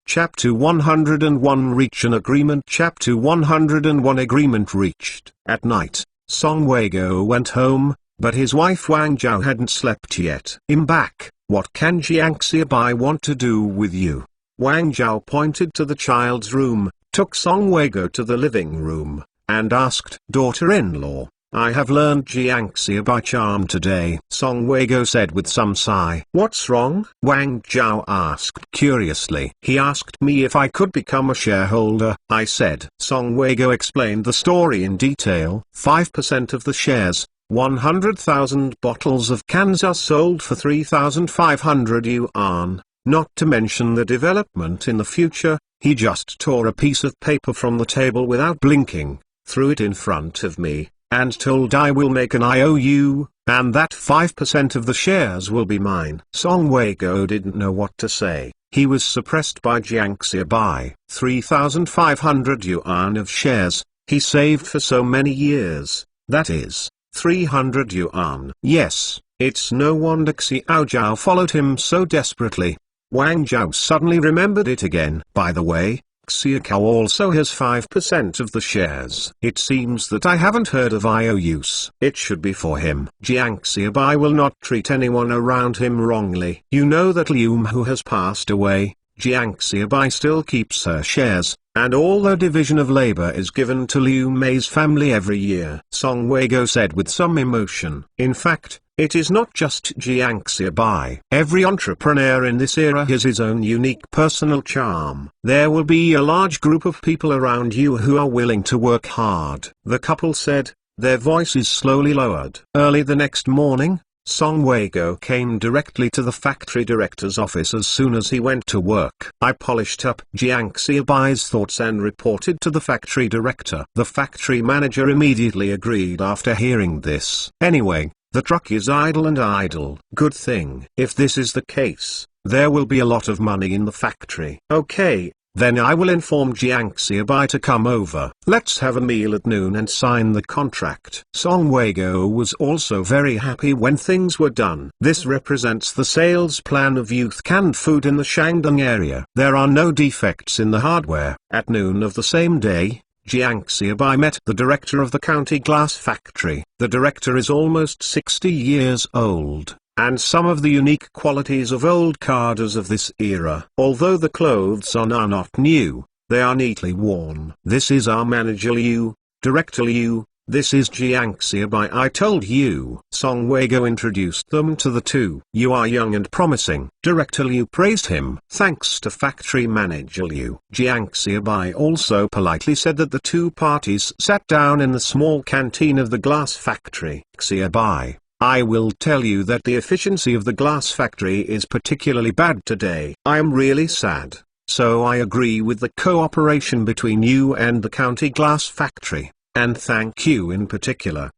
Chapter 101 Reach an Agreement. Chapter 101 Agreement reached. At night, Song Wei-go went home, but his wife Wang Zhao hadn't slept yet. "I'm back, what can Jiang Xiaobai want to do with you?" Wang Zhao pointed to the child's room, took Song Wei-go to the living room, and asked, "Daughter-in-law, I have learned Jiang Xiaobai charm today," Song Wei-go said with some sigh. "What's wrong?" Wang Zhao asked curiously. "He asked me if I could become a shareholder," I said. Song Wei-go explained the story in detail. 5% of the shares, 100,000 bottles of cans are sold for 3,500 yuan, not to mention the development in the future. He just tore a piece of paper from the table without blinking, threw it in front of me, and told I will make an IOU, and that 5% of the shares will be mine. Song Wei-go didn't know what to say. He was suppressed by Jiang Xiaobai. 3,500 yuan of shares, he saved for so many years, that is, 300 yuan. Yes, it's no wonder Xiao Zhao followed him so desperately. Wang Zhao suddenly remembered it again. By the way, Xiao also has 5% of the shares. It seems that I haven't heard of IOUs. It should be for him. Jiang Xiaobai will not treat anyone around him wrongly. You know that Liu who has passed away, Jiang Xiaobai still keeps her shares, and all the division of labor is given to Liu Mei's family every year, Song Wei-go said with some emotion. In fact, it is not just Jiang Xiaobai. Every entrepreneur in this era has his own unique personal charm. There will be a large group of people around you who are willing to work hard, the couple said, their voices slowly lowered. Early the next morning, Song Wei-go came directly to the factory director's office as soon as he went to work. I polished up Jiang Xiaobai's thoughts and reported to the factory director. The factory manager immediately agreed after hearing this. Anyway, the truck is idle and idle. Good thing. If this is the case, there will be a lot of money in the factory. Okay, then I will inform Jiang Xiaobai to come over. Let's have a meal at noon and sign the contract. Song Wei-go was also very happy when things were done. This represents the sales plan of youth canned food in the Shandong area. There are no defects in the hardware. At noon of the same day, Jiang Xiaobai met the director of the county glass factory. The director is almost 60 years old, and some of the unique qualities of old cadres of this era. Although the clothes are not new, they are neatly worn. This is our manager Liu, Director Liu. This is Jiang Xiaobai I told you. Song Wei-go introduced them to the two. You are young and promising. Director Liu praised him. Thanks to factory manager Liu. Jiang Xiaobai also politely said that the two parties sat down in the small canteen of the glass factory. Xiaobai, I will tell you that the efficiency of the glass factory is particularly bad today. I am really sad. So I agree with the cooperation between you and the county glass factory. And thank you in particular.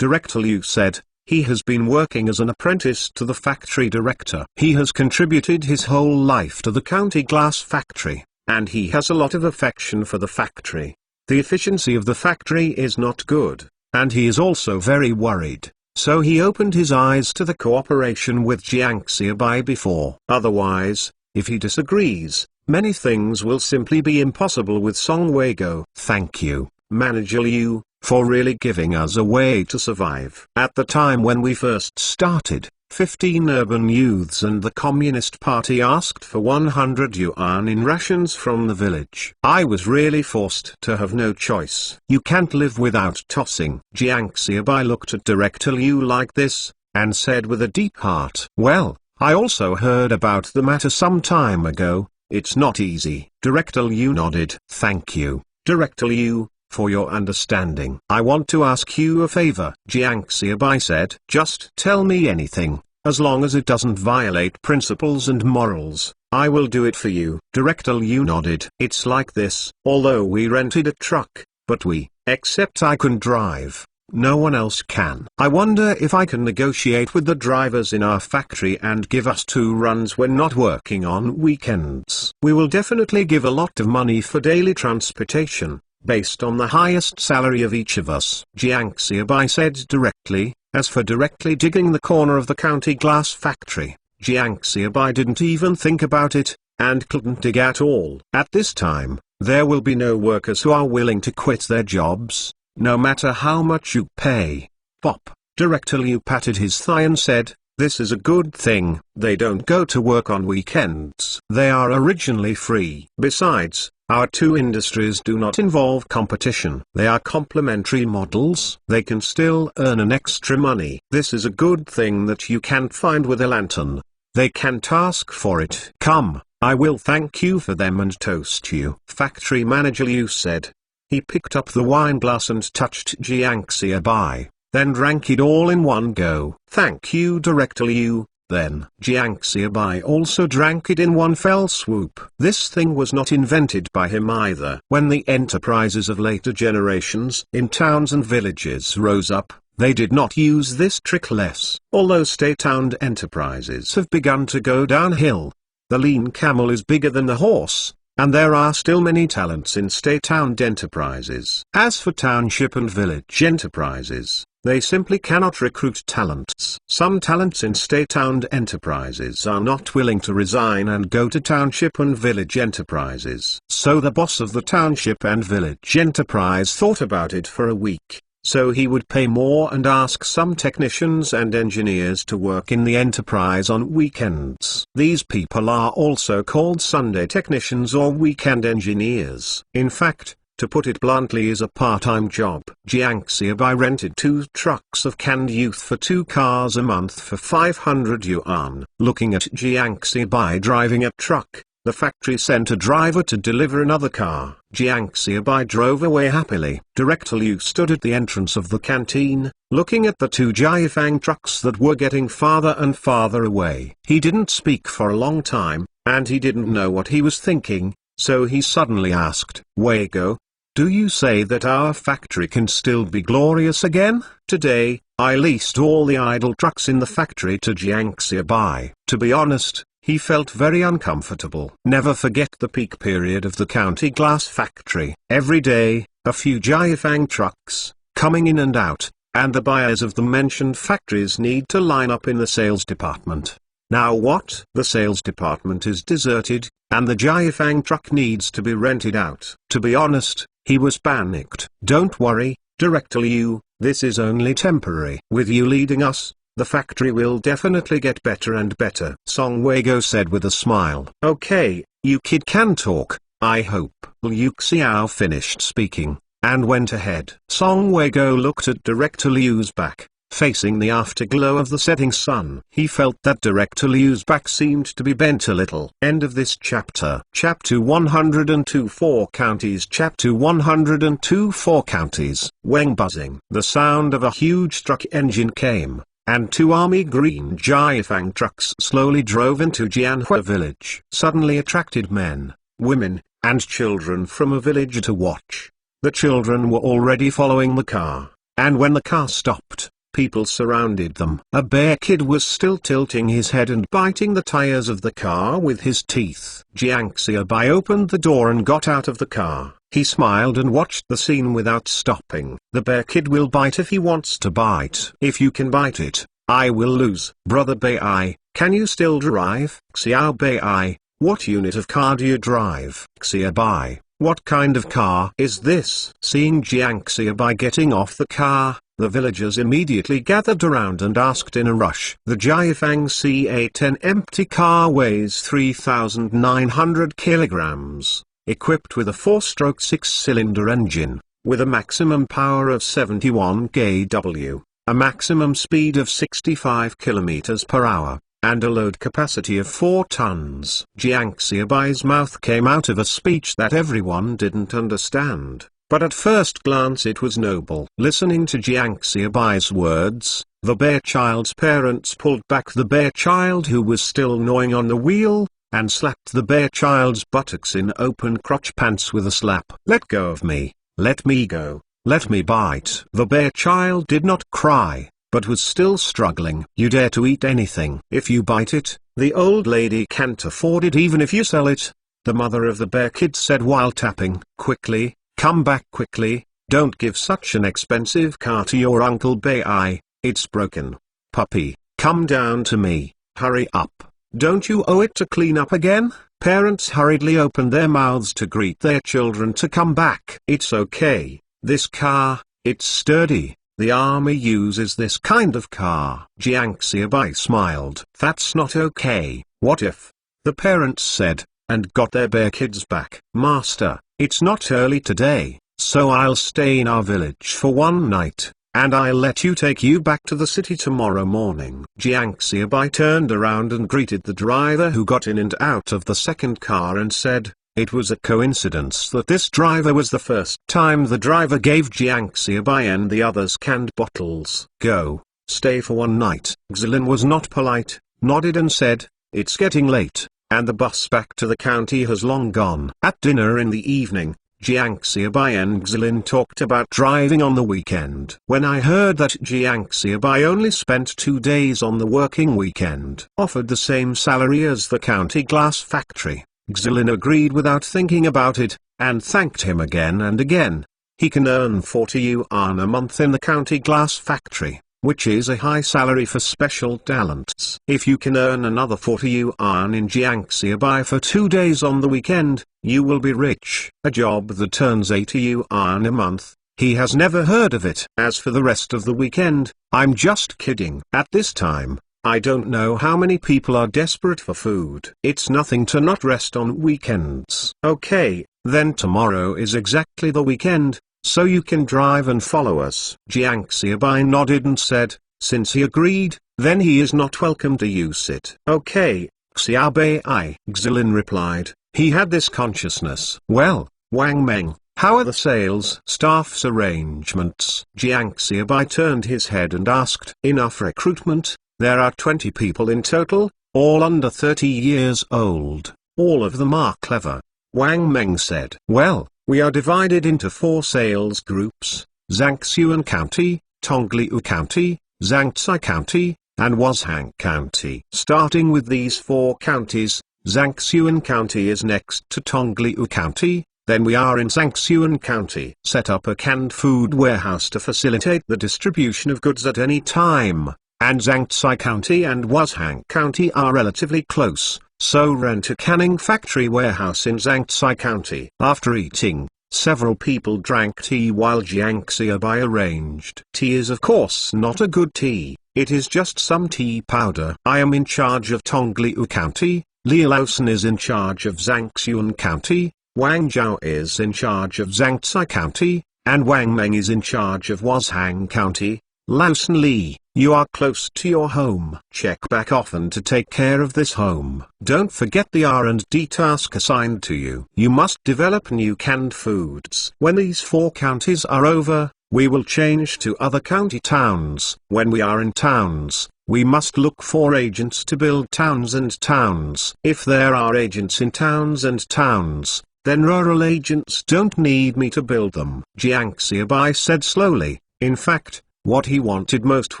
Director Liu said, he has been working as an apprentice to the factory director. He has contributed his whole life to the county glass factory, and he has a lot of affection for the factory. The efficiency of the factory is not good, and he is also very worried. So he opened his eyes to the cooperation with Jiang Xiaobai before. Otherwise, if he disagrees, many things will simply be impossible with Song Wei-go. Thank you, Manager Liu, for really giving us a way to survive. At the time when we first started, 15 urban youths and the Communist Party asked for 100 yuan in rations from the village. I was really forced to have no choice. You can't live without tossing. Jiang Xiaobai looked at Director Liu like this, and said with a deep heart, well, I also heard about the matter some time ago. It's not easy. Director Liu nodded. Thank you, Director Liu, for your understanding. I want to ask you a favor, Jiang Xiaobai said. Just tell me anything, as long as it doesn't violate principles and morals. I will do it for you. Director Liu nodded. It's like this, although we rented a truck, but except I can drive, no one else can. I wonder if I can negotiate with the drivers in our factory and give us 2 runs when not working on weekends. We will definitely give a lot of money for daily transportation, based on the highest salary of each of us. Jiang Xiaobai said directly. As for directly digging the corner of the county glass factory, Jiang Xiaobai didn't even think about it, and couldn't dig at all. At this time, there will be no workers who are willing to quit their jobs, no matter how much you pay. Pop, Director Liu patted his thigh and said, "This is a good thing. They don't go to work on weekends. They are originally free. Besides, our two industries do not involve competition. They are complementary models. They can still earn an extra money. This is a good thing that you can't find with a lantern. They can't ask for it. Come, I will thank you for them and toast you." Factory manager Liu said. He picked up the wine glass and touched Jiang Xiaobai, then drank it all in one go. "Thank you, Director Liu." Then Jiang Xiaobai also drank it in one fell swoop. This thing was not invented by him either. When the enterprises of later generations in towns and villages rose up, they did not use this trick less. Although state-owned enterprises have begun to go downhill, the lean camel is bigger than the horse, and there are still many talents in state-owned enterprises. As for township and village enterprises, they simply cannot recruit talents. Some talents in state-owned enterprises are not willing to resign and go to township and village enterprises. So the boss of the township and village enterprise thought about it for a week. So he would pay more and ask some technicians and engineers to work in the enterprise on weekends. These people are also called Sunday technicians or weekend engineers. In fact, to put it bluntly, is a part-time job. Jiang Xiaobai rented 2 trucks of canned youth for 2 cars a month for 500 yuan. Looking at Jiang Xiaobai driving a truck, the factory sent a driver to deliver another car. Jiang Xiaobai drove away happily. Director Liu stood at the entrance of the canteen, looking at the 2 Jiafang trucks that were getting farther and farther away. He didn't speak for a long time, and he didn't know what he was thinking, so he suddenly asked, "Weigo, do you say that our factory can still be glorious again?" Today, I leased all the idle trucks in the factory to Jiang Xiaobai. To be honest, he felt very uncomfortable. Never forget the peak period of the county glass factory. Every day, a few Jiafang trucks, coming in and out, and the buyers of the mentioned factories need to line up in the sales department. Now what? The sales department is deserted, and the Jiafang truck needs to be rented out. To be honest, he was panicked. "Don't worry, Director Liu, this is only temporary. With you leading us, the factory will definitely get better and better," Song Weigo said with a smile. "Okay, you kid can talk, I hope." Liu Xiao finished speaking, and went ahead. Song Weigo looked at Director Liu's back, facing the afterglow of the setting sun. He felt that Director Liu's back seemed to be bent a little. End of this chapter. Chapter 102 4 Counties. Chapter 102 4 Counties. Weng buzzing. The sound of a huge truck engine came, and 2 army green Jiafang trucks slowly drove into Jianhua village. Suddenly attracted men, women, and children from a village to watch. The children were already following the car, and when the car stopped, people surrounded them. A bear kid was still tilting his head and biting the tires of the car with his teeth. Jiang Xiaobai opened the door and got out of the car. He smiled and watched the scene without stopping. The bear kid will bite if he wants to bite. If you can bite it, I will lose. Brother Bai, can you still drive? Xiao Bai, what unit of car do you drive? Xiaobai, what kind of car is this? Seeing Jiang Xiaobai getting off the car, the villagers immediately gathered around and asked in a rush. The Jiafang CA-10 empty car weighs 3,900 kilograms. Equipped with a 4-stroke 6-cylinder engine, with a maximum power of 71 kW, a maximum speed of 65 km per hour, and a load capacity of 4 tons. Jiang Xiaobai's mouth came out of a speech that everyone didn't understand, but at first glance it was noble. Listening to Jiang Xiaobai's words, the bear child's parents pulled back the bear child who was still gnawing on the wheel, and slapped the bear child's buttocks in open crotch pants with a slap. "Let go of me, let me go, let me bite." The bear child did not cry, but was still struggling. "You dare to eat anything. If you bite it, the old lady can't afford it even if you sell it," the mother of the bear kid said while tapping. "Quickly, come back quickly, don't give such an expensive car to your Uncle Bai, it's broken. Puppy, come down to me, hurry up. Don't you owe it to clean up again?" Parents hurriedly opened their mouths to greet their children to come back. "It's okay, this car, it's sturdy. The army uses this kind of car." Jiang Xiaobai smiled. "That's not okay. What if?" the parents said, and got their bear kids back. "Master, it's not early today, so I'll stay in our village for one night, and I'll let you take you back to the city tomorrow morning." Jiang Xiaobai turned around and greeted the driver who got in and out of the second car and said, it was a coincidence that this driver was the first time the driver gave Jiang Xiaobai and the others canned bottles. "Go, stay for one night." Xilin was not polite, nodded and said, "It's getting late, and the bus back to the county has long gone." At dinner in the evening, Jiang Xiaobai and Xilin talked about driving on the weekend. When I heard that Jiang Xiaobai only spent 2 days on the working weekend, offered the same salary as the county glass factory, Xilin agreed without thinking about it, and thanked him again and again. He can earn 40 yuan a month in the county glass factory, which is a high salary for special talents. If you can earn another 40 yuan in Jiang Xiaobai for 2 days on the weekend, you will be rich. A job that earns 80 yuan a month, he has never heard of it. As for the rest of the weekend, I'm just kidding. At this time, I don't know how many people are desperate for food. It's nothing to not rest on weekends. Okay, then tomorrow is exactly the weekend, so you can drive and follow us. Jiang Xiaobai nodded and said, since he agreed, then he is not welcome to use it. Okay, Xiaobai, Xilin replied. He had this consciousness. Well, Wang Meng, how are the sales staff's arrangements? Jiang Xiaobai turned his head and asked. Enough recruitment. There are 20 people in total, all under 30 years old. All of them are clever. Wang Meng said. Well, we are divided into 4 sales groups, Zhangxuan County, Tongliu County, Zhangcai County, and Wazhang County. Starting with these 4 counties, Zhangxuan County is next to Tongliu County, then we are in Zhangxuan County. Set up a canned food warehouse to facilitate the distribution of goods at any time. And Zhangcai County and Wazhang County are relatively close, so rent a canning factory warehouse in Zhangcai County. After eating, several people drank tea while Jiang Xiaobai arranged. Tea is of course not a good tea, it is just some tea powder. I am in charge of Tongliu County, Li Laosan is in charge of Zhangxuan County, Wang Zhao is in charge of Zhangcai County, and Wang Meng is in charge of Wazhang County. Laosan Li, you are close to your home. Check back often to take care of this home. Don't forget the R&D task assigned to you. You must develop new canned foods. When these 4 counties are over, we will change to other county towns. When we are in towns, we must look for agents to build towns and towns. If there are agents in towns and towns, then rural agents don't need me to build them. Jiang Xiaobai said slowly. In fact, what he wanted most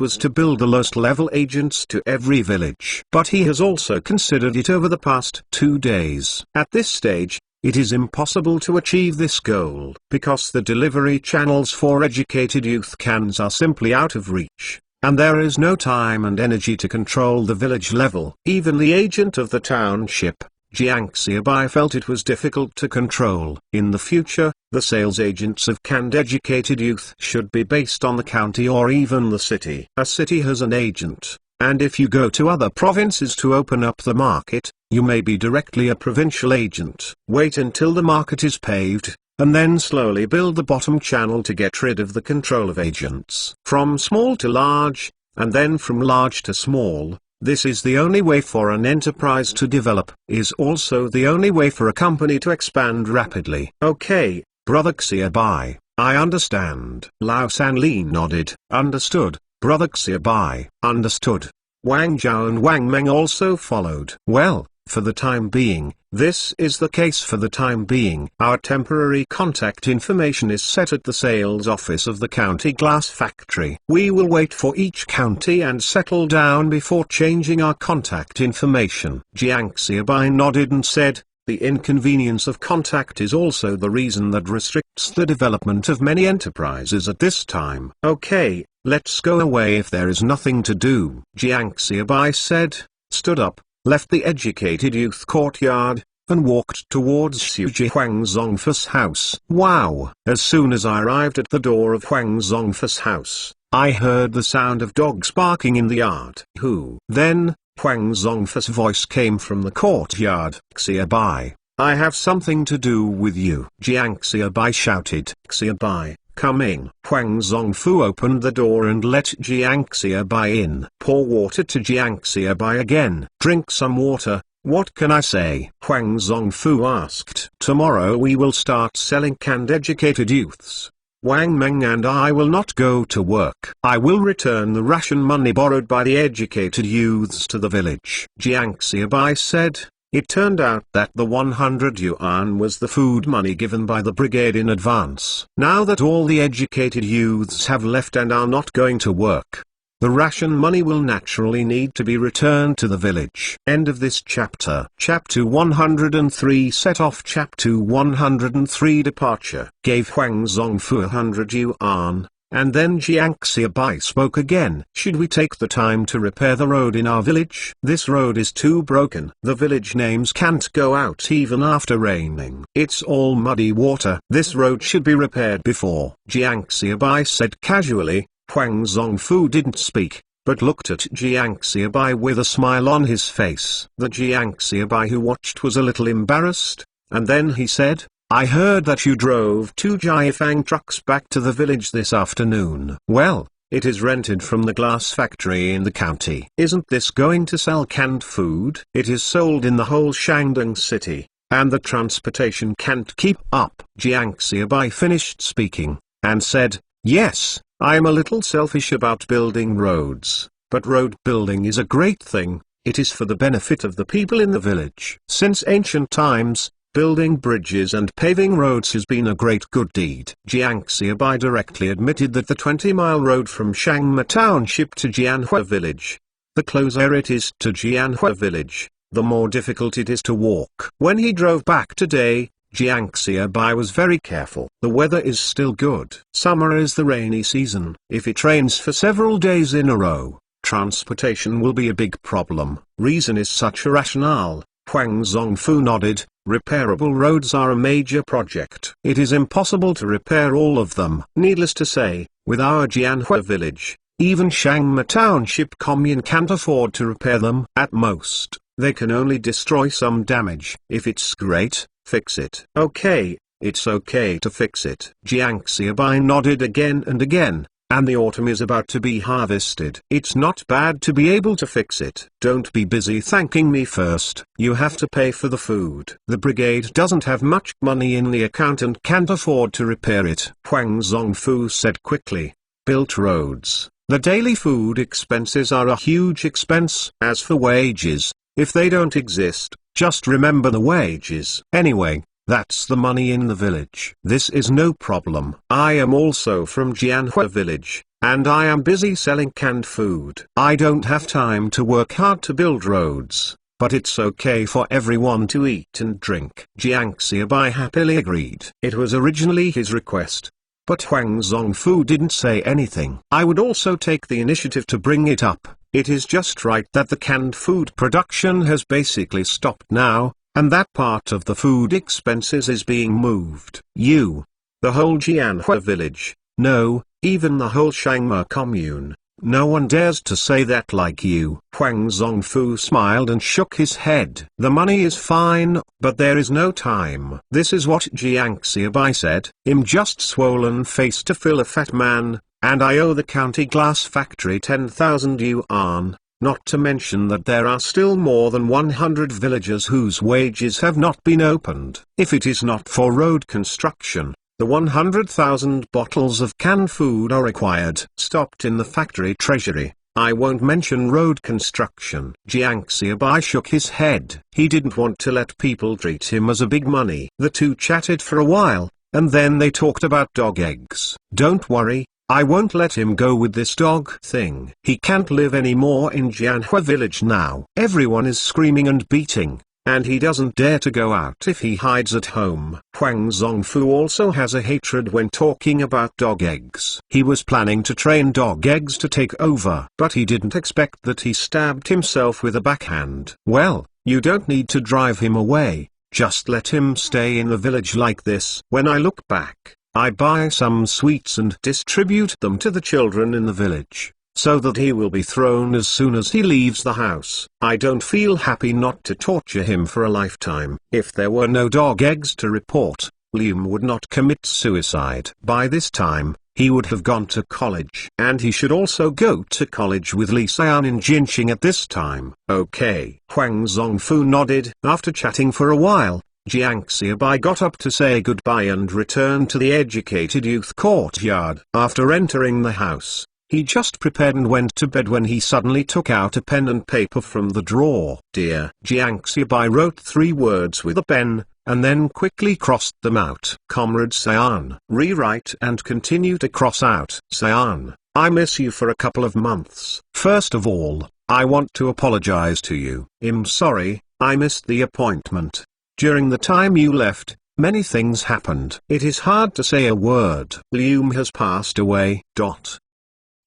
was to build the lowest-level agents to every village. But he has also considered it over the past 2 days. At this stage, it is impossible to achieve this goal, because the delivery channels for educated youth cans are simply out of reach, and there is no time and energy to control the village level. Even the agent of the township, Jiang Xiaobai, felt it was difficult to control. In the future, the sales agents of canned educated youth should be based on the county or even the city. A city has an agent, and if you go to other provinces to open up the market, you may be directly a provincial agent. Wait until the market is paved, and then slowly build the bottom channel to get rid of the control of agents. From small to large, and then from large to small. This is the only way for an enterprise to develop, is also the only way for a company to expand rapidly. Okay, Brother Xiaobai, I understand. Lao San Li nodded. Understood, Brother Xiaobai. Understood. Wang Zhao and Wang Meng also followed. Well, for the time being, this is the case for the time being. Our temporary contact information is set at the sales office of the county glass factory. We will wait for each county and settle down before changing our contact information. Jiang Xiaobai nodded and said, the inconvenience of contact is also the reason that restricts the development of many enterprises at this time. Okay, let's go away if there is nothing to do. Jiang Xiaobai said, stood up, left the educated youth courtyard, and walked towards Xuji Huang Zongfa's house. Wow! As soon as I arrived at the door of Huang Zongfa's house, I heard the sound of dogs barking in the yard. Who? Then, Huang Zongfa's voice came from the courtyard. Xiaobai, I have something to do with you. Jiang Xiaobai shouted. Xiaobai, come in. Huang Zongfu opened the door and let Jiang Xiaobai in. Pour water to Jiang Xiaobai again. Drink some water. What can I say? Huang Zongfu asked. Tomorrow we will start selling canned educated youths. Wang Meng and I will not go to work. I will return the ration money borrowed by the educated youths to the village. Jiang Xiaobai said. It turned out that the 100 yuan was the food money given by the brigade in advance. Now that all the educated youths have left and are not going to work, the ration money will naturally need to be returned to the village. End of this chapter. Chapter 103 set off. Chapter 103 departure. Gave Huang Zongfu 100 yuan. And then Jiang Xiaobai spoke again. Should we take the time to repair the road in our village? This road is too broken. The village names can't go out even after raining. It's all muddy water. This road should be repaired before. Jiang Xiaobai said casually. Huang Zongfu didn't speak, but looked at Jiang Xiaobai with a smile on his face. The Jiang Xiaobai who watched was a little embarrassed, and then he said, I heard that you drove 2 Jiafang trucks back to the village this afternoon. Well, it is rented from the glass factory in the county. Isn't this going to sell canned food? It is sold in the whole Shandong city, and the transportation can't keep up. Jiang Xiaobai finished speaking, and said, yes, I am a little selfish about building roads, but road building is a great thing. It is for the benefit of the people in the village. Since ancient times, building bridges and paving roads has been a great good deed. Jiang Xiaobai directly admitted that the 20-mile road from Shangma Township to Jianhua village, the closer it is to Jianhua village, the more difficult it is to walk. When he drove back today, Jiang Xiaobai was very careful. The weather is still good. Summer is the rainy season. If it rains for several days in a row, transportation will be a big problem. Reason is such a rationale. Huang Zongfu nodded. Repairable roads are a major project. It is impossible to repair all of them. Needless to say, with our Jianhua village, even Shangma Township commune can't afford to repair them. At most, they can only destroy some damage. If it's great, fix it. Okay, it's okay to fix it. Jiang Xiaobai nodded again and again. And the autumn is about to be harvested. It's not bad to be able to fix it. Don't be busy thanking me first. You have to pay for the food. The brigade doesn't have much money in the account and can't afford to repair it. Huang Zongfu said quickly. Built roads. The daily food expenses are a huge expense. As for wages, if they don't exist, just remember the wages. Anyway, that's the money in the village. This is no problem. I am also from Jianhua village, and I am busy selling canned food. I don't have time to work hard to build roads, but it's okay for everyone to eat and drink. Jiang Xiaobai happily agreed. It was originally his request, but Huang Zongfu didn't say anything. I would also take the initiative to bring it up. It is just right that the canned food production has basically stopped now, and that part of the food expenses is being moved. The whole Jianhua village, no, even the whole Shangma commune, no one dares to say that like you. Huang Zongfu smiled and shook his head. The money is fine, but there is no time. This is what Jiang Xiaobai said. I'm just swollen face to fill a fat man, and I owe the county glass factory 10,000 yuan. Not to mention that there are still more than 100 villagers whose wages have not been opened. If it is not for road construction, the 100,000 bottles of canned food are required. Stopped in the factory treasury. I won't mention road construction. Jiang Xiaobai shook his head. He didn't want to let people treat him as a big money. The two chatted for a while, and then they talked about dog eggs. Don't worry. I won't let him go with this dog thing. He can't live anymore in Jianhua village now. Everyone is screaming and beating, and he doesn't dare to go out if he hides at home. Huang Zongfu also has a hatred when talking about dog eggs. He was planning to train dog eggs to take over, but he didn't expect that he stabbed himself with a backhand. Well, you don't need to drive him away. just let him stay in the village like this. When I look back, I buy some sweets and distribute them to the children in the village, so that he will be thrown as soon as he leaves the house. I don't feel happy not to torture him for a lifetime. If there were no dog eggs to report, Liam would not commit suicide. By this time, he would have gone to college. And he should also go to college with Lee Se-an in Jinching at this time. Okay. Huang Zongfu nodded. After chatting for a while, Jiang Xiaobai got up to say goodbye and returned to the educated youth courtyard. After entering the house, he just prepared and went to bed when he suddenly took out a pen and paper from the drawer. Dear Jiang Xiaobai wrote 3 words with a pen, and then quickly crossed them out. Comrade Se-an. Rewrite and continue to cross out. Se-an, I miss you for a couple of months. First of all, I want to apologize to you. I'm sorry, I missed the appointment. During the time you left, many things happened. It is hard to say a word. Liam has passed away.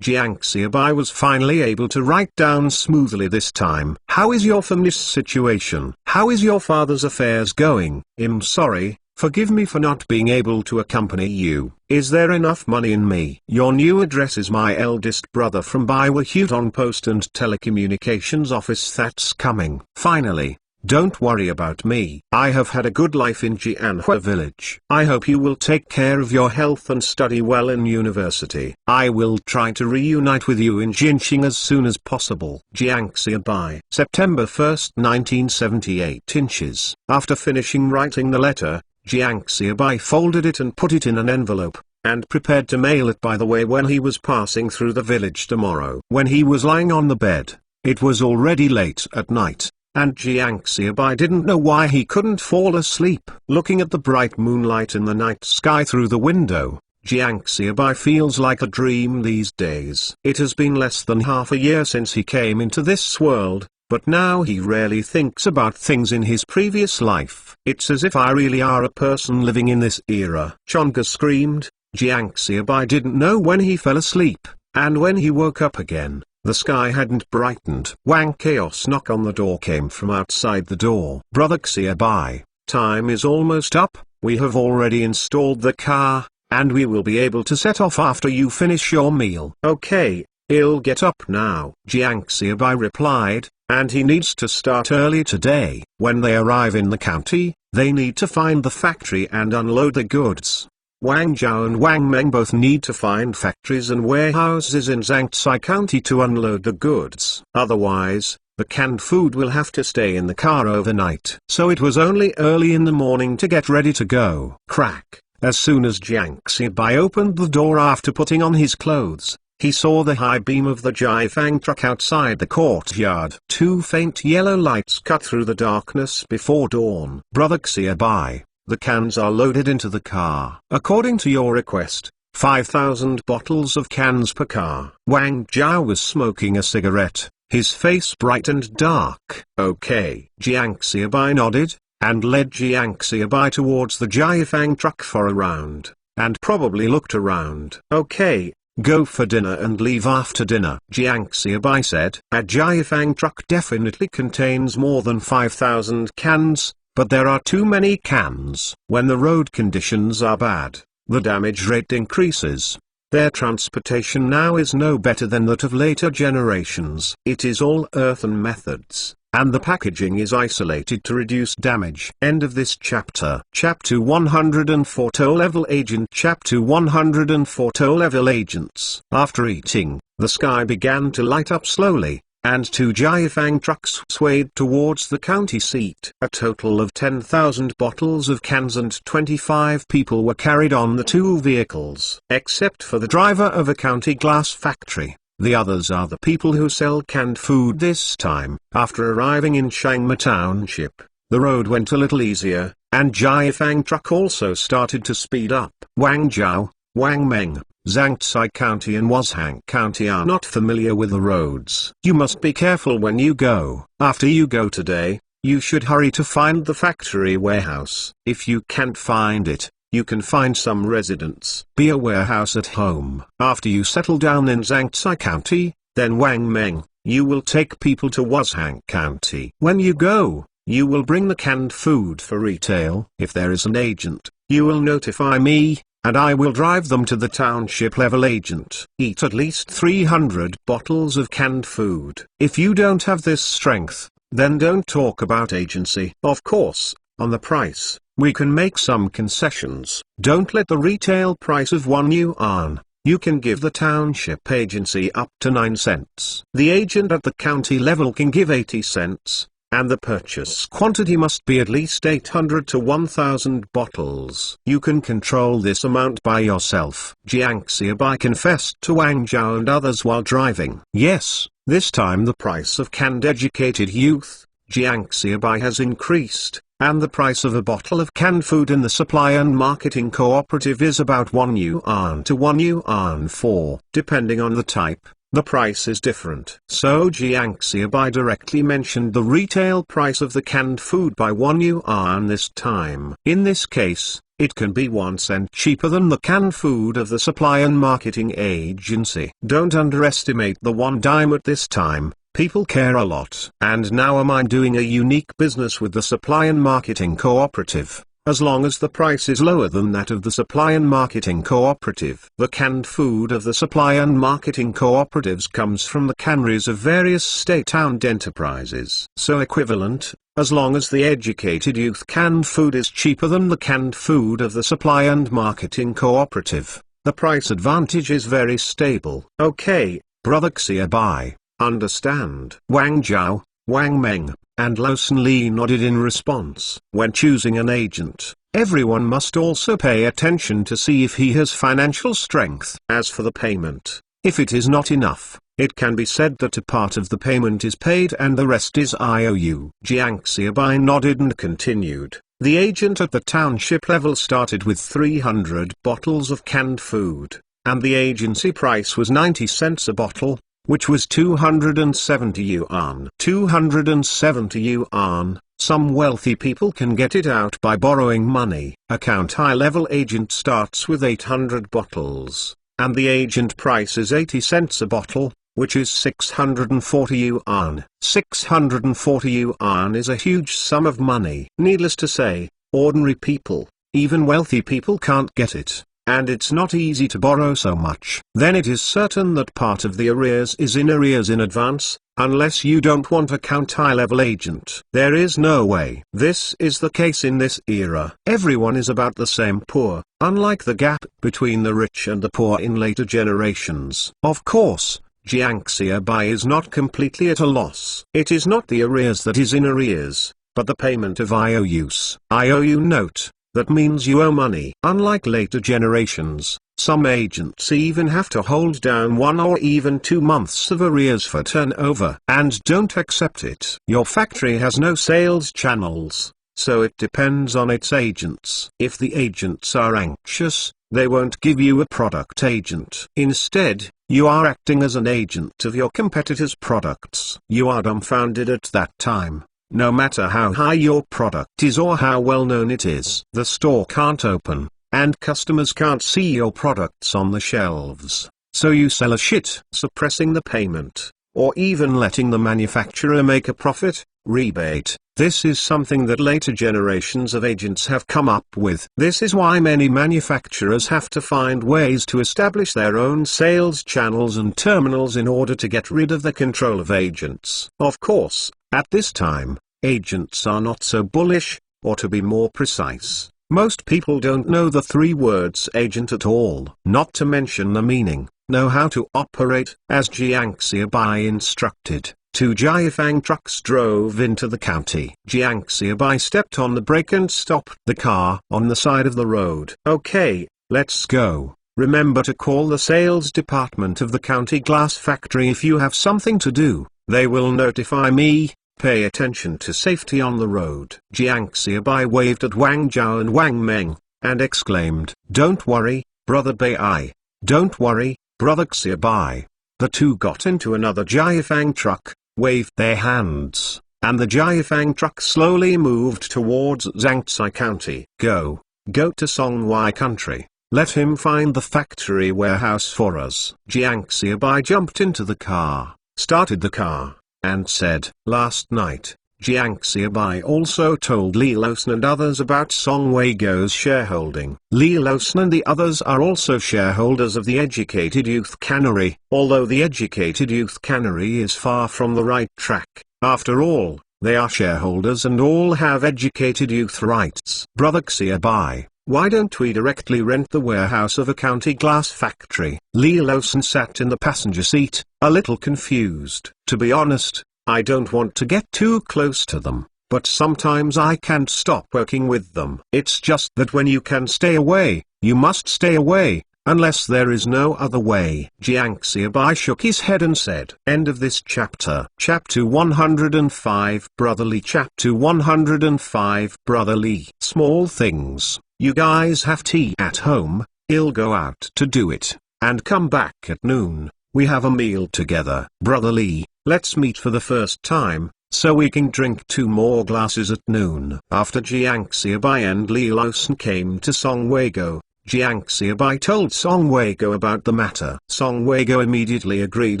Jiang Xiaobai was finally able to write down smoothly this time. How is your family's situation? How is your father's affairs going? I'm sorry, forgive me for not being able to accompany you. Is there enough money in me? Your new address is my eldest brother from Baiwa Hutong Post and Telecommunications Office that's coming. Finally. Don't worry about me. I have had a good life in Jianhua village. I hope you will take care of your health and study well in university. I will try to reunite with you in Jinching as soon as possible. Jiang Xiaobai. September 1, 1978 inches. After finishing writing the letter, Jiang Xiaobai folded it and put it in an envelope, and prepared to mail it by the way when he was passing through the village tomorrow. When he was lying on the bed, it was already late at night. And Jiang Xiaobai didn't know why he couldn't fall asleep. Looking at the bright moonlight in the night sky through the window, Jiang Xiaobai feels like a dream these days. It has been less than half a year since he came into this world, but now he rarely thinks about things in his previous life. It's as if I really are a person living in this era. Chonga screamed. Jiang Xiaobai didn't know when he fell asleep, and when he woke up again, the sky hadn't brightened. Wang Chaos knock on the door came from outside the door. Brother Xiaobai, time is almost up, we have already installed the car, and we will be able to set off after you finish your meal. Okay, I'll get up now. Jiang Xiaobai replied, and he needs to start early today. When they arrive in the county, they need to find the factory and unload the goods. Wang Zhao and Wang Meng both need to find factories and warehouses in Zhangcai County to unload the goods. Otherwise, the canned food will have to stay in the car overnight. So it was only early in the morning to get ready to go. Crack. As soon as Jiang Xiaobai opened the door after putting on his clothes, he saw the high beam of the Jiafang truck outside the courtyard. 2 faint yellow lights cut through the darkness before dawn. Brother Xiaobai, the cans are loaded into the car. According to your request, 5,000 bottles of cans per car. Wang Zhao was smoking a cigarette, his face bright and dark. Okay. Jiang Xiaobai nodded, and led Jiang Xiaobai towards the Jiafang truck for a round, and probably looked around. Okay, go for dinner and leave after dinner. Jiang Xiaobai said. A Jiafang truck definitely contains more than 5,000 cans. But there are too many cans. When the road conditions are bad, the damage rate increases. Their transportation now is no better than that of later generations. It is all earthen methods, and the packaging is isolated to reduce damage. End of this chapter. Chapter 104 Tow-Level Agent. Chapter 104 Tow-Level Agents. After eating, the sky began to light up slowly, and 2 Jiafang trucks swayed towards the county seat. A total of 10,000 bottles of cans and 25 people were carried on the 2 vehicles. Except for the driver of a county glass factory, the others are the people who sell canned food. This time, after arriving in Shangma Township, the road went a little easier, and Jiafang truck also started to speed up. Wang Zhao, Wang Meng, Zhangcai County and Wuzhang County are not familiar with the roads. You must be careful when you go. After you go today, you should hurry to find the factory warehouse. If you can't find it, you can find some residence. Be a warehouse at home. After you settle down in Zhangcai County, then Wang Meng, you will take people to Wuzhang County. When you go, You will bring the canned food for retail. If there is an agent, you will notify me, and I will drive them to the township level agent. Eat at least 300 bottles of canned food. If you don't have this strength, then don't talk about agency. Of course, on the price, we can make some concessions. Don't let the retail price of 1 yuan. You can give the township agency up to 9 cents. The agent at the county level can give 80 cents. And the purchase quantity must be at least 800 to 1000 bottles. You can control this amount by yourself. Jiang Xiaobai confessed to Wang Zhao and others while driving. Yes, this time the price of canned educated youth, Jiang Xiaobai, has increased, and the price of a bottle of canned food in the supply and marketing cooperative is about 1 yuan to 1 yuan 4. Depending on the type, the price is different. So Jiang Xiaobai directly mentioned the retail price of the canned food by 1 yuan this time. In this case, it can be 1 cent cheaper than the canned food of the supply and marketing agency. Don't underestimate the 1 dime at this time. People care a lot. And now am I doing a unique business with the supply and marketing cooperative? As long as the price is lower than that of the supply and marketing cooperative. The canned food of the supply and marketing cooperatives comes from the canneries of various state-owned enterprises. So equivalent, as long as the educated youth canned food is cheaper than the canned food of the supply and marketing cooperative, the price advantage is very stable. Okay, brother Xiaobai, understand. Wang Zhao, Wang Meng, and Lawson Li nodded in response. When choosing an agent, everyone must also pay attention to see if he has financial strength. As for the payment, if it is not enough, it can be said that a part of the payment is paid and the rest is IOU. Jiang Xiaobai nodded and continued. The agent at the township level started with 300 bottles of canned food, and the agency price was 90 cents a bottle, which was 270 yuan. 270 yuan, some wealthy people can get it out by borrowing money. A county-level agent starts with 800 bottles, and the agent price is 80 cents a bottle, which is 640 yuan. 640 yuan is a huge sum of money. Needless to say, ordinary people, even wealthy people, can't get it. And it's not easy to borrow so much. Then it is certain that part of the arrears is in arrears in advance, unless you don't want a county-level agent. There is no way. This is the case in this era. Everyone is about the same poor, unlike the gap between the rich and the poor in later generations. Of course, Jiang Xiaobai is not completely at a loss. It is not the arrears that is in arrears, but the payment of IOUs. IOU note. That means you owe money. Unlike later generations, some agents even have to hold down 1 or even 2 months of arrears for turnover. And don't accept it. Your factory has no sales channels, so it depends on its agents. If the agents are anxious, they won't give you a product agent. Instead, you are acting as an agent of your competitors' products. You are dumbfounded at that time. No matter how high your product is or how well known it is. The store can't open, and customers can't see your products on the shelves. So you sell a shit, suppressing the payment, or even letting the manufacturer make a profit, rebate. This is something that later generations of agents have come up with. This is why many manufacturers have to find ways to establish their own sales channels and terminals in order to get rid of the control of agents. Of course, at this time, agents are not so bullish, or to be more precise, most people don't know the 3 words agent at all. Not to mention the meaning, know how to operate. As Jiang Xiaobai instructed, 2 Jiafang trucks drove into the county. Jiang Xiaobai stepped on the brake and stopped the car on the side of the road. Okay, let's go. Remember to call the sales department of the county glass factory if you have something to do. They will notify me. Pay attention to safety on the road. Jiang Xiaobai waved at Wang Zhao and Wang Meng, and exclaimed, "Don't worry, brother Bai. Don't worry, brother Xiaobai." The 2 got into another Jiafang truck, waved their hands, and the Jiafang truck slowly moved towards Zhangcai County. Go to Songwai country. Let him find the factory warehouse for us. Jiang Xiaobai jumped into the car, started the car, and said, "Last night, Jiang Xiaobai also told Li Losan and others about Song Weigo's shareholding. Li Losan and the others are also shareholders of the Educated Youth Cannery, although the Educated Youth Cannery is far from the right track. After all, they are shareholders and all have educated youth rights. Brother Xiaobai, why don't we directly rent the warehouse of a county glass factory? Li Losan sat in the passenger seat, a little confused. To be honest, I don't want to get too close to them, but sometimes I can't stop working with them. It's just that when you can stay away, you must stay away, unless there is no other way. Jiang Xiaobai shook his head and said, End of this chapter. Chapter 105 Brother Li. Chapter 105 Brother Li. Small things. You guys have tea at home, I'll go out to do it, and come back at noon. We have a meal together. Brother Li, let's meet for the first time, so we can drink 2 more glasses at noon. After Jiang Xiaobai and Li Losan came to Song Weigo, Jiang Xiaobai told Song Weigo about the matter. Song Weigo immediately agreed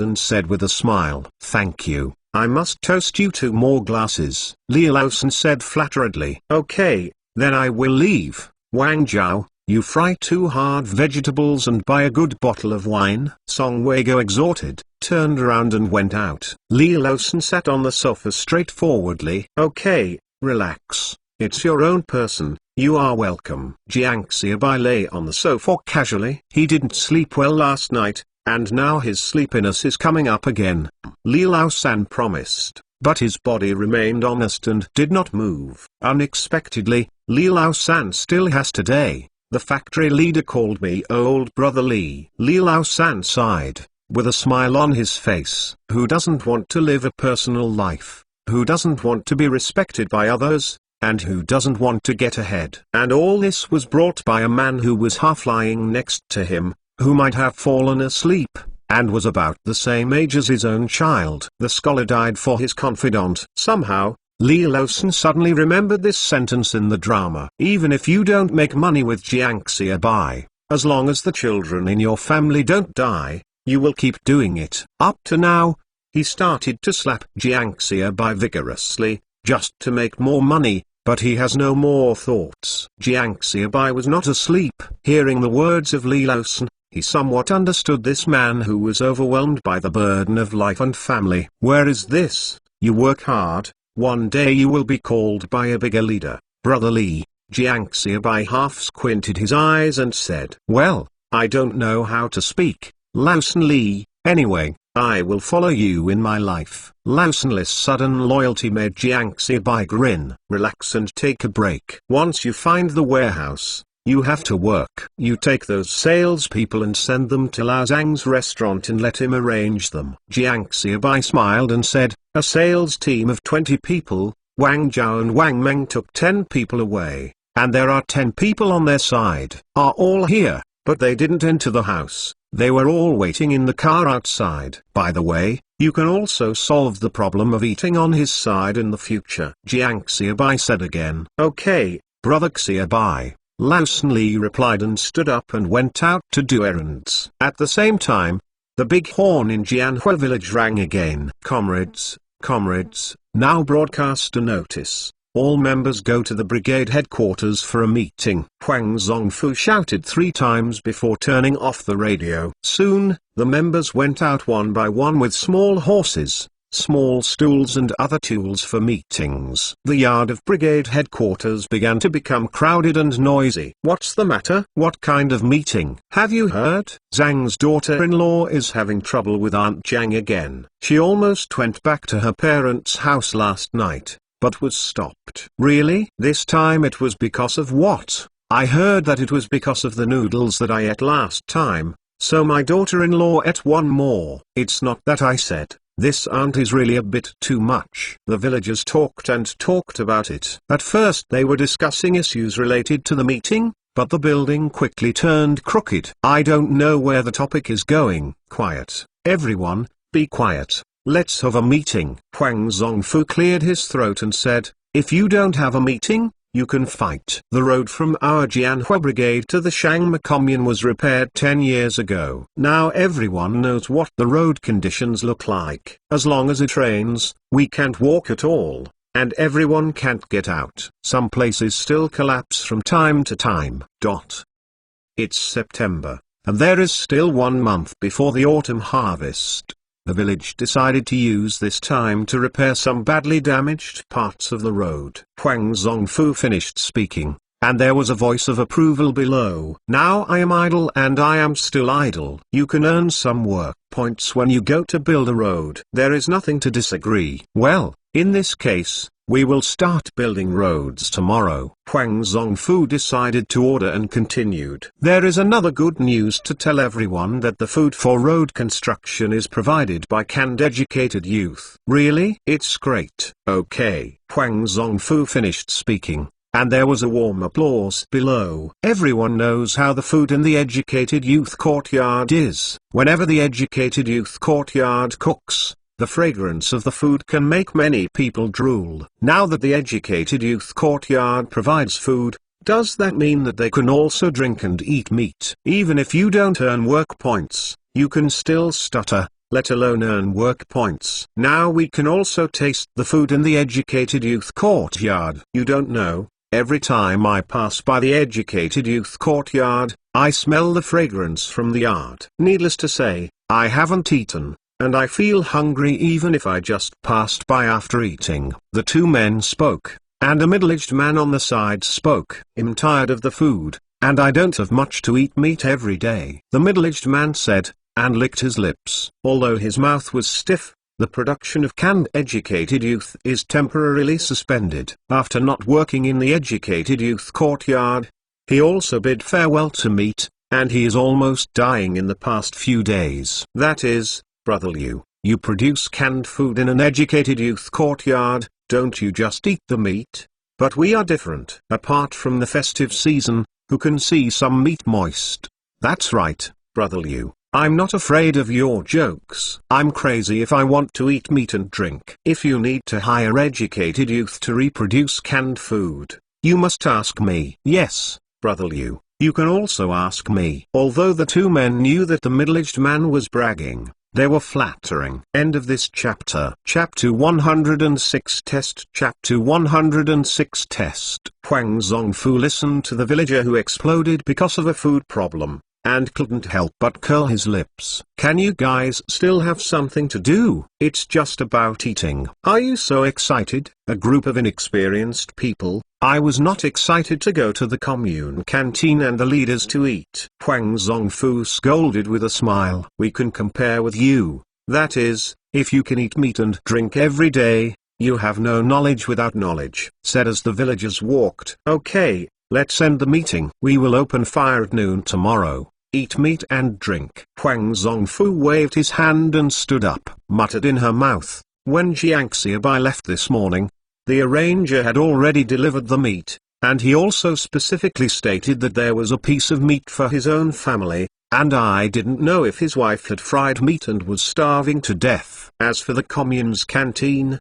and said with a smile, Thank you, I must toast you 2 more glasses. Li Losan said flatteredly, Okay, then I will leave. Wang Zhao, you fry 2 hard vegetables and buy a good bottle of wine. Song Weigo exhorted, turned around and went out. Li Losan sat on the sofa straightforwardly. Okay, relax, it's your own person, you are welcome. Jiang Xiaobai lay on the sofa casually. He didn't sleep well last night, and now his sleepiness is coming up again. Li Laosan promised, but his body remained honest and did not move. Unexpectedly, Li Laosan still has today. The factory leader called me old brother Li. Li Laosan sighed, with a smile on his face. Who doesn't want to live a personal life? Who doesn't want to be respected by others? And who doesn't want to get ahead? And all this was brought by a man who was half lying next to him, who might have fallen asleep, and was about the same age as his own child. The scholar died for his confidant. Somehow, Li Losan suddenly remembered this sentence in the drama. Even if you don't make money with Jiang Xiaobai, as long as the children in your family don't die, you will keep doing it. Up to now, he started to slap Jiang Xiaobai vigorously, just to make more money, but he has no more thoughts. Jiang Xiaobai was not asleep. Hearing the words of Li Losan, he somewhat understood this man who was overwhelmed by the burden of life and family. Where is this? You work hard, one day you will be called by a bigger leader. Brother Li. Jiang Xiaobai half squinted his eyes and said, Well, I don't know how to speak, Laosan Li, anyway, I will follow you in my life. Laosan Li's sudden loyalty made Jiang Xiaobai grin. Relax and take a break. Once you find the warehouse, you have to work. You take those salespeople and send them to Lao Zhang's restaurant and let him arrange them. Jiang Xiaobai smiled and said, A sales team of 20 people, Wang Zhao and Wang Meng took 10 people away, and there are 10 people on their side. Are all here, but they didn't enter the house. They were all waiting in the car outside. By the way, you can also solve the problem of eating on his side in the future. Jiang Xiaobai said again. Okay, brother Xiaobai. Laosan Li replied and stood up and went out to do errands. At the same time, the big horn in Jianhua village rang again. Comrades, now broadcast a notice. All members go to the brigade headquarters for a meeting. Huang Zongfu shouted 3 times before turning off the radio. Soon, the members went out one by one with small horses, small stools and other tools for meetings. The yard of brigade headquarters began to become crowded and noisy. What's the matter? What kind of meeting? Have you heard? Zhang's daughter-in-law is having trouble with Aunt Zhang again. She almost went back to her parents' house last night, but was stopped. Really? This time it was because of what? I heard that it was because of the noodles that I ate last time, so my daughter-in-law ate one more. It's not that, I said. This aunt is really a bit too much. The villagers talked and talked about it. At first they were discussing issues related to the meeting, but the building quickly turned crooked. I don't know where the topic is going. Quiet. Everyone, be quiet. Let's have a meeting. Huang Zongfu cleared his throat and said, If you don't have a meeting, you can fight. The road from our Jianhua brigade to the Shangma commune was repaired 10 years ago. Now everyone knows what the road conditions look like. As long as it rains, we can't walk at all. and everyone can't get out. Some places still collapse from time to time. It's September, and there is still 1 month before the autumn harvest. The village decided to use this time to repair some badly damaged parts of the road. Huang Zongfu finished speaking, and there was a voice of approval below. Now I am idle and I am still idle. You can earn some work points when you go to build a road. There is nothing to disagree. Well, in this case, we will start building roads tomorrow. Huang Zongfu decided to order and continued. There is another good news to tell everyone, that the food for road construction is provided by canned educated youth. Really? It's great. Okay. Huang Zongfu finished speaking, and there was a warm applause below. Everyone knows how the food in the educated youth courtyard is. Whenever the educated youth courtyard cooks, the fragrance of the food can make many people drool. Now that the educated youth courtyard provides food, does that mean that they can also drink and eat meat? Even if you don't earn work points, you can still stutter, let alone earn work points. Now we can also taste the food in the educated youth courtyard. You don't know, every time I pass by the educated youth courtyard, I smell the fragrance from the yard. Needless to say, I haven't eaten, and I feel hungry even if I just passed by after eating. The two men spoke, and a middle-aged man on the side spoke. I'm tired of the food, and I don't have much to eat meat every day. The middle-aged man said, and licked his lips. Although his mouth was stiff, the production of canned educated youth is temporarily suspended. After not working in the educated youth courtyard, he also bid farewell to meat, and he is almost dying in the past few days. That is, Brother Liu, you produce canned food in an educated youth courtyard, don't you just eat the meat? But we are different. Apart from the festive season, who can see some meat moist? That's right, Brother Liu, I'm not afraid of your jokes. I'm crazy if I want to eat meat and drink. If you need to hire educated youth to reproduce canned food, you must ask me. Yes, Brother Liu, you can also ask me. Although the two men knew that the middle-aged man was bragging, they were flattering. End of this chapter. Chapter 106 Test. Chapter 106 Test. Huang Zongfu listened to the villager who exploded because of a food problem, and couldn't help but curl his lips. Can you guys still have something to do? It's just about eating. Are you so excited? A group of inexperienced people. I was not excited to go to the commune canteen and the leaders to eat. Huang Zongfu scolded with a smile. We can compare with you. That is, if you can eat meat and drink every day, you have no knowledge without knowledge, said as the villagers walked. Okay, let's end the meeting. We will open fire at noon tomorrow. Eat meat and drink. Huang Zongfu waved his hand and stood up, muttered in her mouth. When Jiang Xiaobai left this morning, the arranger had already delivered the meat, and he also specifically stated that there was a piece of meat for his own family, and I didn't know if his wife had fried meat and was starving to death. As for the commune's canteen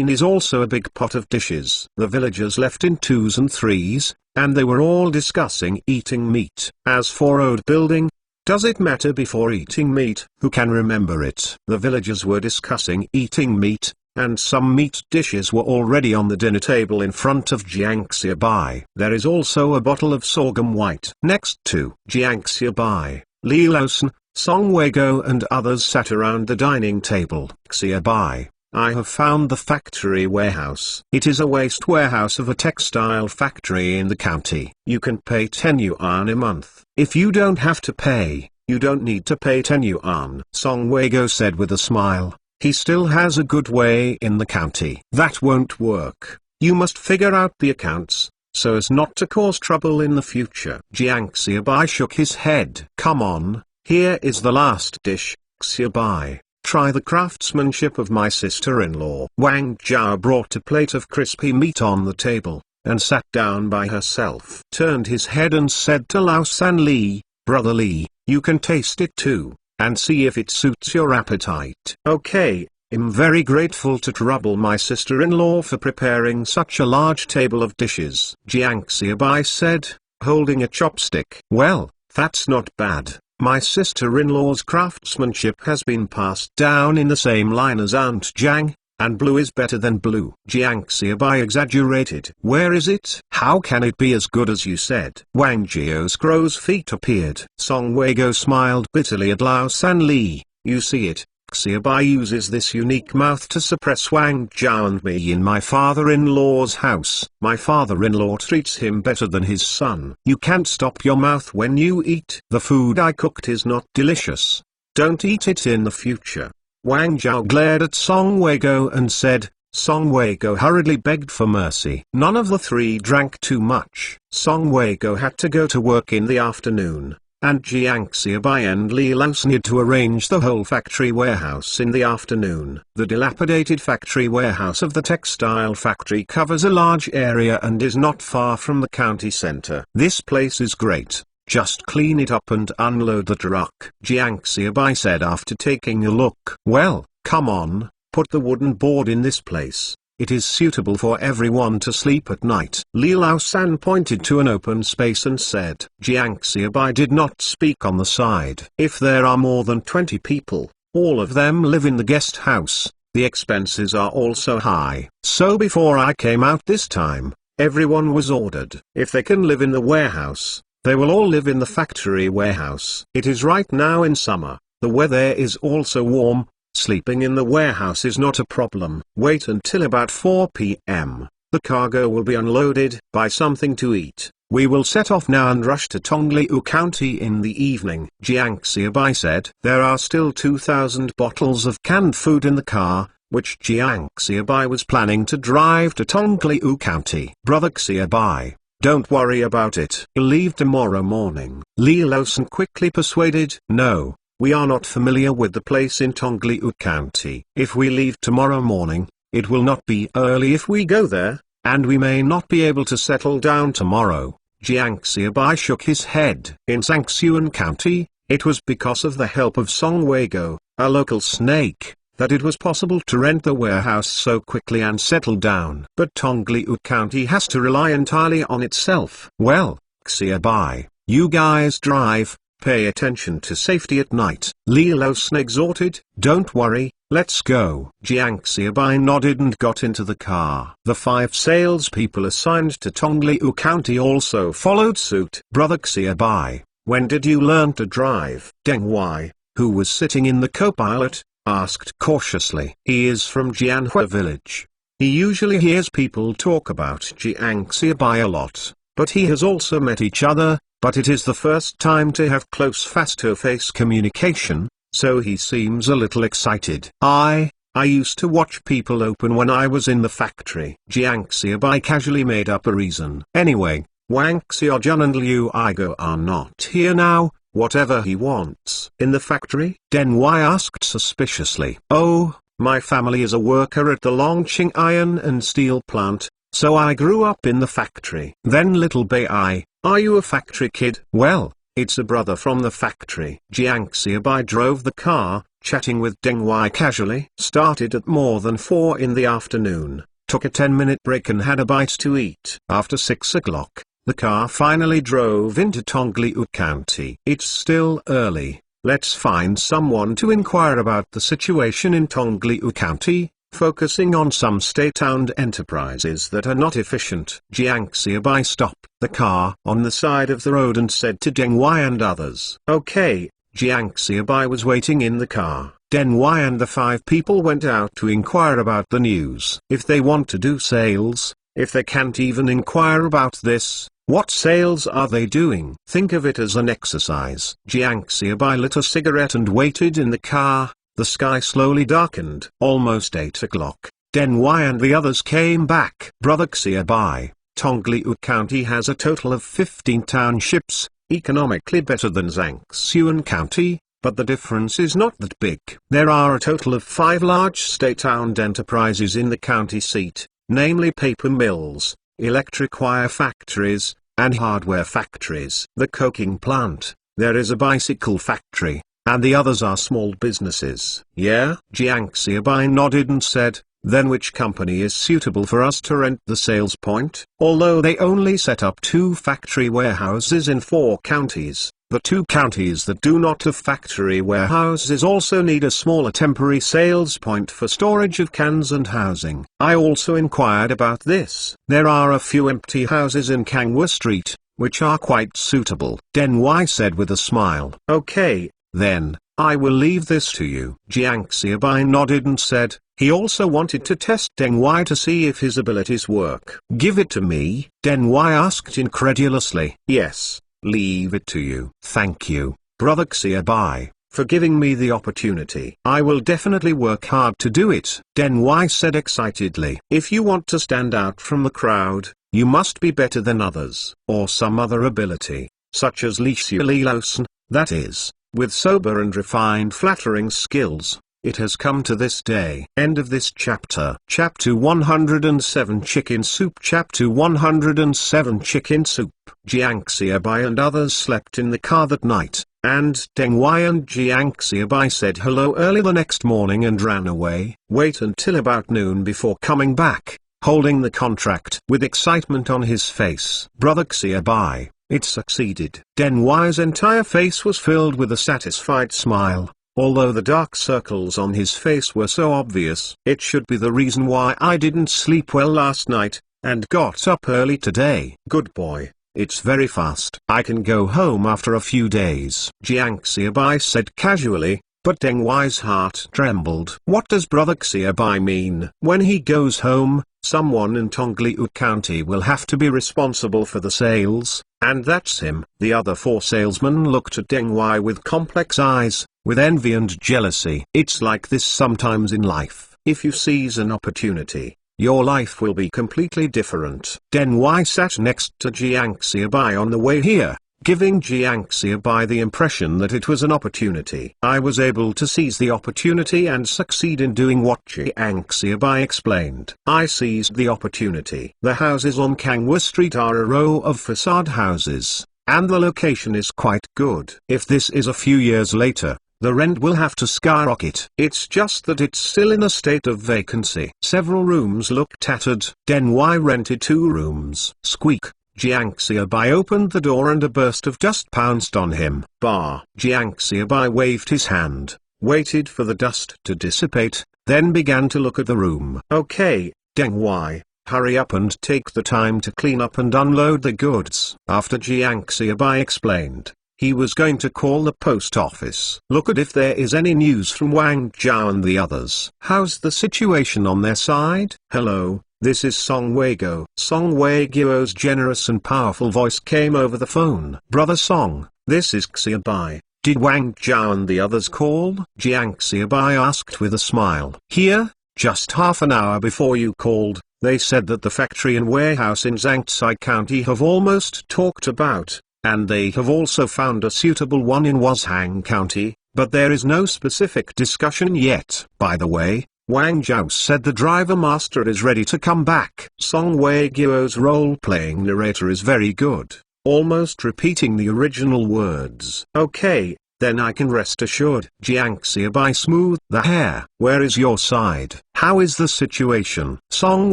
is also a big pot of dishes. The villagers left in twos and threes, and they were all discussing eating meat. As for road building, does it matter before eating meat? Who can remember it? The villagers were discussing eating meat, and some meat dishes were already on the dinner table in front of Jiang Xiaobai. There is also a bottle of sorghum white. Next to Jiang Xiaobai, Li Laosan, Song Weiguo and others sat around the dining table. Xiaobai, I have found the factory warehouse. It is a waste warehouse of a textile factory in the county. You can pay 10 yuan a month. If you don't have to pay, you don't need to pay 10 yuan. Song Weiguo said with a smile. He still has a good way in the county. That won't work. You must figure out the accounts, so as not to cause trouble in the future. Jiang Xiaobai shook his head. Come on, here is the last dish, Xiaobai. Try the craftsmanship of my sister-in-law. Wang Zhao brought a plate of crispy meat on the table, and sat down by herself. Turned his head and said to Lao San Li, Brother Li, you can taste it too, and see if it suits your appetite. Okay, I'm very grateful to Trouble my sister-in-law for preparing such a large table of dishes. Jiang Xiaobai said, holding a chopstick. Well, that's not bad. My sister-in-law's craftsmanship has been passed down in the same line as Aunt Jiang, and blue is better than blue. Jiangxiabai exaggerated. Where is it? How can it be as good as you said? Wang Jiao's crow's feet appeared. Song Weigo smiled bitterly at Lao San Li. You see it, Xiaobai uses this unique mouth to suppress Wang Jiao and me in my father-in-law's house. My father-in-law treats him better than his son. You can't stop your mouth when you eat. The food I cooked is not delicious. Don't eat it in the future. Wang Jiao glared at Song Weigo and said. Song Weigo hurriedly begged for mercy. None of the three drank too much. Song Weigo had to go to work in the afternoon, and Jiangxiabai and Li Laosan had to arrange the whole factory warehouse in the afternoon. The dilapidated factory warehouse of the textile factory covers a large area and is not far from the county center. This place is great. Just clean it up and unload the truck, Jiangxiabai said after taking a look. Well, come on, put the wooden board in this place. It is suitable for everyone to sleep at night. Li Laosan pointed to an open space and said. Jiangxiabai did not speak on the side. If there are more than 20 people, all of them live in the guest house, the expenses are also high. So before I came out this time, everyone was ordered. If they can live in the warehouse, they will all live in the factory warehouse. It is right now in summer, the weather is also warm. Sleeping in the warehouse is not a problem. Wait until about 4 p.m. The cargo will be unloaded. Buy something to eat. We will set off now and rush to Tongliu County in the evening. Jiangxiabai said. There are still 2,000 bottles of canned food in the car, which Jiangxiabai was planning to drive to Tongliu County. Brother Xiaobai, don't worry about it. We'll leave tomorrow morning. Li Laosan quickly persuaded. No. We are not familiar with the place in Tongliu County. If we leave tomorrow morning, it will not be early if we go there, and we may not be able to settle down tomorrow. Jiangxiabai shook his head. In Sangsuan County, it was because of the help of Song Weigo, a local snake, that it was possible to rent the warehouse so quickly and settle down. But Tongliu County has to rely entirely on itself. Well, Xiaobai, you guys drive. Pay attention to safety at night. Li Laosan exhorted. Don't worry, let's go. Jiangxiabai nodded and got into the car. The 5 salespeople assigned to Tongliu County also followed suit. Brother Xiaobai, when did you learn to drive? Deng Wai, who was sitting in the co-pilot, asked cautiously. He is from Jianhua village. He usually hears people talk about Jiangxiabai a lot, but he has also met each other. But it is the first time to have close face-to-face communication, so he seems a little excited. I used to watch people open when I was in the factory. Jiangxiabai casually made up a reason. Anyway, Wang Xiaojun and Liu Aigo are not here now, whatever he wants. In the factory? Deng Wai asked suspiciously. Oh, my family is a worker at the Longqing Iron and Steel Plant, so I grew up in the factory. Then little Bai, are you a factory kid? Well, it's a brother from the factory. Jiangxiabai drove the car, chatting with Deng Wai casually. Started at more than 4 in the afternoon, took a 10-minute break and had a bite to eat. After 6 o'clock, the car finally drove into Tongliu County. It's still early, let's find someone to inquire about the situation in Tongliu County, focusing on some state-owned enterprises that are not efficient. Jiangxiabai stopped the car on the side of the road and said to Deng Wai and others. Okay, Jiangxiabai was waiting in the car. Deng Wai and the 5 people went out to inquire about the news. If they want to do sales, if they can't even inquire about this, what sales are they doing? Think of it as an exercise. Jiangxiabai lit a cigarette and waited in the car. The sky slowly darkened. Almost 8 o'clock. Deng Wai and the others came back. Brother Xiaobai, Tongliu County has a total of 15 townships, economically better than Zhangsuan County, but the difference is not that big. There are a total of 5 large state-owned enterprises in the county seat, namely paper mills, electric wire factories, and hardware factories. The coking plant, there is a bicycle factory, and the others are small businesses. Yeah? Jiangxiabai nodded and said, then which company is suitable for us to rent the sales point? Although they only set up 2 factory warehouses in 4 counties, The two counties that do not have factory warehouses also need a smaller temporary sales point for storage of cans and housing. I also inquired about this. There are a few empty houses in Kangwa Street, which are quite suitable. Deng Wai said with a smile. Okay, then, I will leave this to you. Jiang Xiaobai nodded and said, he also wanted to test Deng Wai to see if his abilities work. Give it to me? Deng Wai asked incredulously. Yes, leave it to you. Thank you, Brother Xiaobai, for giving me the opportunity. I will definitely work hard to do it. Deng Wai said excitedly. If you want to stand out from the crowd, you must be better than others, or some other ability, such as Li Xiaoliaosan, that is, with sober and refined flattering skills. It has come to this day. End of this chapter. Chapter 107 Chicken Soup. Chapter 107 Chicken Soup. Jiang Xiaobai and others slept in the car that night, and Deng Wai and Jiang Xiaobai said hello early the next morning and ran away. Wait until about noon before coming back, holding the contract with excitement on his face. Brother Xiaobai, it succeeded. Deng Wai's entire face was filled with a satisfied smile. Although the dark circles on his face were so obvious. It should be the reason why I didn't sleep well last night, and got up early today. Good boy, it's very fast. I can go home after a few days. Jiang Xiaobai said casually, but Deng Wai's heart trembled. What does Brother Xiaobai mean? When he goes home, someone in Tongliu County will have to be responsible for the sales, and that's him. The other four salesmen looked at Deng Wai with complex eyes, with envy and jealousy. It's like this sometimes in life. If you seize an opportunity, your life will be completely different. Deng Wai sat next to Jiang Xiaobai on the way here, giving Jiang Xiaobai the impression that it was an opportunity. I was able to seize the opportunity and succeed in doing what Jiang Xiaobai explained. I seized the opportunity. The houses on Kangwa Street are a row of facade houses, and the location is quite good. If this is a few years later, the rent will have to skyrocket. It's just that it's still in a state of vacancy. Several rooms look tattered. Deng Wai rented 2 rooms. Squeak. Jiang Xiaobai opened the door and a burst of dust pounced on him. Bah! Jiang Xiaobai waved his hand, waited for the dust to dissipate, then began to look at the room. Okay, Deng Wai, hurry up and take the time to clean up and unload the goods. After Jiang Xiaobai explained, he was going to call the post office. Look at if there is any news from Wang Zhao and the others. How's the situation on their side? Hello, this is Song Weiguo. Song Weiguo's generous and powerful voice came over the phone. Brother Song, this is Xiaobai. Did Wang Zhao and the others call? Jiang Xiaobai asked with a smile. Here, just half an hour before you called, they said that the factory and warehouse in Zhangcai County have almost talked about, and they have also found a suitable one in Wuzhang County, but there is no specific discussion yet. By the way, Wang Zhao said the driver master is ready to come back. Song Weiguo's role-playing narrator is very good, almost repeating the original words. Okay, then I can rest assured. Jiang Xiaobai smoothed the hair. Where is your side? How is the situation? Song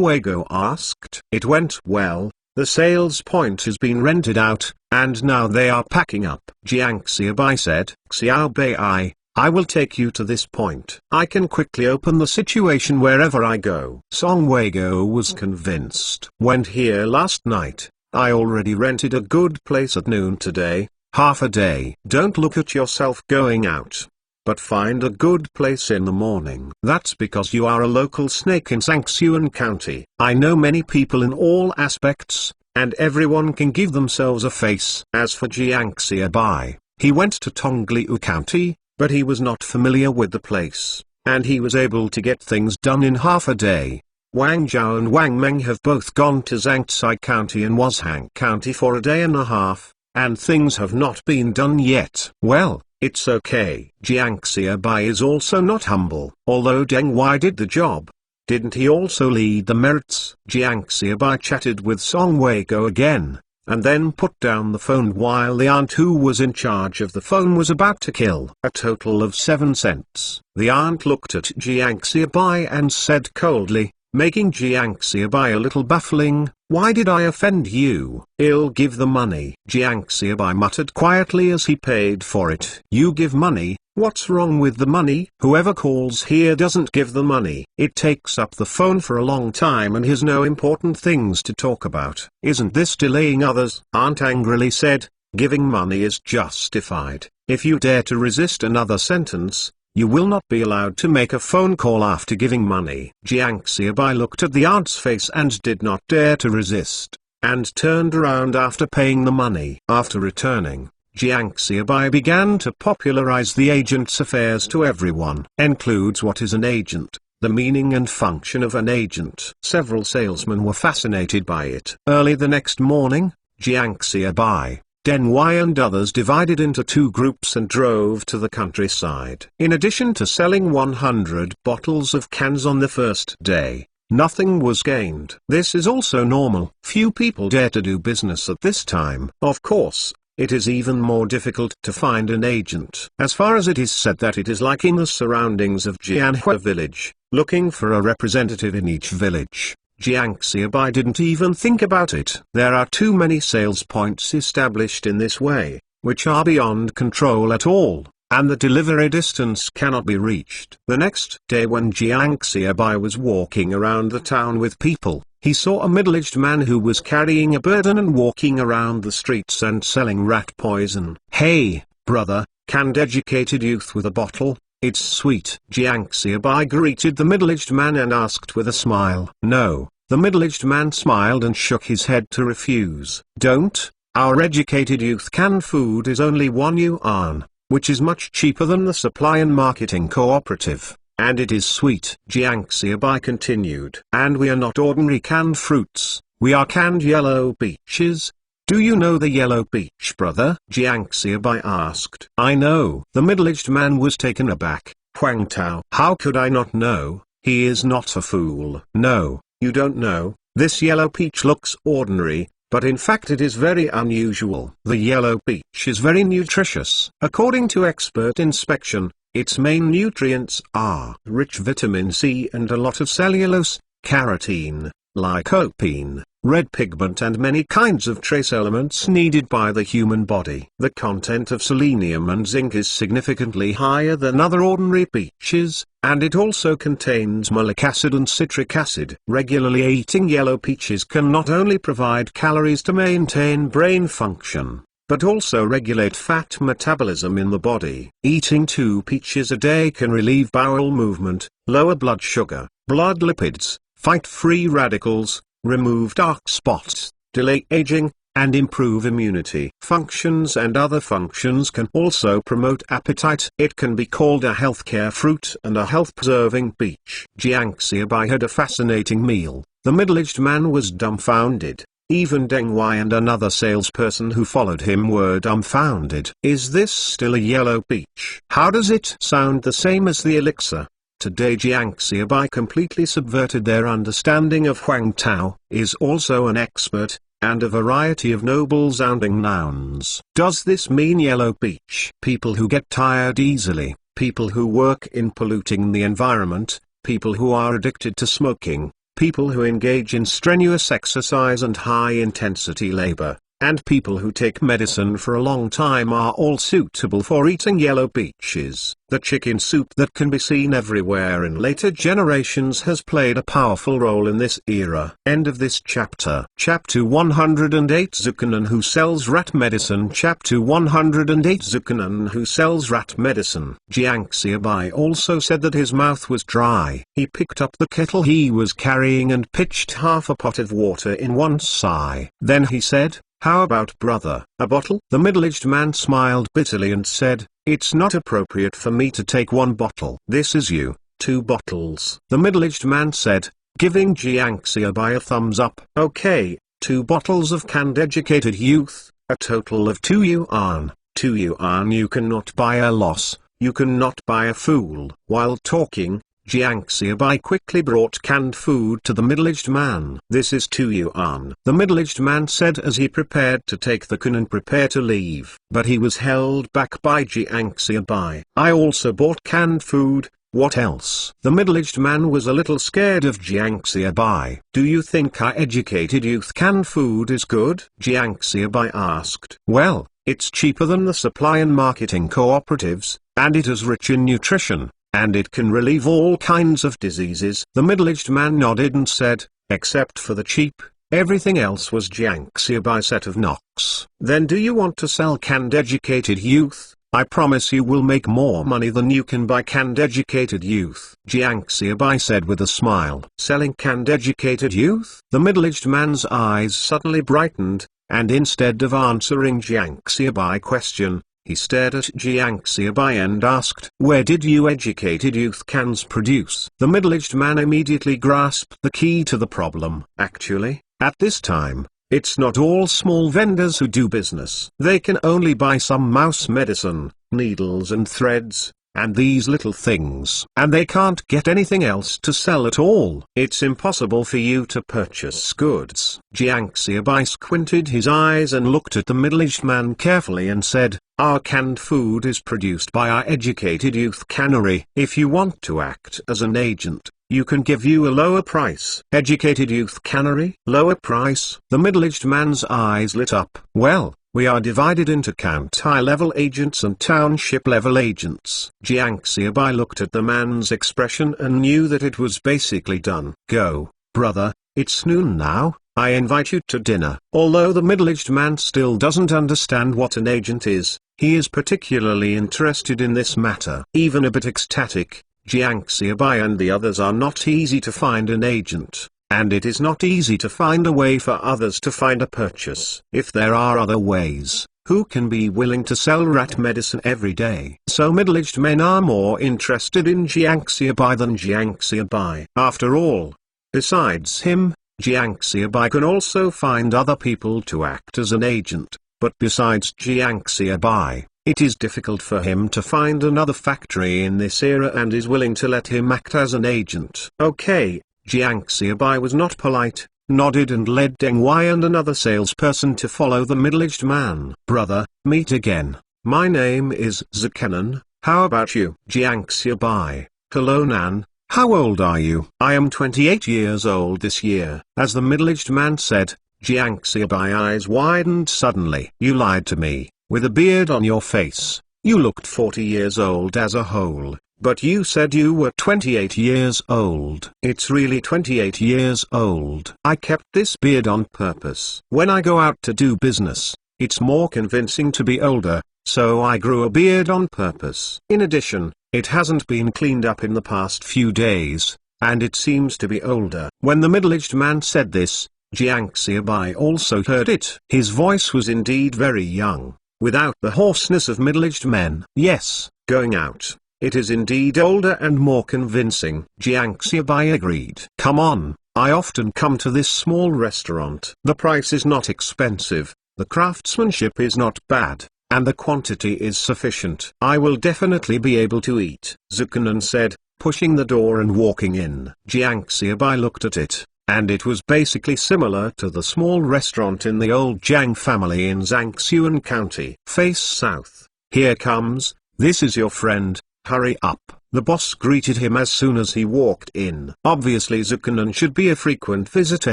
Weiguo asked. It went well. The sales point has been rented out, and now they are packing up. Jiang Xiaobai said. Xiaobai, I will take you to this point. I can quickly open the situation wherever I go. Song Weiguo was convinced. Went here last night. I already rented a good place at noon today, half a day. Don't look at yourself going out, but find a good place in the morning. That's because you are a local snake in Zhangxuan County. I know many people in all aspects, and everyone can give themselves a face. As for Jiang Xiaobai, he went to Tongliu County, but he was not familiar with the place, and he was able to get things done in half a day. Wang Zhao and Wang Meng have both gone to Zhangcai County and Wuzhang County for a day and a half, and things have not been done yet. Well, it's okay. Jiang Xiaobai is also not humble. Although Deng Wai did the job, didn't he also lead the merits? Jiang Xiaobai chatted with Song Weiguo again, and then put down the phone while the aunt who was in charge of the phone was about to kill. A total of 7 cents. The aunt looked at Jiang Xiaobai and said coldly, making Jiang Xiaobai a little baffling. "Why did I offend you?" "I'll give the money," Jiang Xiaobai muttered quietly as he paid for it. "You give money? What's wrong with the money?" "Whoever calls here doesn't give the money. It takes up the phone for a long time and has no important things to talk about. Isn't this delaying others?" Aunt angrily said. "Giving money is justified. If you dare to resist another sentence, you will not be allowed to make a phone call after giving money." Jiang Xiaobai looked at the aunt's face and did not dare to resist, and turned around after paying the money. After returning, Jiang Xiaobai began to popularize the agent's affairs to everyone. Includes what is an agent, the meaning and function of an agent. Several salesmen were fascinated by it. Early the next morning, Jiang Xiaobai, Deng Wai and others divided into two groups and drove to the countryside. In addition to selling 100 bottles of cans on the first day, nothing was gained. This is also normal. Few people dare to do business at this time. Of course, it is even more difficult to find an agent. As far as it is said that it is like in the surroundings of Jianhua village, looking for a representative in each village. Jiang Xiaobai didn't even think about it. There are too many sales points established in this way, which are beyond control at all, and the delivery distance cannot be reached. The next day when Jiang Xiaobai was walking around the town with people, he saw a middle-aged man who was carrying a burden and walking around the streets and selling rat poison. "Hey, brother, canned educated youth with a bottle? It's sweet." Jiang Xiaobai greeted the middle-aged man and asked with a smile. "No." The middle-aged man smiled and shook his head to refuse. "Don't, our educated youth canned food is only 1 yuan, which is much cheaper than the supply and marketing cooperative, and it is sweet." Jiang Xiaobai continued. "And we are not ordinary canned fruits, we are canned yellow peaches. Do you know the yellow peach, brother?" Jiang Xiaobai asked. "I know." The middle-aged man was taken aback. "Huang Tao, how could I not know? He is not a fool." "No, you don't know. This yellow peach looks ordinary, but in fact it is very unusual. The yellow peach is very nutritious. According to expert inspection, its main nutrients are rich vitamin C and a lot of cellulose, carotene, lycopene, red pigment and many kinds of trace elements needed by the human body. The content of selenium and zinc is significantly higher than other ordinary peaches, and it also contains malic acid and citric acid. Regularly eating yellow peaches can not only provide calories to maintain brain function, but also regulate fat metabolism in the body. Eating 2 peaches a day can relieve bowel movement, lower blood sugar, blood lipids, fight free radicals, remove dark spots, delay aging, and improve immunity functions, and other functions can also promote appetite. It can be called a healthcare fruit and a health-preserving peach. Jiang Xiaobai had a fascinating meal. The middle-aged man was dumbfounded. Even Deng Wai and another salesperson who followed him were dumbfounded. "Is this still a yellow peach? How does it sound the same as the elixir?" Today Jiang Xiaobai completely subverted their understanding of Huang Tao, is also an expert, and a variety of noble-sounding nouns. Does this mean yellow peach? People who get tired easily, people who work in polluting the environment, people who are addicted to smoking, people who engage in strenuous exercise and high-intensity labor, and people who take medicine for a long time are all suitable for eating yellow peaches. The chicken soup that can be seen everywhere in later generations has played a powerful role in this era. End of this chapter. Chapter 108 Zukanan who sells rat medicine. Chapter 108 Zukanan who sells rat medicine. Jiang Xiaobai also said that his mouth was dry. He picked up the kettle he was carrying and pitched half a pot of water in one sigh. Then he said, "How about brother, a bottle?" The middle-aged man smiled bitterly and said, "It's not appropriate for me to take 1 bottle. This is you, 2 bottles." The middle-aged man said, giving Jiang Xiaobai a thumbs up. "Okay, 2 bottles of canned educated youth, a total of 2 yuan. 2 yuan you cannot buy a loss, you cannot buy a fool." While talking, Jiang Xiaobai quickly brought canned food to the middle-aged man. "This is 2 yuan," the middle-aged man said as he prepared to take the can and prepare to leave. But he was held back by Jiang Xiaobai. "I also bought canned food, What else? The middle-aged man was a little scared of Jiang Xiaobai. Do you think our educated youth canned food is good? Jiang Xiaobai asked. Well, it's cheaper than the supply and marketing cooperatives, and it is rich in nutrition, and it can relieve all kinds of diseases. The middle-aged man nodded and said, except for the cheap, everything else was Jiang Xiaobai's set of knocks. Then do you want to sell canned educated youth? I promise you will make more money than you can buy canned educated youth. Jiang Xiaobai said with a smile. Selling canned educated youth? The middle-aged man's eyes suddenly brightened, and instead of answering Jiang Xiaobai's question, he stared at Jiang Xiaobai and asked, where did you educated youth cans produce? The middle-aged man immediately grasped the key to the problem. Actually, at this time, it's not all small vendors who do business. They can only buy some mouse medicine, needles and threads, and these little things. And they can't get anything else to sell at all. It's impossible for you to purchase goods. Jiang Xiaobai squinted his eyes and looked at the middle-aged man carefully and said, our canned food is produced by our educated youth cannery. If you want to act as an agent, you can give you a lower price. Educated youth cannery? Lower price? The middle-aged man's eyes lit up. Well, we are divided into county-level agents and township-level agents. Jiang Xiaobai looked at the man's expression and knew that it was basically done. Go, brother, it's noon now, I invite you to dinner. Although the middle-aged man still doesn't understand what an agent is, he is particularly interested in this matter. Even a bit ecstatic, Jiang Xiaobai and the others are not easy to find an agent, and it is not easy to find a way for others to find a purchase. If there are other ways, who can be willing to sell rat medicine every day? So middle-aged men are more interested in Jiang Xiaobai than Jiang Xiaobai. After all, besides him, Jiang Xiaobai can also find other people to act as an agent, but besides Jiang Xiaobai, it is difficult for him to find another factory in this era and is willing to let him act as an agent. Okay, Jiang Xiaobai was not polite, nodded and led Deng Wei and another salesperson to follow the middle-aged man. Brother, meet again. My name is Zakanan, how about you? Jiang Xiaobai. Hello Nan, how old are you? I am 28 years old this year. As the middle-aged man said, Jiang Xiaobai's eyes widened suddenly. You lied to me. With a beard on your face, you looked 40 years old as a whole, but you said you were 28 years old. It's really 28 years old. I kept this beard on purpose. When I go out to do business, it's more convincing to be older, so I grew a beard on purpose. In addition, it hasn't been cleaned up in the past few days, and it seems to be older. When the middle-aged man said this, Jiang Xiaobai also heard it. His voice was indeed very young, without the hoarseness of middle-aged men. Yes, going out, it is indeed older and more convincing. Jiang Xiaobai agreed. Come on, I often come to this small restaurant. The price is not expensive, the craftsmanship is not bad, and the quantity is sufficient. I will definitely be able to eat, Zukanan said, pushing the door and walking in. Jiang Xiaobai looked at it, and it was basically similar to the small restaurant in the old Jiang family in Zhangxuan County. Face south. Here comes, this is your friend, hurry up. The boss greeted him as soon as he walked in. Obviously Zukanan should be a frequent visitor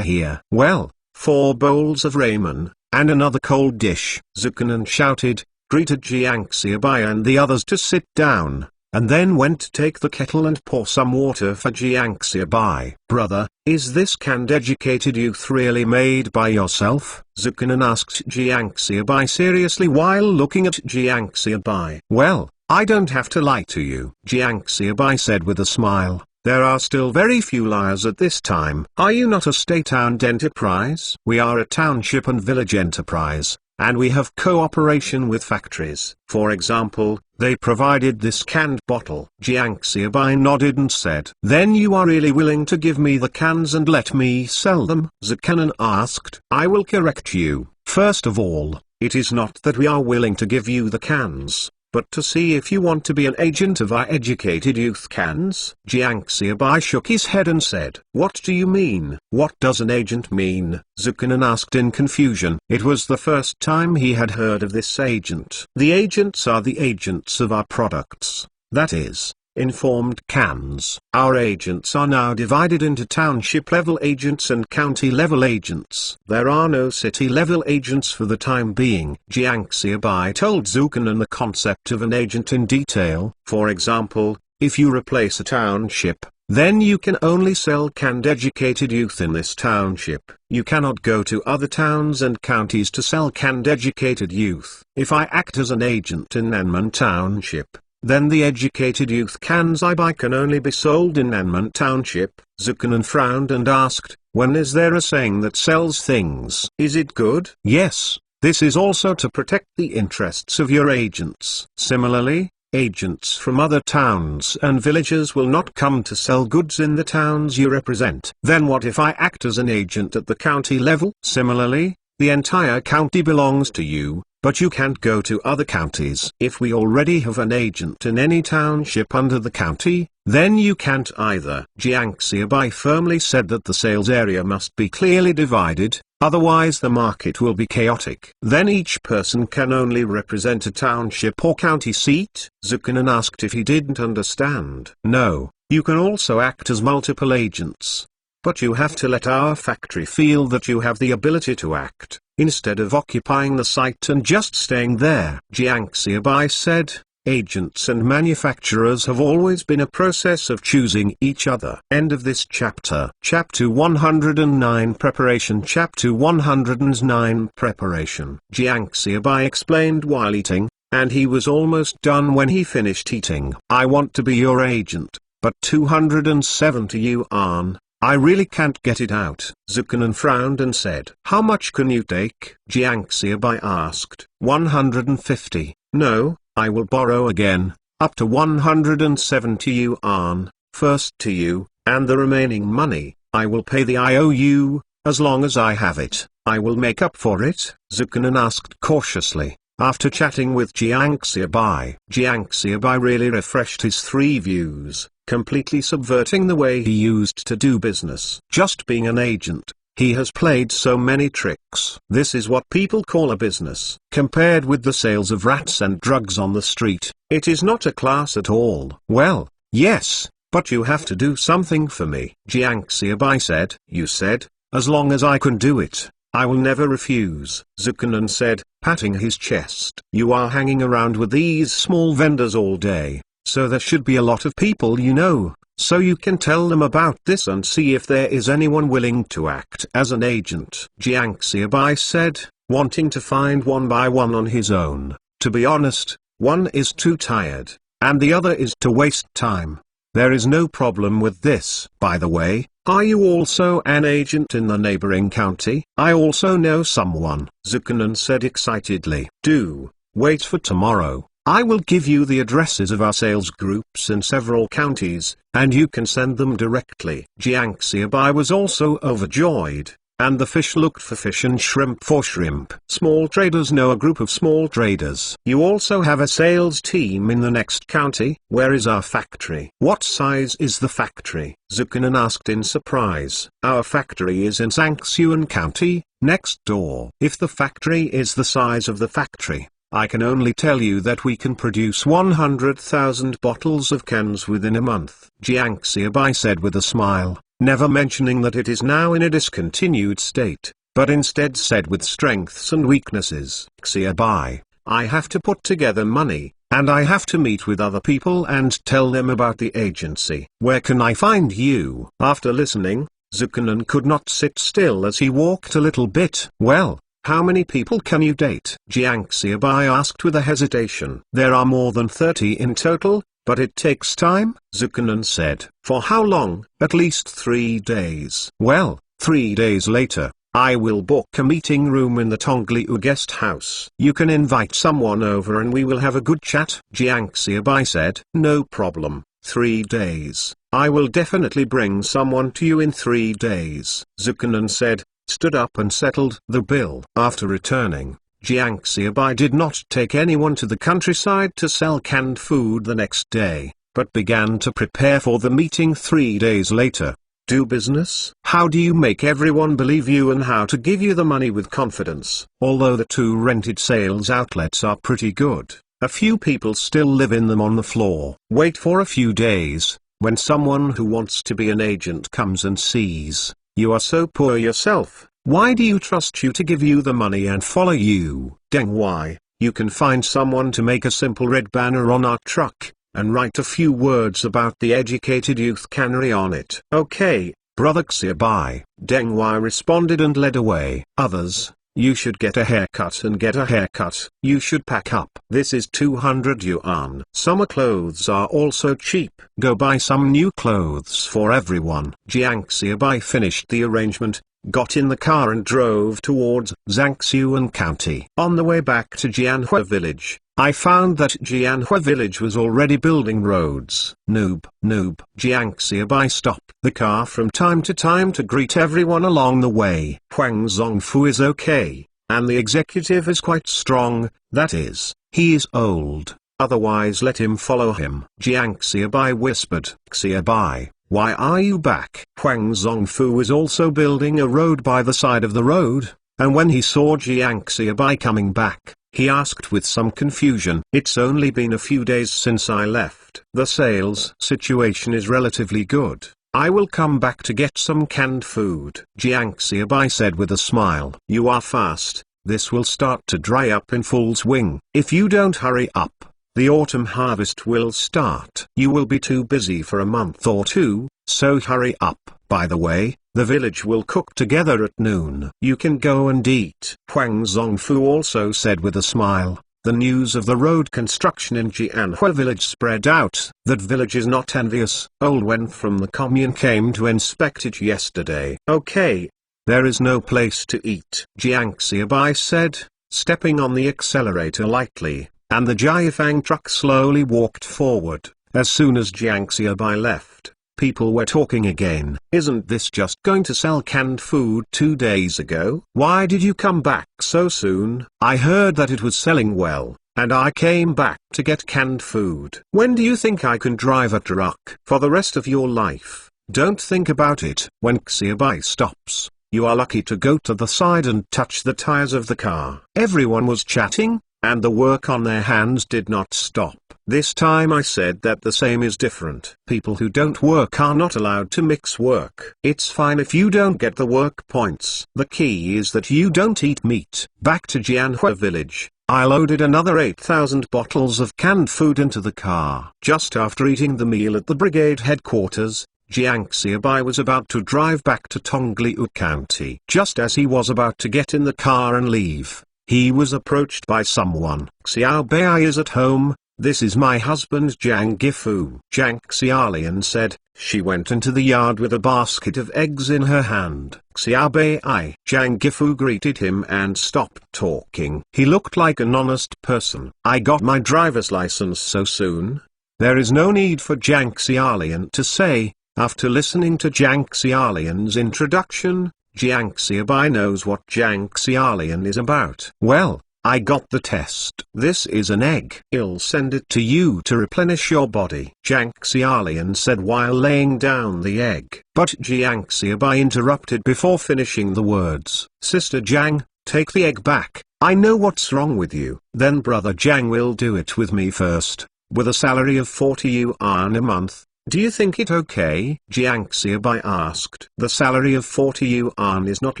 here. Well, 4 bowls of ramen, and another cold dish. Zukanan shouted, greeted Jiang Xiaobai and the others to sit down, and then went to take the kettle and pour some water for Jiang Xiaobai. Brother, is this canned educated youth really made by yourself? Zukanan asked Jiang Xiaobai seriously while looking at Jiang Xiaobai. Well, I don't have to lie to you, Jiang Xiaobai said with a smile. There are still very few liars at this time. Are you not a state-owned enterprise? We are a township and village enterprise, and we have cooperation with factories. For example, they provided this canned bottle. Jiang Xiaobai nodded and said, then you are really willing to give me the cans and let me sell them? Zakanan asked. I will correct you. First of all, it is not that we are willing to give you the cans, but to see if you want to be an agent of our educated youth cans. Jiang Xiaobai shook his head and said, what do you mean? What does an agent mean? Zukanan asked in confusion. It was the first time he had heard of this agent. The agents are the agents of our products. That is, informed cans. Our agents are now divided into township-level agents and county-level agents. There are no city-level agents for the time being. Jiang Xiaobai told Zukanan the concept of an agent in detail. For example, if you replace a township, then you can only sell canned educated youth in this township. You cannot go to other towns and counties to sell canned educated youth. If I act as an agent in Nanman Township, then the educated youth cans I buy can only be sold in Nanman Township. Zukanan frowned and asked, when is there a saying that sells things? Is it good? Yes, this is also to protect the interests of your agents. Similarly, agents from other towns and villages will not come to sell goods in the towns you represent. Then what if I act as an agent at the county level? Similarly, the entire county belongs to you, but you can't go to other counties. If we already have an agent in any township under the county, then you can't either. Jiang Xiaobai firmly said that the sales area must be clearly divided, otherwise the market will be chaotic. Then each person can only represent a township or county seat? Zukanan asked if he didn't understand. No, you can also act as multiple agents. But you have to let our factory feel that you have the ability to act, instead of occupying the site and just staying there. Jiang Xiaobai said, agents and manufacturers have always been a process of choosing each other. End of this chapter. Chapter 109 Preparation. Chapter 109 Preparation. Jiang Xiaobai explained while eating, and he was almost done when he finished eating. I want to be your agent, but 270 yuan. I really can't get it out. Zukanan frowned and said, how much can you take? Jiang Xiaobai asked. 150. No, I will borrow again, up to 170 yuan, first to you, and the remaining money, I will pay the IOU, as long as I have it, I will make up for it, Zukanan asked cautiously. After chatting with Jiang Xiaobai really refreshed his three views, completely subverting the way he used to do business. Just being an agent, he has played so many tricks. This is what people call a business. Compared with the sales of rats and drugs on the street, it is not a class at all. Well, yes, but you have to do something for me. Jiang Xiaobai said, you said, as long as I can do it, I will never refuse. Zukanan said, patting his chest. You are hanging around with these small vendors all day, so there should be a lot of people you know, so you can tell them about this and see if there is anyone willing to act as an agent. Jiang Xiaobai said, wanting to find one by one on his own. To be honest, one is too tired, and the other is to waste time. There is no problem with this. By the way, are you also an agent in the neighboring county? I also know someone, Zukanan said excitedly. Do wait for tomorrow. I will give you the addresses of our sales groups in several counties, and you can send them directly. Jiang Xiaobai was also overjoyed, and the fish looked for fish and shrimp for shrimp. Small traders know a group of small traders. You also have a sales team in the next county. Where is our factory? What size is the factory? Zukanan asked in surprise. Our factory is in Sangsuan County, next door. If the factory is the size of the factory, I can only tell you that we can produce 100,000 bottles of cans within a month. Jiang Xiaobai said with a smile, never mentioning that it is now in a discontinued state, but instead said with strengths and weaknesses. Xiaobai, I have to put together money, and I have to meet with other people and tell them about the agency. Where can I find you? After listening, Zukanan could not sit still as he walked a little bit. Well, how many people can you date? Jiang Xiaobai asked with a hesitation. There are more than 30 in total, but it takes time, Zukanan said. For how long? At least 3 days. Well, 3 days later, I will book a meeting room in the Tongliu guest house. You can invite someone over and we will have a good chat. Jiang Xiaobai said. No problem. 3 days. I will definitely bring someone to you in 3 days. Zukanan said, stood up and settled the bill. After returning, Jiang Xiaobai did not take anyone to the countryside to sell canned food the next day, but began to prepare for the meeting 3 days later. Do business? How do you make everyone believe you and how to give you the money with confidence? Although the 2 rented sales outlets are pretty good, A few people still live in them on the floor. Wait for a few days, when someone who wants to be an agent comes and sees, you are so poor yourself, why do you trust you to give you the money and follow you? Deng why, you can find someone to make a simple red banner on our truck, and write a few words about the educated youth cannery on it. Okay, brother Xiaobai, Deng Wai responded and led away. Others, you should get a haircut and get a haircut. You should pack up. This is 200 yuan. Summer clothes are also cheap. Go buy some new clothes for everyone. Jiang Xiaobai finished the arrangement, got in the car and drove towards Zhangxiuan County. On the way back to Jianhua village, I found that Jianhua village was already building roads. Noob. Jiang Xiaobai stopped the car from time to time to greet everyone along the way. Huang Zongfu is okay, and the executive is quite strong, that is, he is old, otherwise let him follow him. Jiang Xiaobai whispered, Xiaobai, why are you back? Huang Zongfu was also building a road by the side of the road, and when he saw Jiang Xiaobai coming back, he asked with some confusion. It's only been a few days since I left. The sales situation is relatively good. I will come back to get some canned food. Jiang Xiaobai said with a smile. You are fast, this will start to dry up in full swing. If you don't hurry up, the autumn harvest will start. You will be too busy for a month or two, so hurry up. By the way, the village will cook together at noon. You can go and eat. Huang Zongfu also said with a smile. The news of the road construction in Jianhua village spread out. That village is not envious. Old Wen from the commune came to inspect it yesterday. Okay. There is no place to eat. Jiang Xiaobai said, stepping on the accelerator lightly, and the Jiafang truck slowly walked forward. As soon as Jiang Xiaobai left, people were talking again. Isn't this just going to sell canned food 2 days ago? Why did you come back so soon? I heard that it was selling well, and I came back to get canned food. When do you think I can drive a truck? For the rest of your life, don't think about it. When Xiaobai stops, you are lucky to go to the side and touch the tires of the car. Everyone was chatting, and the work on their hands did not stop. This time I said that the same is different. People who don't work are not allowed to mix work. It's fine if you don't get the work points. The key is that you don't eat meat. Back to Jianhua village, I loaded another 8,000 bottles of canned food into the car. Just after eating the meal at the brigade headquarters, Jiang Xiaobai was about to drive back to Tongliu County. Just as he was about to get in the car and leave, he was approached by someone. Xiaobai is at home. This is my husband Zhang Gifu. Zhang Xiaolian said. She went into the yard with a basket of eggs in her hand. Xiaobai. Zhang Gifu greeted him and stopped talking. He looked like an honest person. I got my driver's license so soon? There is no need for Zhang Xiaolian to say. After listening to Zhang Xiaolian's introduction, Jiang Xiaobai knows what Zhang Xiaolian is about. Well, I got the test. This is an egg. I'll send it to you to replenish your body. Zhang Xiaolian said while laying down the egg. But Jiang Xiaobai interrupted before finishing the words. Sister Zhang, take the egg back. I know what's wrong with you. Then brother Zhang will do it with me first. With a salary of 40 yuan a month. Do you think it okay? Jiang Xiaobai asked. The salary of 40 yuan is not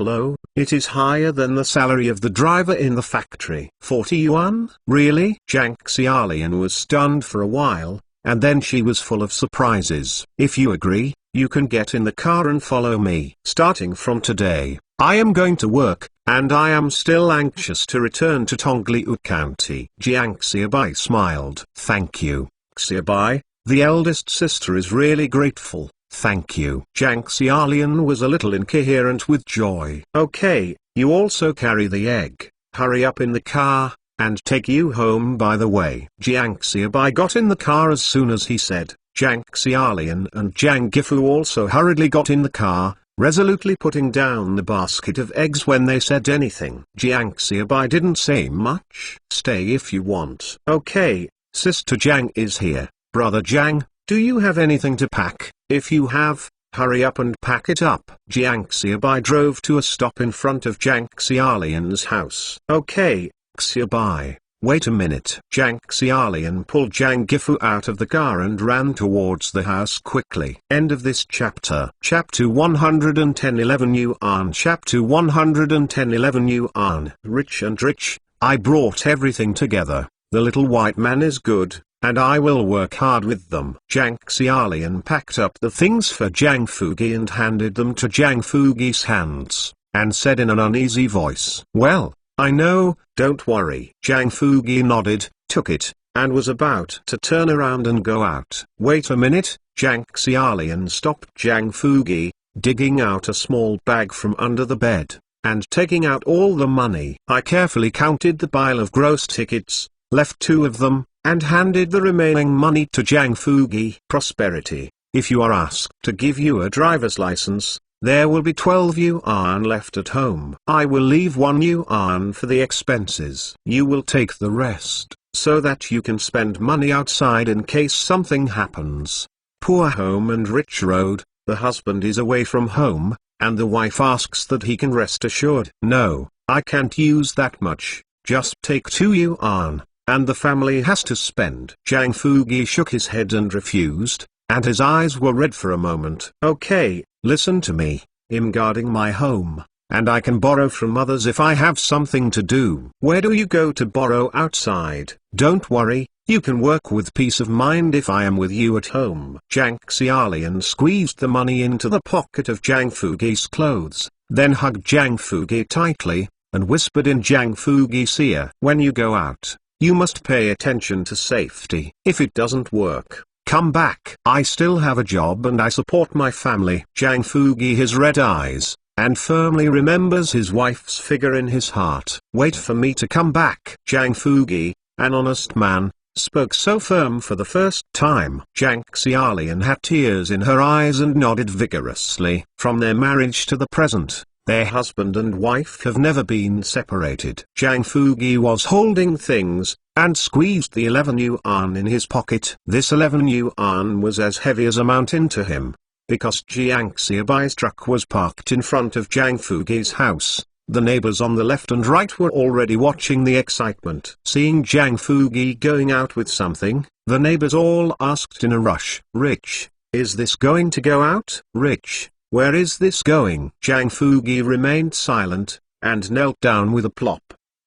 low, it is higher than the salary of the driver in the factory. 40 yuan? Really? Zhang Xiaolian was stunned for a while, and then she was full of surprises. If you agree, you can get in the car and follow me. Starting from today, I am going to work, and I am still anxious to return to Tongliu County. Jiang Xiaobai smiled. Thank you, Xiaobai. The eldest sister is really grateful, thank you. Zhang Xiaolian was a little incoherent with joy. Okay, you also carry the egg, hurry up in the car, and take you home by the way. Jiang Xiaobai got in the car as soon as he said. Zhang Xiaolian and Zhang Gifu also hurriedly got in the car, resolutely putting down the basket of eggs when they said anything. Jiang Xiaobai didn't say much. Stay if you want. Okay, Sister Zhang is here. Brother Zhang, do you have anything to pack? If you have, hurry up and pack it up. Jiang Xiaobai drove to a stop in front of Zhang Xiaolian's house. Okay, Xiaobai, Wait a minute. Jiang Xiaolian pulled Jiang Gifu out of the car and ran towards the house quickly. End of this chapter. Chapter 110 11 Yuan. Chapter 110 11 Yuan. Rich and rich, I brought everything together. The little white man is good, and I will work hard with them. Jiang Xiaolian packed up the things for Jiang Fugi and handed them to Jiang Fugi's hands, and said in an uneasy voice, "Well, I know, don't worry." Jiang Fugi nodded, took it, and was about to turn around and go out. Wait a minute. Jiang Xiaolian stopped Jiang Fugi, digging out a small bag from under the bed, and taking out all the money. I carefully counted the pile of gross tickets, left 2 of them, and handed the remaining money to Jiang Fugi. Prosperity. If you are asked to give you a driver's license, there will be 12 yuan left at home. I will leave 1 yuan for the expenses. You will take the rest, so that you can spend money outside in case something happens. Poor home and rich road, the husband is away from home, and the wife asks that he can rest assured. No, I can't use that much, just take 2 yuan, and the family has to spend. Jiang Fugi shook his head and refused, and his eyes were red for a moment. Okay, listen to me. I'm guarding my home, and I can borrow from others if I have something to do. Where do you go to borrow outside? Don't worry, you can work with peace of mind if I am with you at home. Jiang Xiaolian squeezed the money into the pocket of Jiang Fugi's clothes, then hugged Jiang Fugi tightly, and whispered in Jiang Fugi's ear, "When you go out, you must pay attention to safety. If it doesn't work, come back. I still have a job and I support my family." Jiang Fugi his red eyes, and firmly remembers his wife's figure in his heart. Wait for me to come back. Jiang Fugi, an honest man, spoke so firm for the first time. Jiang Xiaolian had tears in her eyes and nodded vigorously. From their marriage to the present, their husband and wife have never been separated. Jiang Fugi was holding things, and squeezed the 11 yuan in his pocket. This 11 yuan was as heavy as a mountain to him. Because Jiang Xiaobai's truck was parked in front of Jiang Fugi's house, the neighbors on the left and right were already watching the excitement. Seeing Jiang Fugi going out with something, the neighbors all asked in a rush, "Rich, is this going to go out? Rich, where is this going?" Jiang Fugi remained silent, and knelt down with a plop.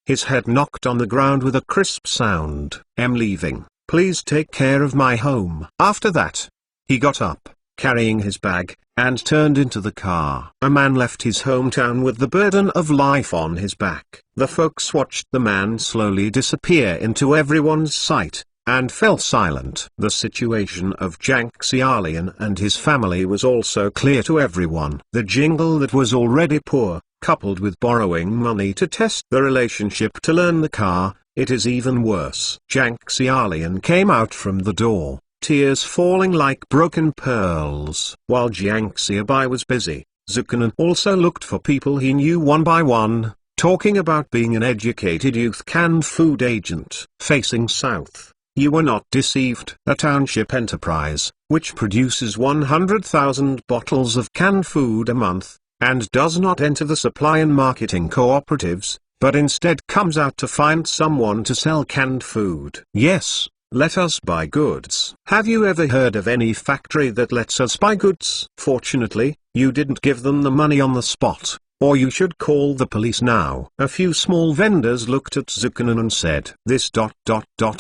His head knocked on the ground with a crisp sound. "I'm leaving. Please take care of my home." After that, he got up, carrying his bag, and turned into the car. A man left his hometown with the burden of life on his back. The folks watched the man slowly disappear into everyone's sight, and fell silent. The situation of Jiang Xiaolian and his family was also clear to everyone. The jingle that was already poor, coupled with borrowing money to test the relationship to learn the car, it is even worse. Jiang Xiaolian came out from the door, tears falling like broken pearls. While Jiang Xiaobai was busy, Zukanan also looked for people he knew one by one, talking about being an educated youth canned food agent. Facing south, you were not deceived. A township enterprise, which produces 100,000 bottles of canned food a month, and does not enter the supply and marketing cooperatives, but instead comes out to find someone to sell canned food. Yes, let us buy goods. Have you ever heard of any factory that lets us buy goods? Fortunately, you didn't give them the money on the spot, or you should call the police now. A few small vendors looked at Zukanan and said, "This ...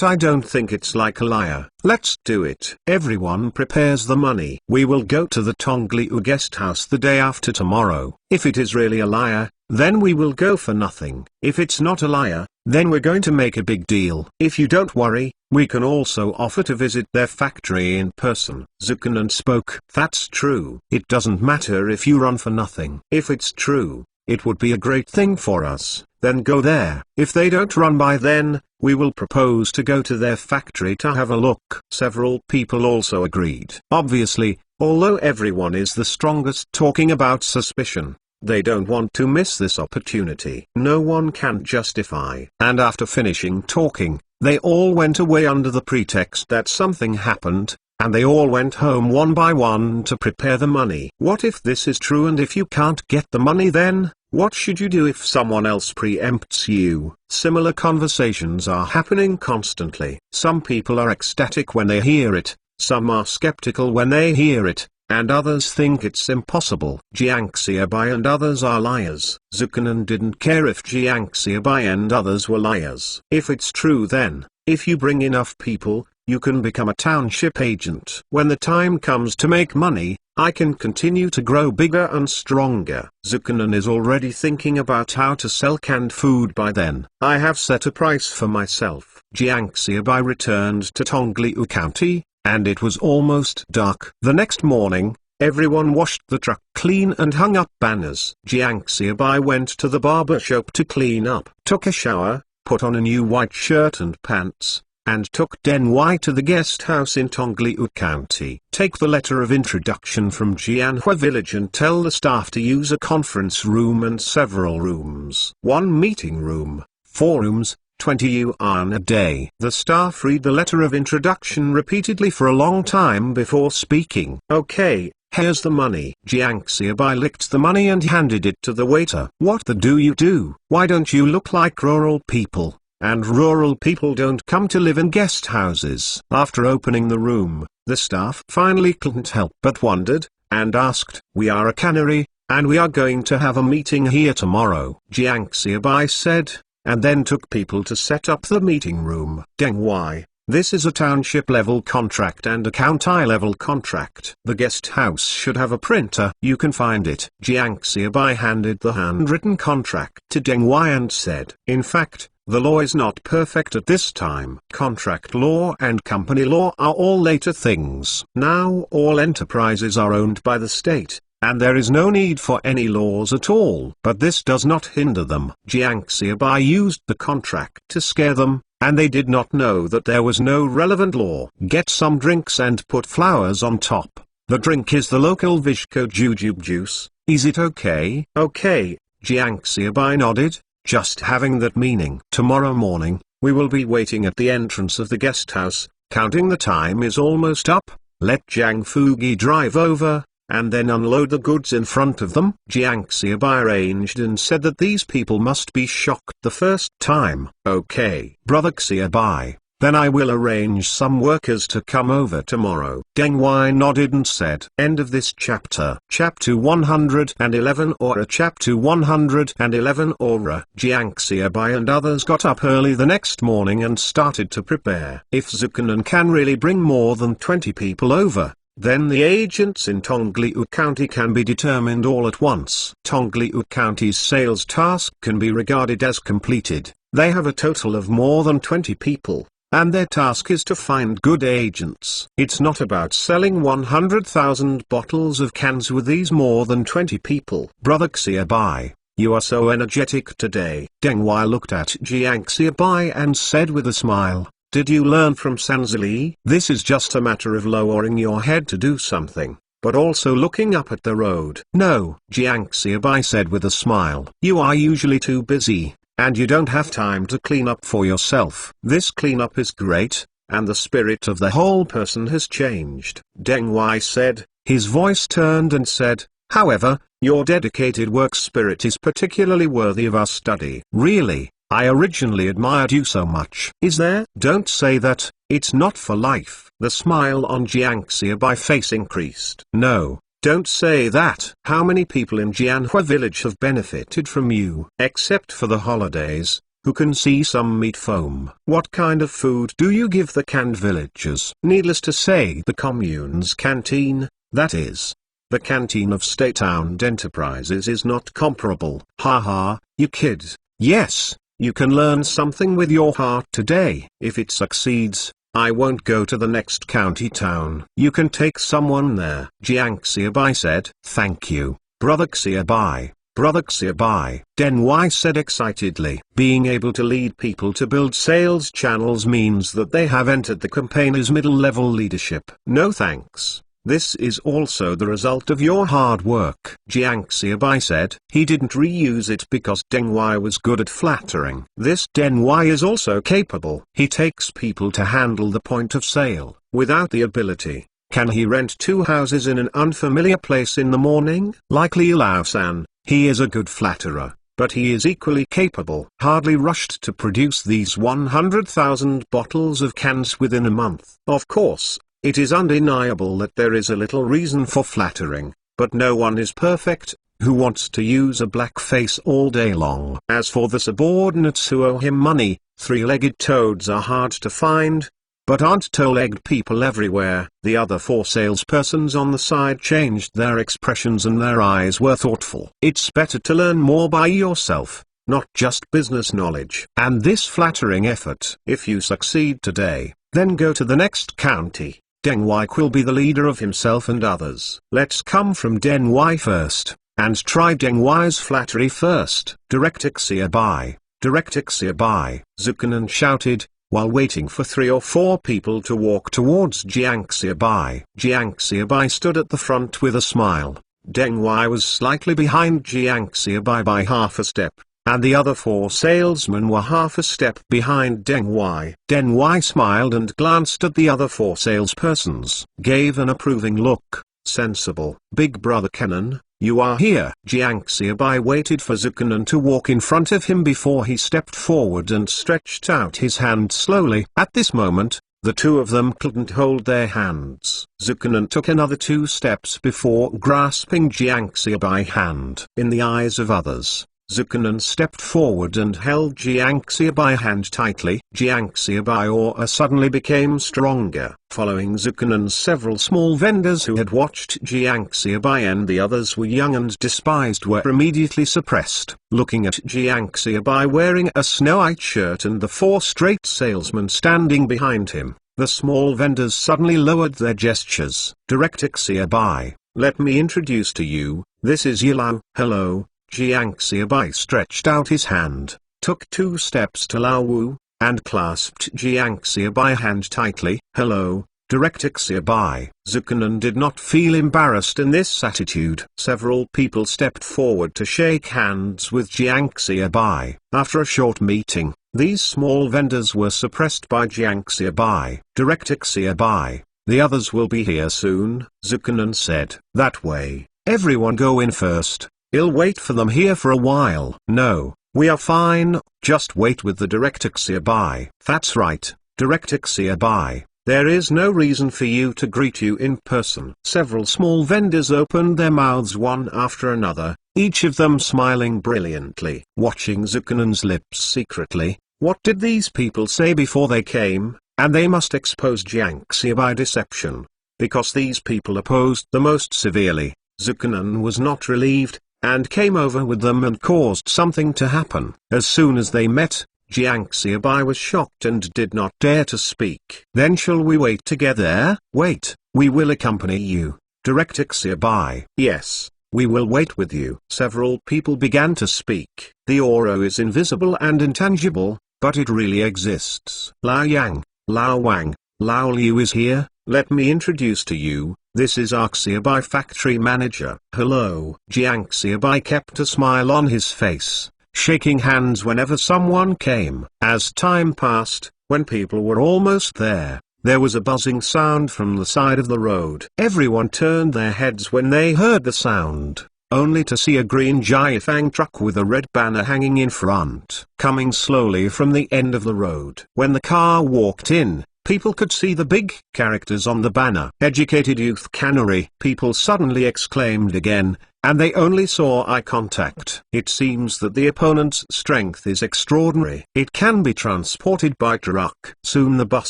I don't think it's like a liar. Let's do it." Everyone prepares the money. We will go to the Tongliu guest house the day after tomorrow. If it is really a liar, then we will go for nothing. If it's not a liar, then we're going to make a big deal. If you don't worry, we can also offer to visit their factory in person. Zukanan spoke. That's true. It doesn't matter if you run for nothing. If it's true, it would be a great thing for us. Then go there. If they don't run by then, we will propose to go to their factory to have a look. Several people also agreed. Obviously, although everyone is the strongest talking about suspicion, they don't want to miss this opportunity. No one can justify. And after finishing talking, they all went away under the pretext that something happened, and they all went home one by one to prepare the money. What if this is true, and if you can't get the money, then What should you do if someone else preempts you? Similar conversations are happening constantly. Some people are ecstatic when they hear it, some are skeptical when they hear it, and others think it's impossible. Jiang Xiaobai and others are liars. Zukanan didn't care if Jiang Xiaobai and others were liars. If it's true, then, if you bring enough people, you can become a township agent. When the time comes to make money, I can continue to grow bigger and stronger. Zukanan is already thinking about how to sell canned food by then. I have set a price for myself. Jiang Xiaobai returned to Tongliu County, and it was almost dark. The next morning, everyone washed the truck clean and hung up banners. Jiang Xiaobai went to the barber shop to clean up, took a shower, put on a new white shirt and pants, and took Deng Wai to the guest house in Tongliu County. Take the letter of introduction from Jianhua village and tell the staff to use a conference room and several rooms. 1 meeting room, 4 rooms, 20 yuan a day. The staff read the letter of introduction repeatedly for a long time before speaking. Okay, here's the money. Jiang Xiaobai licked the money and handed it to the waiter. What the do you do? Why don't you look like rural people? And rural people don't come to live in guest houses. After opening the room, the staff finally couldn't help but wondered, and asked, "We are a cannery, and we are going to have a meeting here tomorrow." Jiang Xiaobai said, and then took people to set up the meeting room. Deng Wai, this is a township-level contract and a county-level contract. The guest house should have a printer. You can find it. Jiang Xiaobai handed the handwritten contract to Deng Wai and said, "In fact, the law is not perfect at this time. Contract law and company law are all later things. Now all enterprises are owned by the state, and there is no need for any laws at all. But this does not hinder them." Jiang Xiaobai used the contract to scare them, and they did not know that there was no relevant law. Get some drinks and put flowers on top. The drink is the local Vishko Jujube juice. Is it okay? Okay, Jiang Xiaobai nodded. Just having that meaning. Tomorrow morning, we will be waiting at the entrance of the guest house, counting the time is almost up. Let Jiang Fugi drive over, and then unload the goods in front of them. Jiang Xiaobai arranged and said that these people must be shocked the first time. Okay, brother Xiaobai, then I will arrange some workers to come over tomorrow. Deng Wai nodded and said. End of this chapter. Chapter 111 Aura. Chapter 111 Aura. Jiang Xiaobai and others got up early the next morning and started to prepare. If Zukanan can really bring more than 20 people over, then the agents in Tongliu County can be determined all at once. Tongliu County's sales task can be regarded as completed. They have a total of more than 20 people, and their task is to find good agents. It's not about selling 100,000 bottles of cans with these more than 20 people. Brother Xiaobai, you are so energetic today. Deng Wai looked at Jiang Xiaobai and said with a smile, "Did you learn from Sanzili?" This is just a matter of lowering your head to do something, but also looking up at the road. No, Jiang Xiaobai said with a smile. You are usually too busy, and you don't have time to clean up for yourself. This cleanup is great, and the spirit of the whole person has changed. Deng Wai said, his voice turned and said, however, your dedicated work spirit is particularly worthy of our study. Really? I originally admired you so much. Is there? Don't say that, it's not for life. The smile on Jiang Xiaobai face increased. No, don't say that. How many people in Jianhua village have benefited from you? Except for the holidays, who can see some meat foam. What kind of food do you give the canned villagers? Needless to say, the commune's canteen, that is, the canteen of state-owned enterprises, is not comparable. Haha, you kid. Yes. You can learn something with your heart today. If it succeeds, I won't go to the next county town. You can take someone there. Jiang Xiaobai said. Thank you, brother Xiaobai. Brother Xiaobai, Deng Wai said excitedly. Being able to lead people to build sales channels means that they have entered the campaign's middle-level leadership. No thanks. This is also the result of your hard work. Jiang Xiaobai said. He didn't reuse it because Deng Wai was good at flattering. This Deng Wai is also capable. He takes people to handle the point of sale. Without the ability, can he rent 2 houses in an unfamiliar place in the morning? Like Li Lao-san, He is a good flatterer, but he is equally capable. Hardly rushed to produce these 100,000 bottles of cans within a month. Of course, it is undeniable that there is a little reason for flattering, but no one is perfect who wants to use a black face all day long. As for the subordinates who owe him money, three-legged toads are hard to find, but aren't toe-legged people everywhere? The other four salespersons on the side changed their expressions and their eyes were thoughtful. It's better to learn more by yourself, not just business knowledge. And this flattering effort. If you succeed today, then go to the next county. Deng Wai will be the leader of himself and others. Let's come from Deng Wai first, and try Deng Wai's flattery first. Direct Xiaobai, direct Xiaobai, Zukanan shouted, while waiting for 3 or 4 people to walk towards Jiang Xiaobai. Jiang Xiaobai stood at the front with a smile. Deng Wai was slightly behind Jiang Xiaobai by half a step, and the other 4 salesmen were half a step behind Deng Wai. Deng Wai smiled and glanced at the other 4 salespersons, gave an approving look. Sensible. Big brother Kenan, you are here. Jiang Xiaobai waited for Zukanan to walk in front of him before he stepped forward and stretched out his hand slowly. At this moment, the 2 of them couldn't hold their hands. Zukanan took another 2 steps before grasping Jiang Xiaobai's hand. In the eyes of others, Zukanan stepped forward and held Jiang Xiaobai's hand tightly. Jiang Xiaobai aura suddenly became stronger. Following Zukanan, several small vendors who had watched Jiang Xiaobai and the others were young and despised were immediately suppressed. Looking at Jiang Xiaobai wearing a snow-white shirt and the 4 straight salesmen standing behind him, the small vendors suddenly lowered their gestures. Direct Xiaobai, let me introduce to you, this is Yilao. Hello. Jiang Xiaobai stretched out his hand, took 2 steps to Lao Wu, and clasped Jiang Xiaobai's hand tightly. Hello, direct Xiaobai. Zukanan did not feel embarrassed in this attitude. Several people stepped forward to shake hands with Jiang Xiaobai. After a short meeting, these small vendors were suppressed by Jiang Xiaobai. Direct Xiaobai, the others will be here soon, Zukanan said. That way, everyone go in first. I'll wait for them here for a while. No, we are fine, just wait with the direct Xiaobai. That's right, direct Xiaobai, there is no reason for you to greet you in person. Several small vendors opened their mouths one after another, each of them smiling brilliantly. Watching Zukanan's lips secretly, what did these people say before they came? And they must expose Jiang Xiaobai deception, because these people opposed the most severely. Zukanan was not relieved, and came over with them and caused something to happen. As soon as they met, Jiang Xiaobai was shocked and did not dare to speak. Then shall we wait together? Wait, we will accompany you. Direct Xiaobai. Yes, we will wait with you. Several people began to speak. The aura is invisible and intangible, but it really exists. Lao Yang, Lao Wang, Lao Liu is here. Let me introduce to you, this is our Xiaobai factory manager. Hello. Jiang Xiaobai kept a smile on his face, shaking hands whenever someone came. As time passed, when people were almost there was a buzzing sound from the side of the road. Everyone turned their heads when they heard the sound, only to see a green Jiafang truck with a red banner hanging in front, coming slowly from the end of the road. When the car walked in, people could see the big characters on the banner. Educated Youth Cannery. People suddenly exclaimed again, and they only saw eye contact. It seems that the opponent's strength is extraordinary. It can be transported by truck. Soon the bus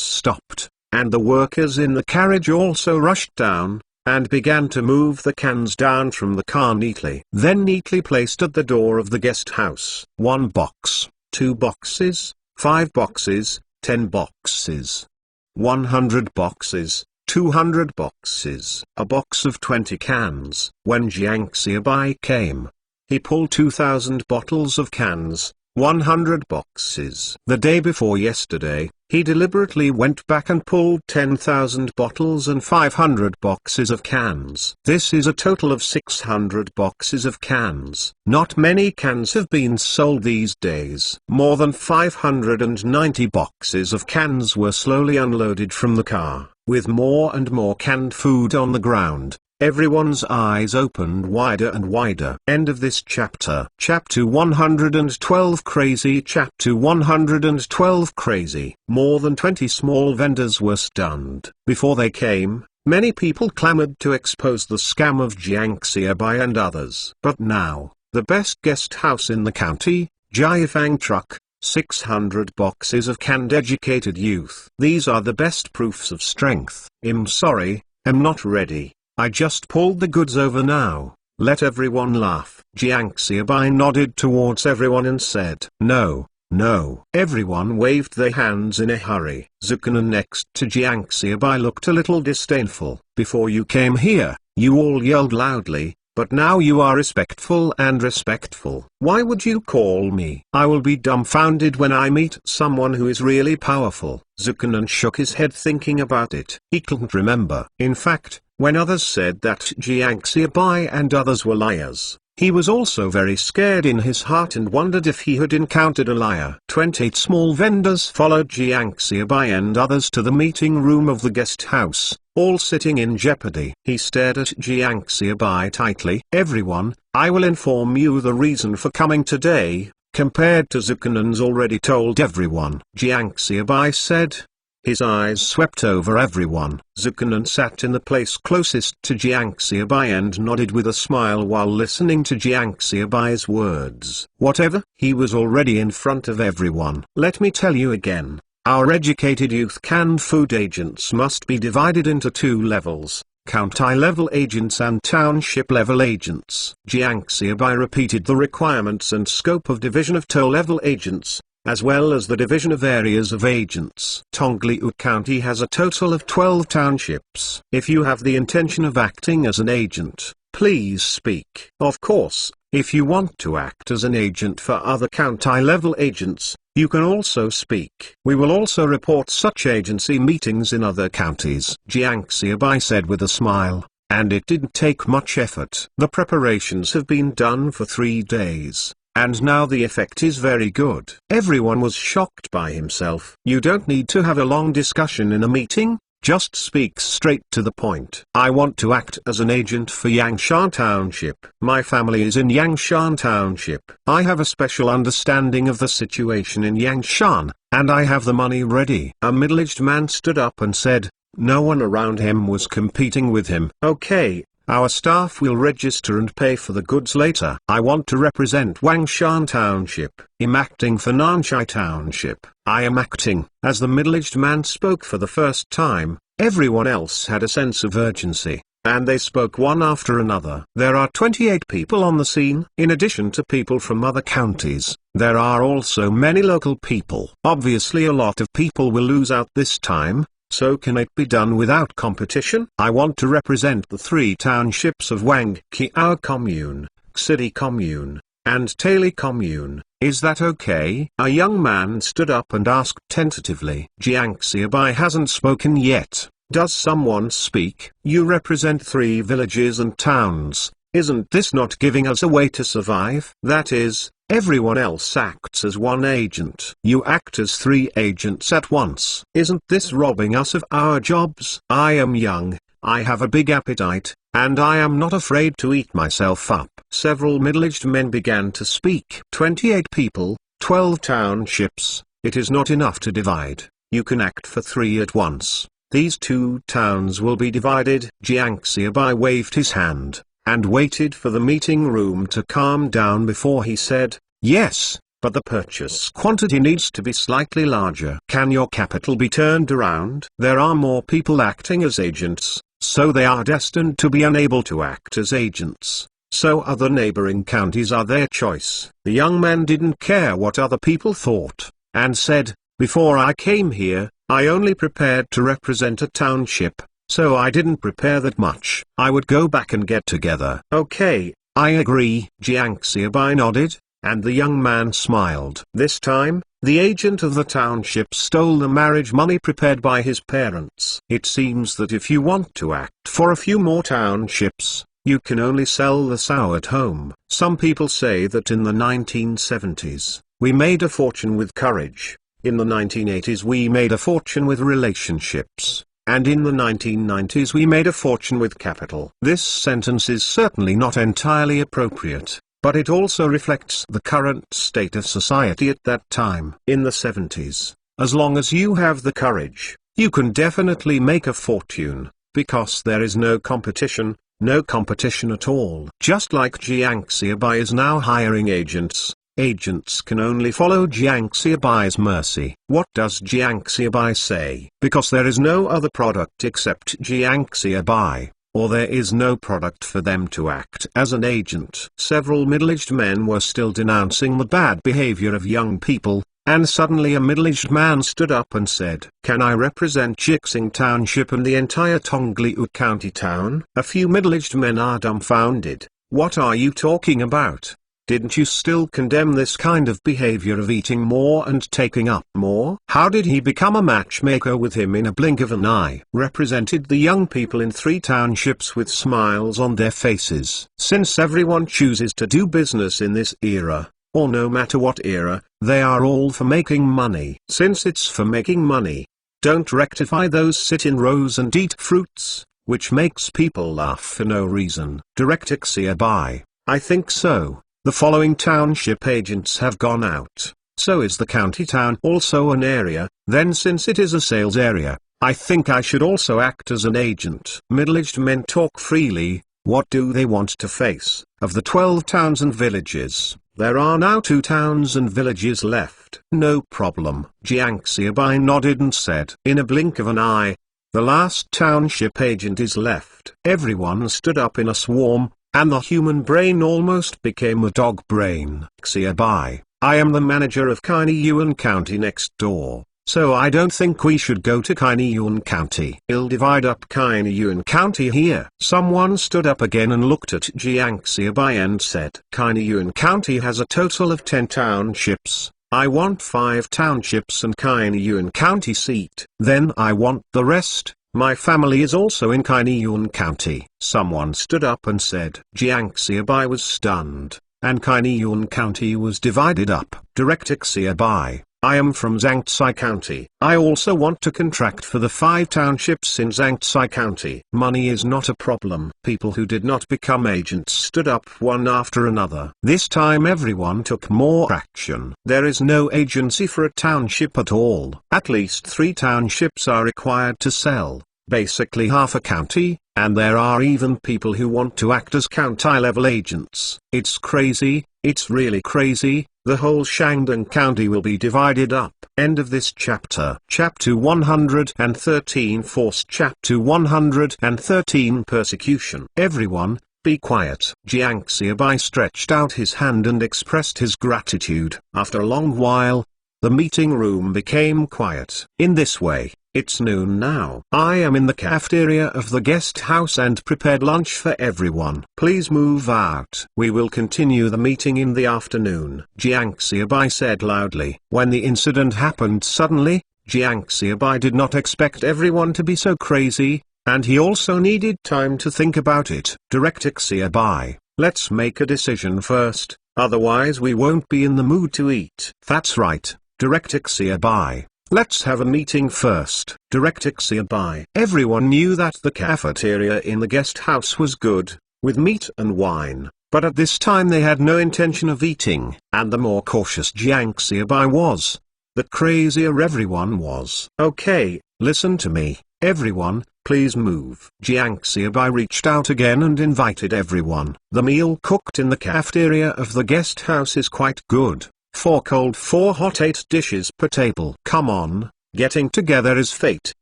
stopped, and the workers in the carriage also rushed down, and began to move the cans down from the car neatly. Then neatly placed at the door of the guest house. 1 box, 2 boxes, 5 boxes, 10 boxes. 100 boxes, 200 boxes. A box of 20 cans. When Jiang Xiaobai came, he pulled 2,000 bottles of cans, 100 boxes. The day before yesterday, he deliberately went back and pulled 10,000 bottles and 500 boxes of cans. This is a total of 600 boxes of cans. Not many cans have been sold these days. More than 590 boxes of cans were slowly unloaded from the car. With more and more canned food on the ground, Everyone's eyes opened wider and wider. End of this chapter. Chapter 112 Crazy. Chapter 112 Crazy. More than 20 small vendors were stunned. Before they came, many people clamored to expose the scam of Jiang Xiaobai and others. But now, the best guest house in the county, Jiafang Truck, 600 boxes of canned educated youth. These are the best proofs of strength. I'm sorry, I'm not ready. I just pulled the goods over now. Let everyone laugh. Jiang Xiaobai nodded towards everyone and said, "No, no." Everyone waved their hands in a hurry. Zukanan next to Jiang Xiaobai looked a little disdainful. Before you came here, you all yelled loudly, but now you are respectful and respectful. Why would you call me? I will be dumbfounded when I meet someone who is really powerful. Zukanan shook his head thinking about it. He couldn't remember. In fact, when others said that Jiang Xiaobai and others were liars, he was also very scared in his heart and wondered if he had encountered a liar. 28 small vendors followed Jiang Xiaobai and others to the meeting room of the guest house, all sitting in jeopardy. He stared at Jiang Xiaobai tightly. Everyone, I will inform you the reason for coming today, compared to Zukanan's already told everyone. Jiang Xiaobai said. His eyes swept over everyone. Zukanan sat in the place closest to Jiang Xiaobai and nodded with a smile while listening to Jiang Xiaobai's words. Whatever? He was already in front of everyone. Let me tell you again. Our educated youth canned food agents must be divided into two levels, county-level agents and township-level agents. Jiang Xiaobai repeated the requirements and scope of division of tow-level agents, as well as the division of areas of agents. Tongliu County has a total of 12 townships. If you have the intention of acting as an agent, please speak. Of course, if you want to act as an agent for other county-level agents, you can also speak. We will also report such agency meetings in other counties. Jiang Xiaobai said with a smile, and it didn't take much effort. The preparations have been done for 3 days, and now the effect is very good. Everyone was shocked by himself. You don't need to have a long discussion in a meeting. Just speak straight to the point. I want to act as an agent for Yangshan Township. My family is in Yangshan Township. I have a special understanding of the situation in Yangshan, and I have the money ready. A middle-aged man stood up and said. No one around him was competing with him. Okay, our staff will register and pay for the goods later. I want to represent Wangshan Township. I'm acting for Nanchai Township. I am acting. As the middle-aged man spoke for the first time, everyone else had a sense of urgency, and they spoke one after another. There are 28 people on the scene. In addition to people from other counties, there are also many local people. Obviously a lot of people will lose out this time. So can it be done without competition? I want to represent the 3 townships of Wang Kiao Commune, City Commune, and Taili Commune. Is that okay? A young man stood up and asked tentatively. Jiang Xiaobai hasn't spoken yet. Does someone speak? You represent 3 villages and towns. Isn't this not giving us a way to survive? That is, everyone else acts as one agent. You act as 3 agents at once. Isn't this robbing us of our jobs? I am young, I have a big appetite, and I am not afraid to eat myself up. Several middle-aged men began to speak. 28 people, 12 townships. It is not enough to divide. You can act for 3 at once. These 2 towns will be divided. Jiang Xiaobai waved his hand, and waited for the meeting room to calm down before he said, yes, but the purchase quantity needs to be slightly larger. Can your capital be turned around? There are more people acting as agents, so they are destined to be unable to act as agents. So other neighboring counties are their choice. The young man didn't care what other people thought, and said, before I came here, I only prepared to represent a township. So I didn't prepare that much. I would go back and get together. Okay, I agree. Jiang Xiaobai nodded, and the young man smiled. This time, the agent of the township stole the marriage money prepared by his parents. It seems that if you want to act for a few more townships, you can only sell the sow at home. Some people say that in the 1970s, we made a fortune with courage. In the 1980s we made a fortune with relationships. and in the 1990s we made a fortune with capital. This sentence is certainly not entirely appropriate, but it also reflects the current state of society at that time. In the 70s, as long as you have the courage, you can definitely make a fortune, because there is no competition at all. Just like Jiang Xiaobai is now hiring agents, agents can only follow Jiang Xiaobai's mercy. What does Jiang Xiaobai say? Because there is no other product except Jiang Xiaobai, or there is no product for them to act as an agent. Several middle-aged men were still denouncing the bad behavior of young people, and suddenly a middle-aged man stood up and said, "Can I represent Jixing Township and the entire Tongliu County town?" A few middle-aged men are dumbfounded. What are you talking about? Didn't you still condemn this kind of behavior of eating more and taking up more? How did he become a matchmaker with him in a blink of an eye? Represented the young people in 3 townships with smiles on their faces. Since everyone chooses to do business in this era, or no matter what era, they are all for making money. Since it's for making money, don't rectify those sit in rows and eat fruits, which makes people laugh for no reason. Director Xiaobai, I think so. The following township agents have gone out. So is the county town also an area? Then since it is a sales area, I think I should also act as an agent. Middle-aged men talk freely. What do they want to face? Of the 12 towns and villages, there are now 2 towns and villages left. No problem. Jiang Xiaobai nodded and said, in a blink of an eye, the last township agent is left. Everyone stood up in a swarm, and the human brain almost became a dog brain. Xiaobai, I am the manager of Kainiyuan County next door, so I don't think we should go to Kainiyuan County. I'll divide up Kainiyuan County here. Someone stood up again and looked at Jiang Xiaobai and said, Kainiyuan County has a total of 10 townships. I want 5 townships and Kainiyuan County seat. Then I want the rest. My family is also in Kainiyuan County. Someone stood up and said. Jiang Xiaobai was stunned, and Kainiyuan County was divided up. Director Xiaobai, I am from Zhangcai County. I also want to contract for the 5 townships in Zhangcai County. Money is not a problem. People who did not become agents stood up one after another. This time everyone took more action. There is no agency for a township at all. At least 3 townships are required to sell, basically half a county, and there are even people who want to act as county-level agents. It's crazy, it's really crazy. The whole Shandong County will be divided up. End of this chapter. Chapter 113 Force. Chapter 113 Persecution. Everyone, be quiet. Jiang Xiaobai stretched out his hand and expressed his gratitude. After a long while, the meeting room became quiet. In this way, it's noon now. I am in the cafeteria of the guest house and prepared lunch for everyone. Please move out. We will continue the meeting in the afternoon. Jiang Xiaobai said loudly. When the incident happened suddenly, Jiang Xiaobai did not expect everyone to be so crazy, and he also needed time to think about it. Director Xiaobai, let's make a decision first, otherwise we won't be in the mood to eat. That's right, Director Xiaobai. Let's have a meeting first. Director Xiaobai. Everyone knew that the cafeteria in the guest house was good, with meat and wine, but at this time they had no intention of eating. And the more cautious Jiang Xiaobai was, the crazier everyone was. Okay, listen to me, everyone, please move. Jiang Xiaobai reached out again and invited everyone. The meal cooked in the cafeteria of the guest house is quite good. 4 cold 4 hot 8 dishes per table. Come on, getting together is fate.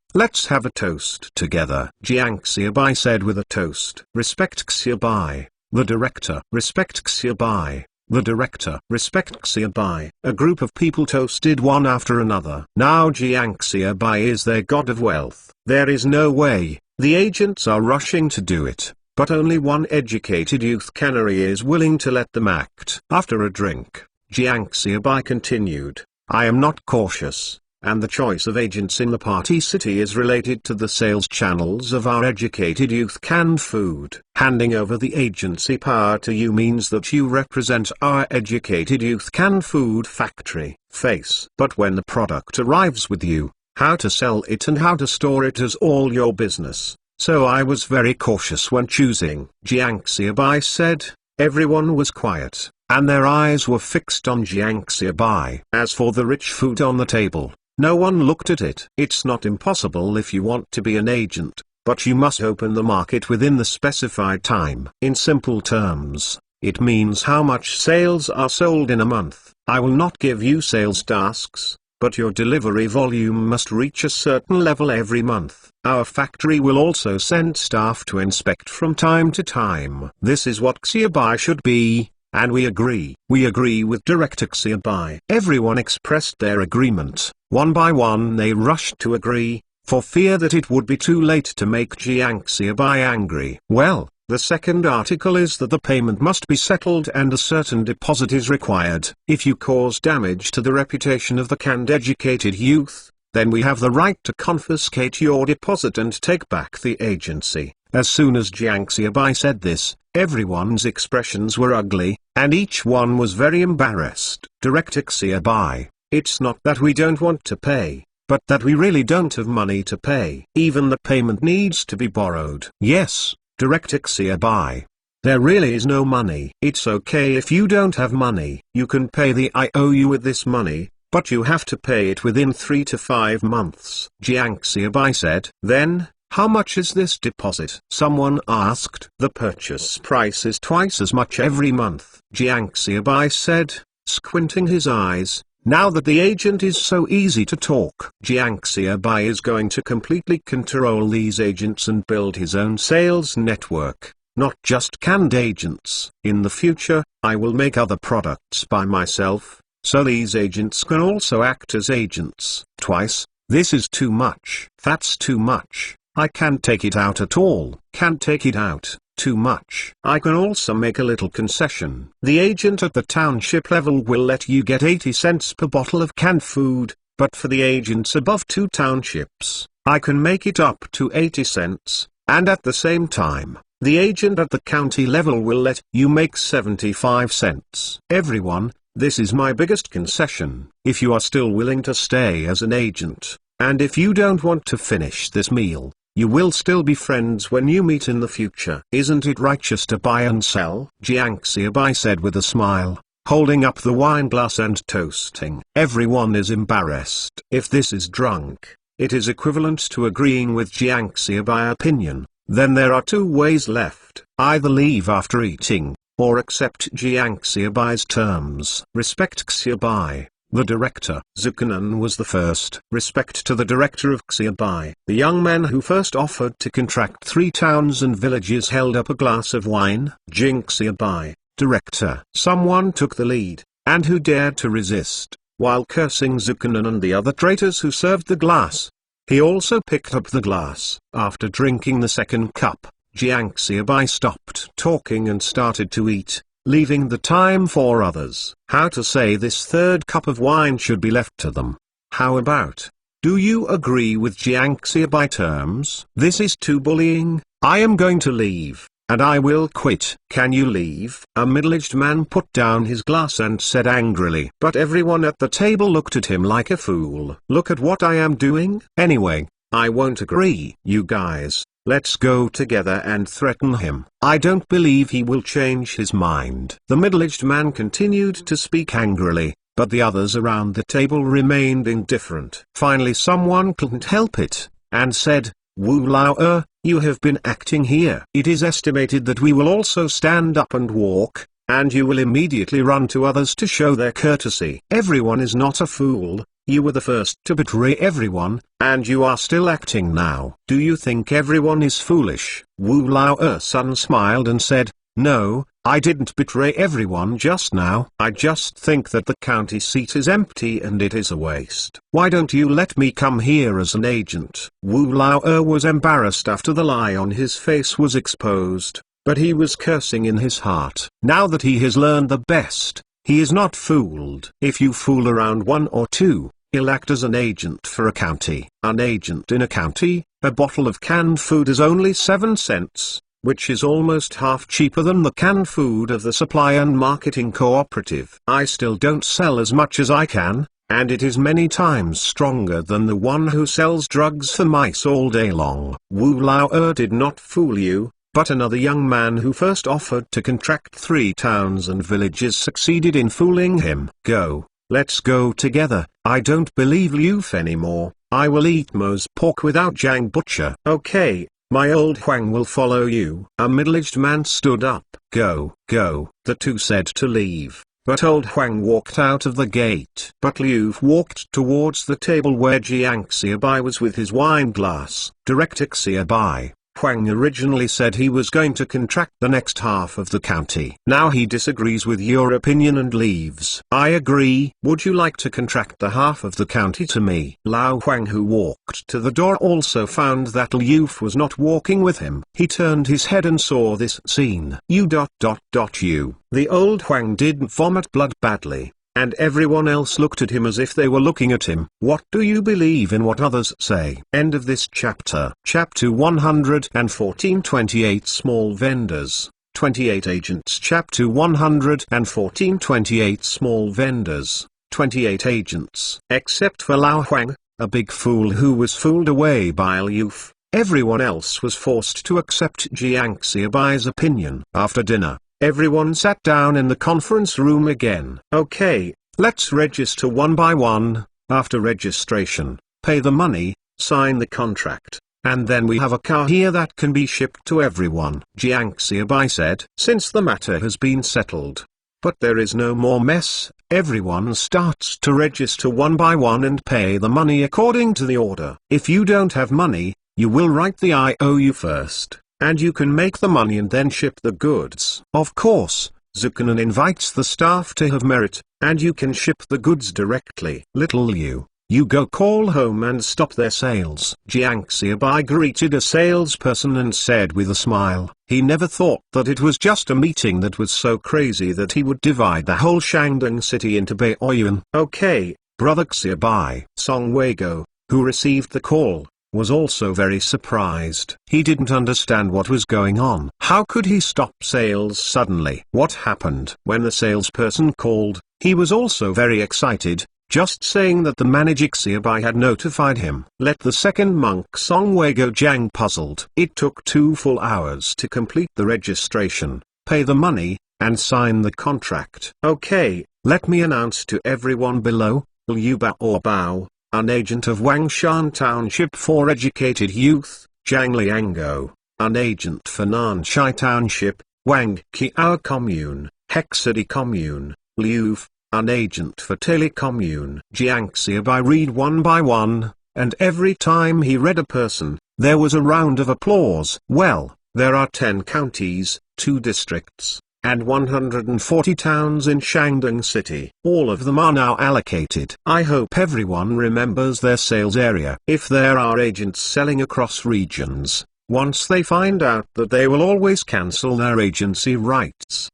Let's have a toast together. Jiang Xiaobai said with a toast. Respect Xiaobai, the director. Respect Xiaobai, the director. Respect Xiaobai. A group of people toasted one after another. Now Jiang Xiaobai is their god of wealth. There is no way, the agents are rushing to do it, but only one educated youth canary is willing to let them act. After a drink, Jiang Xiaobai continued, I am not cautious, and the choice of agents in the party city is related to the sales channels of our educated youth canned food. Handing over the agency power to you means that you represent our educated youth canned food factory, face. But when the product arrives with you, How to sell it and how to store it is all your business. So I was very cautious when choosing. Jiang Xiaobai said. Everyone was quiet, and their eyes were fixed on Jiang Xiaobai. As for the rich food on the table, no one looked at it. It's not impossible if you want to be an agent, but you must open the market within the specified time. In simple terms, it means how much sales are sold in a month. I will not give you sales tasks, but your delivery volume must reach a certain level every month. Our factory will also send staff to inspect from time to time. This is what Xiaobai should be, and we agree. We agree with Director Xiaobai. Everyone expressed their agreement. One by one they rushed to agree, for fear that it would be too late to make Jiang Xiaobai angry. Well, the second article is that the payment must be settled and a certain deposit is required. If you cause damage to the reputation of the canned educated youth, then we have the right to confiscate your deposit and take back the agency. As soon as Jiang Xiaobai said this, everyone's expressions were ugly, and each one was very embarrassed. Director Xiaobai, it's not that we don't want to pay, but that we really don't have money to pay. Even the payment needs to be borrowed. Yes, Director Xiaobai. There really is no money. It's okay if you don't have money. You can pay the IOU with this money, but you have to pay it within 3 to 5 months. Jiang Xiaobai said. Then, how much is this deposit? Someone asked. The purchase price is twice as much every month. Jiang Xiaobai said, squinting his eyes. Now that the agent is so easy to talk, Jiang Xiaobai is going to completely control these agents and build his own sales network, not just canned agents. In the future, I will make other products by myself, so these agents can also act as agents. Twice, this is too much. That's too much. I can't take it out at all. Can't take it out. Too much. I can also make a little concession. The agent at the township level will let you get 80 cents per bottle of canned food, but for the agents above 2 townships, I can make it up to 80 cents, and at the same time, the agent at the county level will let you make 75 cents. Everyone, this is my biggest concession. If you are still willing to stay as an agent, and if you don't want to finish this meal, you will still be friends when you meet in the future. Isn't it righteous to buy and sell? Jiang Xiaobai said with a smile, holding up the wine glass and toasting. Everyone is embarrassed. If this is drunk, it is equivalent to agreeing with Jiang Xiaobai's opinion. Then there are 2 ways left. Either leave after eating, or accept Jiang Xiaobai's terms. Respect Xiaobai. The director. Zukanan was the first. Respect to the director of Xiaobai. The young man who first offered to contract 3 towns and villages held up a glass of wine. Jing Xiaobai, director. Someone took the lead, and who dared to resist, while cursing Zukanan and the other traitors who served the glass. He also picked up the glass. After drinking the second cup, Jiang Xiaobai stopped talking and started to eat, leaving the time for others. How to say this third cup of wine should be left to them. How about, do you agree with Jiang Xiaobai terms? This is too bullying. I am going to leave, and I will quit. Can you leave? A middle-aged man put down his glass and said angrily. But everyone at the table looked at him like a fool. Look at what I am doing. Anyway, I won't agree. You guys, let's go together and threaten him. I don't believe he will change his mind. The middle-aged man continued to speak angrily, but the others around the table remained indifferent. Finally someone couldn't help it, and said, Wu Lao, you have been acting here. It is estimated that we will also stand up and walk, and you will immediately run to others to show their courtesy. Everyone is not a fool. You were the first to betray everyone, and you are still acting now. Do you think everyone is foolish? Wu Lao-sun smiled and said, No, I didn't betray everyone just now. I just think that the county seat is empty and it is a waste. Why don't you let me come here as an agent? Wu Lao was embarrassed after the lie on his face was exposed, but he was cursing in his heart. Now that he has learned the best, he is not fooled. If you fool around 1 or 2, he'll act as an agent for a county. An agent in a county, a bottle of canned food is only 7 cents, which is almost half cheaper than the canned food of the supply and marketing cooperative. I still don't sell as much as I can, and it is many times stronger than the one who sells drugs for mice all day long. Wu Lao did not fool you, but another young man who first offered to contract 3 towns and villages succeeded in fooling him. Go, let's go together. I don't believe Liu anymore. I will eat Mo's pork without Jiang Butcher. Okay, my old Huang will follow you. A middle-aged man stood up. Go, go. The two said to leave, but old Huang walked out of the gate. But Liu walked towards the table where Jiang Xiaobai was with his wine glass. Director Xiaobai, Huang originally said he was going to contract the next half of the county. Now he disagrees with your opinion and leaves. I agree. Would you like to contract the half of the county to me? Lao Huang, who walked to the door, also found that Liu was not walking with him. He turned his head and saw this scene. You. The old Huang did vomit blood badly, and everyone else looked at him as if they were looking at him. What do you believe in what others say? End of this chapter. Chapter 114, 28 Small Vendors, 28 Agents. Chapter 114, 28 Small Vendors, 28 Agents. Except for Lao Huang, a big fool who was fooled away by Liu, everyone else was forced to accept Jiang Xiaobai's opinion. After dinner, everyone sat down in the conference room again. Okay, let's register one by one. After registration, pay the money, sign the contract, and then we have a car here that can be shipped to everyone. Jiang Xiaobai said, since the matter has been settled, but there is no more mess, everyone starts to register one by one and pay the money according to the order. If you don't have money, you will write the IOU first, and you can make the money and then ship the goods. Of course, Zukanan invites the staff to have merit, and you can ship the goods directly. Little Liu, you go call home and stop their sales. Jiang Xiaobai greeted a salesperson and said with a smile, he never thought that it was just a meeting that was so crazy that he would divide the whole Shandong city into Baoyuan. Okay, brother Xiaobai. Song Weigo, who received the call, was also very surprised. He didn't understand what was going on. How could he stop sales suddenly? What happened? When the salesperson called, he was also very excited, just saying that the manager Xiaobai had notified him. Let the second monk Song Weigo Jiang puzzled. It took 2 full hours to complete the registration, pay the money, and sign the contract. Okay, let me announce to everyone below, Liu Bao, an agent of Wangshan Township for Educated Youth, Zhang Liango, an agent for Nanshai Township, Wang Qiao Commune, Hexady Commune, Liu, an agent for Tele Commune. Jiang Xiaobai read one by one, and every time he read a person, there was a round of applause. Well, there are 10 counties, 2 districts, and 140 towns in Shandong City. All of them are now allocated. I hope everyone remembers their sales area. If there are agents selling across regions, once they find out that, they will always cancel their agency rights.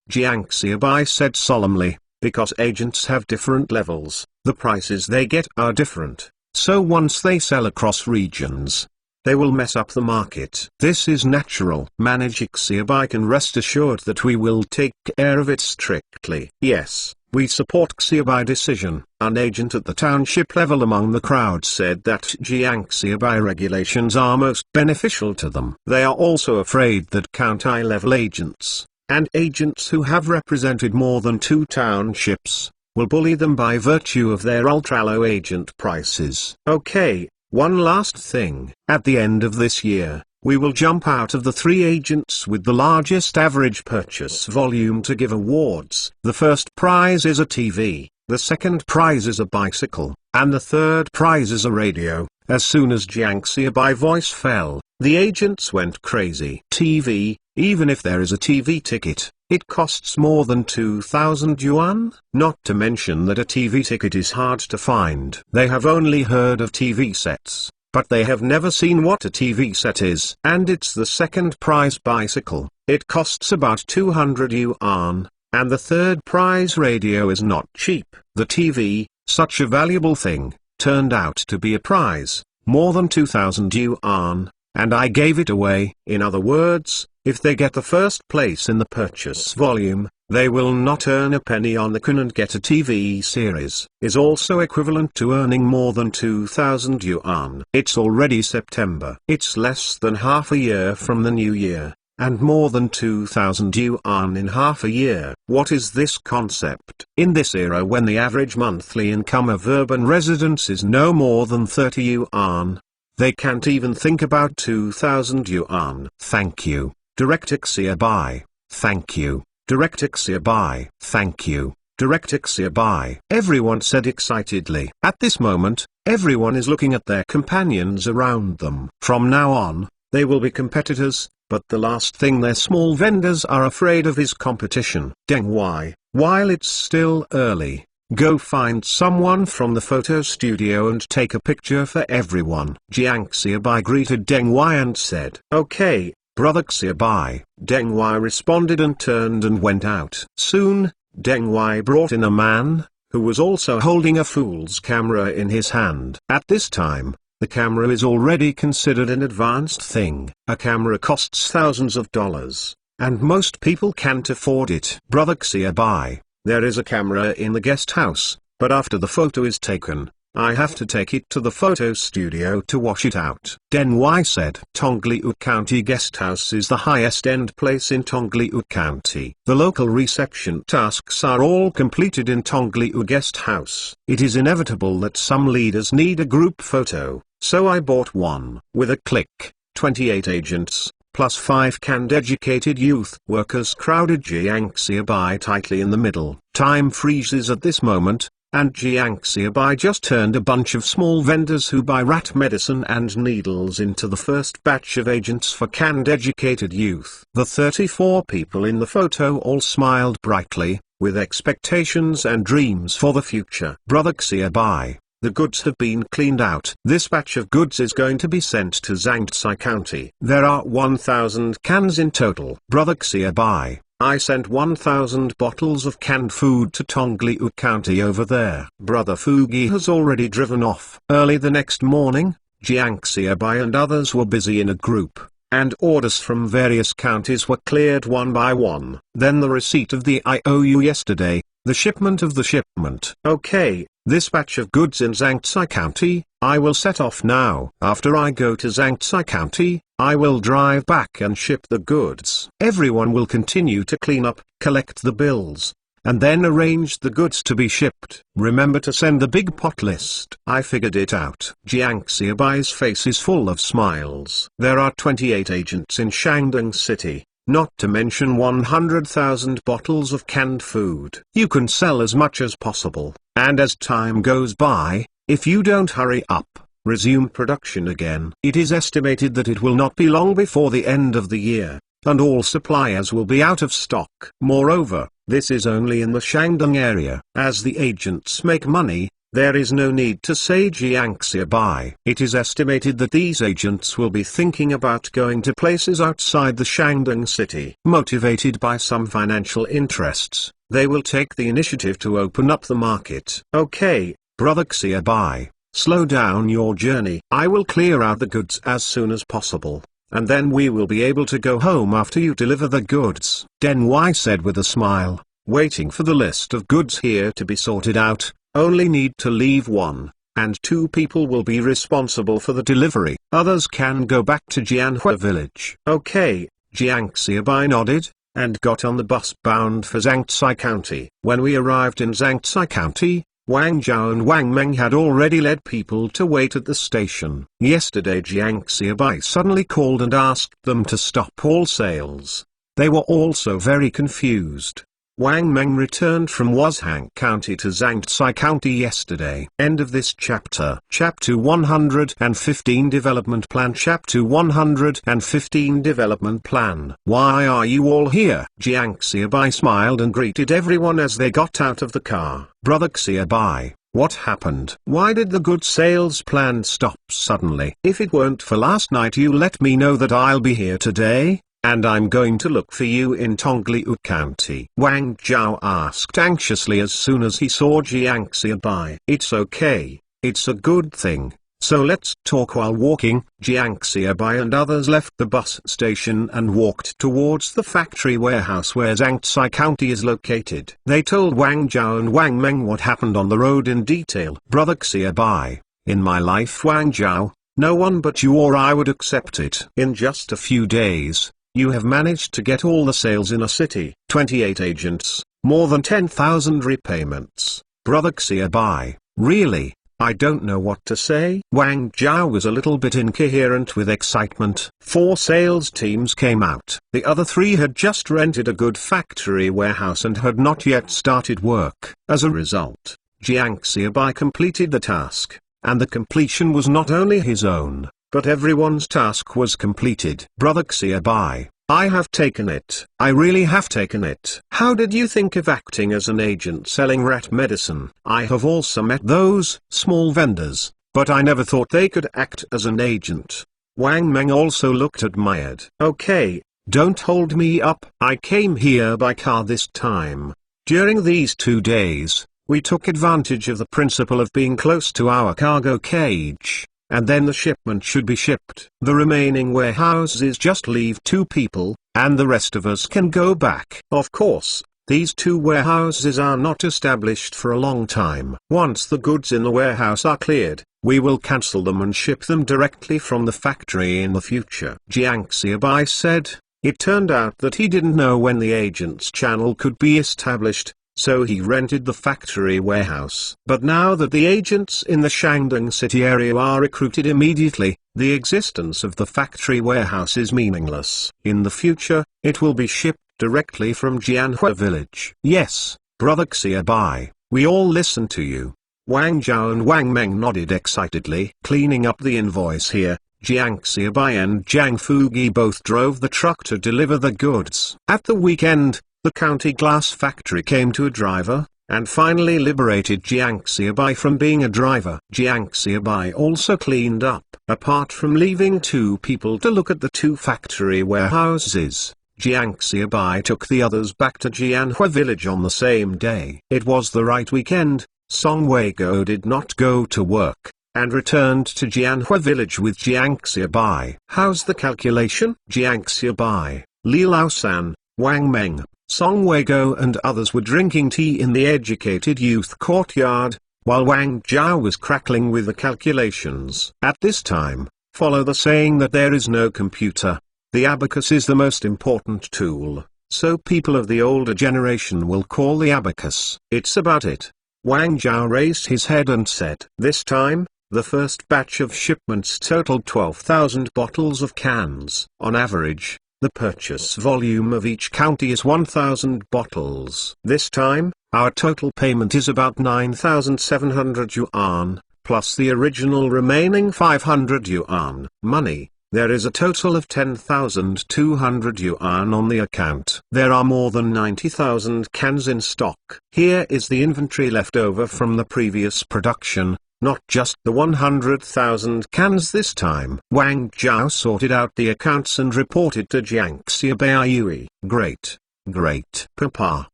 Jiang Xiaobai said solemnly, because agents have different levels, the prices they get are different, so once they sell across regions, they will mess up the market. This is natural. Manager Xiaobai can rest assured that we will take care of it strictly. Yes, we support Xiaobai decision. An agent at the township level among the crowd said that Jiang Xiaobai regulations are most beneficial to them. They are also afraid that county level agents, and agents who have represented more than 2 townships, will bully them by virtue of their ultra-low agent prices. Okay. One last thing. At the end of this year, we will jump out of the 3 agents with the largest average purchase volume to give awards. The first prize is a TV, the second prize is a bicycle, and the third prize is a radio. As soon as Jiang Xiaobai voice fell, the agents went crazy. TV, even if there is a TV ticket, it costs more than 2,000 yuan, not to mention that a TV ticket is hard to find. They have only heard of TV sets, but they have never seen what a TV set is. And it's the second prize bicycle, it costs about 200 yuan, and the third prize radio is not cheap. The TV, such a valuable thing, turned out to be a prize, more than 2,000 yuan. and I gave it away. In other words, if they get the first place in the purchase volume, they will not earn a penny on the can and get a TV series. Is also equivalent to earning more than 2,000 yuan. It's already September. It's less than half a year from the new year, and more than 2,000 yuan in half a year. What is this concept? In this era when the average monthly income of urban residents is no more than 30 yuan, they can't even think about 2,000 yuan. Thank you, Directix Bye. Thank you, Directix Bye. Thank you, Directix Bye. Everyone said excitedly. At this moment, everyone is looking at their companions around them. From now on, they will be competitors, but the last thing their small vendors are afraid of is competition. Deng Wai, while it's still early, go find someone from the photo studio and take a picture for everyone. Jiang Xiaobai greeted Deng Wai and said, "Okay, brother Xiaobai." Deng Wai responded and turned and went out. Soon, Deng Wai brought in a man, who was also holding a fool's camera in his hand. At this time, the camera is already considered an advanced thing. A camera costs thousands of dollars, and most people can't afford it. Brother Xiaobai, there is a camera in the guest house, but after the photo is taken, I have to take it to the photo studio to wash it out. Deng Wai said. Tongliu County Guest House is the highest-end place in Tongliu County. The local reception tasks are all completed in Tongliu Guest House. It is inevitable that some leaders need a group photo, so I bought one. With a click, 28 agents, plus 5 canned educated youth workers crowded Jiang Xiaobai tightly in the middle. Time freezes at this moment, and Jiang Xiaobai just turned a bunch of small vendors who buy rat medicine and needles into the first batch of agents for canned educated youth. The 34 people in the photo all smiled brightly, with expectations and dreams for the future. Brother Xiaobai, the goods have been cleaned out. This batch of goods is going to be sent to Zhangtai County. There are 1,000 cans in total. Brother Xiaobai, I sent 1,000 bottles of canned food to Tongliu County over there. Brother Fugi has already driven off. Early the next morning, Jiang Xiaobai and others were busy in a group, and orders from various counties were cleared one by one. Then the receipt of the IOU yesterday, the shipment of the shipment. Okay, this batch of goods in Zhangtai County, I will set off now. After I go to Zhangtai County, I will drive back and ship the goods. Everyone will continue to clean up, collect the bills, and then arrange the goods to be shipped. Remember to send the big pot list. I figured it out. Jiang Xiaobai's face is full of smiles. There are 28 agents in Shandong City, not to mention 100,000 bottles of canned food. You can sell as much as possible, and as time goes by, if you don't hurry up, resume production again. It is estimated that it will not be long before the end of the year, and all suppliers will be out of stock. Moreover, this is only in the Shandong area. As the agents make money, there is no need to say Jiang Xiaobai. It is estimated that these agents will be thinking about going to places outside the Shandong city. Motivated by some financial interests, they will take the initiative to open up the market. Okay, Brother Xiaobai, slow down your journey. I will clear out the goods as soon as possible, and then we will be able to go home after you deliver the goods. Deng Wai said with a smile, waiting for the list of goods here to be sorted out. Only need to leave 1, and 2 people will be responsible for the delivery. Others can go back to Jianhua village. Okay, Jiang Xiaobai nodded, and got on the bus bound for Zhangtai County. When we arrived in Zhangtai County, Wang Zhao and Wang Meng had already led people to wait at the station. Yesterday Jiang Xiaobai suddenly called and asked them to stop all sales. They were also very confused. Wang Meng returned from Wuzhang County to Zhangtai County yesterday. End of this chapter. Chapter 115 Development Plan. Chapter 115 Development Plan. Why are you all here? Jiang Xiaobai smiled and greeted everyone as they got out of the car. Brother Xiaobai, what happened? Why did the good sales plan stop suddenly? If it weren't for last night you let me know that I'll be here today, and I'm going to look for you in Tongliu County. Wang Zhao asked anxiously as soon as he saw Jiang Xiaobai. It's okay, it's a good thing, So let's talk while walking. Jiang Xiaobai and others left the bus station and walked towards the factory warehouse where Zhangcai County is located. They told Wang Zhao and Wang Meng what happened on the road in detail. Brother Xiaobai, in my life Wang Zhao, no one but you or I would accept it. In just a few days, you have managed to get all the sales in a city. 28 agents, more than 10,000 repayments. Brother Xiaobai, really? I don't know what to say. Wang Zhao was a little bit incoherent with excitement. 4 sales teams came out. The other 3 had just rented a good factory warehouse and had not yet started work. As a result, Jiang Xiaobai completed the task, and the completion was not only his own, but everyone's task was completed. Brother Xiaobai, I have taken it. I really have taken it. How did you think of acting as an agent selling rat medicine? I have also met those small vendors, but I never thought they could act as an agent. Wang Meng also looked admired. Okay, don't hold me up. I came here by car this time. During these 2 days, we took advantage of the principle of being close to our cargo cage. And then the shipment should be shipped. The remaining warehouses just leave 2 people, and the rest of us can go back. Of course, these 2 warehouses are not established for a long time. Once the goods in the warehouse are cleared, we will cancel them and ship them directly from the factory in the future. Jiang Xiaobai said. It turned out that he didn't know when the agent's channel could be established, so he rented the factory warehouse. But now that the agents in the Shandong city area are recruited immediately, the existence of the factory warehouse is meaningless. In the future, it will be shipped directly from Jianhua village. Yes, Brother Xiaobai, we all listen to you. Wang Zhao and Wang Meng nodded excitedly. Cleaning up the invoice here, Jiang Xiaobai and Jiang Fugi both drove the truck to deliver the goods. At the weekend, the county glass factory came to a driver, and finally liberated Jiang Xiaobai from being a driver. Jiang Xiaobai also cleaned up. Apart from leaving 2 people to look at the 2 factory warehouses, Jiang Xiaobai took the others back to Jianhua village on the same day. It was the right weekend. Song Weiguo did not go to work, and returned to Jianhua village with Jiang Xiaobai. How's the calculation? Jiang Xiaobai, Li Laosan, Wang Meng, Song Weiguo and others were drinking tea in the educated youth courtyard, while Wang Zhao was crackling with the calculations. At this time, follow the saying that there is no computer. The abacus is the most important tool, so people of the older generation will call the abacus. It's about it. Wang Zhao raised his head and said, this time, the first batch of shipments totaled 12,000 bottles of cans. On average, the purchase volume of each county is 1,000 bottles. This time, our total payment is about 9,700 yuan, plus the original remaining 500 yuan. Money, there is a total of 10,200 yuan on the account. There are more than 90,000 cans in stock. Here is the inventory left over from the previous production. Not just the 100,000 cans this time. Wang Zhao sorted out the accounts and reported to Jiang Xiaobai. Great. Great. Papa.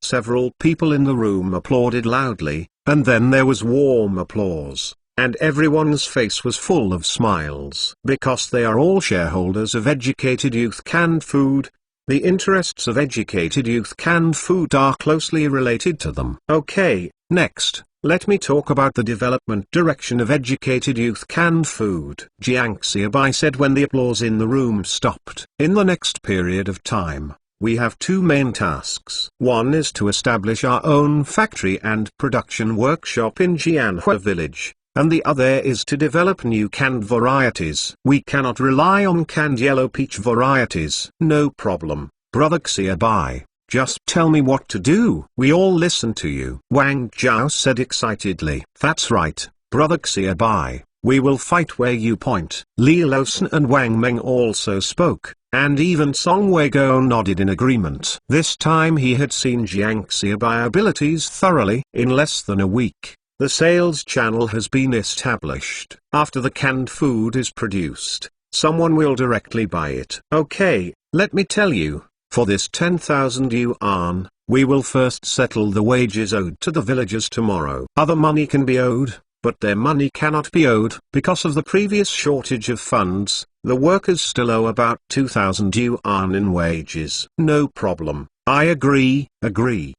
Several people in the room applauded loudly, and then there was warm applause, and everyone's face was full of smiles. Because they are all shareholders of Educated Youth Canned Food, the interests of Educated Youth Canned Food are closely related to them. Okay, next. Let me talk about the development direction of Educated Youth Canned Food. Jiang Xiaobai said when the applause in the room stopped. In the next period of time, we have 2 main tasks. One is to establish our own factory and production workshop in Jianhua village, and the other is to develop new canned varieties. We cannot rely on canned yellow peach varieties. No problem, Brother Xiaobai. Just tell me what to do. We all listen to you. Wang Zhao said excitedly. That's right, Brother Xiaobai. We will fight where you point. Li Laosan and Wang Meng also spoke, and even Song Weiguo nodded in agreement. This time he had seen Jiang Xiaobai abilities thoroughly. In less than a week, the sales channel has been established. After the canned food is produced, someone will directly buy it. Okay, let me tell you. For this 10,000 yuan, we will first settle the wages owed to the villagers tomorrow. Other money can be owed, but their money cannot be owed. Because of the previous shortage of funds, the workers still owe about 2,000 yuan in wages. No problem. I agree.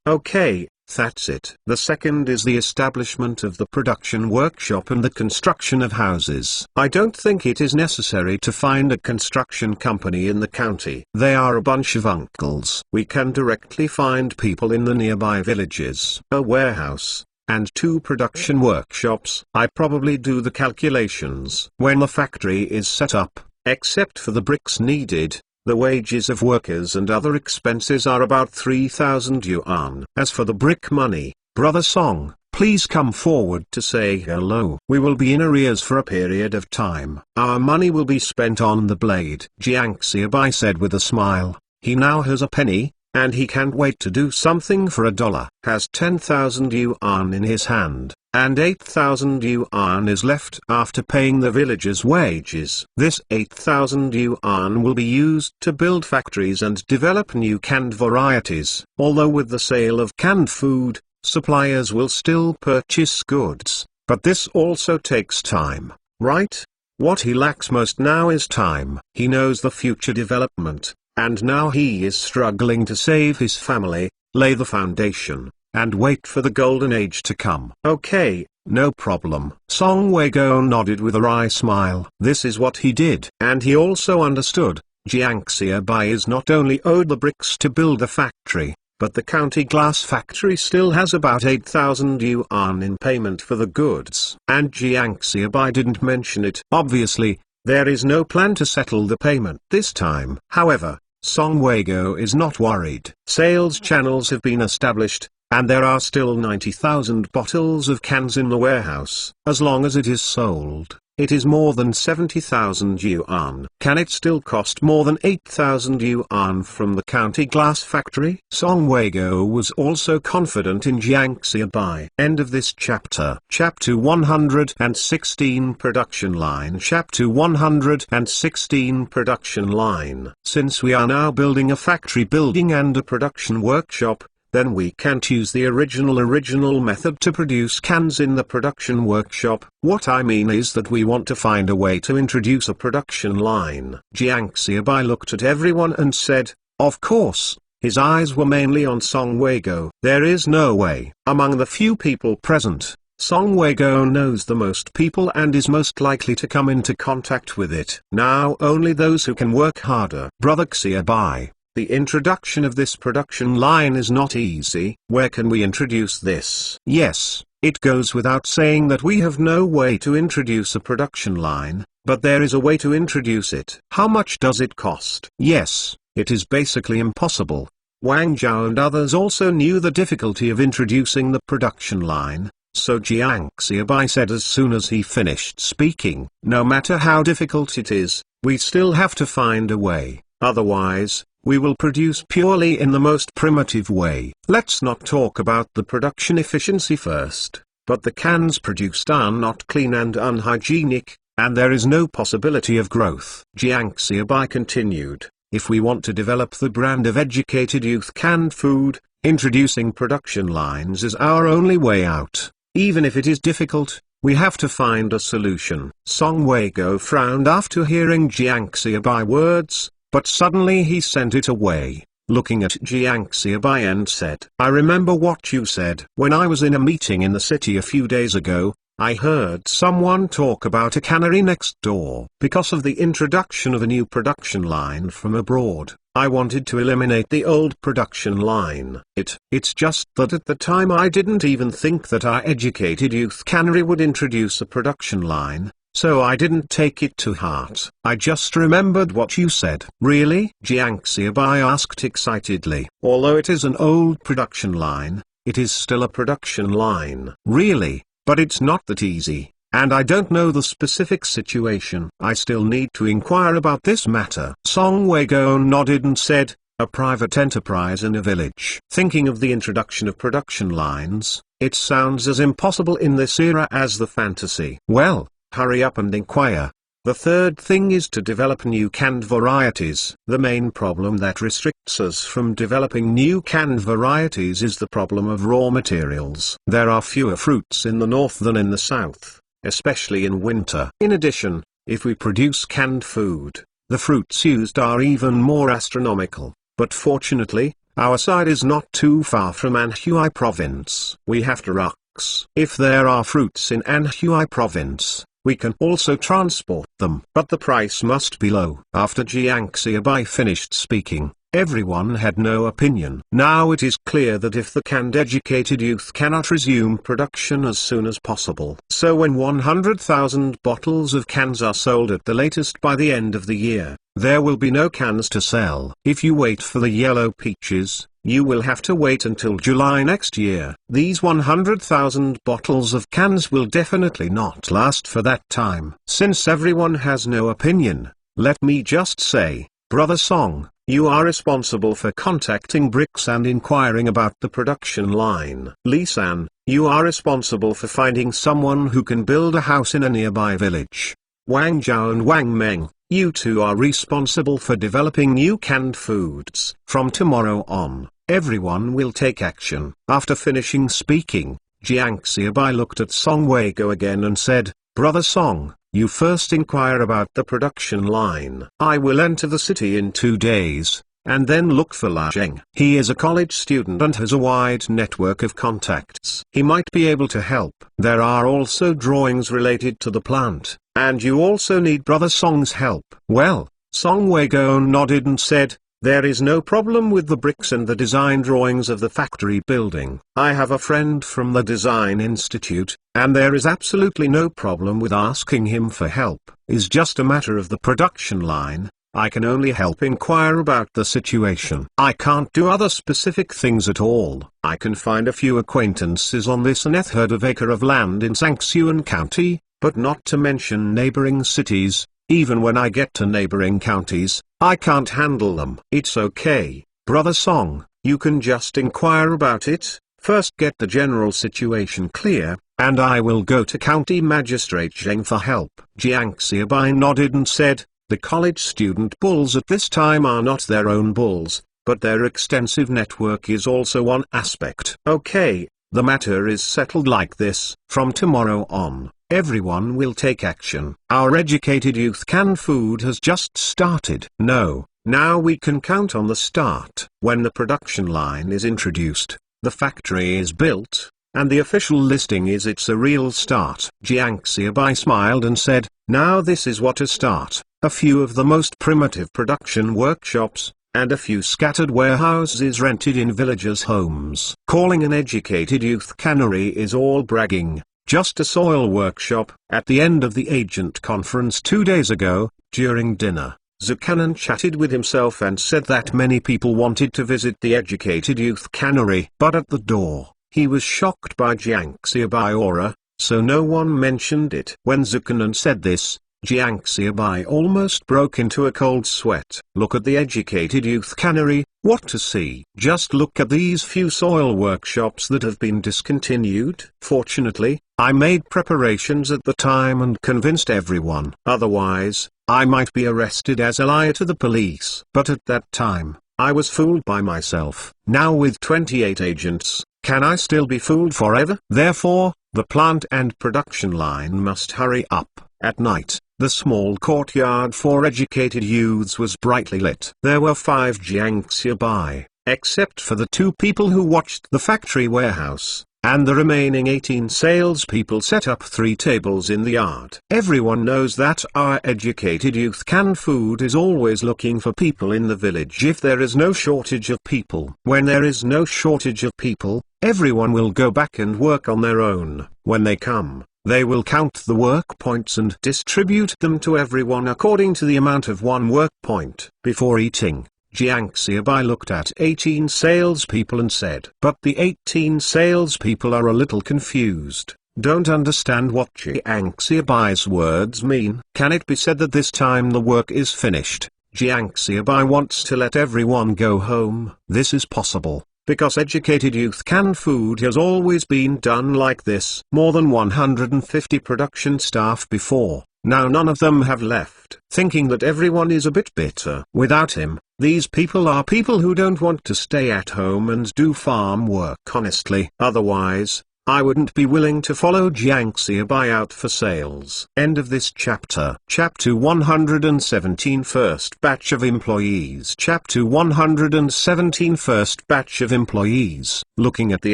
Okay, that's it. The second is the establishment of the production workshop and the construction of houses. I don't think it is necessary to find a construction company in the county. They are a bunch of uncles. We can directly find people in the nearby villages. A warehouse and 2 production workshops. I probably do the calculations. When the factory is set up, except for the bricks needed, the wages of workers and other expenses are about 3,000 yuan. As for the brick money, Brother Song, please come forward to say hello. We will be in arrears for a period of time. Our money will be spent on the blade. Jiang Xiaobai said with a smile. He now has a penny, and he can't wait to do something for $1. Has 10,000 yuan in his hand, and 8,000 yuan is left after paying the villagers' wages. This 8,000 yuan will be used to build factories and develop new canned varieties. Although with the sale of canned food, suppliers will still purchase goods, but this also takes time, right? What he lacks most now is time. He knows the future development, and now he is struggling to save his family, lay the foundation, and wait for the golden age to come. Okay, no problem. Song Weigao nodded with a wry smile. This is what he did. And he also understood, Jiang Xiaobai is not only owed the bricks to build the factory, but the county glass factory still has about 8,000 yuan in payment for the goods. And Jiang Xiaobai didn't mention it. Obviously, there is no plan to settle the payment this time. However, Song Weigao is not worried. Sales channels have been established, and there are still 90,000 bottles of cans in the warehouse. As long as it is sold, it is more than 70,000 yuan. Can it still cost more than 8,000 yuan from the county glass factory? Song Weigao was also confident in Jiang Xiaobai. End of this chapter. Chapter 116 Production Line. Chapter 116 Production Line. Since we are now building a factory building and a production workshop, then we can't use the original method to produce cans in the production workshop. What I mean is that we want to find a way to introduce a production line. Jiang Xiaobai looked at everyone and said, of course. His eyes were mainly on Song Weigao. There is no way. Among the few people present, Song Weigao knows the most people and is most likely to come into contact with it. Now only those who can work harder. Brother Xiaobai, the introduction of this production line is not easy. Where can we introduce this? Yes, it goes without saying that we have no way to introduce a production line, but there is a way to introduce it. How much does it cost? Yes, it is basically impossible. Wang Zhao and others also knew the difficulty of introducing the production line, so Jiang Xiaobai said as soon as he finished speaking, no matter how difficult it is, we still have to find a way, otherwise, we will produce purely in the most primitive way. Let's not talk about the production efficiency first, but the cans produced are not clean and unhygienic, and there is no possibility of growth. Jiang Xiaobai continued, if we want to develop the brand of educated youth canned food, introducing production lines is our only way out. Even if it is difficult, we have to find a solution. Song Weigao frowned after hearing Jiang Xiaobai words, but suddenly he sent it away, looking at Jiang Xiaobai and said, I remember what you said. When I was in a meeting in the city a few days ago, I heard someone talk about a cannery next door. Because of the introduction of a new production line from abroad, I wanted to eliminate the old production line. It's just that at the time I didn't even think that our educated youth cannery would introduce a production line. So I didn't take it to heart. I just remembered what you said. Really? Jiang Xiaobai asked excitedly. Although it is an old production line, it is still a production line. Really? But it's not that easy, and I don't know the specific situation. I still need to inquire about this matter. Song Weigao nodded and said, a private enterprise in a village. Thinking of the introduction of production lines, it sounds as impossible in this era as the fantasy. Well, hurry up and inquire. The third thing is to develop new canned varieties. The main problem that restricts us from developing new canned varieties is the problem of raw materials. There are fewer fruits in the north than in the south, especially in winter. In addition, if we produce canned food, the fruits used are even more astronomical. But fortunately, our side is not too far from Anhui province. We have trucks. If there are fruits in Anhui province, we can also transport them. But the price must be low. After Jiang Xiaobai finished speaking, everyone had no opinion. Now it is clear that if the canned educated youth cannot resume production as soon as possible, so when 100,000 bottles of cans are sold at the latest by the end of the year, there will be no cans to sell. If you wait for the yellow peaches, you will have to wait until July next year. These 100,000 bottles of cans will definitely not last for that time. Since everyone has no opinion, let me just say, Brother Song, you are responsible for contacting BRICS and inquiring about the production line. Li San, you are responsible for finding someone who can build a house in a nearby village. Wang Zhao and Wang Meng, you two are responsible for developing new canned foods. From tomorrow on, everyone will take action. After finishing speaking, Jiang Xiaobai looked at Song Weigo again and said, Brother Song, you first inquire about the production line. I will enter the city in 2 days, and then look for La Zheng. He is a college student and has a wide network of contacts. He might be able to help. There are also drawings related to the plant, and you also need Brother Song's help. Well, Song Weigo nodded and said, there is no problem with the bricks and the design drawings of the factory building. I have a friend from the Design Institute, and there is absolutely no problem with asking him for help. It's just a matter of the production line. I can only help inquire about the situation. I can't do other specific things at all. I can find a few acquaintances on this nth of acre of land in Sangsuan County, but not to mention neighboring cities. Even when I get to neighboring counties, I can't handle them. It's okay, Brother Song, you can just inquire about it. First get the general situation clear, and I will go to County Magistrate Zheng for help. Jiang Xiaobai nodded and said, the college student bulls at this time are not their own bulls, but their extensive network is also one aspect. Okay, the matter is settled like this. From tomorrow on, everyone will take action. Our educated youth canned food has just started. No, now we can count on the start. When the production line is introduced, the factory is built, and the official listing is it's a real start. Jiang Xiaobai smiled and said, now this is what a start. A few of the most primitive production workshops, and a few scattered warehouses rented in villagers' homes. Calling an educated youth cannery is all bragging. Just a soil workshop. At the end of the agent conference 2 days ago, during dinner, Zukanan chatted with himself and said that many people wanted to visit the educated youth cannery. But at the door, he was shocked by Jiang Xiaobai aura, so no one mentioned it. When Zukanan said this, Jiang Xiaobai almost broke into a cold sweat. Look at the educated youth cannery, what to see? Just look at these few soil workshops that have been discontinued. Fortunately, I made preparations at the time and convinced everyone. Otherwise, I might be arrested as a liar to the police. But at that time, I was fooled by myself. Now with 28 agents, can I still be fooled forever? Therefore, the plant and production line must hurry up. At night, the small courtyard for educated youths was brightly lit. There were 5 Jiang Xiaobai, except for the 2 people who watched the factory warehouse, and the remaining 18 salespeople set up 3 tables in the yard. Everyone knows that our educated youth canned food is always looking for people in the village if there is no shortage of people. When there is no shortage of people, everyone will go back and work on their own. When they come, they will count the work points and distribute them to everyone according to the amount of one work point. Before eating, Jiang Xiaobai looked at 18 salespeople and said, but the 18 salespeople are a little confused, don't understand what Jiang Xiaobai's words mean. Can it be said that this time the work is finished? Jiang Xiaobai wants to let everyone go home. This is possible, because educated youth canned food has always been done like this. More than 150 production staff before, Now none of them have left, thinking that everyone is a bit bitter without him. These people are people who don't want to stay at home and do farm work honestly. Otherwise, I wouldn't be willing to follow Jiang Xiaobai out for sales. End of this chapter. Chapter 117 First Batch of Employees. Chapter 117 First Batch of Employees. Looking at the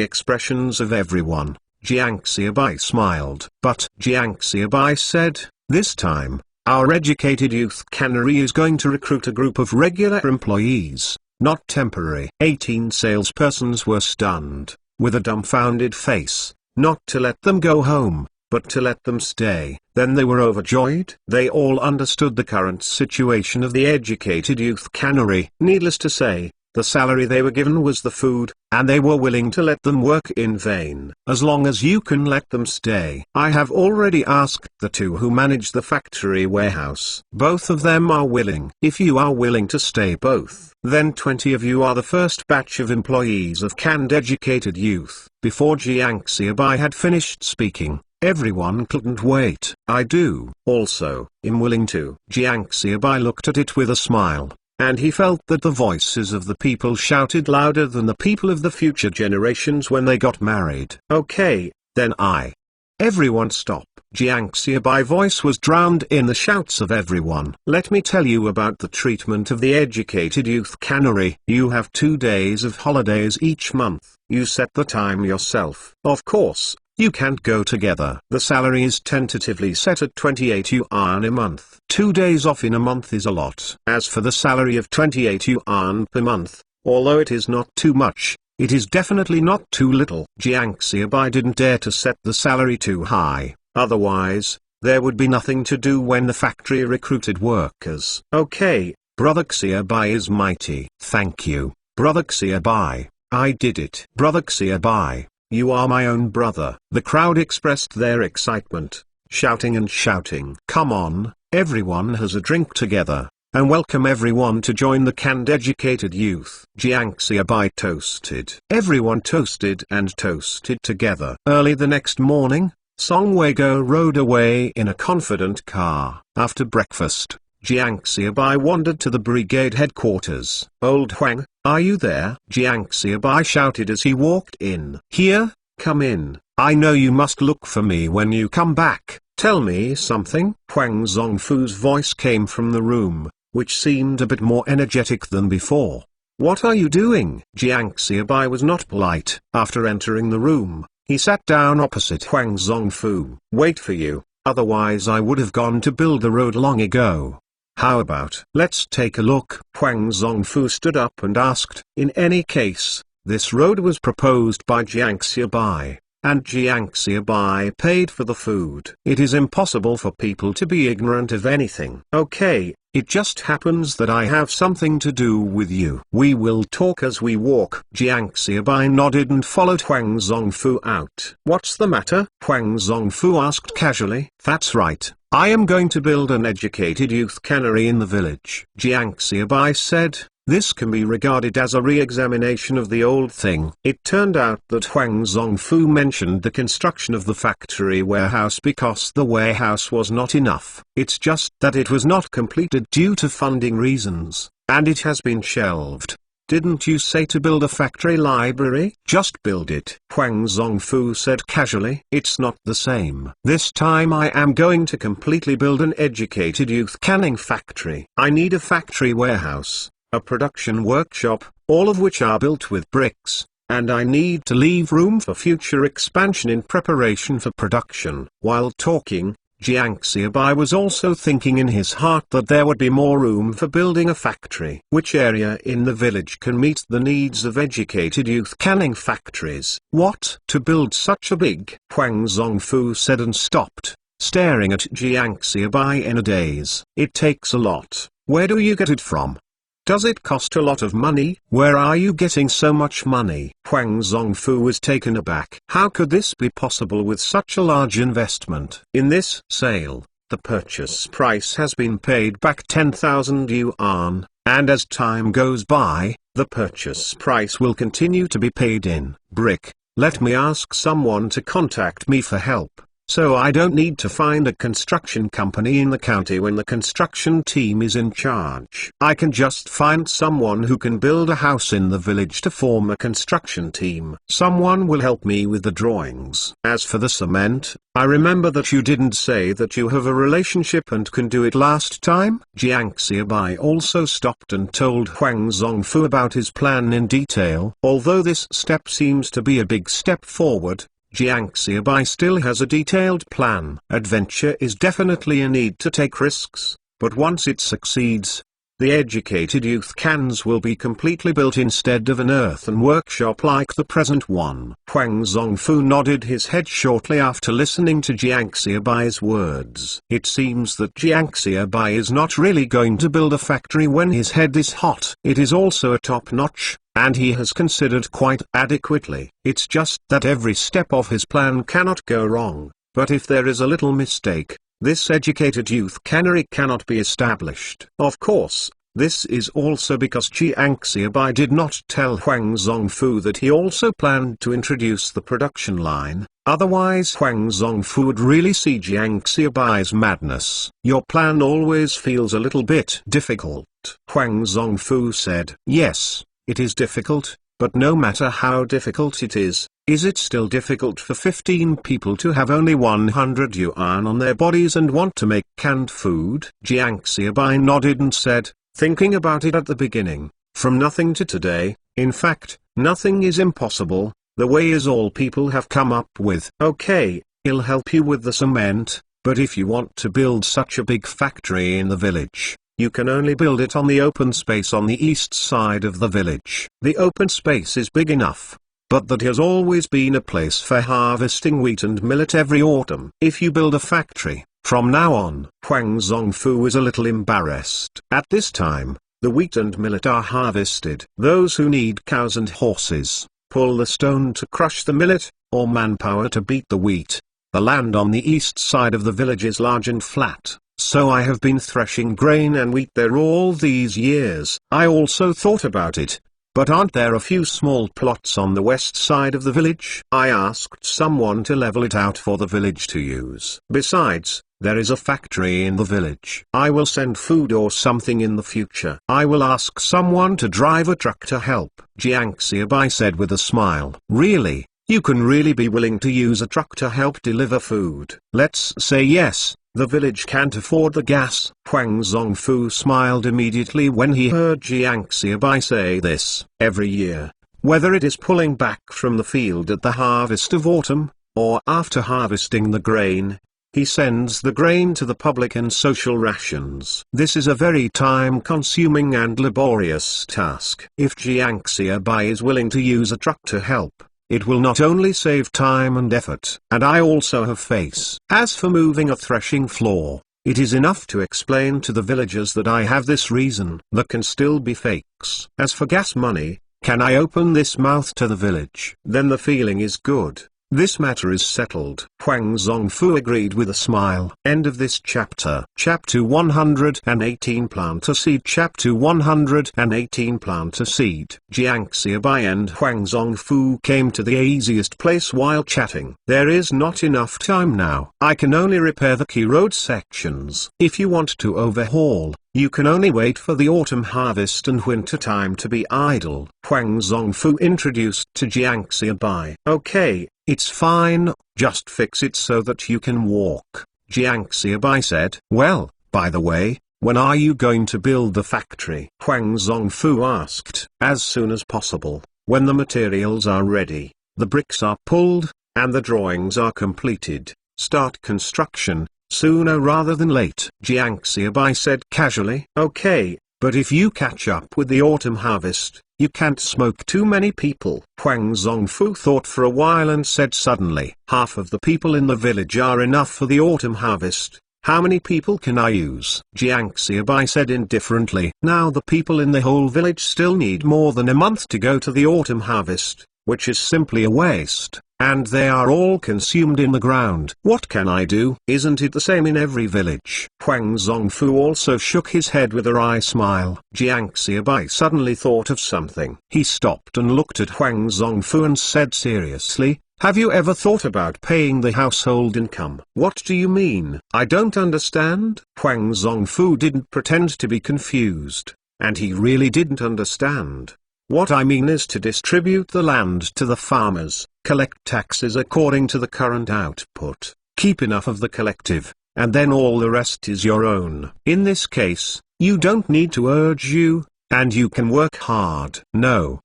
expressions of everyone, Jiang Xiaobai smiled. But Jiang Xiaobai said, "This time, our educated youth cannery is going to recruit a group of regular employees, not temporary." 18 salespersons were stunned, with a dumbfounded face, not to let them go home, but to let them stay. Then they were overjoyed. They all understood the current situation of the educated youth cannery. Needless to say, the salary they were given was the food, and they were willing to let them work in vain, as long as you can let them stay. I have already asked the two who manage the factory warehouse. Both of them are willing. If you are willing to stay both, then 20 of you are the first batch of employees of canned educated youth. Before Jiang Xiaobai had finished speaking, everyone couldn't wait. I do. Also, I'm willing to. Jiang Xiaobai looked at it with a smile, and he felt that the voices of the people shouted louder than the people of the future generations when they got married. Okay, then I. Everyone stop. Jiang Xiaobai's voice was drowned in the shouts of everyone. Let me tell you about the treatment of the educated youth cannery. You have 2 days of holidays each month. You set the time yourself. Of course, you can't go together. The salary is tentatively set at 28 yuan a month. 2 days off in a month is a lot. As for the salary of 28 yuan per month, although it is not too much, it is definitely not too little. Jiang Xiaobai didn't dare to set the salary too high, otherwise, there would be nothing to do when the factory recruited workers. Okay, Brother Xiaobai is mighty. Thank you, Brother Xiaobai. I did it. Brother Xiaobai, you are my own brother. The crowd expressed their excitement, shouting and shouting. Come on, everyone has a drink together, and welcome everyone to join the canned educated youth. Jiang Xiaobai toasted. Everyone toasted and toasted together. Early the next morning, Song Weiguo rode away in a confident car. After breakfast, Jiang Xiaobai wandered to the brigade headquarters. Old Huang, are you there? Jiang Xiaobai shouted as he walked in. Here, come in. I know you must look for me when you come back. Tell me something. Huang Zongfu's voice came from the room, which seemed a bit more energetic than before. What are you doing? Jiang Xiaobai was not polite. After entering the room, he sat down opposite Huang Zongfu. Wait for you, otherwise I would have gone to build the road long ago. How about, let's take a look? Huang Zongfu stood up and asked. In any case, this road was proposed by Jiang Xiaobai, and Jiang Xiaobai paid for the food. It is impossible for people to be ignorant of anything. Okay, it just happens that I have something to do with you. We will talk as we walk. Jiang Xiaobai nodded and followed Huang Zongfu out. What's the matter? Huang Zongfu asked casually. That's right. I am going to build an educated youth cannery in the village. Jiang Xiaobai said, this can be regarded as a re-examination of the old thing. It turned out that Huang Zongfu mentioned the construction of the factory warehouse because the warehouse was not enough. It's just that it was not completed due to funding reasons, and it has been shelved. Didn't you say to build a factory library? Just build it. Huang Zongfu said casually. It's not the same. This time I am going to completely build an educated youth canning factory. I need a factory warehouse, a production workshop, all of which are built with bricks, and I need to leave room for future expansion in preparation for production. While talking, Jiang Xiaobai was also thinking in his heart that there would be more room for building a factory. Which area in the village can meet the needs of educated youth canning factories? What? To build such a big? Huang Zongfu said and stopped, staring at Jiang Xiaobai in a daze. It takes a lot. Where do you get it from? Does it cost a lot of money? Where are you getting so much money? Huang Zongfu was taken aback. How could this be possible with such a large investment? In this sale, the purchase price has been paid back 10,000 yuan, and as time goes by, the purchase price will continue to be paid in brick. Let me ask someone to contact me for help. so I don't need to find a construction company in the county when the construction team is in charge. I can just find someone who can build a house in the village to form a construction team. Someone will help me with the drawings. As for the cement, I remember that you didn't say that you have a relationship and can do it last time. Jiang Xiaobai also stopped and told Huang Zongfu about his plan in detail. Although this step seems to be a big step forward, Jiang Xiaobai still has a detailed plan. Adventure is definitely a need to take risks, but once it succeeds, the educated youth cans will be completely built instead of an earthen workshop like the present one. Huang Zongfu nodded his head shortly after listening to Jiang Xiaobai's words. It seems that Jiang Xiaobai is not really going to build a factory when his head is hot. It is also a top-notch, and he has considered quite adequately. It's just that every step of his plan cannot go wrong, but if there is a little mistake, this educated youth cannery cannot be established. Of course, this is also because Jiang Xiaobai did not tell Huang Zongfu that he also planned to introduce the production line, otherwise Huang Zongfu would really see Jiang Xiaobai's madness. Your plan always feels a little bit difficult, Huang Zongfu said. Yes, it is difficult, but no matter how difficult it is it still difficult for 15 people to have only 100 yuan on their bodies and want to make canned food? Jiang Xiaobai nodded and said, thinking about it at the beginning, from nothing to today, in fact, nothing is impossible, the way is all people have come up with. Okay, I'll help you with the cement, but if you want to build such a big factory in the village, you can only build it on the open space on the east side of the village. The open space is big enough, but that has always been a place for harvesting wheat and millet every autumn. If you build a factory, from now on, Huang Zongfu is a little embarrassed. At this time, the wheat and millet are harvested. Those who need cows and horses, pull the stone to crush the millet, or manpower to beat the wheat. The land on the east side of the village is large and flat, so I have been threshing grain and wheat there all these years. I also thought about it. But aren't there a few small plots on the west side of the village? I asked someone to level it out for the village to use. Besides, there is a factory in the village. I will send food or something in the future. I will ask someone to drive a truck to help. Jiang Xiaobai said with a smile. Really? You can really be willing to use a truck to help deliver food? Let's say yes. The village can't afford the gas. Huang Zongfu smiled immediately when he heard Jiang Xiaobai say this. Every year, whether it is pulling back from the field at the harvest of autumn, or after harvesting the grain, he sends the grain to the public in social rations. This is a very time-consuming and laborious task. If Jiang Xiaobai is willing to use a truck to help, it will not only save time and effort, and I also have face. As for moving a threshing floor, it is enough to explain to the villagers that I have this reason. There can still be fakes. As for gas money, can I open this mouth to the village? Then the feeling is good. This matter is settled. Huang Zongfu agreed with a smile. End of this chapter. Chapter 118 Plant a Seed. Chapter 118 Plant a Seed. Jiang Xiaobai and Huang Zongfu came to the easiest place while chatting. There is not enough time now. I can only repair the key road sections. If you want to overhaul, you can only wait for the autumn harvest and winter time to be idle. Huang Zongfu introduced to Jiang Xiaobai. Okay, it's fine, just fix it so that you can walk. Jiang Xiaobai said. Well, by the way, when are you going to build the factory? Huang Zongfu asked. As soon as possible, when the materials are ready, the bricks are pulled, and the drawings are completed. Start construction sooner rather than late. Jiang Xiaobai said casually. Okay, but if you catch up with the autumn harvest, you can't smoke too many people. Huang Zongfu thought for a while and said suddenly, half of the people in the village are enough for the autumn harvest. How many people can I use? Jiang Xiaobai said indifferently. Now the people in the whole village still need more than a month to go to the autumn harvest, which is simply a waste, and they are all consumed in the ground. What can I do? Isn't it the same in every village? Huang Zongfu also shook his head with a wry smile. Jiang Xiaobai suddenly thought of something. He stopped and looked at Huang Zongfu and said seriously, Have you ever thought about paying the household income? What do you mean? I don't understand. Huang Zongfu didn't pretend to be confused, and he really didn't understand. What I mean is to distribute the land to the farmers, collect taxes according to the current output, keep enough of the collective, and then all the rest is your own. In this case, you don't need to urge you, and you can work hard. No,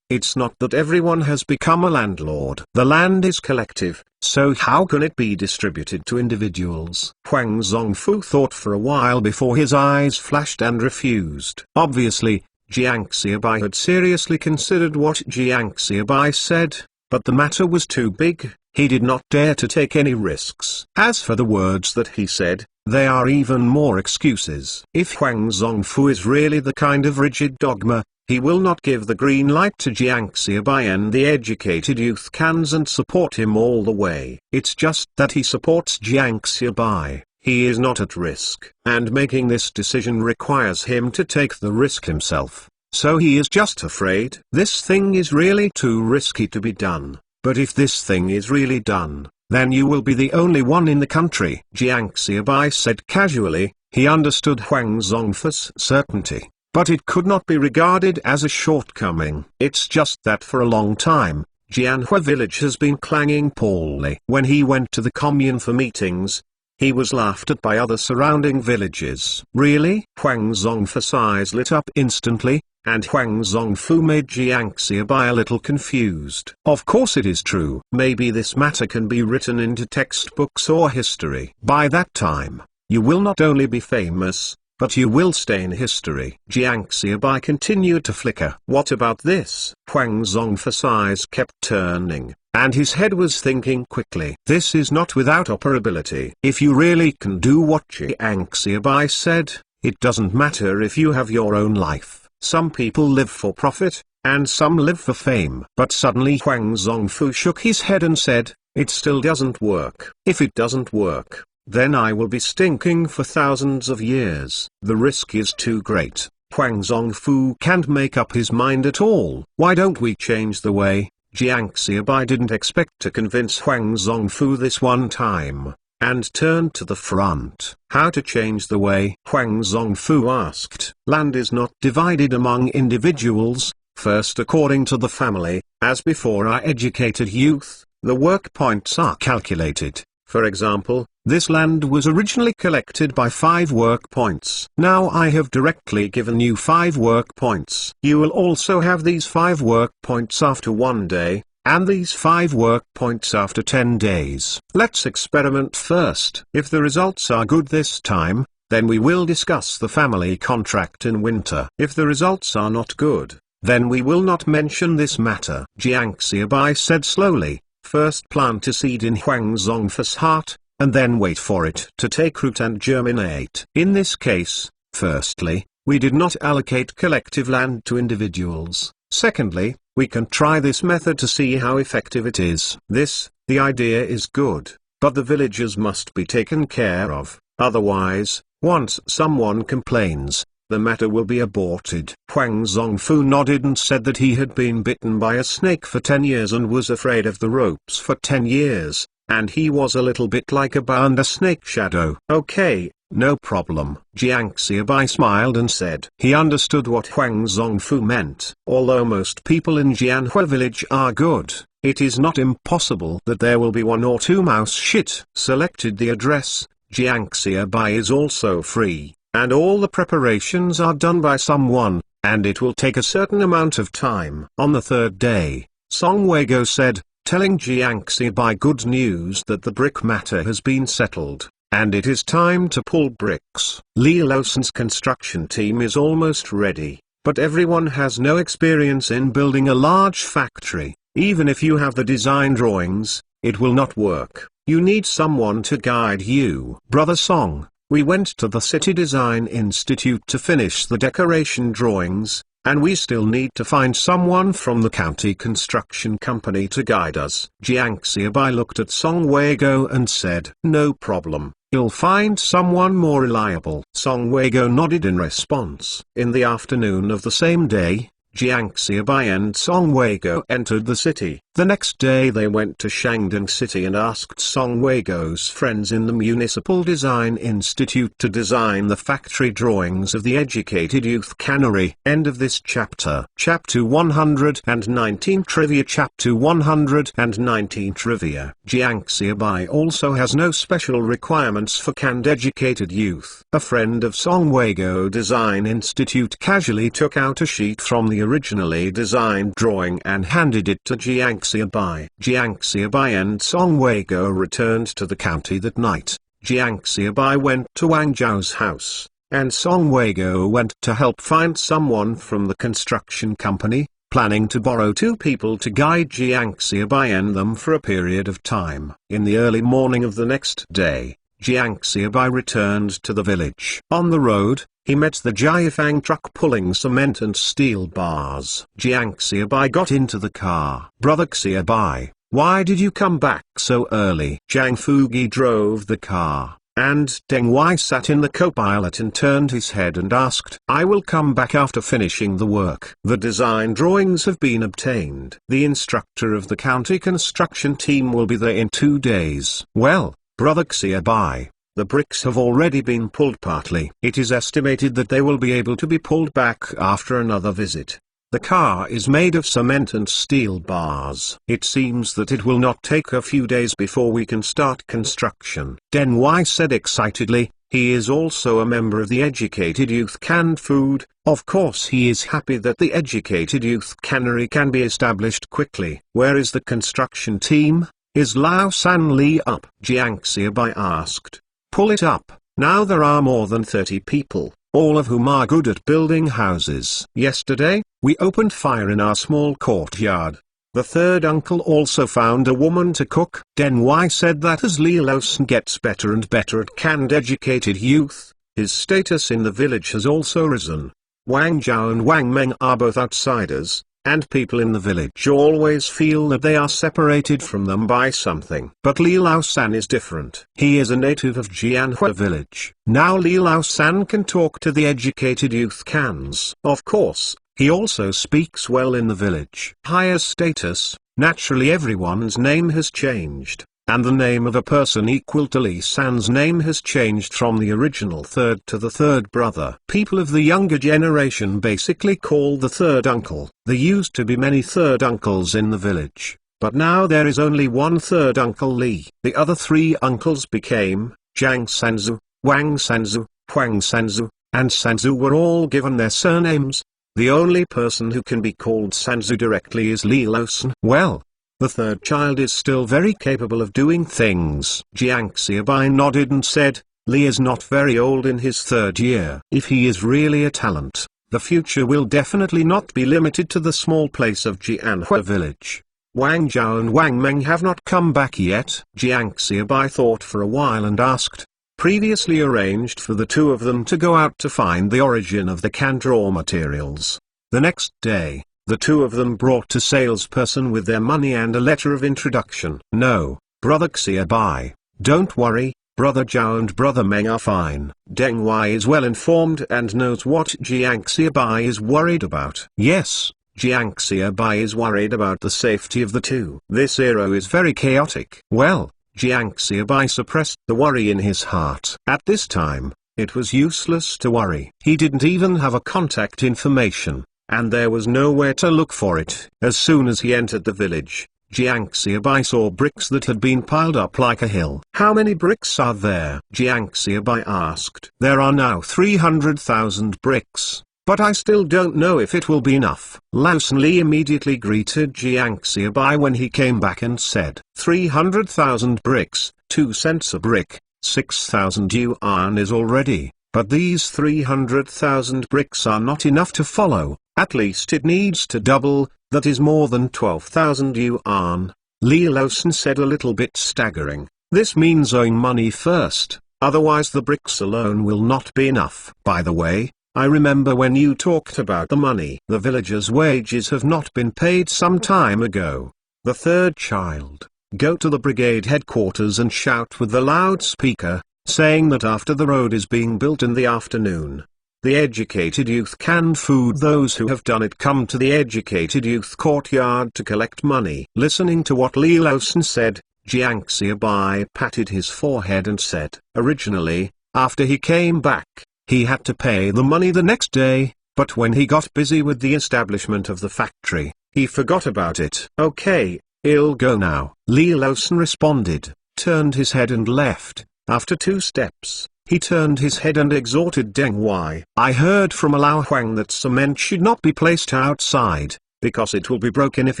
it's not that everyone has become a landlord. The land is collective, so how can it be distributed to individuals? Huang Zongfu thought for a while before his eyes flashed and refused. Obviously, Jiang Xiaobai had seriously considered what Jiang Xiaobai said, but the matter was too big. He did not dare to take any risks. As for the words that he said, they are even more excuses. If Huang Zongfu is really the kind of rigid dogma, he will not give the green light to Jiang Xiaobai, and the educated youth can't support him all the way. It's just that he supports Jiang Xiaobai. He is not at risk, and making this decision requires him to take the risk himself. So he is just afraid. This thing is really too risky to be done. But if this thing is really done, then you will be the only one in the country. Jiang Xiaobai said casually. He understood Huang Zongfu's certainty, but it could not be regarded as a shortcoming. It's just that for a long time, Jianhua village has been clanging poorly. When he went to the commune for meetings, he was laughed at by other surrounding villages. Really? Huang Zongfu's eyes lit up instantly, and Huang Zongfu made Jiang Xiaobai a little confused. Of course it is true. Maybe this matter can be written into textbooks or history. By that time, you will not only be famous, but you will stay in history. Jiang Xiaobai continued to flicker. What about this? Huang Zongfu's eyes kept turning, and his head was thinking quickly. This is not without operability. If you really can do what Jiang Xiaobai said, it doesn't matter if you have your own life. Some people live for profit, and some live for fame. But suddenly Huang Zongfu shook his head and said, it still doesn't work. If it doesn't work, then I will be stinking for thousands of years. The risk is too great. Huang Zongfu can't make up his mind at all. Why don't we change the way? Jiang Xiaobai didn't expect to convince Huang Zongfu this one time, and turned to the front. How to change the way? Huang Zongfu asked. Land is not divided among individuals. First, according to the family, as before our educated youth, the work points are calculated. For example, this land was originally collected by 5 work points. Now I have directly given you 5 work points. You will also have these 5 work points after 1 day, and these 5 work points after 10 days. Let's experiment first. If the results are good this time, then we will discuss the family contract in winter. If the results are not good, then we will not mention this matter. Jiang Xiaobai said slowly. First plant a seed in Huang Zongfu's heart, and then wait for it to take root and germinate. In this case, firstly, we did not allocate collective land to individuals. Secondly, we can try this method to see how effective it is. The idea is good, but the villagers must be taken care of. Otherwise, once someone complains, the matter will be aborted. Huang Zongfu nodded and said that he had been bitten by a snake for 10 years and was afraid of the ropes for 10 years, and he was a little bit like a bear and a snake shadow. Okay, no problem. Jiang Xiaobai smiled and said he understood what Huang Zongfu meant. Although most people in Jianhua village are good, it is not impossible that there will be 1 or 2 mouse shit. Selected the address. Jiang Xiaobai is also free, and all the preparations are done by someone, and it will take a certain amount of time. On the 3rd day, Song Weigo said, telling Jiang Xiaobai good news that the brick matter has been settled, and it is time to pull bricks. Li Lawson's construction team is almost ready, but everyone has no experience in building a large factory. Even if you have the design drawings, it will not work. You need someone to guide you. Brother Song, we went to the City Design Institute to finish the decoration drawings, and we still need to find someone from the county construction company to guide us. Jiang Xiaobai looked at Song Weigo and said, no problem, you'll find someone more reliable. Song Weigo nodded in response. In the afternoon of the same day, Jiang Xiaobai and Song Weigo entered the city. The next day they went to Shangdong City and asked Song Weigo's friends in the Municipal Design Institute to design the factory drawings of the educated youth cannery. End of this chapter. Chapter 119 Trivia. Chapter 119 Trivia. Jiangxia Bai also has no special requirements for canned educated youth. A friend of Song Weigo Design Institute casually took out a sheet from the originally designed drawing and handed it to Jiangxia Bai. Jiangxia Bai and Song Weigo returned to the county that night. Jiangxia Bai went to Wang Zhao's house, and Song Weigo went to help find someone from the construction company, planning to borrow 2 people to guide Jiangxia Bai and them for a period of time. In the early morning of the next day, Jiangxia Bai returned to the village. On the road, he met the Jiafang truck pulling cement and steel bars. Jiangxia Bai got into the car. Brother Xia Bai, why did you come back so early? Zhang Fugi drove the car, and Deng Wai sat in the co-pilot and turned his head and asked, I will come back after finishing the work. The design drawings have been obtained. The instructor of the county construction team will be there in 2 days. Well, Brother Xia Bai, the bricks have already been pulled partly. It is estimated that they will be able to be pulled back after another visit. The car is made of cement and steel bars. It seems that it will not take a few days before we can start construction. Den Wai said excitedly. He is also a member of the Educated Youth Canned Food. Of course he is happy that the Educated Youth Cannery can be established quickly. Where is the construction team? Is Lao San Li up? Jiangxia Bai asked. Pull it up. Now there are more than 30 people, all of whom are good at building houses. Yesterday, we opened fire in our small courtyard. The third uncle also found a woman to cook. Den Wai said that as Li Laosan gets better and better at canned educated youth, his status in the village has also risen. Wang Zhao and Wang Meng are both outsiders, and people in the village always feel that they are separated from them by something. But Li Laosan is different. He is a native of Jianhua village. Now Li Laosan can talk to the educated youth cans. Of course, he also speaks well in the village. Higher status, naturally everyone's name has changed. And the name of a person equal to Li San's name has changed from the original third to the third brother. People of the younger generation basically call the third uncle. There used to be many third uncles in the village, but now there is only one third uncle Li. The other 3 uncles became Zhang Sanzu, Wang Sanzu, Huang Sanzu, and Sanzu were all given their surnames. The only person who can be called Sanzu directly is Li Laosan. Well, the third child is still very capable of doing things. Jiangxia Bai nodded and said, Li is not very old in his 3rd year. If he is really a talent, the future will definitely not be limited to the small place of Jianhua village. Wang Zhao and Wang Meng have not come back yet. Jiangxia Bai thought for a while and asked, previously arranged for the 2 of them to go out to find the origin of the canned raw materials. The next day, the 2 of them brought a salesperson with their money and a letter of introduction. No, Brother Xia Bai, don't worry, Brother Zhao and Brother Meng are fine. Deng Wai is well informed and knows what Jiangxia Bai is worried about. Yes, Jiangxia Bai is worried about the safety of the 2. This era is very chaotic. Well, Jiangxia Bai suppressed the worry in his heart. At this time, it was useless to worry. He didn't even have a contact information, and there was nowhere to look for it. As soon as he entered the village, Jiangxia Bai saw bricks that had been piled up like a hill. How many bricks are there? Jiangxia Bai asked. There are now 300,000 bricks, but I still don't know if it will be enough. Laosan Li immediately greeted Jiangxia Bai when he came back and said, 300,000 bricks, 2 cents a brick, 6,000 yuan is already, but these 300,000 bricks are not enough to follow. At least it needs to double, that is more than 12,000 yuan. Li Laosan said a little bit staggering. This means owing money first, otherwise the bricks alone will not be enough. By the way, I remember when you talked about the money. The villagers' wages have not been paid some time ago. The 3rd child, go to the brigade headquarters and shout with the loudspeaker, saying that after the road is being built in the afternoon, The educated youth canned food. Those who have done it come to the educated youth courtyard to collect money. Listening to what Lee Lawson said, Jiang Xiaobai patted his forehead and said, originally, after he came back, he had to pay the money the next day, but when he got busy with the establishment of the factory, he forgot about it. Okay, I'll go now. Lee Lawson responded, turned his head and left. After 2 steps, he turned his head and exhorted Deng Wai. I heard from Lao Huang that cement should not be placed outside, because it will be broken if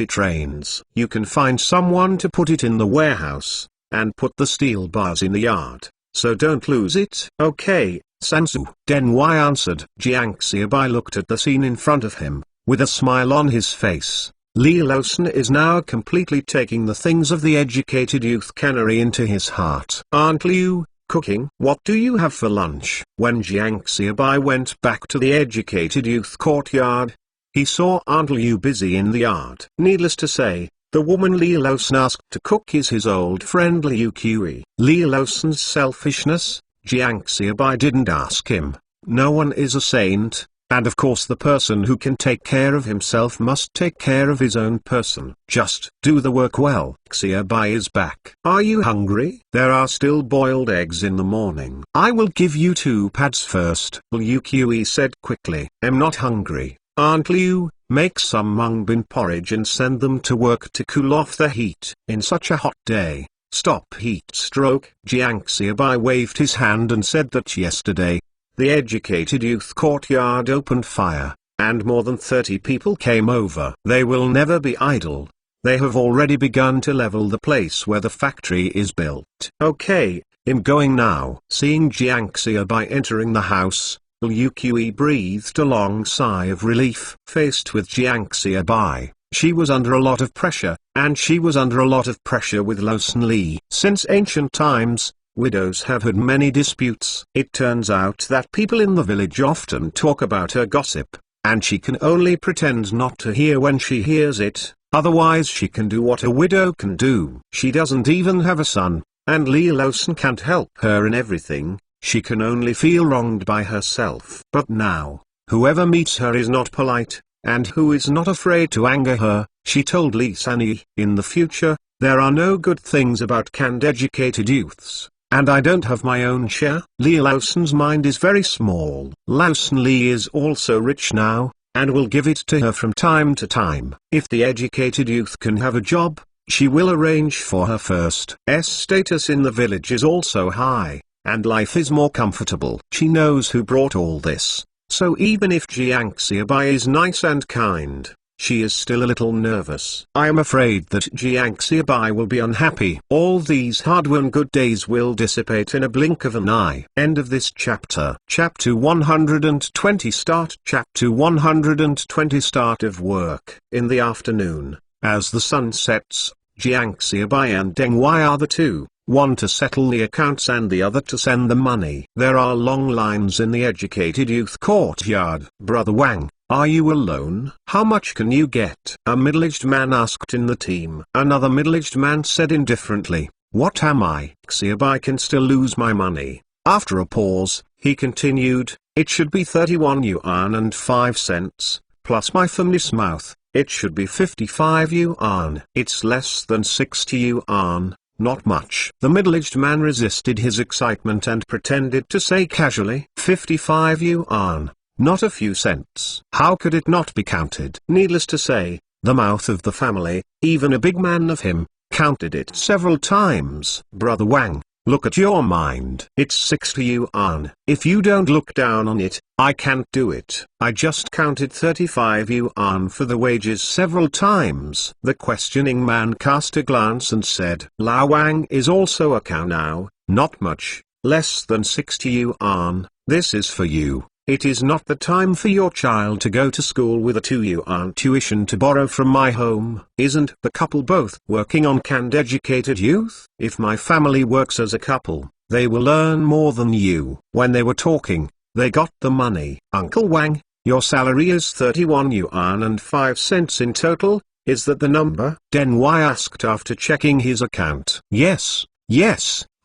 it rains. You can find someone to put it in the warehouse, and put the steel bars in the yard, so don't lose it. Okay, Sansu. Deng Wai answered. Jiang Xiaobai looked at the scene in front of him, with a smile on his face. Lee Lawson is now completely taking the things of the educated youth cannery into his heart. Aren't you cooking? What do you have for lunch? When Jiang Xiaobai went back to the educated youth courtyard, he saw Aunt Liu busy in the yard. Needless to say, the woman Lee Lawson asked to cook is his old friend Liu Kui. Lee Lawson's selfishness, Jiang Xiaobai didn't ask him. No one is a saint. And of course the person who can take care of himself must take care of his own person. Just do the work well. Xiaobai is back. Are you hungry? There are still boiled eggs in the morning. I will give you 2 pads first, Liu Kui said quickly. I'm not hungry. Aunt Liu, make some mung bean porridge and send them to work to cool off the heat. In such a hot day, stop heat stroke. Jiang Xiaobai waved his hand and said that yesterday, the educated youth courtyard opened fire, and more than 30 people came over. They will never be idle. They have already begun to level the place where the factory is built. Okay, I'm going now. Seeing Jiang Xiaobai entering the house, Liu Kui breathed a long sigh of relief. Faced with Jiang Xiaobai, she was under a lot of pressure, and she was under a lot of pressure with Lawson Li. Since ancient times, widows have had many disputes. It turns out that people in the village often talk about her gossip, and she can only pretend not to hear when she hears it, otherwise she can do what a widow can do. She doesn't even have a son, and Lee Lawson can't help her in everything. She can only feel wronged by herself. But now, whoever meets her is not polite, and who is not afraid to anger her, she told Li Sanyi. In the future, there are no good things about canned educated youths. And I don't have my own share. Lee Lawson's mind is very small. Lawson Li is also rich now, and will give it to her from time to time. If the educated youth can have a job, she will arrange for her first. Status in the village is also high, and life is more comfortable. She knows who brought all this, so even if Jiang Xiaobai is nice and kind, she is still a little nervous. I am afraid that Jiang Xiaobai will be unhappy. All these hard-won good days will dissipate in a blink of an eye. End of this chapter. Chapter 120 start. Chapter 120 start of work. In the afternoon, as the sun sets, Jiang Xiaobai and Deng Wai are the two, one to settle the accounts and the other to send the money. There are long lines in the educated youth courtyard. Brother Wang, are you alone? How much can you get? A middle-aged man asked in the team. Another middle-aged man said indifferently, what am I? Xiaobai can still lose my money. After a pause, he continued, it should be 31 yuan and 5 cents, plus my family's mouth, it should be 55 yuan. It's less than 60 yuan, not much. The middle-aged man resisted his excitement and pretended to say casually, 55 yuan. Not a few cents. How could it not be counted? Needless to say, the mouth of the family, even a big man of him, counted it several times. Brother Wang, look at your mind. It's 60 yuan. If you don't look down on it, I can't do it. I just counted 35 yuan for the wages several times. The questioning man cast a glance and said, Lao Wang is also a cow now, not much, less than 60 yuan. This is for you. It is not the time for your child to go to school with a 2 yuan tuition to borrow from my home. Isn't the couple both working on canned educated youth? If my family works as a couple, they will earn more than you. When they were talking, they got the money. Uncle Wang, your salary is 31 yuan and 5 cents in total, is that the number? Deng Wai asked after checking his account. Yes,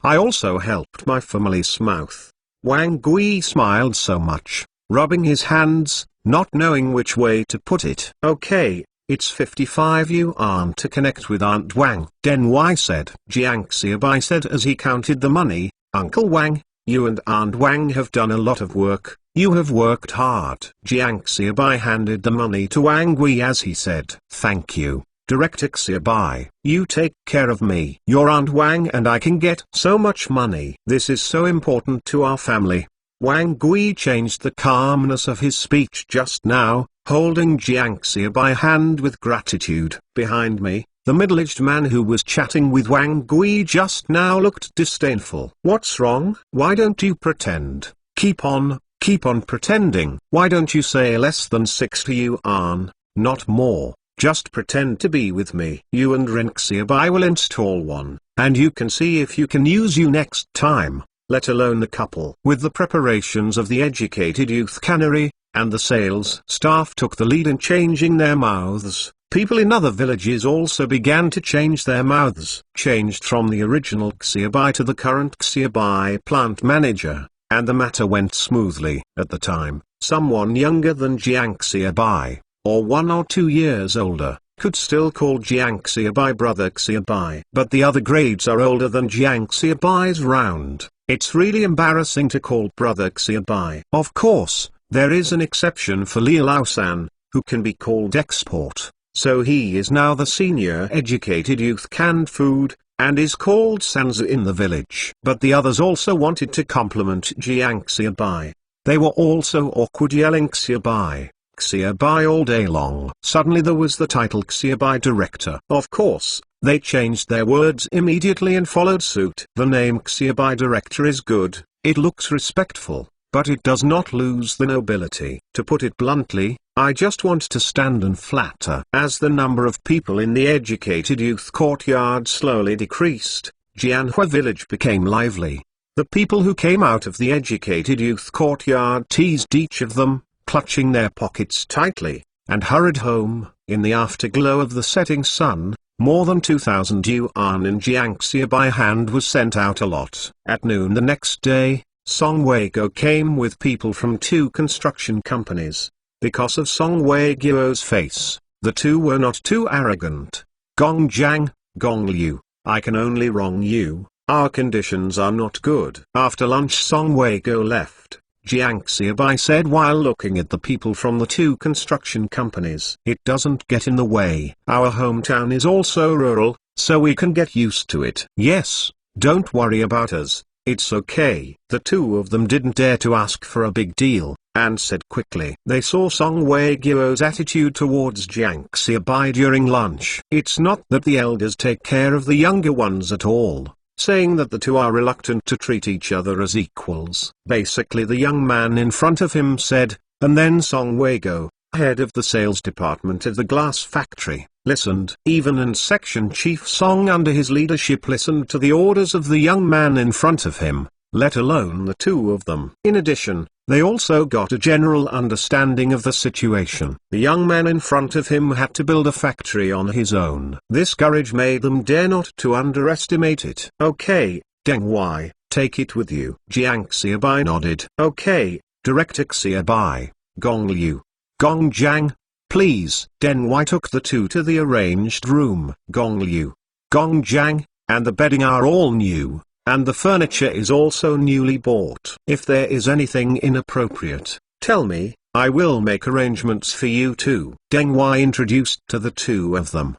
I also helped my family's mouth. Wang Gui smiled so much, rubbing his hands, not knowing which way to put it. Okay, it's 55 yuan to connect with Aunt Wang, Den Wai said. Jiang Xiaobai said as he counted the money, Uncle Wang, you and Aunt Wang have done a lot of work, you have worked hard. Jiang Xiaobai handed the money to Wang Gui as he said, thank you, Director Xiaobai. You take care of me. Your Aunt Wang and I can get so much money. This is so important to our family. Wang Gui changed the calmness of his speech just now, holding Jiang Xiaobai hand with gratitude. Behind me, the middle-aged man who was chatting with Wang Gui just now looked disdainful. What's wrong? Why don't you pretend? Keep on pretending. Why don't you say less than 60 yuan, not more? Just pretend to be with me. You and Ren Xiaobai will install one, and you can see if you can use you next time, let alone the couple. With the preparations of the educated youth cannery, and the sales staff took the lead in changing their mouths, people in other villages also began to change their mouths. Changed from the original Xiaobai to the current Xiaobai plant manager, and the matter went smoothly. At the time, someone younger than Jiang Xiaobai, or 1 or 2 years older, could still call Jiang Xiaobai brother Xiaobai. But the other grades are older than Jiang Xiaobai's round. It's really embarrassing to call brother Xiaobai. Of course, there is an exception for Li Laosan, who can be called export, so he is now the senior educated youth canned food, and is called Sanzi in the village. But the others also wanted to compliment Jiang Xiaobai. They were also awkward yelling Xiaobai, Xiaobai all day long. Suddenly there was the title Xiaobai director. Of course, they changed their words immediately and followed suit. The name Xiaobai director is good, it looks respectful, but it does not lose the nobility. To put it bluntly, I just want to stand and flatter. As the number of people in the educated youth courtyard slowly decreased, Jianhua village became lively. The people who came out of the educated youth courtyard teased each of them, clutching their pockets tightly, and hurried home. In the afterglow of the setting sun, more than 2,000 yuan in Jiang Xiaobai hand was sent out a lot. At noon the next day, Song Weiguo came with people from 2 construction companies. Because of Song Weiguo's face, the two were not too arrogant. Gong Jiang, Gong Liu, I can only wrong you, our conditions are not good. After lunch Song Weiguo left. Jiang Xiaobai said while looking at the people from the 2 construction companies. It doesn't get in the way. Our hometown is also rural, so we can get used to it. Yes, don't worry about us, it's okay. The 2 of them didn't dare to ask for a big deal, and said quickly. They saw Song Weiguo's attitude towards Jiang Xiaobai during lunch. It's not that the elders take care of the younger ones at all, saying that the 2 are reluctant to treat each other as equals. Basically the young man in front of him said, and then Song Weiguo, head of the sales department at the glass factory, listened. Even and section chief Song under his leadership listened to the orders of the young man in front of him, let alone the 2 of them. In addition, they also got a general understanding of the situation. The young man in front of him had to build a factory on his own. This courage made them dare not to underestimate it. Okay, Deng Wai, take it with you. Jiang Xiaobai nodded. Okay, Director Xiaobai, Gong Liu, Gong Jiang, please. Deng Wai took the 2 to the arranged room. Gong Liu, Gong Jiang, and the bedding are all new, and the furniture is also newly bought. If there is anything inappropriate, tell me, I will make arrangements for you too. Deng Wai introduced to the 2 of them.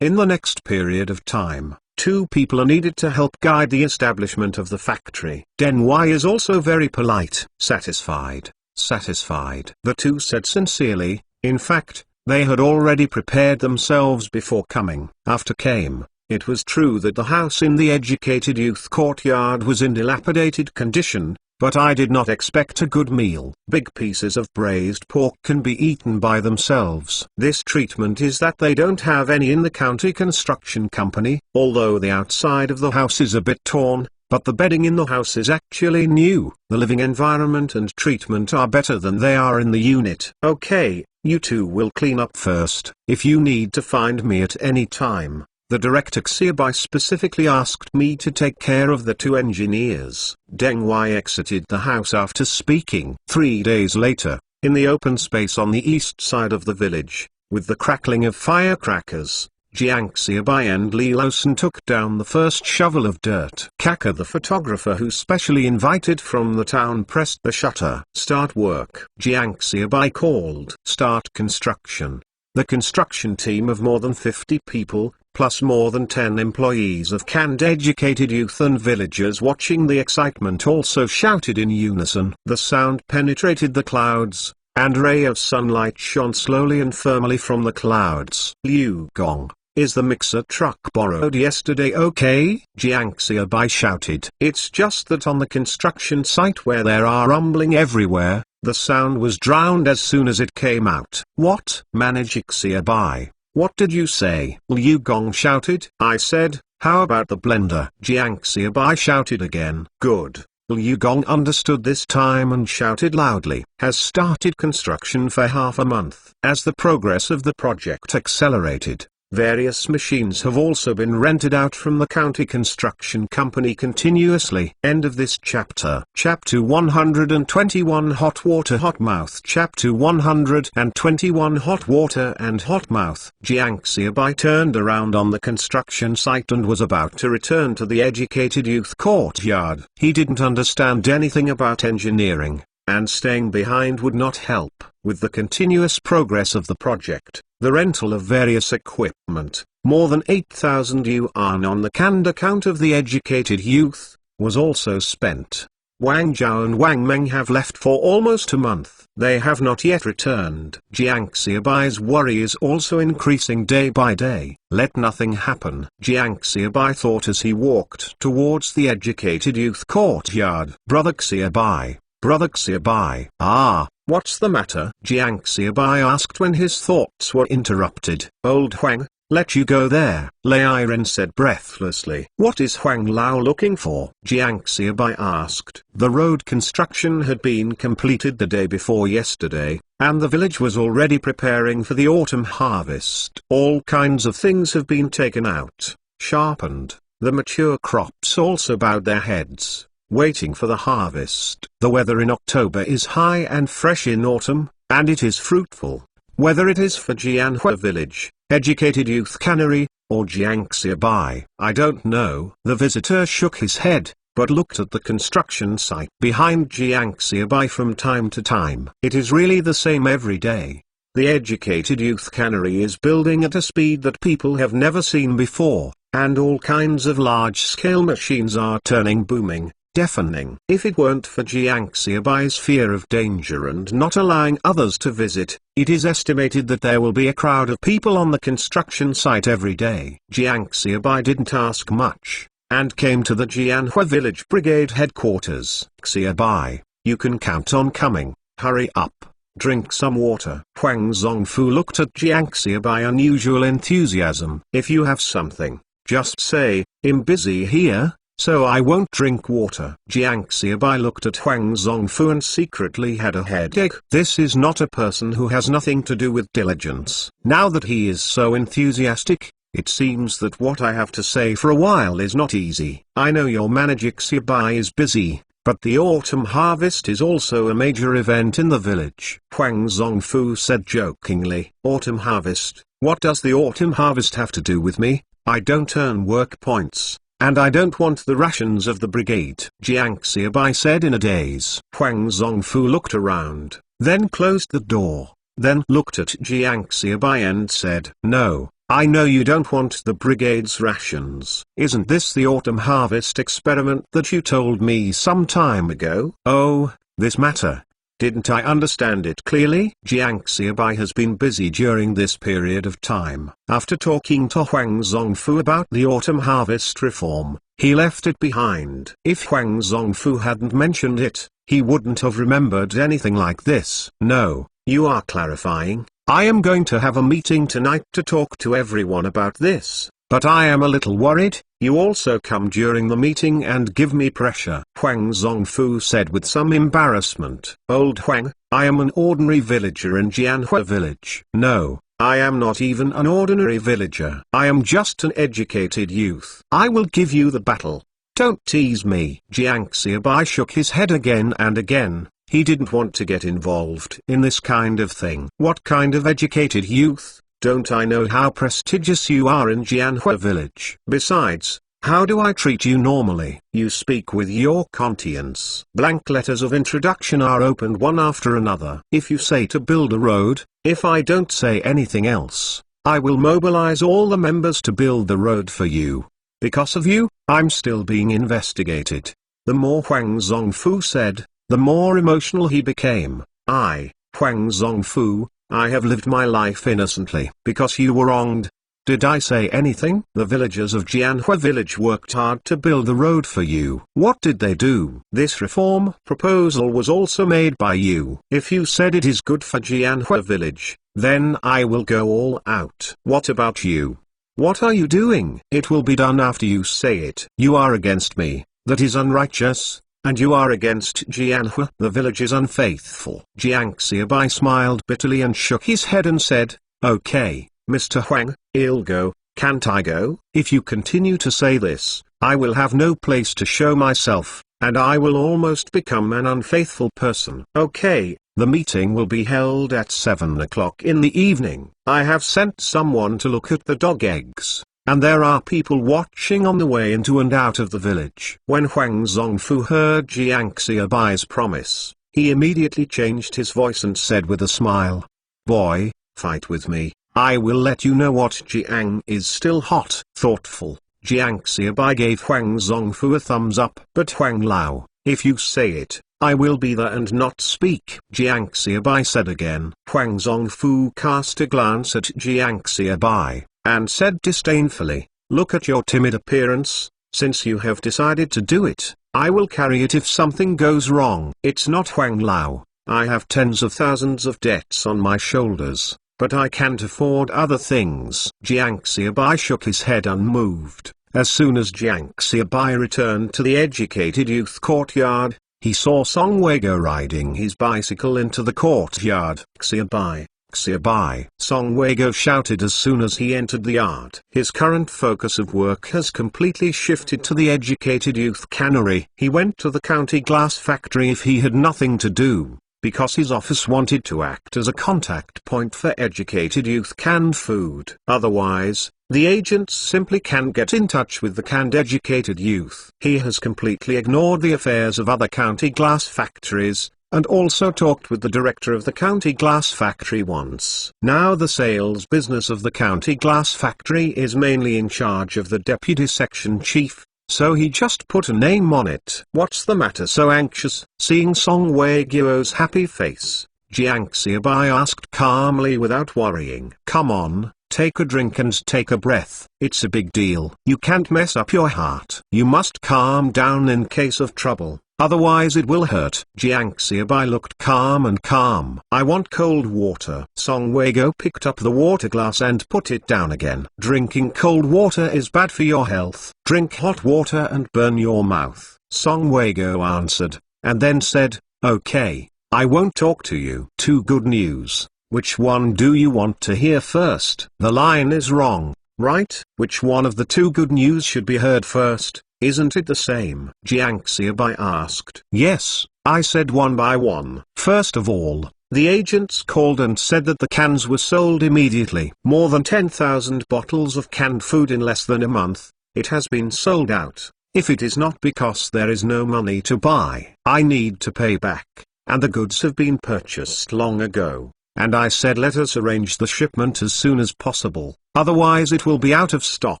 In the next period of time, 2 people are needed to help guide the establishment of the factory. Deng Wai is also very polite. Satisfied. The 2 said sincerely. In fact, they had already prepared themselves before coming. After came. It was true that the house in the educated youth courtyard was in dilapidated condition, but I did not expect a good meal. Big pieces of braised pork can be eaten by themselves. This treatment is that they don't have any in the county construction company, although the outside of the house is a bit torn, but the bedding in the house is actually new. The living environment and treatment are better than they are in the unit. Okay, you 2 will clean up first. If you need to find me at any time, The director Xiaobai specifically asked me to take care of the two engineers. Deng Wei exited the house after speaking. 3 days later, in the open space on the east side of the village, with the crackling of firecrackers, Jiang Xiaobai and Li Losun took down the first shovel of dirt. Kaka, the photographer who specially invited from the town, pressed the shutter. Start work. Jiang Xiaobai called. Start construction. The construction team of more than 50 people, plus more than 10 employees of canned educated youth and villagers watching the excitement, also shouted in unison. The sound penetrated the clouds, and a ray of sunlight shone slowly and firmly from the clouds. Liu Gong, is the mixer truck borrowed yesterday okay? Jiang Xiaobai shouted. It's just that on the construction site where there are rumbling everywhere, the sound was drowned as soon as it came out. What? Manager Xiaobai, what did you say? Liu Gong shouted. I said, how about the blender? Jiang Xiaobai shouted again. Good. Liu Gong understood this time and shouted loudly. Has started construction for half a month. As the progress of the project accelerated, various machines have also been rented out from the county construction company continuously. End of this chapter. Chapter 121 Hot Water Hot Mouth. Chapter 121 Hot Water and Hot Mouth. Jiang Xiaobai turned around on the construction site and was about to return to the educated youth courtyard. He didn't understand anything about engineering, and staying behind would not help. With the continuous progress of the project, the rental of various equipment, more than 8,000 yuan on the canned account of the educated youth, was also spent. Wang Zhao and Wang Meng have left for almost a month. They have not yet returned. Jiang Xiaobai's worry is also increasing day by day. Let nothing happen. Jiang Xiaobai thought as he walked towards the educated youth courtyard. Brother Xiaobai. Brother Xiaobai. Ah, what's the matter? Jiang Xiaobai asked when his thoughts were interrupted. Old Huang, let you go there, Lei Ren said breathlessly. What is Huang Lao looking for? Jiang Xiaobai asked. The road construction had been completed the day before yesterday, and the village was already preparing for the autumn harvest. All kinds of things have been taken out, sharpened. The mature crops also bowed their heads, waiting for the harvest. The weather in October is high and fresh in autumn, and it is fruitful. Whether it is for Jianhua village, educated youth cannery, or Jiang Xiaobai, I don't know. The visitor shook his head, but looked at the construction site behind Jiang Xiaobai from time to time. It is really the same every day. The educated youth cannery is building at a speed that people have never seen before, and all kinds of large-scale machines are turning booming, deafening. If it weren't for Jiang Xiaobai's fear of danger and not allowing others to visit, it is estimated that there will be a crowd of people on the construction site every day. Jiang Xiaobai didn't ask much, and came to the Jianhua village brigade headquarters. Xiaobai, you can count on coming. Hurry up. Drink some water. Huang Zongfu looked at Jiang Xiaobai unusual enthusiasm. If you have something, just say, I'm busy here, so I won't drink water. Jiang Xiaobai looked at Huang Zongfu and secretly had a headache. This is not a person who has nothing to do with diligence. Now that he is so enthusiastic, it seems that what I have to say for a while is not easy. I know your manager Xiaobai is busy, but the autumn harvest is also a major event in the village. Huang Zongfu said jokingly. Autumn harvest? What does the autumn harvest have to do with me? I don't earn work points, and I don't want the rations of the brigade. Jiang Xiaobai said in a daze. Huang Zongfu looked around, then closed the door, then looked at Jiang Xiaobai and said, No, I know you don't want the brigade's rations. Isn't this the autumn harvest experiment that you told me some time ago? Oh, this matter. Didn't I understand it clearly? Jiang Xiaobai has been busy during this period of time. After talking to Huang Zongfu about the autumn harvest reform, he left it behind. If Huang Zongfu hadn't mentioned it, he wouldn't have remembered anything like this. No, you are clarifying. I am going to have a meeting tonight to talk to everyone about this, but I am a little worried. You also come during the meeting and give me pressure. Huang Zongfu said with some embarrassment. Old Huang, I am an ordinary villager in Jianhua village. No, I am not even an ordinary villager. I am just an educated youth. I will give you the battle. Don't tease me. Jiang Xiaobai shook his head again and again. He didn't want to get involved in this kind of thing. What kind of educated youth? Don't I know how prestigious you are in Jianhua village? Besides, how do I treat you normally? You speak with your conscience. Blank letters of introduction are opened one after another. If you say to build a road, if I don't say anything else, I will mobilize all the members to build the road for you. Because of you, I'm still being investigated. The more Huang Zongfu said, the more emotional he became. Huang Zongfu, I have lived my life innocently. Because you were wronged. Did I say anything? The villagers of Jianhua village worked hard to build the road for you. What did they do? This reform proposal was also made by you. If you said it is good for Jianhua village, then I will go all out. What about you? What are you doing? It will be done after you say it. You are against me. That is unrighteous. And you are against Jianhua. The village is unfaithful. Jiang Xiaobai smiled bitterly and shook his head and said, Okay, Mr. Huang, I'll go. Can't I go? If you continue to say this, I will have no place to show myself, and I will almost become an unfaithful person. Okay, the meeting will be held at 7 o'clock in the evening. I have sent someone to look at the dog eggs. And there are people watching on the way into and out of the village. When Huang Zongfu heard Jiang Xiaobai's promise, he immediately changed his voice and said with a smile, Boy, fight with me, I will let you know what Jiang is still hot. Thoughtful, Jiang Xiaobai gave Huang Zongfu a thumbs up. But Huang Lao, if you say it, I will be there and not speak. Jiang Xiaobai said again. Huang Zongfu cast a glance at Jiang Xiaobai, and said disdainfully, Look at your timid appearance. Since you have decided to do it, I will carry it if something goes wrong. It's not Huang Lao. I have tens of thousands of debts on my shoulders, but I can't afford other things. Jiang Xiaobai shook his head unmoved. As soon as Jiang Xiaobai returned to the educated youth courtyard, he saw Song Weigo riding his bicycle into the courtyard. Xiaobai. Xiaobai. Song Weigo shouted as soon as he entered the yard. His current focus of work has completely shifted to the educated youth cannery. He went to the county glass factory if he had nothing to do, because his office wanted to act as a contact point for educated youth canned food. Otherwise, the agents simply can't get in touch with the canned educated youth. He has completely ignored the affairs of other county glass factories, and also talked with the director of the county glass factory once. Now the sales business of the county glass factory is mainly in charge of the deputy section chief, so he just put a name on it. What's the matter so anxious? Seeing Song Weiguo's happy face, Jiang Xiaobai asked calmly without worrying. Come on, take a drink and take a breath. It's a big deal. You can't mess up your heart. You must calm down in case of trouble. Otherwise it will hurt. Jiang Xiaobai looked calm and calm. I want cold water. Song Weigo picked up the water glass and put it down again. Drinking cold water is bad for your health. Drink hot water and burn your mouth. Song Weigo answered, and then said, Okay, I won't talk to you. Two good news. Which one do you want to hear first? The line is wrong, right? Which one of the two good news should be heard first? Isn't it the same? Jiang Xiaobai asked. Yes, I said one by one. First of all, the agents called and said that the cans were sold immediately. More than 10,000 bottles of canned food in less than a month. It has been sold out. If it is not because there is no money to buy, I need to pay back, and the goods have been purchased long ago. And I said let us arrange the shipment as soon as possible, otherwise it will be out of stock.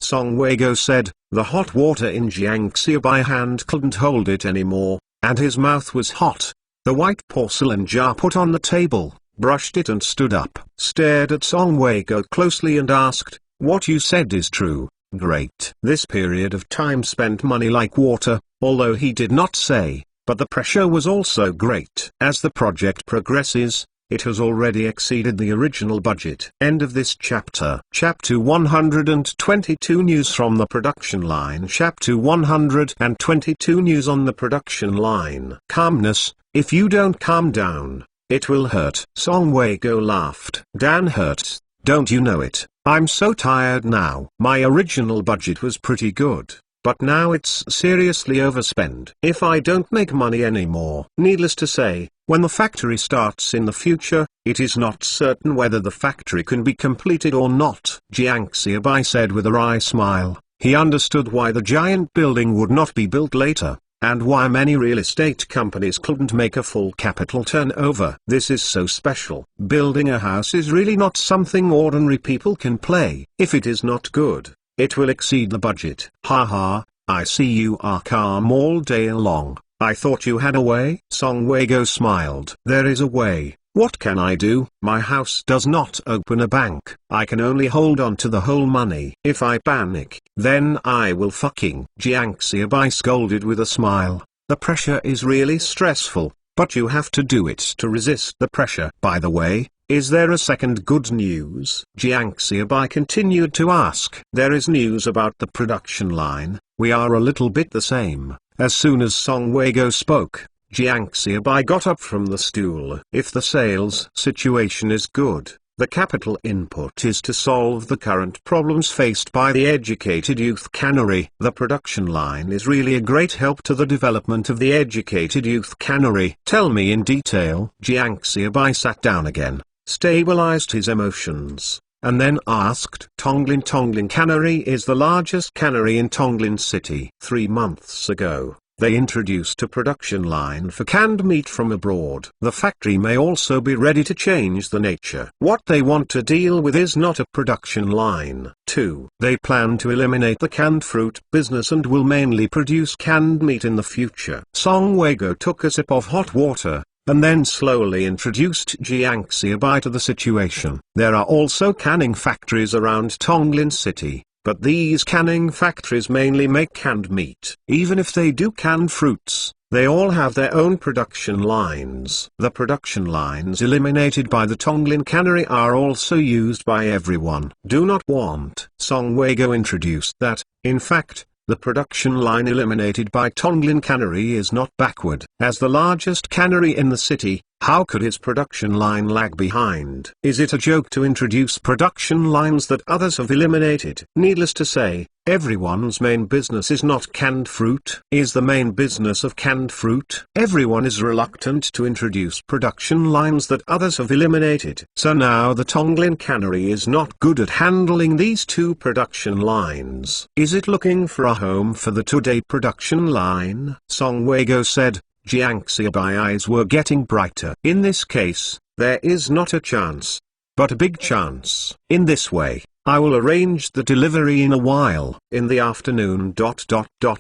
Song Weigo said. The hot water in Jiang Xiaobai hand couldn't hold it anymore, and his mouth was hot. The white porcelain jar put on the table, brushed it and stood up, stared at Song Weigo closely and asked, What you said is true. Great. This period of time spent money like water, although he did not say, but the pressure was also great. As the project progresses, it has already exceeded the original budget. End of this chapter. Chapter 122 News from the production line. Chapter 122 News on the production line. Calmness, if you don't calm down, it will hurt. Song Weigo laughed. Dan hurts. Don't you know it? I'm so tired now. My original budget was pretty good, but now it's seriously overspent. If I don't make money anymore. Needless to say, when the factory starts in the future, it is not certain whether the factory can be completed or not. Jiang Xiaobai said with a wry smile. He understood why the giant building would not be built later, and why many real estate companies couldn't make a full capital turnover. This is so special. Building a house is really not something ordinary people can play. If it is not good, it will exceed the budget. Haha, I see you are calm all day long. I thought you had a way. Song Weigo smiled. There is a way. What can I do? My house does not open a bank. I can only hold on to the whole money. If I panic, then I will fucking. Jiang Xiaobai scolded with a smile. The pressure is really stressful, but you have to do it to resist the pressure. By the way, is there a second good news? Jiang Xiaobai continued to ask. There is news about the production line. We are a little bit the same. As soon as Song Weigo spoke, Jiang Xiaobai got up from the stool. If the sales situation is good, the capital input is to solve the current problems faced by the educated youth cannery. The production line is really a great help to the development of the educated youth cannery. Tell me in detail. Jiang Xiaobai sat down again, stabilized his emotions, and then asked. Tonglin Cannery is the largest cannery in Tonglin City. 3 months ago, they introduced a production line for canned meat from abroad. The factory may also be ready to change the nature. What they want to deal with is not a production line. 2. They plan to eliminate the canned fruit business and will mainly produce canned meat in the future. Song Weigo took a sip of hot water, and then slowly introduced Jiang Xiaobai to the situation. There are also canning factories around Tonglin City, but these canning factories mainly make canned meat. Even if they do canned fruits, they all have their own production lines. The production lines eliminated by the Tonglin Cannery are also used by everyone. Do not want. Song Weigo introduced that, in fact, the production line eliminated by Tonglin Cannery is not backward. As the largest cannery in the city, how could his production line lag behind? Is it a joke to introduce production lines that others have eliminated? Needless to say, everyone's main business is not canned fruit. Is the main business of canned fruit? Everyone is reluctant to introduce production lines that others have eliminated. So now the Tonglin Cannery is not good at handling these two production lines. Is it looking for a home for the today production line? Song Weigo said. Jiang Xiaobai eyes were getting brighter. In this case, there is not a chance, but a big chance. In this way, I will arrange the delivery in a while. In the afternoon.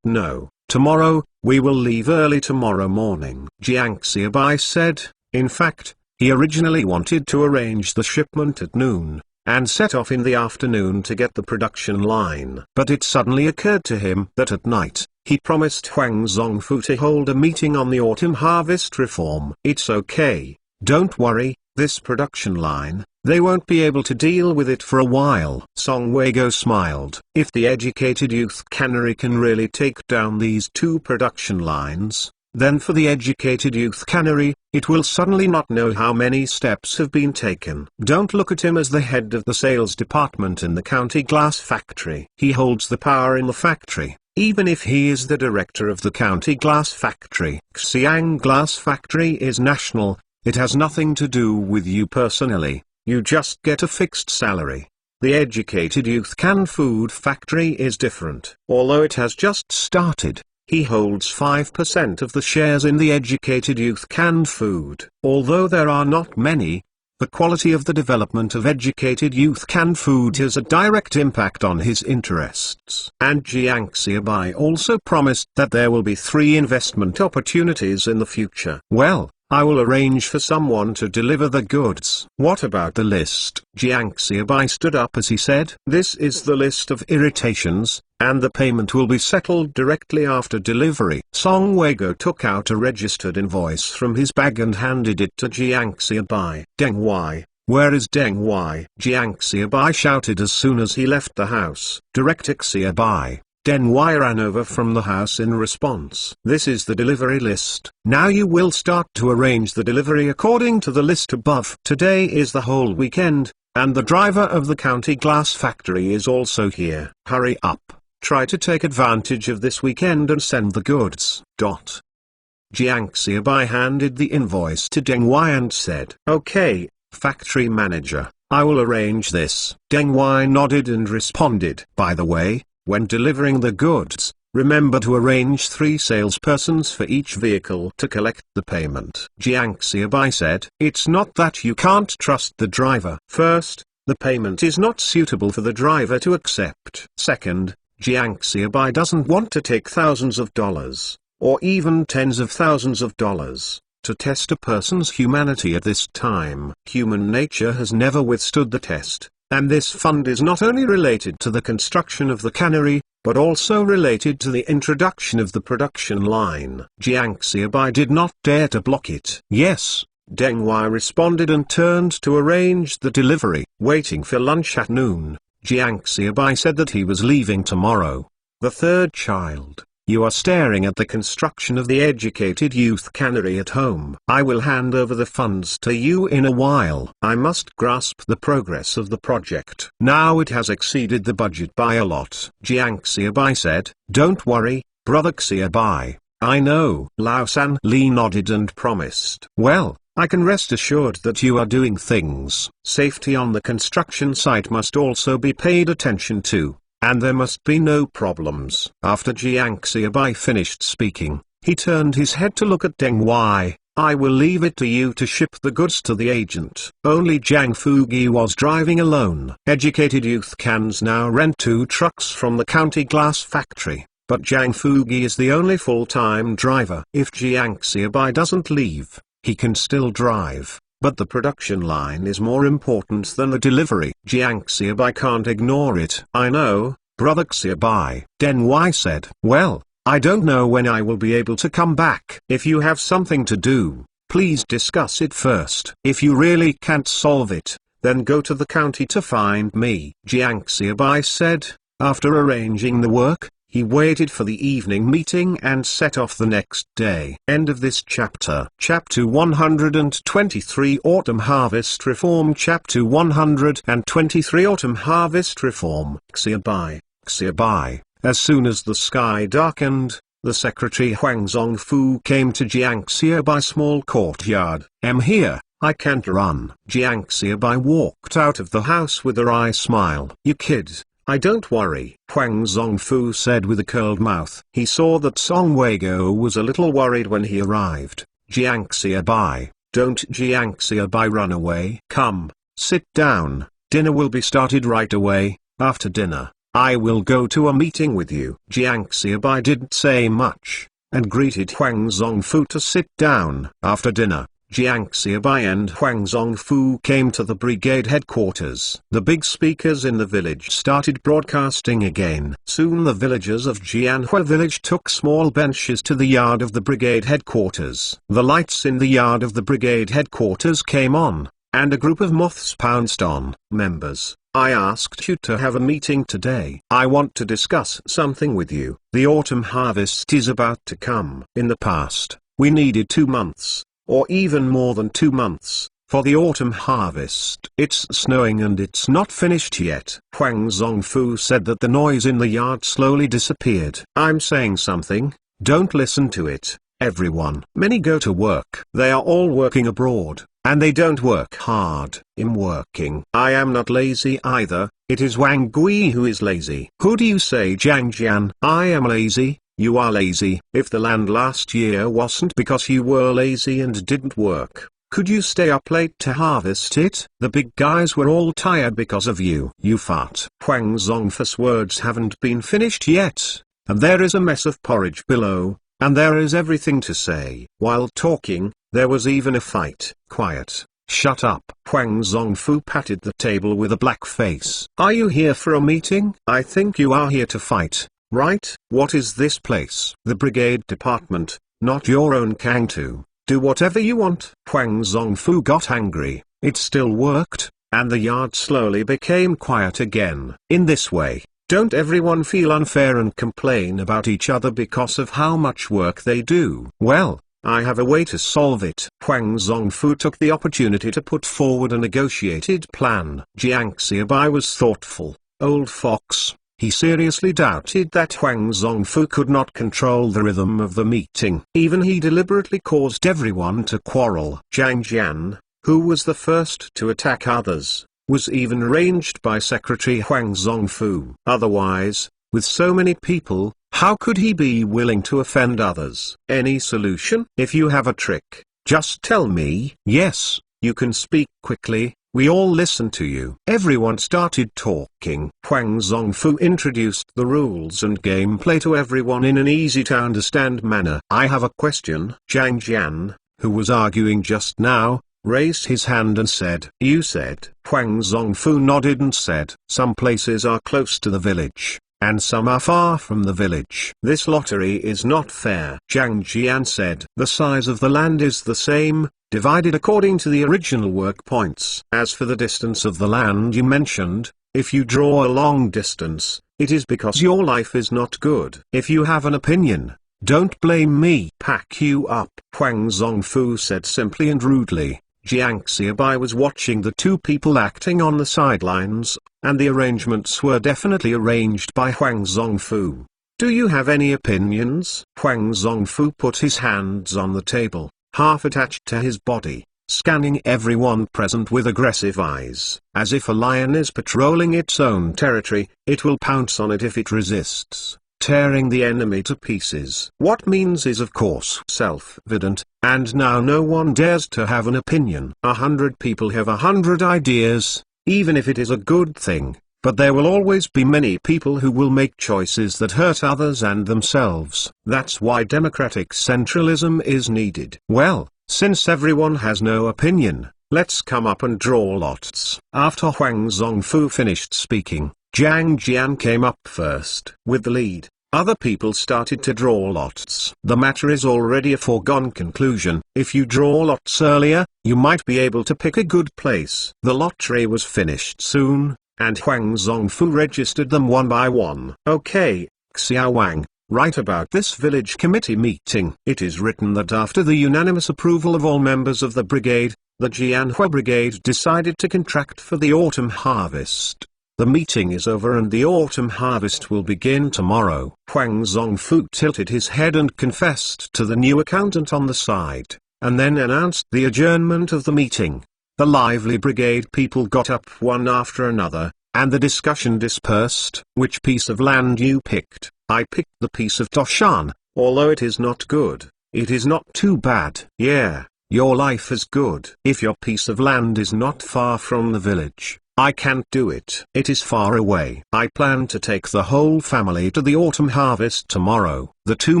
No, tomorrow, we will leave early tomorrow morning. Jiang Xiaobai said. In fact, he originally wanted to arrange the shipment at noon, and set off in the afternoon to get the production line. But it suddenly occurred to him that at night, he promised Huang Zongfu to hold a meeting on the autumn harvest reform. It's okay, don't worry, this production line, they won't be able to deal with it for a while. Song Weigo smiled. If the educated youth cannery can really take down these two production lines, then for the educated youth cannery, it will suddenly not know how many steps have been taken. Don't look at him as the head of the sales department in the county glass factory. He holds the power in the factory, even if he is the director of the county glass factory. Xiang Glass Factory is national, it has nothing to do with you personally, you just get a fixed salary. The educated youth canned food factory is different. Although it has just started, he holds 5% of the shares in the educated youth canned food. Although there are not many, the quality of the development of educated youth canned food has a direct impact on his interests. And Jiang Xiaobai also promised that there will be 3 investment opportunities in the future. Well, I will arrange for someone to deliver the goods. What about the list? Jiang Xiaobai stood up as he said. This is the list of irritations, and the payment will be settled directly after delivery. Song Weigo took out a registered invoice from his bag and handed it to Jiang Xiaobai. Deng Wai, where is Deng Wai? Jiang Xiaobai shouted as soon as he left the house. Director Xiaobai. Deng Wai ran over from the house in response. This is the delivery list. Now you will start to arrange the delivery according to the list above. Today is the whole weekend, And the driver of the county glass factory is also here. Hurry up, try to take advantage of this weekend and send the goods. Jiang Xiaobai handed the invoice to Deng Wai and said, "Okay, factory manager, I will arrange this." Deng Wai nodded and responded, "By the way, when delivering the goods, remember to arrange 3 salespersons for each vehicle to collect the payment." Jiang Xiaobai said, "It's not that you can't trust the driver. First, the payment is not suitable for the driver to accept. Second, Jiang Xiaobai doesn't want to take thousands of dollars, or even tens of thousands of dollars, to test a person's humanity at this time. Human nature has never withstood the test, and this fund is not only related to the construction of the cannery, but also related to the introduction of the production line." Jiang Xiaobai did not dare to block it. "Yes," Deng Wai responded and turned to arrange the delivery. Waiting for lunch at noon, Jiang Xiaobai said that he was leaving tomorrow. The third child, "You are staring at the construction of the educated youth cannery at home. I will hand over the funds to you in a while. I must grasp the progress of the project. Now it has exceeded the budget by a lot." Jiang Xiaobai said, "Don't worry, brother Xiaobai, I know." Lao San Li nodded and promised. "Well, I can rest assured that you are doing things. Safety on the construction site must also be paid attention to, and there must be no problems." After Jiang Xiaobai finished speaking, he turned his head to look at Deng Wai. "I will leave it to you to ship the goods to the agent." Only Jiang Fugi was driving alone. Educated youth cans now rent 2 trucks from the county glass factory, but Jiang Fugi is the only full-time driver. If Jiang Xiaobai doesn't leave, he can still drive. But the production line is more important than the delivery. Jiang Xiaobai can't ignore it. "I know, brother Xiaobai," Deng Wai said. "Well, I don't know when I will be able to come back. If you have something to do, please discuss it first. If you really can't solve it, then go to the county to find me." Jiang Xiaobai said. After arranging the work, he waited for the evening meeting and set off the next day. End of this chapter. Chapter 123 Autumn Harvest Reform. Chapter 123 Autumn Harvest Reform. Xiaobai, Xiaobai. As soon as the sky darkened, the secretary Huang Zongfu came to Jiang Xiaobai's small courtyard. "I'm here, I can't run." Jiang Xiaobai walked out of the house with a wry smile. "You kid, I don't worry," Huang Zongfu said with a curled mouth. He saw that Song Weigo was a little worried when he arrived. "Jiang Xiaobai, don't Jiang Xiaobai run away. Come, sit down, dinner will be started right away. After dinner, I will go to a meeting with you." Jiang Xiaobai didn't say much, and greeted Huang Zongfu to sit down. After dinner, Jiang Xiaobai and Huang Zongfu came to the brigade headquarters. The big speakers in the village started broadcasting again. Soon the villagers of Jianhua village took small benches to the yard of the brigade headquarters. The lights in the yard of the brigade headquarters came on, and a group of moths pounced on. "Members, I asked you to have a meeting today. I want to discuss something with you. The autumn harvest is about to come. In the past, we needed 2 months, or even more than 2 months, for the autumn harvest. It's snowing and it's not finished yet." Huang Zongfu said that the noise in the yard slowly disappeared. "I'm saying something, don't listen to it, everyone. Many go to work. They are all working abroad, and they don't work hard. I'm working. I am not lazy either. It is Wang Gui who is lazy." "Who do you say, Jiang Jian?" "I am lazy. You are lazy. If the land last year wasn't because you were lazy and didn't work, could you stay up late to harvest it? The big guys were all tired because of you. You fart." Huang Zongfu's words haven't been finished yet, and there is a mess of porridge below, and there is everything to say. While talking, there was even a fight. "Quiet, shut up." Huang Zongfu patted the table with a black face. "Are you here for a meeting? I think you are here to fight. Right? What is this place?" "The brigade department, not your own Kangtu. Do whatever you want." Huang Zongfu got angry. It still worked, and the yard slowly became quiet again. In this way, don't everyone feel unfair and complain about each other because of how much work they do? Well, I have a way to solve it. Huang Zongfu took the opportunity to put forward a negotiated plan. Jiang Xiaobai was thoughtful. Old fox. He seriously doubted that Huang Zongfu could not control the rhythm of the meeting. Even he deliberately caused everyone to quarrel. Zhang Jian, who was the first to attack others, was even arranged by Secretary Huang Zongfu. Otherwise, with so many people, how could he be willing to offend others? Any solution? If you have a trick, just tell me. Yes, you can speak quickly. We all listen to you. Everyone started talking. Huang Zongfu introduced the rules and gameplay to everyone in an easy-to-understand manner. I have a question. Zhang Jian, who was arguing just now, raised his hand and said, "You said." Huang Zongfu nodded and said, "Some places are close to the village, and some are far from the village. This lottery is not fair." Zhang Jian said, "The size of the land is the same, divided according to the original work points. As for the distance of the land you mentioned, if you draw a long distance, it is because your life is not good. If you have an opinion, don't blame me. Pack you up." Huang Zongfu said simply and rudely. Jiang Xiaobai was watching the two people acting on the sidelines, and the arrangements were definitely arranged by Huang Zongfu. "Do you have any opinions?" Huang Zongfu put his hands on the table, half attached to his body, scanning everyone present with aggressive eyes. As if a lion is patrolling its own territory, it will pounce on it if it resists, tearing the enemy to pieces. What means is of course self-evident, and now no one dares to have an opinion. 100 people have 100 ideas, even if it is a good thing, but there will always be many people who will make choices that hurt others and themselves. That's why democratic centralism is needed. Well, since everyone has no opinion, let's come up and draw lots. After Huang Zongfu finished speaking, Zhang Jian came up first. With the lead, other people started to draw lots. The matter is already a foregone conclusion. If you draw lots earlier, you might be able to pick a good place. The lottery was finished soon, and Huang Zongfu registered them one by one. "Okay, Xiao Wang, write about this village committee meeting. It is written that after the unanimous approval of all members of the brigade, the Jianhua brigade decided to contract for the autumn harvest. The meeting is over and the autumn harvest will begin tomorrow." Huang Zongfu tilted his head and confessed to the new accountant on the side, and then announced the adjournment of the meeting. The lively brigade people got up one after another, and the discussion dispersed. "Which piece of land you picked?" "I picked the piece of Toshan. Although it is not good, it is not too bad." "Yeah, your life is good. If your piece of land is not far from the village, I can't do it. It is far away. I plan to take the whole family to the autumn harvest tomorrow." The two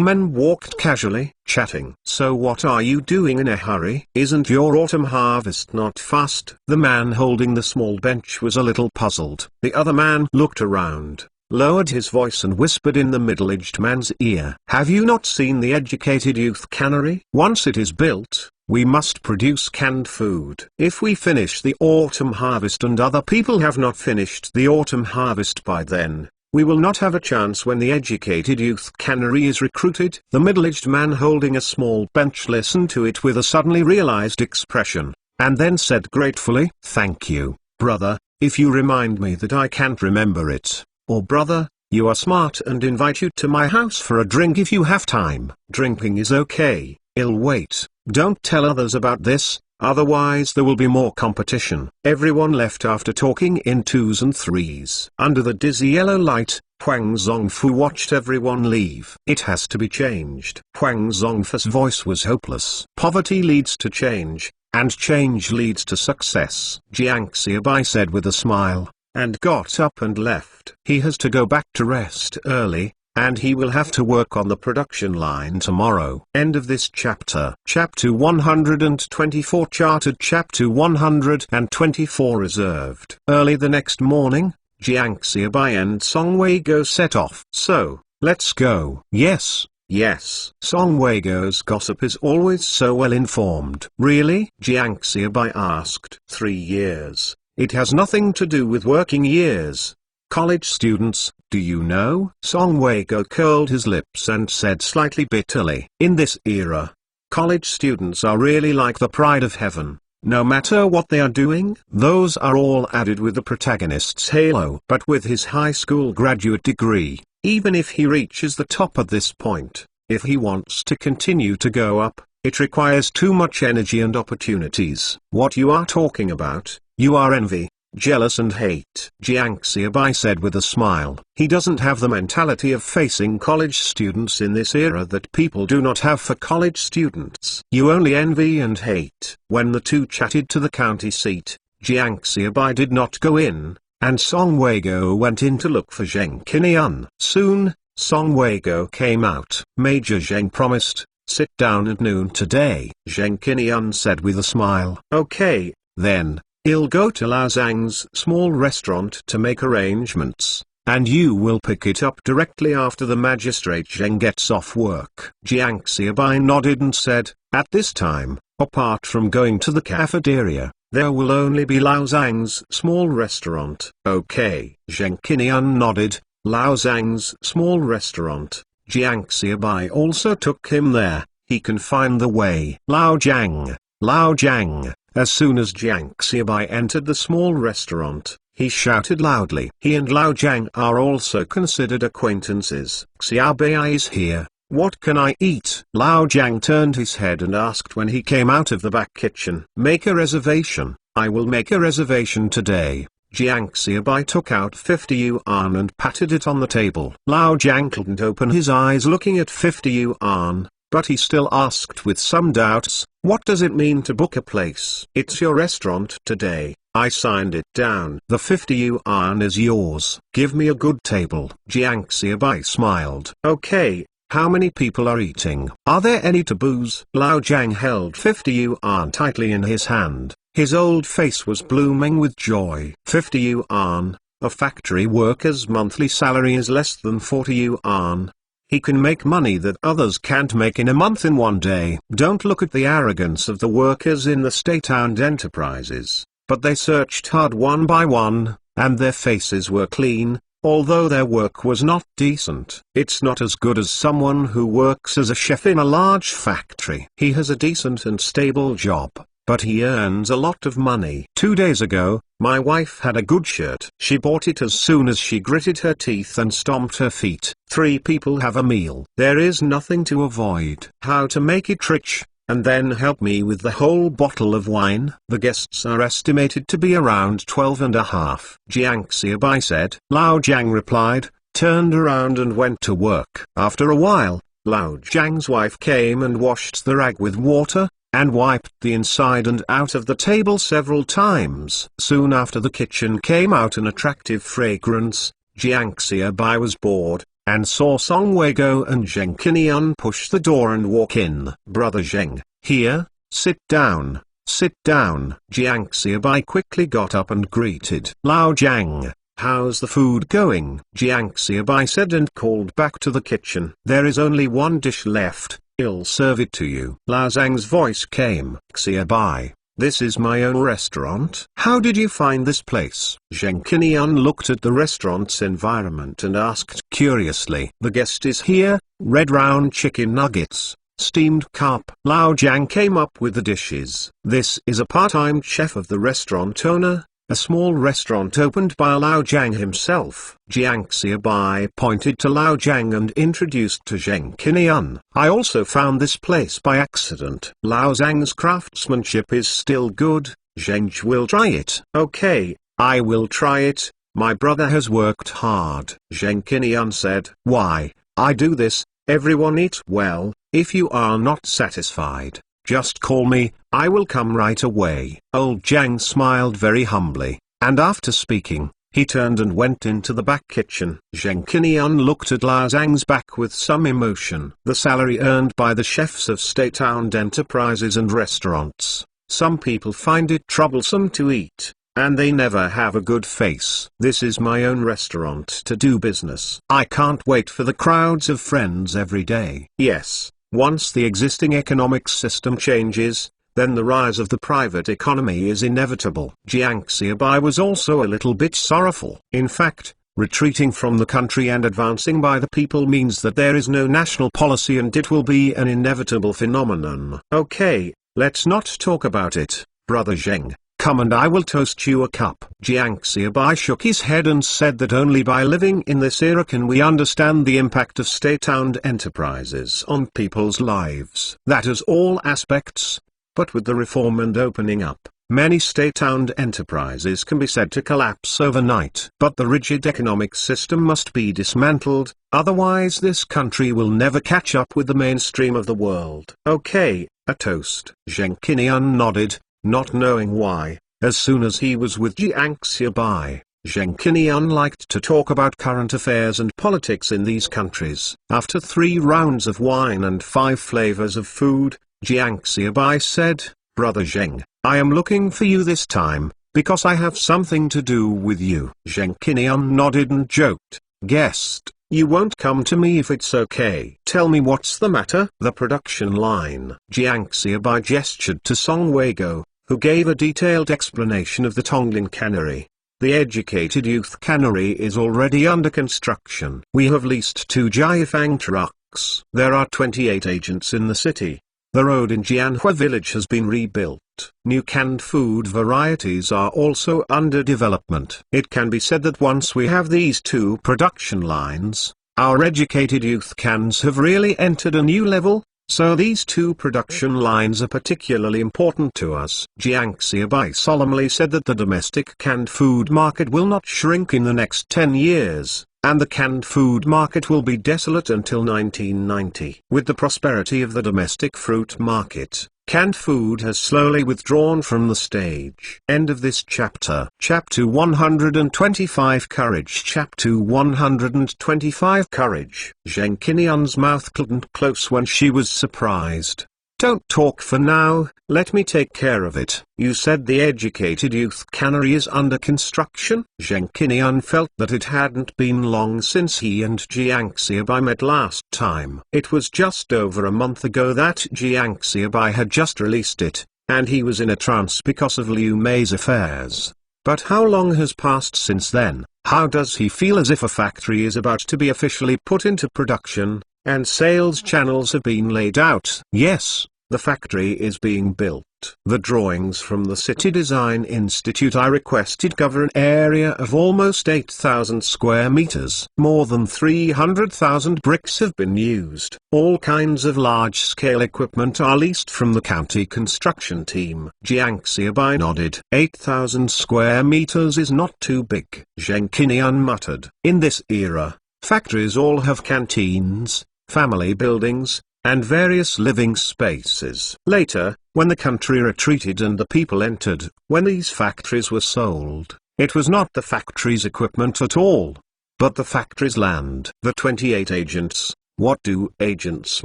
men walked casually, chatting. "So what are you doing in a hurry? Isn't your autumn harvest not fast?" The man holding the small bench was a little puzzled. The other man looked around, lowered his voice and whispered in the middle-aged man's ear. "Have you not seen the educated youth cannery? Once it is built, we must produce canned food. If we finish the autumn harvest and other people have not finished the autumn harvest by then, we will not have a chance when the educated youth cannery is recruited." The middle-aged man holding a small bench listened to it with a suddenly realized expression, and then said gratefully, "Thank you, brother, if you remind me that I can't remember it. Or brother, you are smart and invite you to my house for a drink if you have time." "Drinking is okay, I'll wait. Don't tell others about this, otherwise there will be more competition." Everyone left after talking in twos and threes. Under the dizzy yellow light, Huang Zongfu watched everyone leave. "It has to be changed." Huang Zongfu's voice was hopeless. "Poverty leads to change, and change leads to success," Jiang Xiaobai said with a smile, and got up and left. He has to go back to rest early, and he will have to work on the production line tomorrow. End of this chapter. Chapter 124 charted. Chapter 124 reserved. Early the next morning, Jiang Xiaobai and Song Weiguo set off. "So, let's go." "Yes, yes." Song Weiguo's gossip is always so well informed. "Really?" Jiang Xiaobai asked. 3 years. It has nothing to do with working years. College students, do you know? Song Weiguo curled his lips and said slightly bitterly. In this era, College students are really like the pride of heaven. No matter what they are doing, those are all added with the protagonist's halo. But with his high school graduate degree, even if he reaches the top at this point, if he wants to continue to go up, it requires too much energy and opportunities. What you are talking about, you are envy, jealous and hate, Jiang Xiaobai said with a smile. He doesn't have the mentality of facing college students in this era that people do not have for college students. You only envy and hate. When the two chatted to the county seat, Jiang Xiaobai did not go in, and Song Weiguo went in to look for Zheng Qinian. Soon, Song Weiguo came out. Major Zheng promised, sit down at noon today, Zheng Qinian said with a smile. Okay, then, I'll go to Lao Zhang's small restaurant to make arrangements, and you will pick it up directly after the magistrate Zheng gets off work. Jiang Xiaobai nodded and said, at this time, apart from going to the cafeteria, there will only be Lao Zhang's small restaurant. Okay, Zheng Qinian nodded. Lao Zhang's small restaurant. Jiang Xiaobai also took him there. He can find the way. Lao Zhang, Lao Zhang. As soon as Jiang Xiaobai entered the small restaurant, he shouted loudly. He and Lao Zhang are also considered acquaintances. Xiaobai is here. What can I eat? Lao Zhang turned his head and asked when he came out of the back kitchen. Make a reservation. I will make a reservation today. Jiang Xiaobai took out 50 yuan and patted it on the table. Lao Zhang couldn't open his eyes looking at 50 yuan, but he still asked with some doubts, what does it mean to book a place? It's your restaurant today. I signed it down. The 50 yuan is yours. Give me a good table. Jiang Xiaobai smiled. Okay. How many people are eating? Are there any taboos? Lao Zhang held 50 yuan tightly in his hand. His old face was blooming with joy. 50 yuan, a factory worker's monthly salary is less than 40 yuan. He can make money that others can't make in a month in one day. Don't look at the arrogance of the workers in the state-owned enterprises. But they searched hard one by one, and their faces were clean. Although their work was not decent, it's not as good as someone who works as a chef in a large factory. He has a decent and stable job, but he earns a lot of money. 2 days ago, my wife had a good shirt. She bought it as soon as she gritted her teeth and stomped her feet. 3 people have a meal. There is nothing to avoid. How to make it rich, and then help me with the whole bottle of wine? The guests are estimated to be around 12 and a half. Jiang Xiaobai said. Lao Zhang replied, turned around and went to work. After a while, Lao Zhang's wife came and washed the rag with water, and wiped the inside and out of the table several times. Soon after the kitchen came out an attractive fragrance. Jiang Xiaobai was bored, and saw Song Weiguo and Zheng Qinian push the door and walk in. Brother Zheng, here, sit down, sit down. Jiang Xiaobai quickly got up and greeted. Lao Zhang, how's the food going? Jiang Xiaobai said and called back to the kitchen. There is only one dish left, I'll serve it to you. Lao Zhang's voice came. Xiaobai, this is my own restaurant. How did you find this place? Zheng Qinian looked at the restaurant's environment and asked curiously. The guest is here, red round chicken nuggets, steamed carp. Lao Zhang came up with the dishes. This is a part-time chef of the restaurant owner, a small restaurant opened by Lao Zhang himself. Jiang Xiaobai pointed to Lao Zhang and introduced to Zheng Qinian. I also found this place by accident. Lao Zhang's craftsmanship is still good. Zheng will try it. Okay, I will try it. My brother has worked hard. Zheng Qinian said. Why, I do this, everyone eat well. If you are not satisfied, just call me, I will come right away. Old Zhang smiled very humbly, and after speaking, he turned and went into the back kitchen. Zheng Qinian looked at Lao Zhang's back with some emotion. The salary earned by the chefs of state-owned enterprises and restaurants. Some people find it troublesome to eat, and they never have a good face. This is my own restaurant to do business. I can't wait for the crowds of friends every day. Yes. Once the existing economic system changes, then the rise of the private economy is inevitable. Jiang Xiaobai was also a little bit sorrowful. In fact, Retreating from the country and advancing by the people means that there is no national policy and it will be an inevitable phenomenon. Okay, let's not talk about it, Brother Zheng. Come and I will toast you a cup. Jiang Xiaobai shook his head and said that only by living in this era can we understand the impact of state-owned enterprises on people's lives. That is all aspects. But with the reform and opening up, many state-owned enterprises can be said to collapse overnight. But the rigid economic system must be dismantled, otherwise this country will never catch up with the mainstream of the world. Okay, a toast. Zheng Qinian nodded, not knowing why. As soon as he was with Jiang Xiaobai, Zheng Qinian liked to talk about current affairs and politics in these countries. After 3 rounds of wine and 5 flavors of food, Jiang Xiaobai said, Brother Zheng, I am looking for you this time, because I have something to do with you. Zheng Qinian nodded and joked, Guest, you won't come to me if it's okay. Tell me what's the matter? The production line. Jiang Xiaobai gestured to Song Weigo, who gave a detailed explanation of the Tonglin Cannery. The educated youth cannery is already under construction. We have leased 2 Jiafang trucks. There are 28 agents in the city. The road in Jianhua village has been rebuilt. New canned food varieties are also under development. It can be said that once we have these 2 production lines, our educated youth cans have really entered a new level. So these 2 production lines are particularly important to us. Jiang Xiaobai solemnly said that the domestic canned food market will not shrink in the next 10 years, and the canned food market will be desolate until 1990. With the prosperity of the domestic fruit market, canned food has slowly withdrawn from the stage. End of this chapter. Chapter 125 Courage. Chapter 125 Courage. Zheng Qinian's mouth clinched close when she was surprised. Don't talk for now, let me take care of it. You said the educated youth cannery is under construction? Zheng Qinian felt that it hadn't been long since he and Jiang Xiaobai met last time. It was just over a month ago that Jiang Xiaobai had just released it, and he was in a trance because of Liu Mei's affairs. But how long has passed since then? How does he feel as if a factory is about to be officially put into production, and sales channels have been laid out? Yes, the factory is being built. The drawings from the City Design Institute I requested cover an area of almost 8,000 square meters. More than 300,000 bricks have been used. All kinds of large-scale equipment are leased from the county construction team. Jiang Xiaobai nodded. 8,000 square meters is not too big. Zheng Qinian muttered. In this era, factories all have canteens, family buildings, and various living spaces. Later, when the country retreated and the people entered, when these factories were sold, it was not the factory's equipment at all, but the factory's land. The 28 agents. What do agents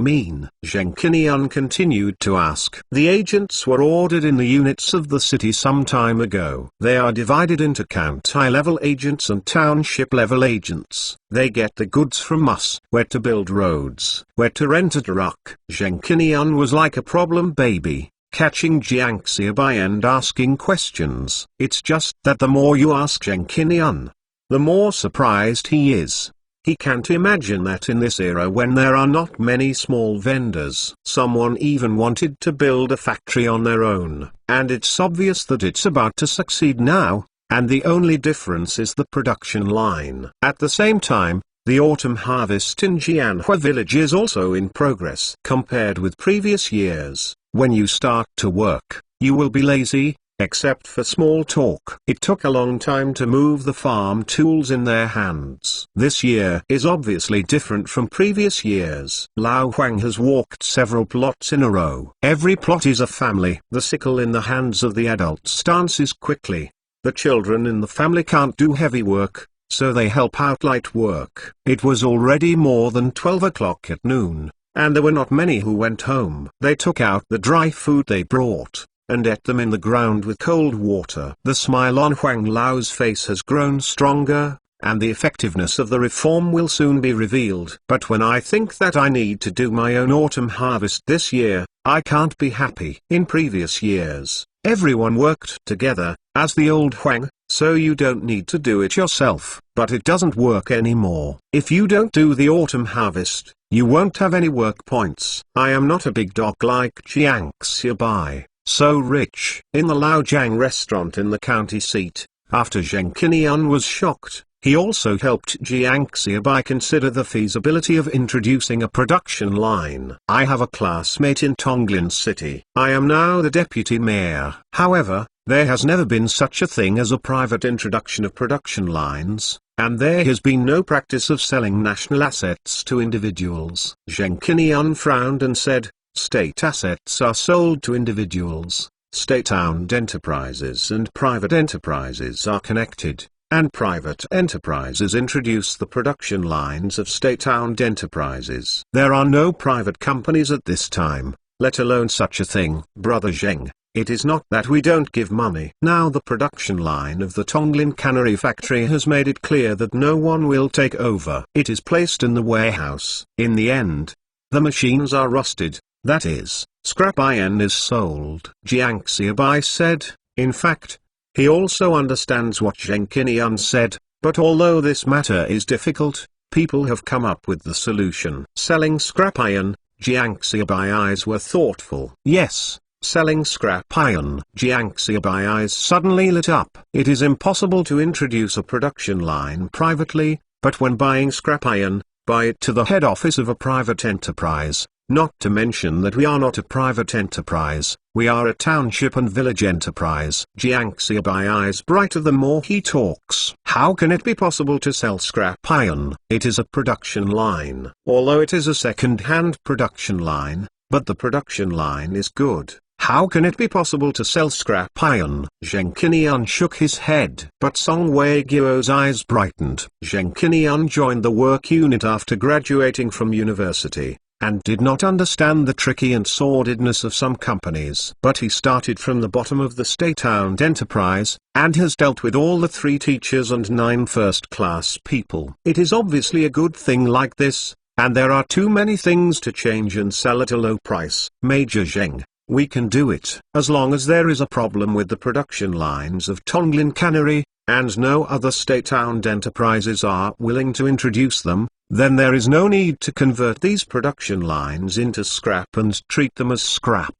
mean? Zheng Qinian continued to ask. The agents were ordered in the units of the city some time ago. They are divided into county-level agents and township-level agents. They get the goods from us. Where to build roads, where to rent a truck. Zheng Qinian was like a problem baby, catching Jiang Xiaobai and asking questions. It's just that the more you ask Zheng Qinian, the more surprised he is. He can't imagine that in this era when there are not many small vendors, someone even wanted to build a factory on their own. And it's obvious that it's about to succeed now, and the only difference is the production line. At the same time, the autumn harvest in Jianhua village is also in progress. Compared with previous years, when you start to work, you will be lazy, except for small talk. It took a long time to move the farm tools in their hands. This year is obviously different from previous years. Lao Huang has walked several plots in a row. Every plot is a family. The sickle in the hands of the adults dances quickly. The children in the family can't do heavy work, so they help out light work. It was already more than 12 o'clock at noon, and there were not many who went home. They took out the dry food they brought, and ate them in the ground with cold water. The smile on Huang Lao's face has grown stronger, and the effectiveness of the reform will soon be revealed. But when I think that I need to do my own autumn harvest this year, I can't be happy. In previous years, everyone worked together, as the old Huang so you don't need to do it yourself. But it doesn't work anymore. If you don't do the autumn harvest, you won't have any work points. I am not a big dog like Jiang Xiaobai, so rich. In the Laojiang restaurant in the county seat, after Zheng Qinian was shocked, he also helped Jiang Xiaobai consider the feasibility of introducing a production line. I have a classmate in Tonglin City. I am now the deputy mayor. However, there has never been such a thing as a private introduction of production lines, and there has been no practice of selling national assets to individuals. Zheng Qinian frowned and said, "State assets are sold to individuals. State-owned enterprises and private enterprises are connected, and private enterprises introduce the production lines of state-owned enterprises. There are no private companies at this time, let alone such a thing." Brother Zheng, it is not that we don't give money. Now the production line of the Tonglin Cannery factory has made it clear that no one will take over. It is placed in the warehouse. In the end, the machines are rusted, that is, scrap iron is sold. Jiang Xiaobai said. In fact, he also understands what Zheng Qinian said, but although this matter is difficult, people have come up with the solution. Selling scrap iron. Jiang Xiaobai eyes were thoughtful. Yes. Selling scrap iron. Jiang Xiaobai eyes suddenly lit up. It is impossible to introduce a production line privately, but when buying scrap iron, buy it to the head office of a private enterprise. Not to mention that we are not a private enterprise, we are a township and village enterprise. Jiang Xiaobai eyes brighter the more he talks. How can it be possible to sell scrap iron? It is a production line. Although it is a second-hand production line, but the production line is good. How can it be possible to sell scrap iron? Zheng Qinian shook his head. But Song Weiguo's eyes brightened. Zheng Qinian joined the work unit after graduating from university, and did not understand the tricky and sordidness of some companies. But he started from the bottom of the state-owned enterprise, and has dealt with all the 3 teachers and 9 first-class people. It is obviously a good thing like this, and there are too many things to change and sell at a low price. Major Zheng, we can do it. As long as there is a problem with the production lines of Tonglin Cannery, and no other state-owned enterprises are willing to introduce them, then there is no need to convert these production lines into scrap and treat them as scrap.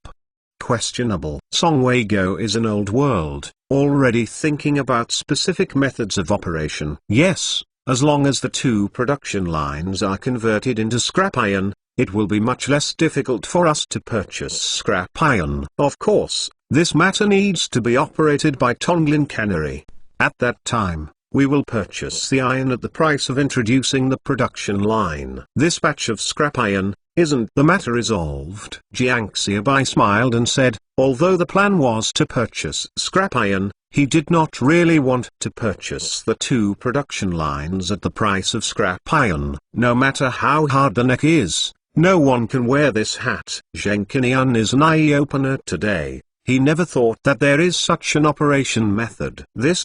Questionable. Song Weiguo is an old world, already thinking about specific methods of operation. Yes, as long as the 2 production lines are converted into scrap iron, it will be much less difficult for us to purchase scrap iron. Of course, this matter needs to be operated by Tonglin Cannery. At that time, we will purchase the iron at the price of introducing the production line. This batch of scrap iron, isn't the matter resolved? Jiang Xiaobai smiled and said, although the plan was to purchase scrap iron, he did not really want to purchase the 2 production lines at the price of scrap iron. No matter how hard the neck is, no one can wear this hat. Zheng Qinian is an eye-opener today. He never thought that there is such an operation method. Is this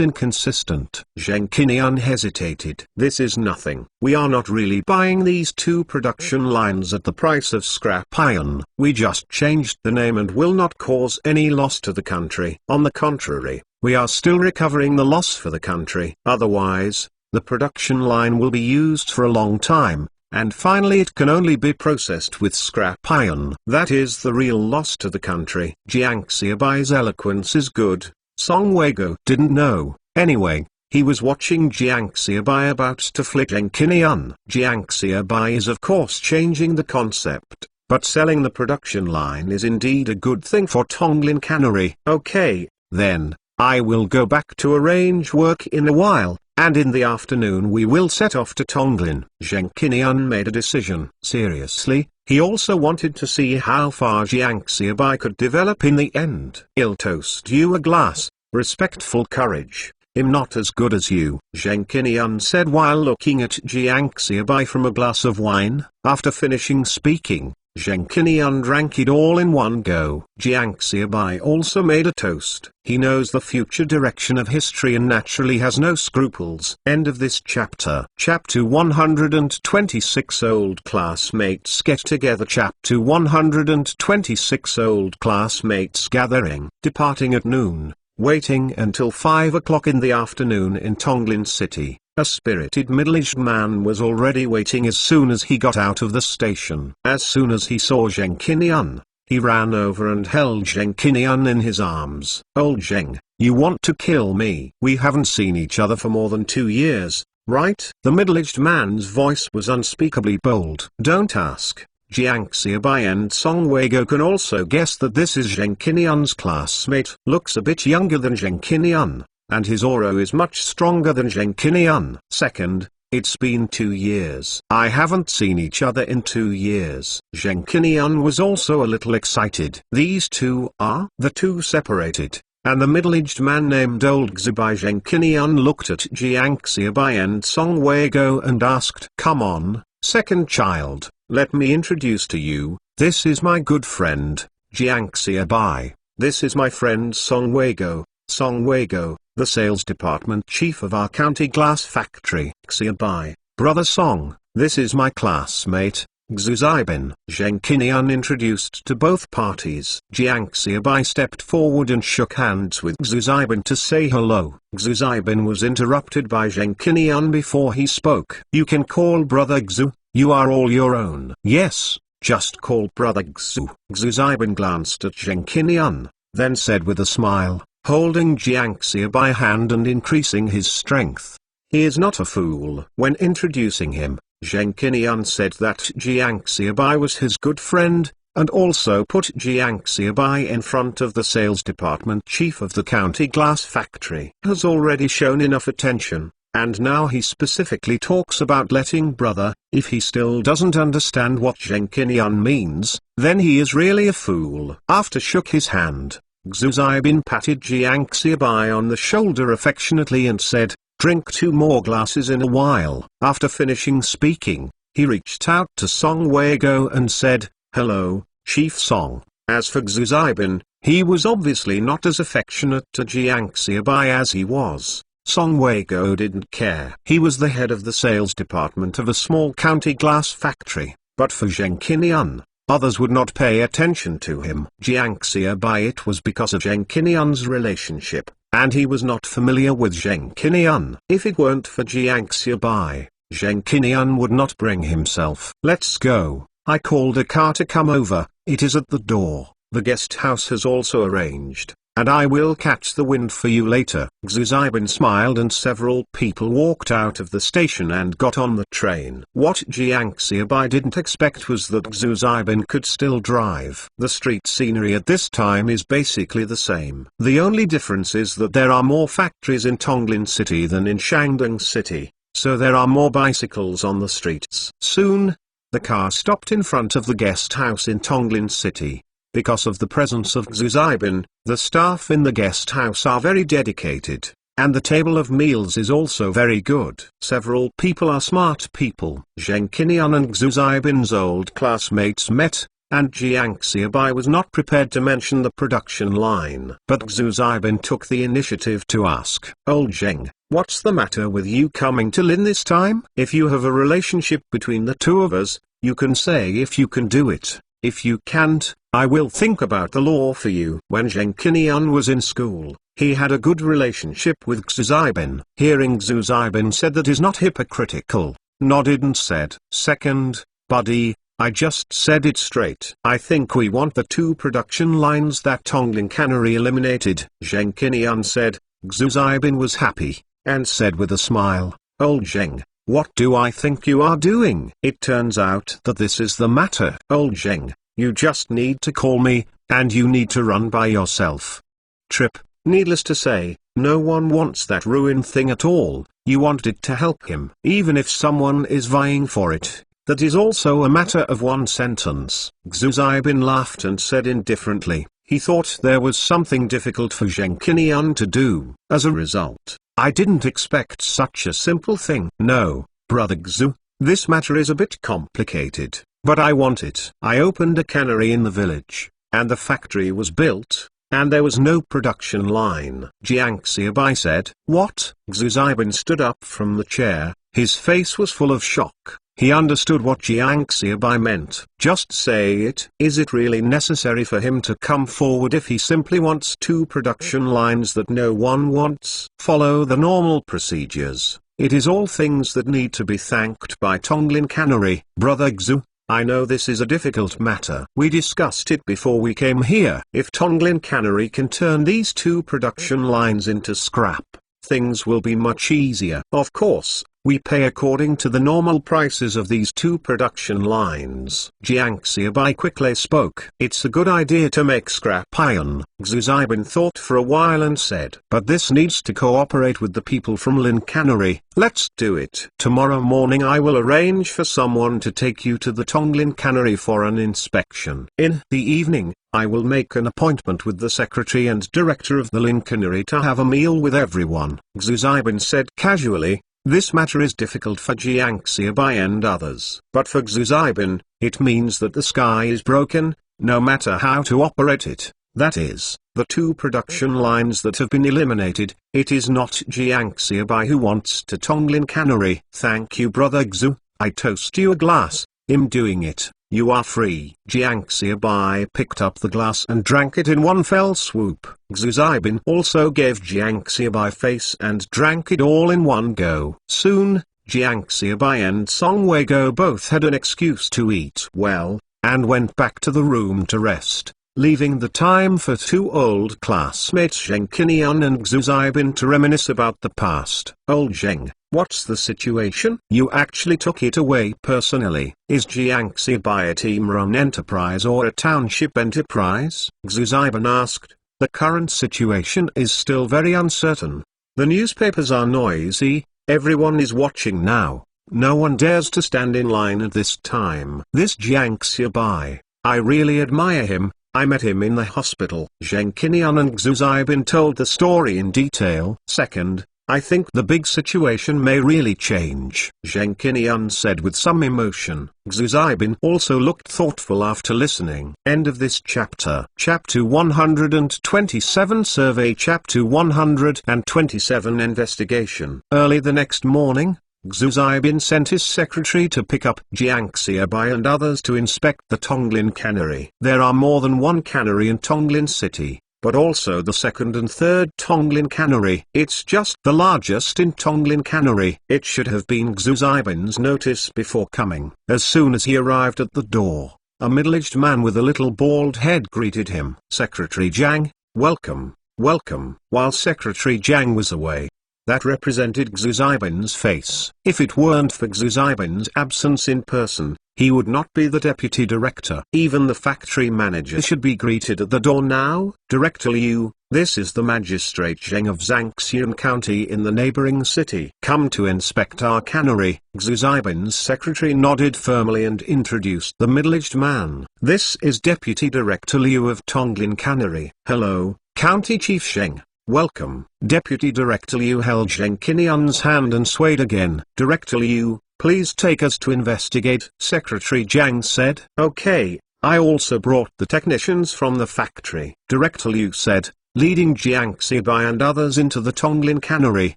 inconsistent? Zheng Qinian hesitated. This is nothing. We are not really buying these 2 production lines at the price of scrap iron. We just changed the name and will not cause any loss to the country. On the contrary, we are still recovering the loss for the country. Otherwise, the production line will be used for a long time, and finally it can only be processed with scrap iron. That is the real loss to the country. Jiang Xiaobai's eloquence is good. Song Weiguo didn't know. Anyway, he was watching Jiang Xiaobai about to flick Zheng Qinian. Jiang Xiaobai is of course changing the concept, but selling the production line is indeed a good thing for Tonglin Cannery. Okay, then, I will go back to arrange work in a while, and in the afternoon we will set off to Tonglin. Zheng Qinian made a decision. Seriously, he also wanted to see how far Jiang Xiaobai could develop in the end. I'll toast you a glass, respectful courage. I'm not as good as you, Zheng Qinian said while looking at Jiang Xiaobai from a glass of wine. After finishing speaking, Zheng Qinian drank it all in one go. Jiang Xiaobai also made a toast. He knows the future direction of history and naturally has no scruples. End of this chapter. Chapter 126 Old Classmates Get Together. Chapter 126 Old Classmates Gathering. Departing at noon, Waiting until 5 o'clock in the afternoon in Tonglin City, a spirited middle-aged man was already waiting as soon as he got out of the station. As soon as he saw Zheng Qinian, he ran over and held Zheng Qinian in his arms. "Old Zheng, you want to kill me? We haven't seen each other for more than 2 years, right?" The middle-aged man's voice was unspeakably bold. "Don't ask. Jiang Xiaobai and Song Weigo can also guess that this is Zheng Qinian's classmate. Looks a bit younger than Zheng Qinian, and his aura is much stronger than Zheng Qinian. Second, it's been 2 years. I haven't seen each other in 2 years." Zheng Qinian was also a little excited. These two are? The two separated, and the middle-aged man named Old Xiaobai. Zheng Qinian looked at Jiang Xiaobai and Song Weigo and asked, "Come on, second child. Let me introduce to you, this is my good friend, Jiang Xiaobai. This is my friend Song Weigo. Song Weigo, the sales department chief of our county glass factory. Xiaobai, brother Song, this is my classmate, Xu Zhaibin." Zheng Qinian introduced to both parties. Jiang Xiaobai stepped forward and shook hands with Xu Zhaibin to say hello. Xu Zhaibin was interrupted by Zheng Qinian before he spoke. "You can call brother Xu. You are all your own." "Yes, just call brother Xu." Xu Zhaibin glanced at Zheng Qinian, then said with a smile, holding Jiang Xiaobai hand and increasing his strength, "He is not a fool." When introducing him, Zheng Qinian said that Jiang Xiaobai was his good friend, and also put Jiang Xiaobai in front of the sales department chief of the county glass factory. Has already shown enough attention. And now he specifically talks about letting brother. If he still doesn't understand what Zheng Qinian means, then he is really a fool. After shook his hand, Xu Zhaibin patted Jiang Xiaobai on the shoulder affectionately and said, "Drink 2 more glasses in a while." After finishing speaking, he reached out to Song Weigo and said, "Hello, Chief Song." As for Xu Zhaibin, he was obviously not as affectionate to Jiang Xiaobai as he was. Song Weigo didn't care. He was the head of the sales department of a small county glass factory, but for Zheng Qinian, others would not pay attention to him. Jiang Xiaobai, it was because of Zheng Qinian's relationship, and he was not familiar with Zheng Qinian. If it weren't for Jiang Xiaobai, Zheng Qinian would not bring himself. "Let's go. I called a car to come over, it is at the door. The guest house has also arranged, and I will catch the wind for you later." Xu Zhaibin smiled and several people walked out of the station and got on the train. What Jiang Xiaobai didn't expect was that Xu Zhaibin could still drive. The street scenery at this time is basically the same. The only difference is that there are more factories in Tonglin City than in Shandong City, so there are more bicycles on the streets. Soon, the car stopped in front of the guest house in Tonglin City. Because of the presence of Xu Zhaibin, the staff in the guest house are very dedicated, and the table of meals is also very good. Several people are smart people. Zheng Qinian and Xu Zhaibin's old classmates met, and Jiang Xiaobai was not prepared to mention the production line. But Xu Zhaibin took the initiative to ask, "Old Zheng, what's the matter with you coming to Lin this time? If you have a relationship between the two of us, you can say if you can do it. If you can't, I will think about the law for you." When Zheng Qinian was in school, he had a good relationship with Xu Zhaibin. Hearing Xu Zhaibin said that is not hypocritical, nodded and said, "Second, buddy, I just said it straight. I think we want the 2 production lines that Tonglin Cannery eliminated." Zheng Qinian said. Xu Zhaibin was happy, and said with a smile, "Old Zheng, what do I think you are doing? It turns out that this is the matter. Old Zheng, you just need to call me, and you need to run by yourself." Trip, needless to say, no one wants that ruined thing at all. You wanted to help him. Even if someone is vying for it, that is also a matter of 1 sentence. Xu Zhaibin laughed and said indifferently, he thought there was something difficult for Zheng Qinian to do. As a result, "I didn't expect such a simple thing." "No, brother Xu, this matter is a bit complicated, but I want it." I opened a cannery in the village, and the factory was built, and there was no production line. Jiang Xiaobai said. "What?" Xu Zhaibin stood up from the chair, his face was full of shock. He understood what Jiang Xiaobai meant. Just say it. Is it really necessary for him to come forward if he simply wants 2 production lines that no one wants? Follow the normal procedures. It is all things that need to be thanked by Tonglin Cannery. Brother Xu, I know this is a difficult matter. We discussed it before we came here. If Tonglin Cannery can turn these 2 production lines into scrap, things will be much easier. Of course, we pay according to the normal prices of these 2 production lines. Jiang Xiaobai quickly spoke. It's a good idea to make scrap iron. Xu Zibin thought for a while and said, but this needs to cooperate with the people from Lin Cannery. Let's do it. Tomorrow morning I will arrange for someone to take you to the Tonglin Cannery for an inspection. In the evening, I will make an appointment with the secretary and director of the Lin Cannery to have a meal with everyone. Xu Zibin said casually. This matter is difficult for Jiang Xiaobai and others. But for Xu Zibin, it means that the sky is broken, no matter how to operate it. That is, the 2 production lines that have been eliminated. It is not Jiang Xiaobai who wants to Tonglin Cannery. Thank you, Brother Xu. I toast you a glass. In doing it, you are free. Jiang Xiaobai picked up the glass and drank it in one fell swoop. Xu Zibin also gave Jiang Xiaobai face and drank it all in one go. Soon, Jiang Xiaobai and Song Weiguo both had an excuse to eat well, and went back to the room to rest, leaving the time for 2 old classmates Zheng Qinian and Xu Zibin to reminisce about the past. Old Zheng, what's the situation? You actually took it away personally. Is Jiang Xiaobai a team-run enterprise or a township enterprise? Xu Zibin asked. The current situation is still very uncertain. The newspapers are noisy, everyone is watching now. No one dares to stand in line at this time. This Jiang Xiaobai, I really admire him. I met him in the hospital. Zheng Qinian and Xu Zibin told the story in detail. Second, I think the big situation may really change, Zheng Qinian said with some emotion. Xu Zibin also looked thoughtful after listening. End of this chapter. Chapter 127 Survey. Chapter 127 Investigation. Early the next morning, Xu Zibin sent his secretary to pick up Jiang Xiaobai and others to inspect the Tonglin Cannery. There are more than one cannery in Tonglin City, but also the second and third Tonglin Cannery. It's just the largest in Tonglin Cannery. It should have been Xu Zibin's notice before coming. As soon as he arrived at the door, a middle-aged man with a little bald head greeted him. Secretary Jiang, welcome, welcome. While Secretary Jiang was away, that represented Xu Zibin's face. If it weren't for Xu Zibin's absence in person, he would not be the deputy director. Even the factory manager should be greeted at the door now. Director Liu, this is the magistrate Zheng of Zhangxian County in the neighboring city. Come to inspect our cannery. Xu Zibin's secretary nodded firmly and introduced the middle-aged man. This is Deputy Director Liu of Tonglin Cannery. Hello, County Chief Zheng. Welcome. Deputy Director Liu held Zheng Qinian's hand and swayed again. Director Liu, please take us to investigate. Secretary Jiang said. Okay, I also brought the technicians from the factory. Director Liu said, leading Jiang Xiaobai and others into the Tonglin Cannery.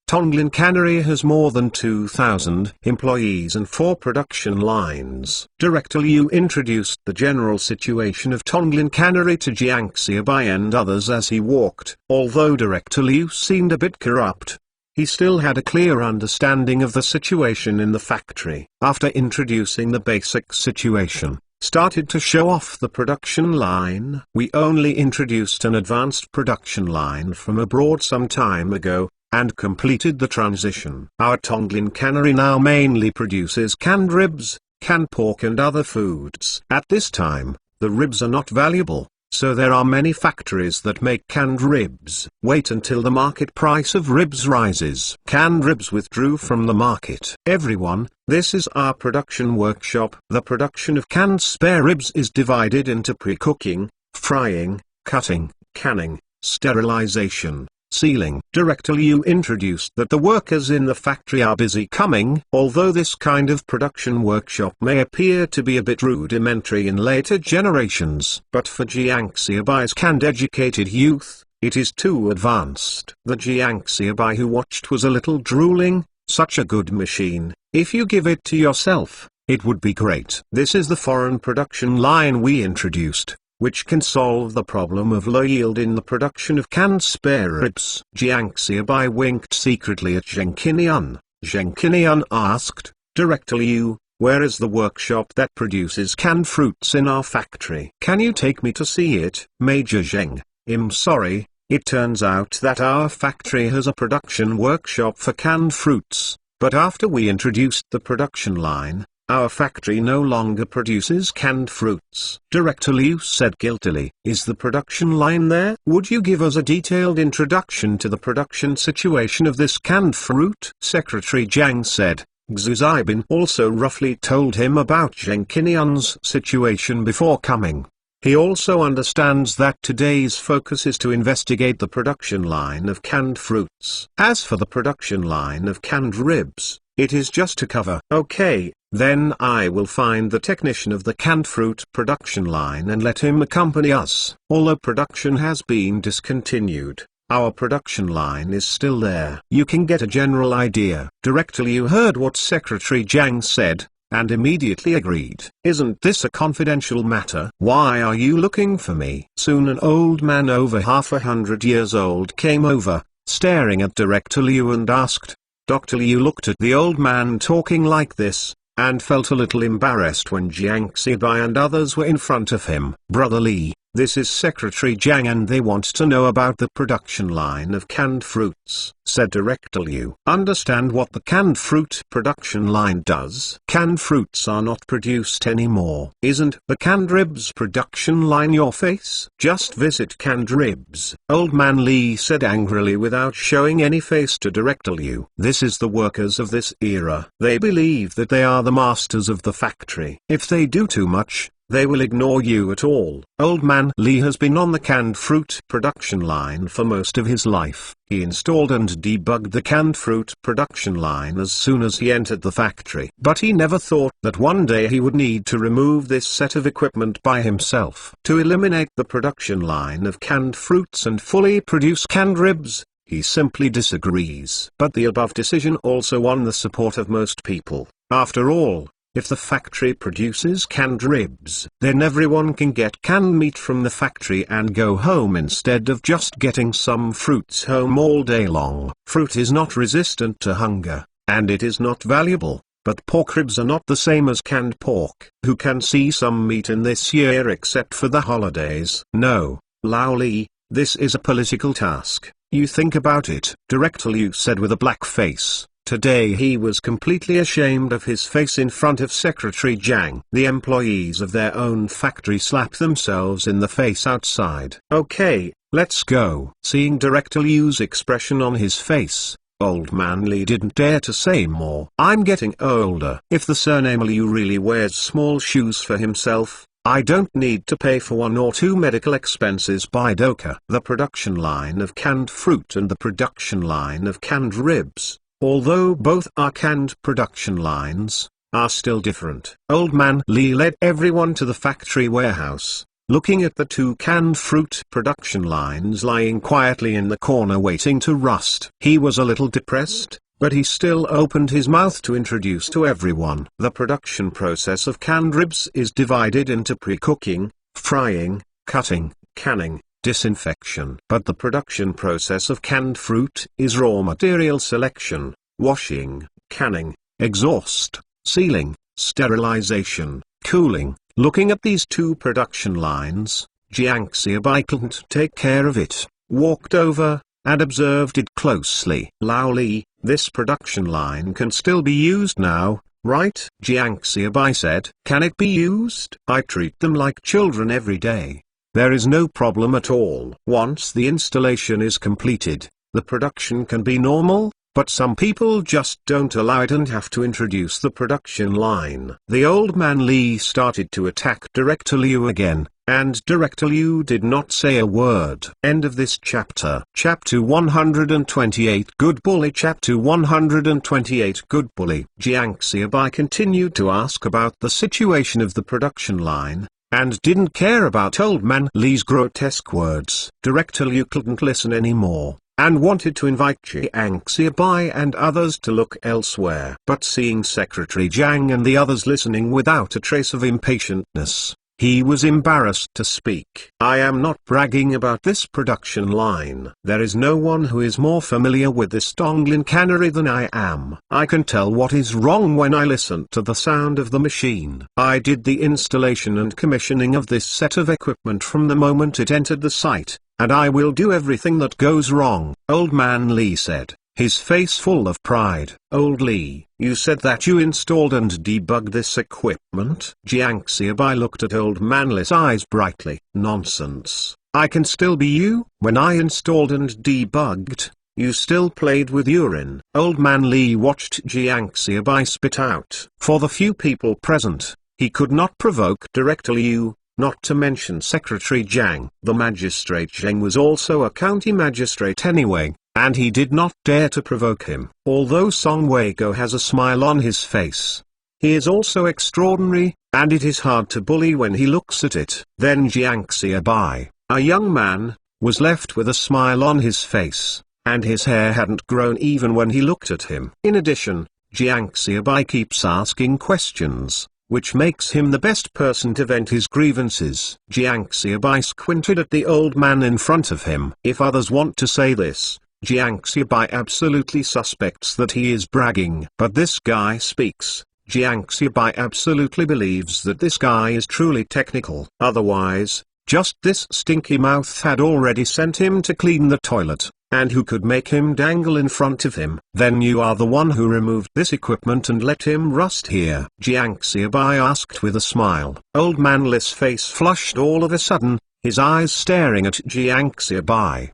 Tonglin Cannery has more than 2,000 employees and 4 production lines. Director Liu introduced the general situation of Tonglin Cannery to Jiang Xiaobai and others as he walked. Although Director Liu seemed a bit corrupt, he still had a clear understanding of the situation in the factory. After introducing the basic situation, started to show off the production line. We only introduced an advanced production line from abroad some time ago, and completed the transition. Our Tonglin Cannery now mainly produces canned ribs, canned pork and other foods. At this time, the ribs are not valuable, so there are many factories that make canned ribs. Wait until the market price of ribs rises. Canned ribs withdrew from the market. Everyone, this is our production workshop. The production of canned spare ribs is divided into pre-cooking, frying, cutting, canning, sterilization, sealing. Director Liu introduced that the workers in the factory are busy coming. Although this kind of production workshop may appear to be a bit rudimentary in later generations, but for Jiang Xiaobai's canned educated youth, it is too advanced. The Jiang Xiaobai who watched was a little drooling. Such a good machine. If you give it to yourself, it would be great. This is the foreign production line we introduced, which can solve the problem of low yield in the production of canned spare ribs. Jiang Xiaobai winked secretly at Zheng Qinian. Zheng Qinian asked, Director Liu, where is the workshop that produces canned fruits in our factory? Can you take me to see it? Major Zheng, I'm sorry, it turns out that our factory has a production workshop for canned fruits, but after we introduced the production line, our factory no longer produces canned fruits. Director Liu said guiltily. Is the production line there? Would you give us a detailed introduction to the production situation of this canned fruit? Secretary Zhang said. Xu Zhaibin also roughly told him about Zheng Qinian's situation before coming. He also understands that today's focus is to investigate the production line of canned fruits. As for the production line of canned ribs, it is just to cover. Okay, then I will find the technician of the canned fruit production line and let him accompany us. Although production has been discontinued, our production line is still there. You can get a general idea. Director Liu heard what Secretary Zhang said, and immediately agreed. Isn't this a confidential matter? Why are you looking for me? Soon an old man over 100 years old came over, staring at Director Liu and asked. Dr. Liu looked at the old man talking like this, and felt a little embarrassed when Jiang Xiaobai and others were in front of him. Brother Li, this is Secretary Zhang and they want to know about the production line of canned fruits, said Director Liu. Understand what the canned fruit production line does? Canned fruits are not produced anymore. Isn't the canned ribs production line your face? Just visit canned ribs. Old man Li said angrily without showing any face to Director Liu. This is the workers of this era. They believe that they are the masters of the factory. If they do too much, they will ignore you at all. Old man Li has been on the canned fruit production line for most of his life. He installed and debugged the canned fruit production line as soon as he entered the factory. But he never thought that one day he would need to remove this set of equipment by himself. To eliminate the production line of canned fruits and fully produce canned ribs, he simply disagrees. But the above decision also won the support of most people. After all, if the factory produces canned ribs, then everyone can get canned meat from the factory and go home instead of just getting some fruits home all day long. Fruit is not resistant to hunger, and it is not valuable, but pork ribs are not the same as canned pork. Who can see some meat in this year except for the holidays? No, Lao Li, this is a political task. You think about it. Director Liu said with a black face. Today he was completely ashamed of his face in front of Secretary Zhang. The employees of their own factory slap themselves in the face outside. Okay, let's go. Seeing Director Liu's expression on his face, old man Li didn't dare to say more. I'm getting older. If the surname Liu really wears small shoes for himself, I don't need to pay for 1 or 2 medical expenses by Doka. The production line of canned fruit and the production line of canned ribs, although both are canned production lines, are still different. Old man Li led everyone to the factory warehouse, looking at the 2 canned fruit production lines lying quietly in the corner waiting to rust. He was a little depressed, but he still opened his mouth to introduce to everyone. The production process of canned ribs is divided into pre-cooking, frying, cutting, canning, disinfection. But the production process of canned fruit is raw material selection, washing, canning, exhaust, sealing, sterilization, cooling. Looking at these 2 production lines, Jiang Xiaobai couldn't take care of it, walked over, and observed it closely. Lao Li, this production line can still be used now, right? Jiang Xiaobai said. Can it be used? I treat them like children every day. There is no problem at all. Once the installation is completed, the production can be normal, but some people just don't allow it and have to introduce the production line. The old man Li started to attack Director Liu again, and Director Liu did not say a word. End of this chapter. Chapter 128 Good Bully. Chapter 128 Good Bully. Jiang Xiaobai continued to ask about the situation of the production line, and didn't care about old man Li's grotesque words. Director Liu couldn't listen anymore. and wanted to invite Jiang Xiaobai and others to look elsewhere. But seeing Secretary Jiang and the others listening without a trace of impatientness, he was embarrassed to speak. I am not bragging about this production line. There is no one who is more familiar with this Tonglin cannery than I am. I can tell what is wrong when I listen to the sound of the machine. I did the installation and commissioning of this set of equipment from the moment it entered the site, and I will do everything that goes wrong, Old Man Lee said, his face full of pride. Old Lee, you said that you installed and debugged this equipment? Jiang Xiaobai looked at Old Man Lee's eyes brightly. Nonsense. I can still be you? When I installed and debugged, you still played with urine. Old Man Lee watched Jiang Xiaobai spit out. For the few people present, he could not provoke Director Liu, not to mention Secretary Jiang. The magistrate Zheng was also a county magistrate anyway, and he did not dare to provoke him. Although Song Weiguo has a smile on his face, he is also extraordinary, and it is hard to bully when he looks at it. Then Jiang Xiaobai, a young man, was left with a smile on his face, and his hair hadn't grown even when he looked at him. In addition, Jiang Xiaobai keeps asking questions, which makes him the best person to vent his grievances. Jiang Xiaobai squinted at the old man in front of him. If others want to say this, Jiang Xiaobai absolutely suspects that he is bragging. But this guy speaks. Jiang Xiaobai absolutely believes that this guy is truly technical. Otherwise, just this stinky mouth had already sent him to clean the toilet, and who could make him dangle in front of him? Then you are the one who removed this equipment and let him rust here? Jiang Xiaobai asked with a smile. Old Man Lee's face flushed all of a sudden, his eyes staring at Jiang Xiaobai.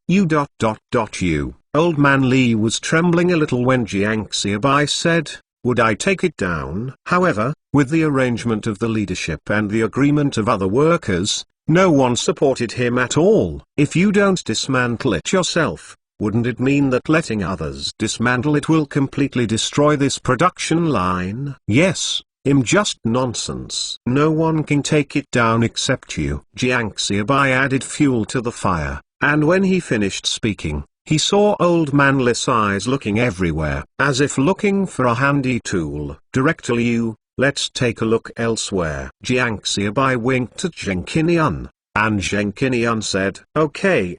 You. Old Man Lee was trembling a little when Jiang Xiaobai said, would I take it down? However, with the arrangement of the leadership and the agreement of other workers, no one supported him at all. If you don't dismantle it yourself, wouldn't it mean that letting others dismantle it will completely destroy this production line? Yes. Just nonsense. No one can take it down except you. Jiang Xiaobai added fuel to the fire, and when he finished speaking, he saw Old Man Lee's eyes looking everywhere, as if looking for a handy tool. Director Liu, let's take a look elsewhere. Jiang Xiaobai winked at Zheng Qinian, and Zheng Qinian said, okay,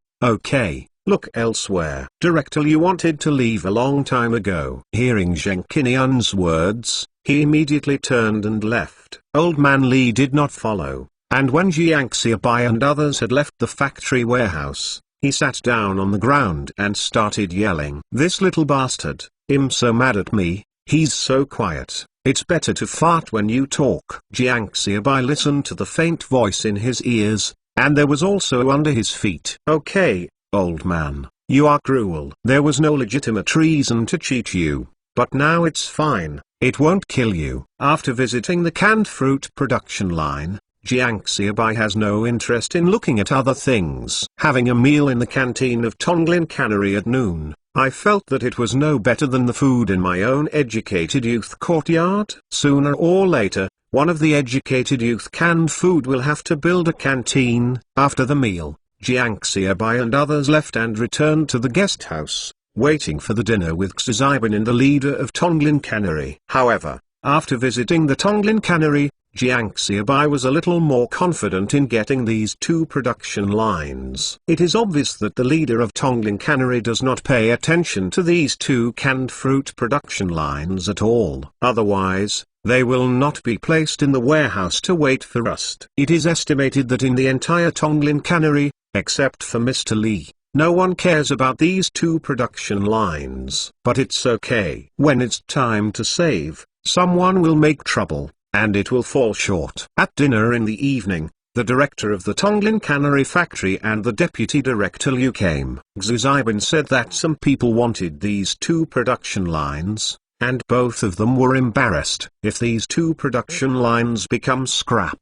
look elsewhere. Director Liu wanted to leave a long time ago. Hearing Zheng Qinian's words, he immediately turned and left. Old Man Lee did not follow, and when Jiang Xiaobai and others had left the factory warehouse, he sat down on the ground and started yelling. This little bastard, so mad at me, he's so quiet, it's better to fart when you talk. Jiang Xiaobai listened to the faint voice in his ears, and there was also under his feet. Okay, old man, you are cruel. There was no legitimate reason to cheat you, but now it's fine. It won't kill you. After visiting the canned fruit production line, Jiang Xiaobai has no interest in looking at other things. Having a meal in the canteen of Tonglin Cannery at noon, I felt that it was no better than the food in my own educated youth courtyard. Sooner or later, one of the educated youth canned food will have to build a canteen. After the meal, Jiang Xiaobai and others left and returned to the guest house, waiting for the dinner with Xizibin and the leader of Tonglin Cannery. However, after visiting the Tonglin Cannery, Jiang Xiaobai was a little more confident in getting these two production lines. It is obvious that the leader of Tonglin Cannery does not pay attention to these two canned fruit production lines at all. Otherwise, they will not be placed in the warehouse to wait for rust. It is estimated that in the entire Tonglin Cannery, except for Mr. Lee, no one cares about these two production lines. But it's okay. When it's time to save, someone will make trouble, and it will fall short. At dinner in the evening, the director of the Tonglin Cannery factory and the deputy director Liu came. Xizibin said that some people wanted these two production lines, and both of them were embarrassed. If these two production lines become scrap,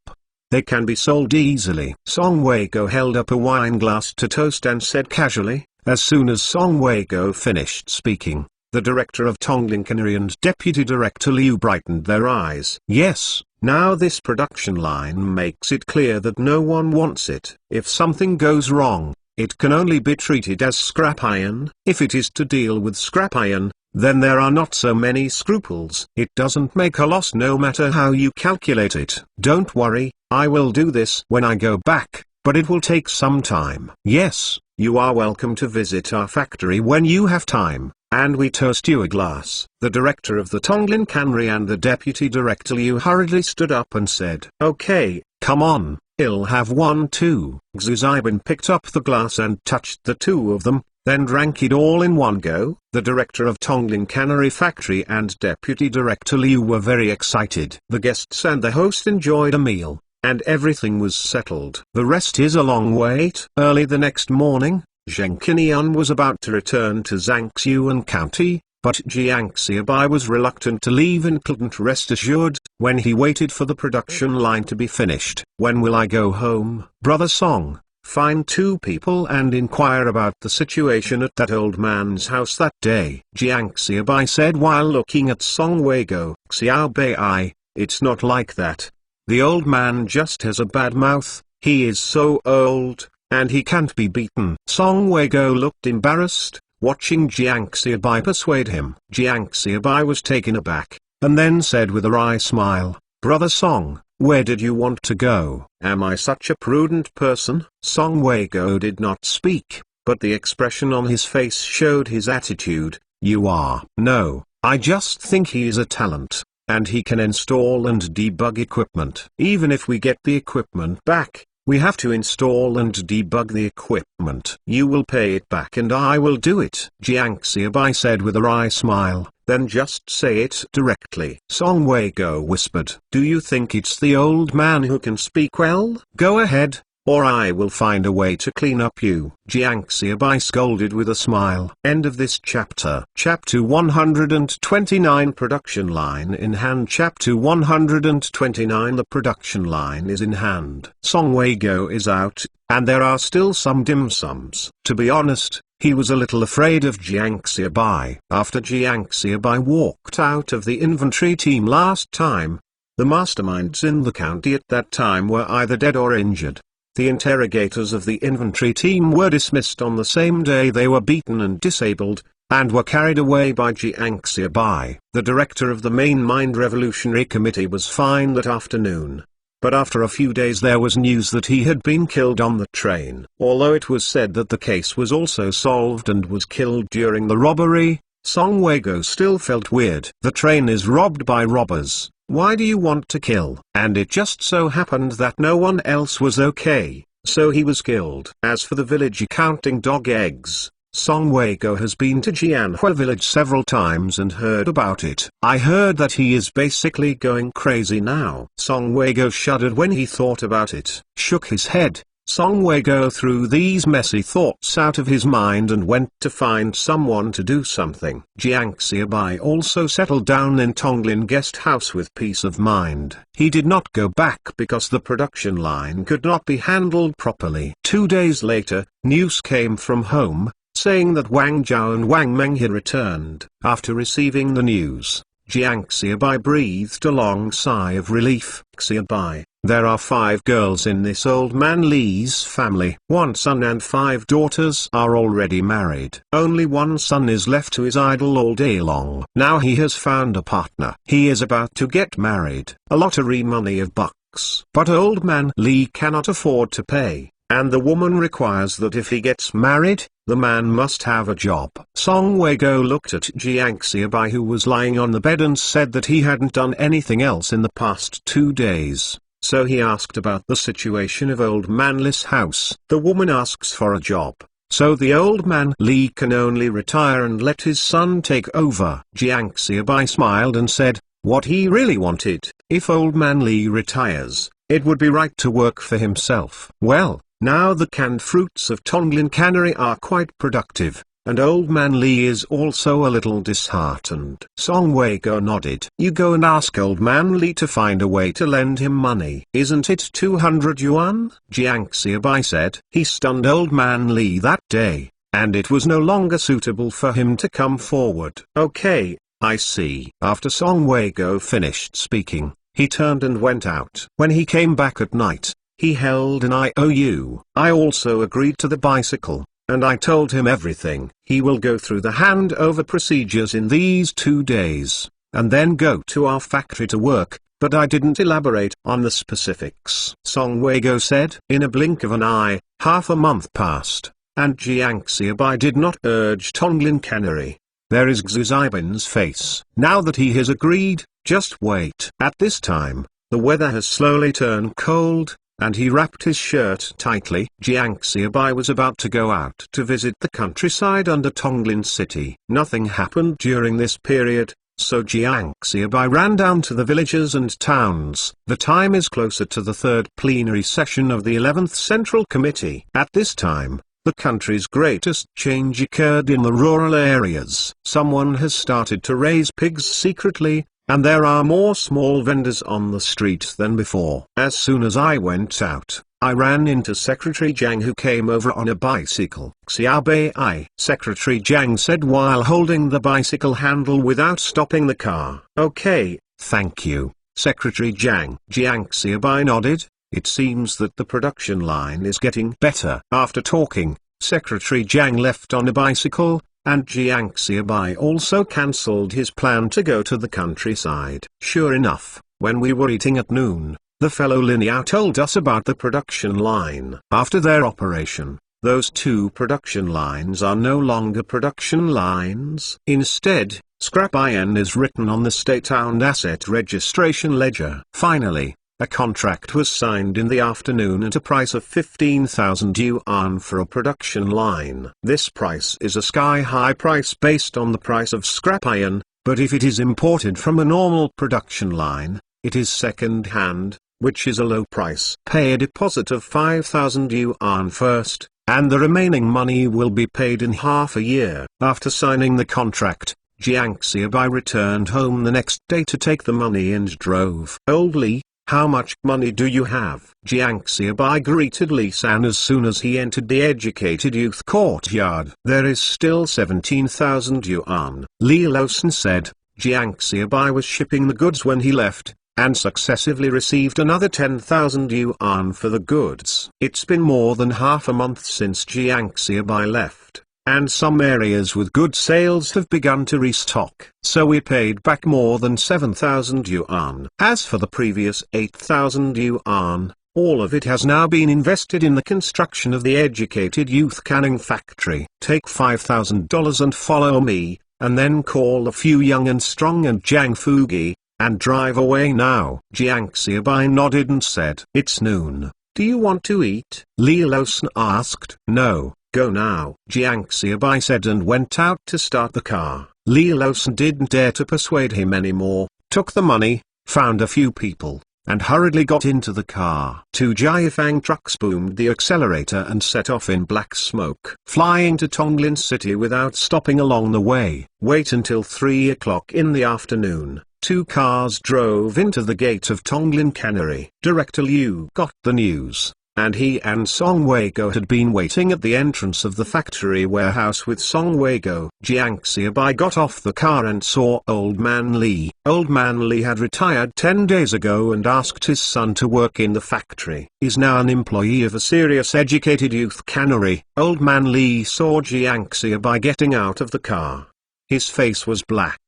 they can be sold easily. Song Weiguo held up a wine glass to toast and said casually. As soon as Song Weiguo finished speaking, the director of Tonglin Cannery and deputy director Liu brightened their eyes. Yes, now this production line makes it clear that no one wants it. If something goes wrong, it can only be treated as scrap iron. If it is to deal with scrap iron, then there are not so many scruples. It doesn't make a loss no matter how you calculate it. Don't worry, I will do this when I go back, but it will take some time. Yes, you are welcome to visit our factory when you have time, and we toast you a glass. The director of the Tonglin Cannery and the deputy director Liu hurriedly stood up and said, "Okay, come on, I'll have one too." Xu Zibin picked up the glass and touched the two of them, then drank it all in one go. The director of Tonglin Cannery Factory and deputy director Liu were very excited. The guests and the host enjoyed a meal, and everything was settled. The rest is a long wait. Early the next morning, Zheng Qinian was about to return to Zhangxuan County, but Jiang Xiaobai was reluctant to leave in Clinton. Rest assured, when he waited for the production line to be finished. "When will I go home, Brother Song? Find 2 people and inquire about the situation at that old man's house that day," Jiang Xiaobai said while looking at Song Weigo. "Xiaobai, it's not like that. The old man just has a bad mouth, he is so old, and he can't be beaten." Song Weigo looked embarrassed, watching Jiang Xiaobai persuade him. Jiang Xiaobai was taken aback, and then said with a wry smile, "Brother Song, where did you want to go?" "Am I such a prudent person?" Song Weigo did not speak, but the expression on his face showed his attitude. "You are." "No, I just think he is a talent, and he can install and debug equipment. Even if we get the equipment back, we have to install and debug the equipment. You will pay it back and I will do it," Jiang Xiaobai said with a wry smile. "Then just say it directly." Song Weigo whispered. "Do you think it's the old man who can speak well? Go ahead, or I will find a way to clean up you." Jiang Xiaobai scolded with a smile. End of this chapter. Chapter 129 Production line in hand. Chapter 129 The production line is in hand. Song Weigo is out, and there are still some dim sums. To be honest, he was a little afraid of Jiang Xiaobai. After Jiang Xiaobai walked out of the inventory team last time, the masterminds in the county at that time were either dead or injured. The interrogators of the inventory team were dismissed on the same day. They were beaten and disabled, and were carried away by Jiang Xiaobai. The director of the Main Mind Revolutionary Committee was fine that afternoon. But after a few days there was news that he had been killed on the train. Although it was said that the case was also solved and was killed during the robbery, Song Weigo still felt weird. The train is robbed by robbers. Why do you want to kill? And it just so happened that no one else was okay, so he was killed. As for the village counting dog eggs, Song Weigo has been to Jianhua village several times and heard about it. I heard that he is basically going crazy now. Song Weigo shuddered when he thought about it, shook his head. Song Weigo threw these messy thoughts out of his mind and went to find someone to do something. Jiang Xiaobai also settled down in Tonglin guest house with peace of mind. He did not go back because the production line could not be handled properly. 2 days later, news came from home, saying that Wang Zhao and Wang Meng had returned. After receiving the news, Jiang Xiaobai breathed a long sigh of relief. "Xiaobai, there are 5 girls in this old man Li's family. 1 son and 5 daughters are already married. Only 1 son is left who is idle all day long. Now he has found a partner. He is about to get married. A lottery money of bucks. But old man Li cannot afford to pay, and the woman requires that if he gets married, the man must have a job." Song Weigo looked at Jiang Xiaobai who was lying on the bed and said that he hadn't done anything else in the past 2 days. So he asked about the situation of old man Li's house. The woman asks for a job, so the old man Li can only retire and let his son take over. Jiang Xiaobai smiled and said, what he really wanted, if old man Li retires, it would be right to work for himself. Well, now the canned fruits of Tonglin Cannery are quite productive, and old man Li is also a little disheartened. Song Weigo nodded. "You go and ask old man Li to find a way to lend him money. Isn't it 200 yuan? Jiang Xiaobai said. He stunned old man Li that day, and it was no longer suitable for him to come forward. "Okay, I see." After Song Weigo finished speaking, he turned and went out. When he came back at night, He held an IOU. I also agreed to the bicycle, and I told him everything. He will go through the handover procedures in these 2 days, and then go to our factory to work, but I didn't elaborate on the specifics. Song Wago said. In a blink of an eye, half a month passed, and Jiang Xiaobai did not urge Tonglin Cannery. There is Xu Zibin's face. Now that he has agreed, just wait. At this time, the weather has slowly turned cold, and he wrapped his shirt tightly. Jiang Xiaobai was about to go out to visit the countryside under Tonglin City. Nothing happened during this period, so Jiang Xiaobai ran down to the villages and towns. The time is closer to the third plenary session of the 11th Central Committee. At this time, the country's greatest change occurred in the rural areas. Someone has started to raise pigs secretly, and there are more small vendors on the street than before. As soon as I went out, I ran into Secretary Jiang, who came over on a bicycle. Xiaobai, Secretary Jiang said while holding the bicycle handle without stopping the car. Okay, thank you, Secretary Jiang. Jiang Xiaobai nodded. It seems that the production line is getting better. After talking, Secretary Jiang left on a bicycle, and Jiang Xiaobai also cancelled his plan to go to the countryside. Sure enough, when we were eating at noon, the fellow Lin Yao told us about the production line. After their operation, those 2 production lines are no longer production lines. Instead, scrap iron is written on the state-owned asset registration ledger. Finally, a contract was signed in the afternoon at a price of 15,000 yuan for a production line. This price is a sky-high price based on the price of scrap iron, but if it is imported from a normal production line, it is second-hand, which is a low price. Pay a deposit of 5,000 yuan first, and the remaining money will be paid in half a year. After signing the contract, Jiang Xiaobai returned home the next day to take the money and drove. Old Li, how much money do you have? Jiang Xiaobai greeted Li San as soon as he entered the educated youth courtyard. There is still 17,000 yuan. Li Losan said. Jiang Xiaobai was shipping the goods when he left, and successively received another 10,000 yuan for the goods. It's been more than half a month since Jiang Xiaobai left, and some areas with good sales have begun to restock. So we paid back more than 7,000 yuan. As for the previous 8,000 yuan, all of it has now been invested in the construction of the educated youth canning factory. Take $5,000 and follow me, and then call a few young and strong and Jiang Fugi, and drive away now. Jiang Xiaobai nodded and said, It's noon. Do you want to eat? Li Losan asked. No. Go now, Jiang Xiaobai said and went out to start the car. Li Losan didn't dare to persuade him anymore, took the money, found a few people, and hurriedly got into the car. 2 Jiafang trucks boomed the accelerator and set off in black smoke. Flying to Tonglin City without stopping along the way. Wait until 3 o'clock in the afternoon. 2 cars drove into the gate of Tonglin Cannery. Director Liu got the news, and he and Song Wago had been waiting at the entrance of the factory warehouse with Song Wago. Jiang Xiaobai got off the car and saw Old Man Li. Old Man Li had retired 10 days ago and asked his son to work in the factory. He's now an employee of a serious educated youth cannery. Old Man Li saw Jiang Xiaobai getting out of the car. His face was black.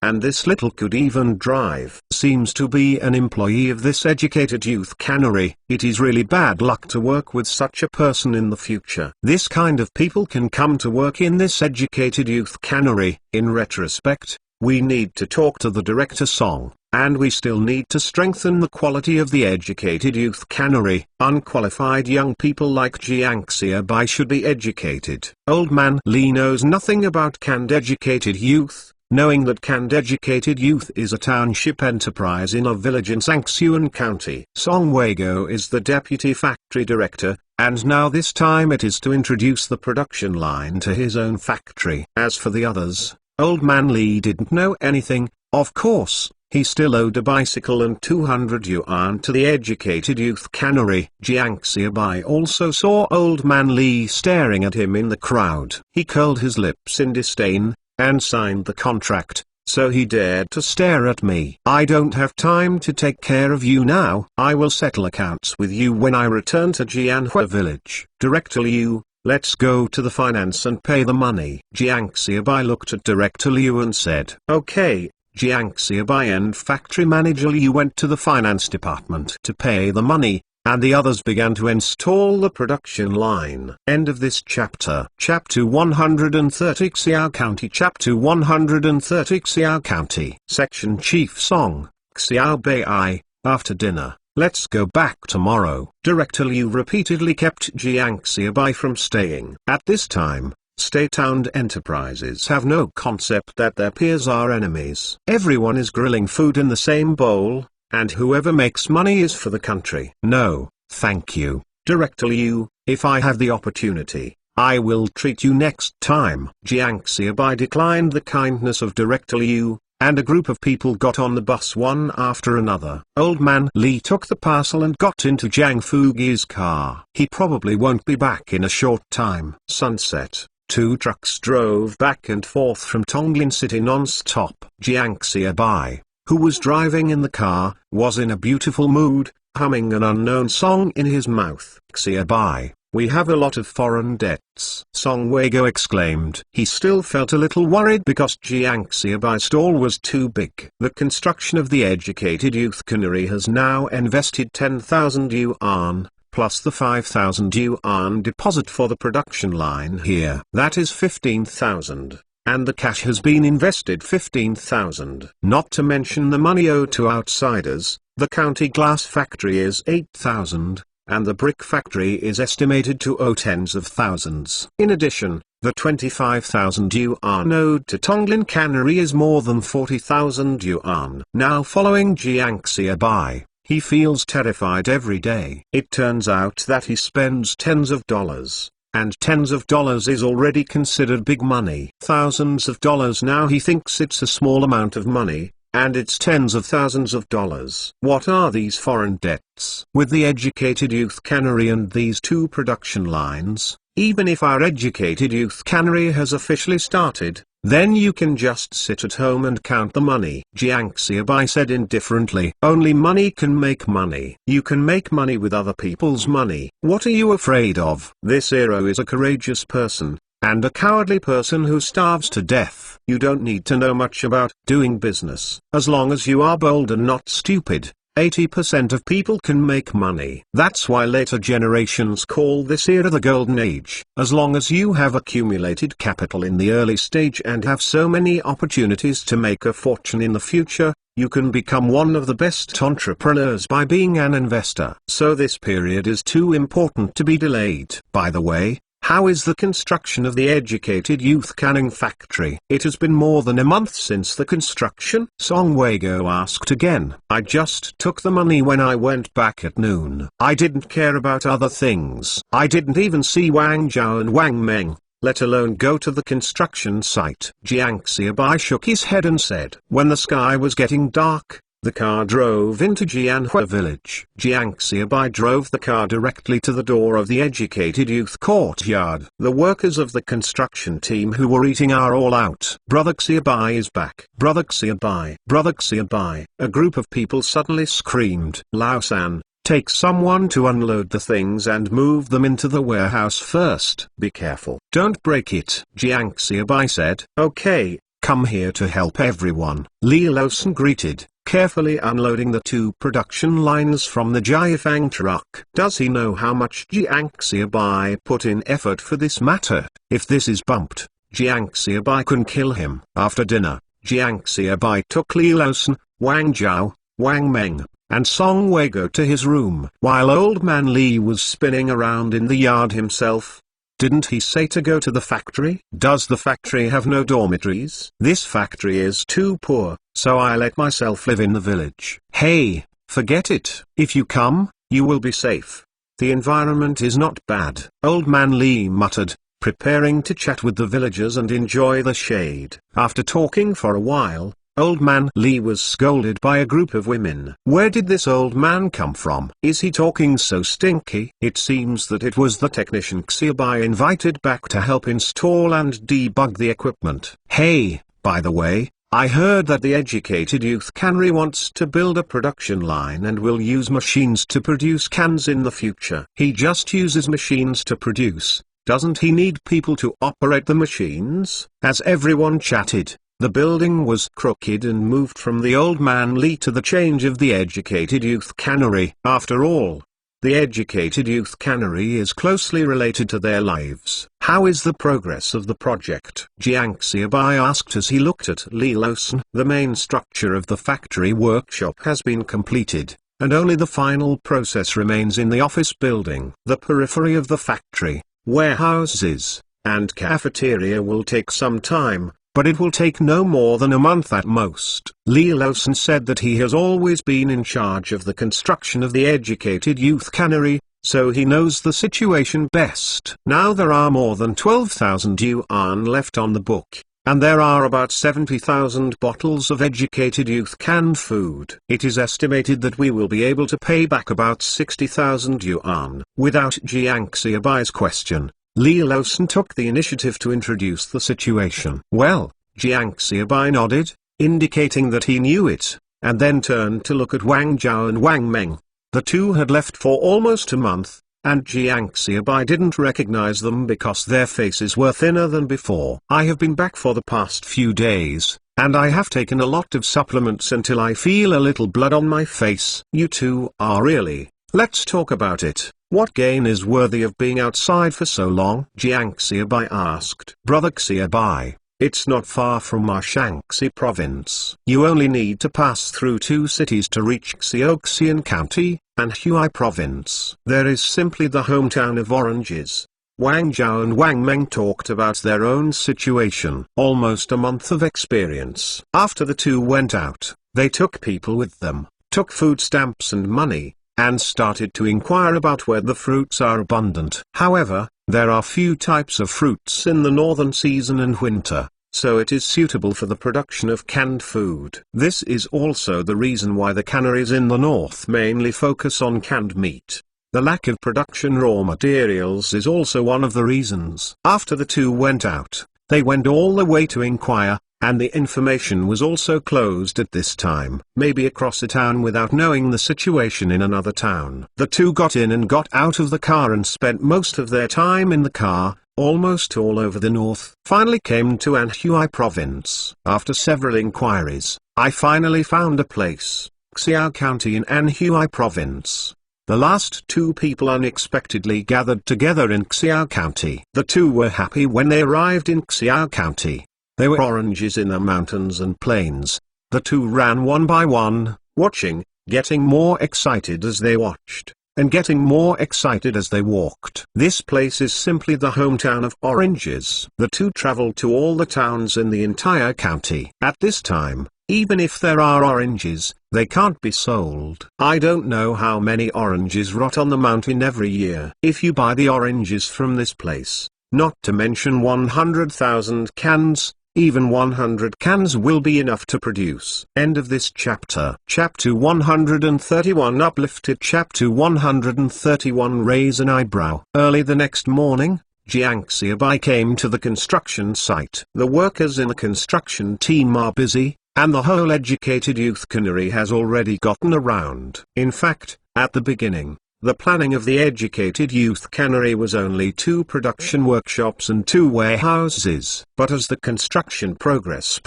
And this little could even drive. Seems to be an employee of this educated youth cannery. It is really bad luck to work with such a person in the future. This kind of people can come to work in this educated youth cannery. In retrospect, we need to talk to the director Song, and we still need to strengthen the quality of the educated youth cannery. Unqualified young people like Jiang Xiaobai should be educated. Old Man Li knows nothing about canned educated youth. Knowing that Canned Educated Youth is a township enterprise in a village in Sangsuan County. Song Wago is the deputy factory director, and now this time it is to introduce the production line to his own factory. As for the others, Old Man Li didn't know anything. Of course, he still owed a bicycle and 200 yuan to the educated youth cannery. Jiang Xiaobai also saw Old Man Li staring at him in the crowd. He curled his lips in disdain, and signed the contract, so he dared to stare at me. I don't have time to take care of you now. I will settle accounts with you when I return to Jianhua village. Director Liu, let's go to the finance and pay the money. Jiang Xiaobai looked at Director Liu and said, okay. Jiang Xiaobai and factory manager Liu went to the finance department to pay the money, and the others began to install the production line. End of this chapter. Chapter 130 Xiao County. Chapter 130 Xiao County. Section Chief Song, Xiao Bei. After dinner, let's go back tomorrow. Director Liu repeatedly kept Jiang Xiaobai from staying. At this time, state-owned enterprises have no concept that their peers are enemies. Everyone is grilling food in the same bowl, and whoever makes money is for the country. No, thank you, Director Liu. If I have the opportunity, I will treat you next time. Jiang Xiaobai declined the kindness of Director Liu, and a group of people got on the bus one after another. Old man Li took the parcel and got into Jiang Fugi's car. He probably won't be back in a short time. Sunset. Two trucks drove back and forth from Tonglin City non-stop. Jiang Xiaobai, who was driving in the car, was in a beautiful mood, humming an unknown song in his mouth. Xiaobai, we have a lot of foreign debts. Song Weigo exclaimed. He still felt a little worried because Jiang Xiaobai's stall was too big. The construction of the educated youth cannery has now invested 10,000 yuan, plus the 5,000 yuan deposit for the production line here. That is 15,000. And the cash has been invested 15,000. Not to mention the money owed to outsiders. The county glass factory is 8,000, and the brick factory is estimated to owe tens of thousands. In addition, the 25,000 yuan owed to Tonglin Cannery is more than 40,000 yuan. Now following Jiang Xiaobai, he feels terrified every day. It turns out that he spends tens of dollars, and tens of dollars is already considered big money. Thousands of dollars now he thinks it's a small amount of money, and it's tens of thousands of dollars. What are these foreign debts? With the educated youth cannery and these two production lines, even if our educated youth cannery has officially started, then you can just sit at home and count the money. Jiang Xiaobai said indifferently, only money can make money. You can make money with other people's money. What are you afraid of? This hero is a courageous person, and a cowardly person who starves to death. You don't need to know much about doing business. As long as you are bold and not stupid, 80% of people can make money. That's why later generations call this era the golden age. As long as you have accumulated capital in the early stage and have so many opportunities to make a fortune in the future, you can become one of the best entrepreneurs by being an investor. So this period is too important to be delayed. By the way, how is the construction of the educated youth canning factory? It has been more than a month since the construction. Song Weigo asked again. I just took the money when I went back at noon. I didn't care about other things. I didn't even see Wang Zhao and Wang Meng, let alone go to the construction site. Jiang Xiaobai shook his head and said, when the sky was getting dark, the car drove into Jianhua village. Jiang Xiaobai drove the car directly to the door of the educated youth courtyard. The workers of the construction team who were eating are all out. Brother Xiaobai is back. Brother Xiaobai. Brother Xiaobai. A group of people suddenly screamed. Lao-san, take someone to unload the things and move them into the warehouse first. Be careful. Don't break it. Jiang Xiaobai said. Okay, come here to help everyone. Li Laosan greeted, carefully unloading the two production lines from the Jiafang truck. Does he know how much Jiang Xiaobai put in effort for this matter? If this is bumped, Jiang Xiaobai can kill him. After dinner, Jiang Xiaobai took Li Laosan, Wang Zhao, Wang Meng, and Song Weigo to his room. While old man Li was spinning around in the yard himself, didn't he say to go to the factory? Does the factory have no dormitories? This factory is too poor, so I let myself live in the village. Hey, forget it. If you come, you will be safe. The environment is not bad. Old man Li muttered, preparing to chat with the villagers and enjoy the shade. After talking for a while, Old man Li was scolded by a group of women. Where did this old man come from? Is he talking so stinky? It seems that it was the technician Xiaobai invited back to help install and debug the equipment. Hey, by the way, I heard that the Educated Youth Cannery wants to build a production line and will use machines to produce cans in the future. He just uses machines to produce. Doesn't he need people to operate the machines? As everyone chatted, the building was crooked and moved from the Old Man Lee to the change of the Educated Youth Cannery. After all, the Educated Youth Cannery is closely related to their lives. How is the progress of the project? Jiang Xiaobai asked as he looked at Li Losun. The main structure of the factory workshop has been completed, and only the final process remains in the office building. The periphery of the factory, warehouses, and cafeteria will take some time, but it will take no more than a month at most. Li Losun said that he has always been in charge of the construction of the Educated Youth Cannery, so he knows the situation best. Now there are more than 12,000 yuan left on the book, and there are about 70,000 bottles of Educated Youth canned food. It is estimated that we will be able to pay back about 60,000 yuan. Without Jiang Xiaobai's question, Li Losun took the initiative to introduce the situation. Well, Jiang Xiaobai nodded, indicating that he knew it, and then turned to look at Wang Zhao and Wang Meng. The two had left for almost a month, and Jiang Xiaobai didn't recognize them because their faces were thinner than before. I have been back for the past few days, and I have taken a lot of supplements until I feel a little blood on my face. You two are really. Let's talk about it. What gain is worthy of being outside for so long? Jiang Xiaobai asked. Brother Xiaobai, it's not far from our Shaanxi province. You only need to pass through 2 cities to reach Xiaoxian County, and Huai province. There is simply the hometown of oranges. Wang Zhao and Wang Meng talked about their own situation. Almost a month of experience. After the two went out, they took people with them, took food stamps and money, and started to inquire about where the fruits are abundant. However, there are few types of fruits in the northern season and winter, so it is suitable for the production of canned food. This is also the reason why the canneries in the north mainly focus on canned meat. The lack of production raw materials is also one of the reasons. After the two went out, they went all the way to inquire, and the information was also closed at this time. Maybe across a town without knowing the situation in another town. The two got in and got out of the car and spent most of their time in the car, almost all over the north. Finally came to Anhui province. After several inquiries, I finally found a place, Xiao County in Anhui province. The last 2 people unexpectedly gathered together in Xiao County. The two were happy when they arrived in Xiao County. There were oranges in the mountains and plains. The two ran one by one, watching, getting more excited as they watched, and getting more excited as they walked. This place is simply the hometown of oranges. The two traveled to all the towns in the entire county. At this time, even if there are oranges, they can't be sold. I don't know how many oranges rot on the mountain every year. If you buy the oranges from this place, not to mention 100,000 cans, even 100 cans will be enough to produce. End of this chapter. Chapter 131 Uplifted. Chapter 131 Raise an eyebrow. Early the next morning, Jiang Xiaobai came to the construction site. The workers in the construction team are busy, and the whole Educated Youth Cannery has already gotten around. In fact, at the beginning, the planning of the Educated Youth Cannery was only 2 production workshops and 2 warehouses. But as the construction progressed,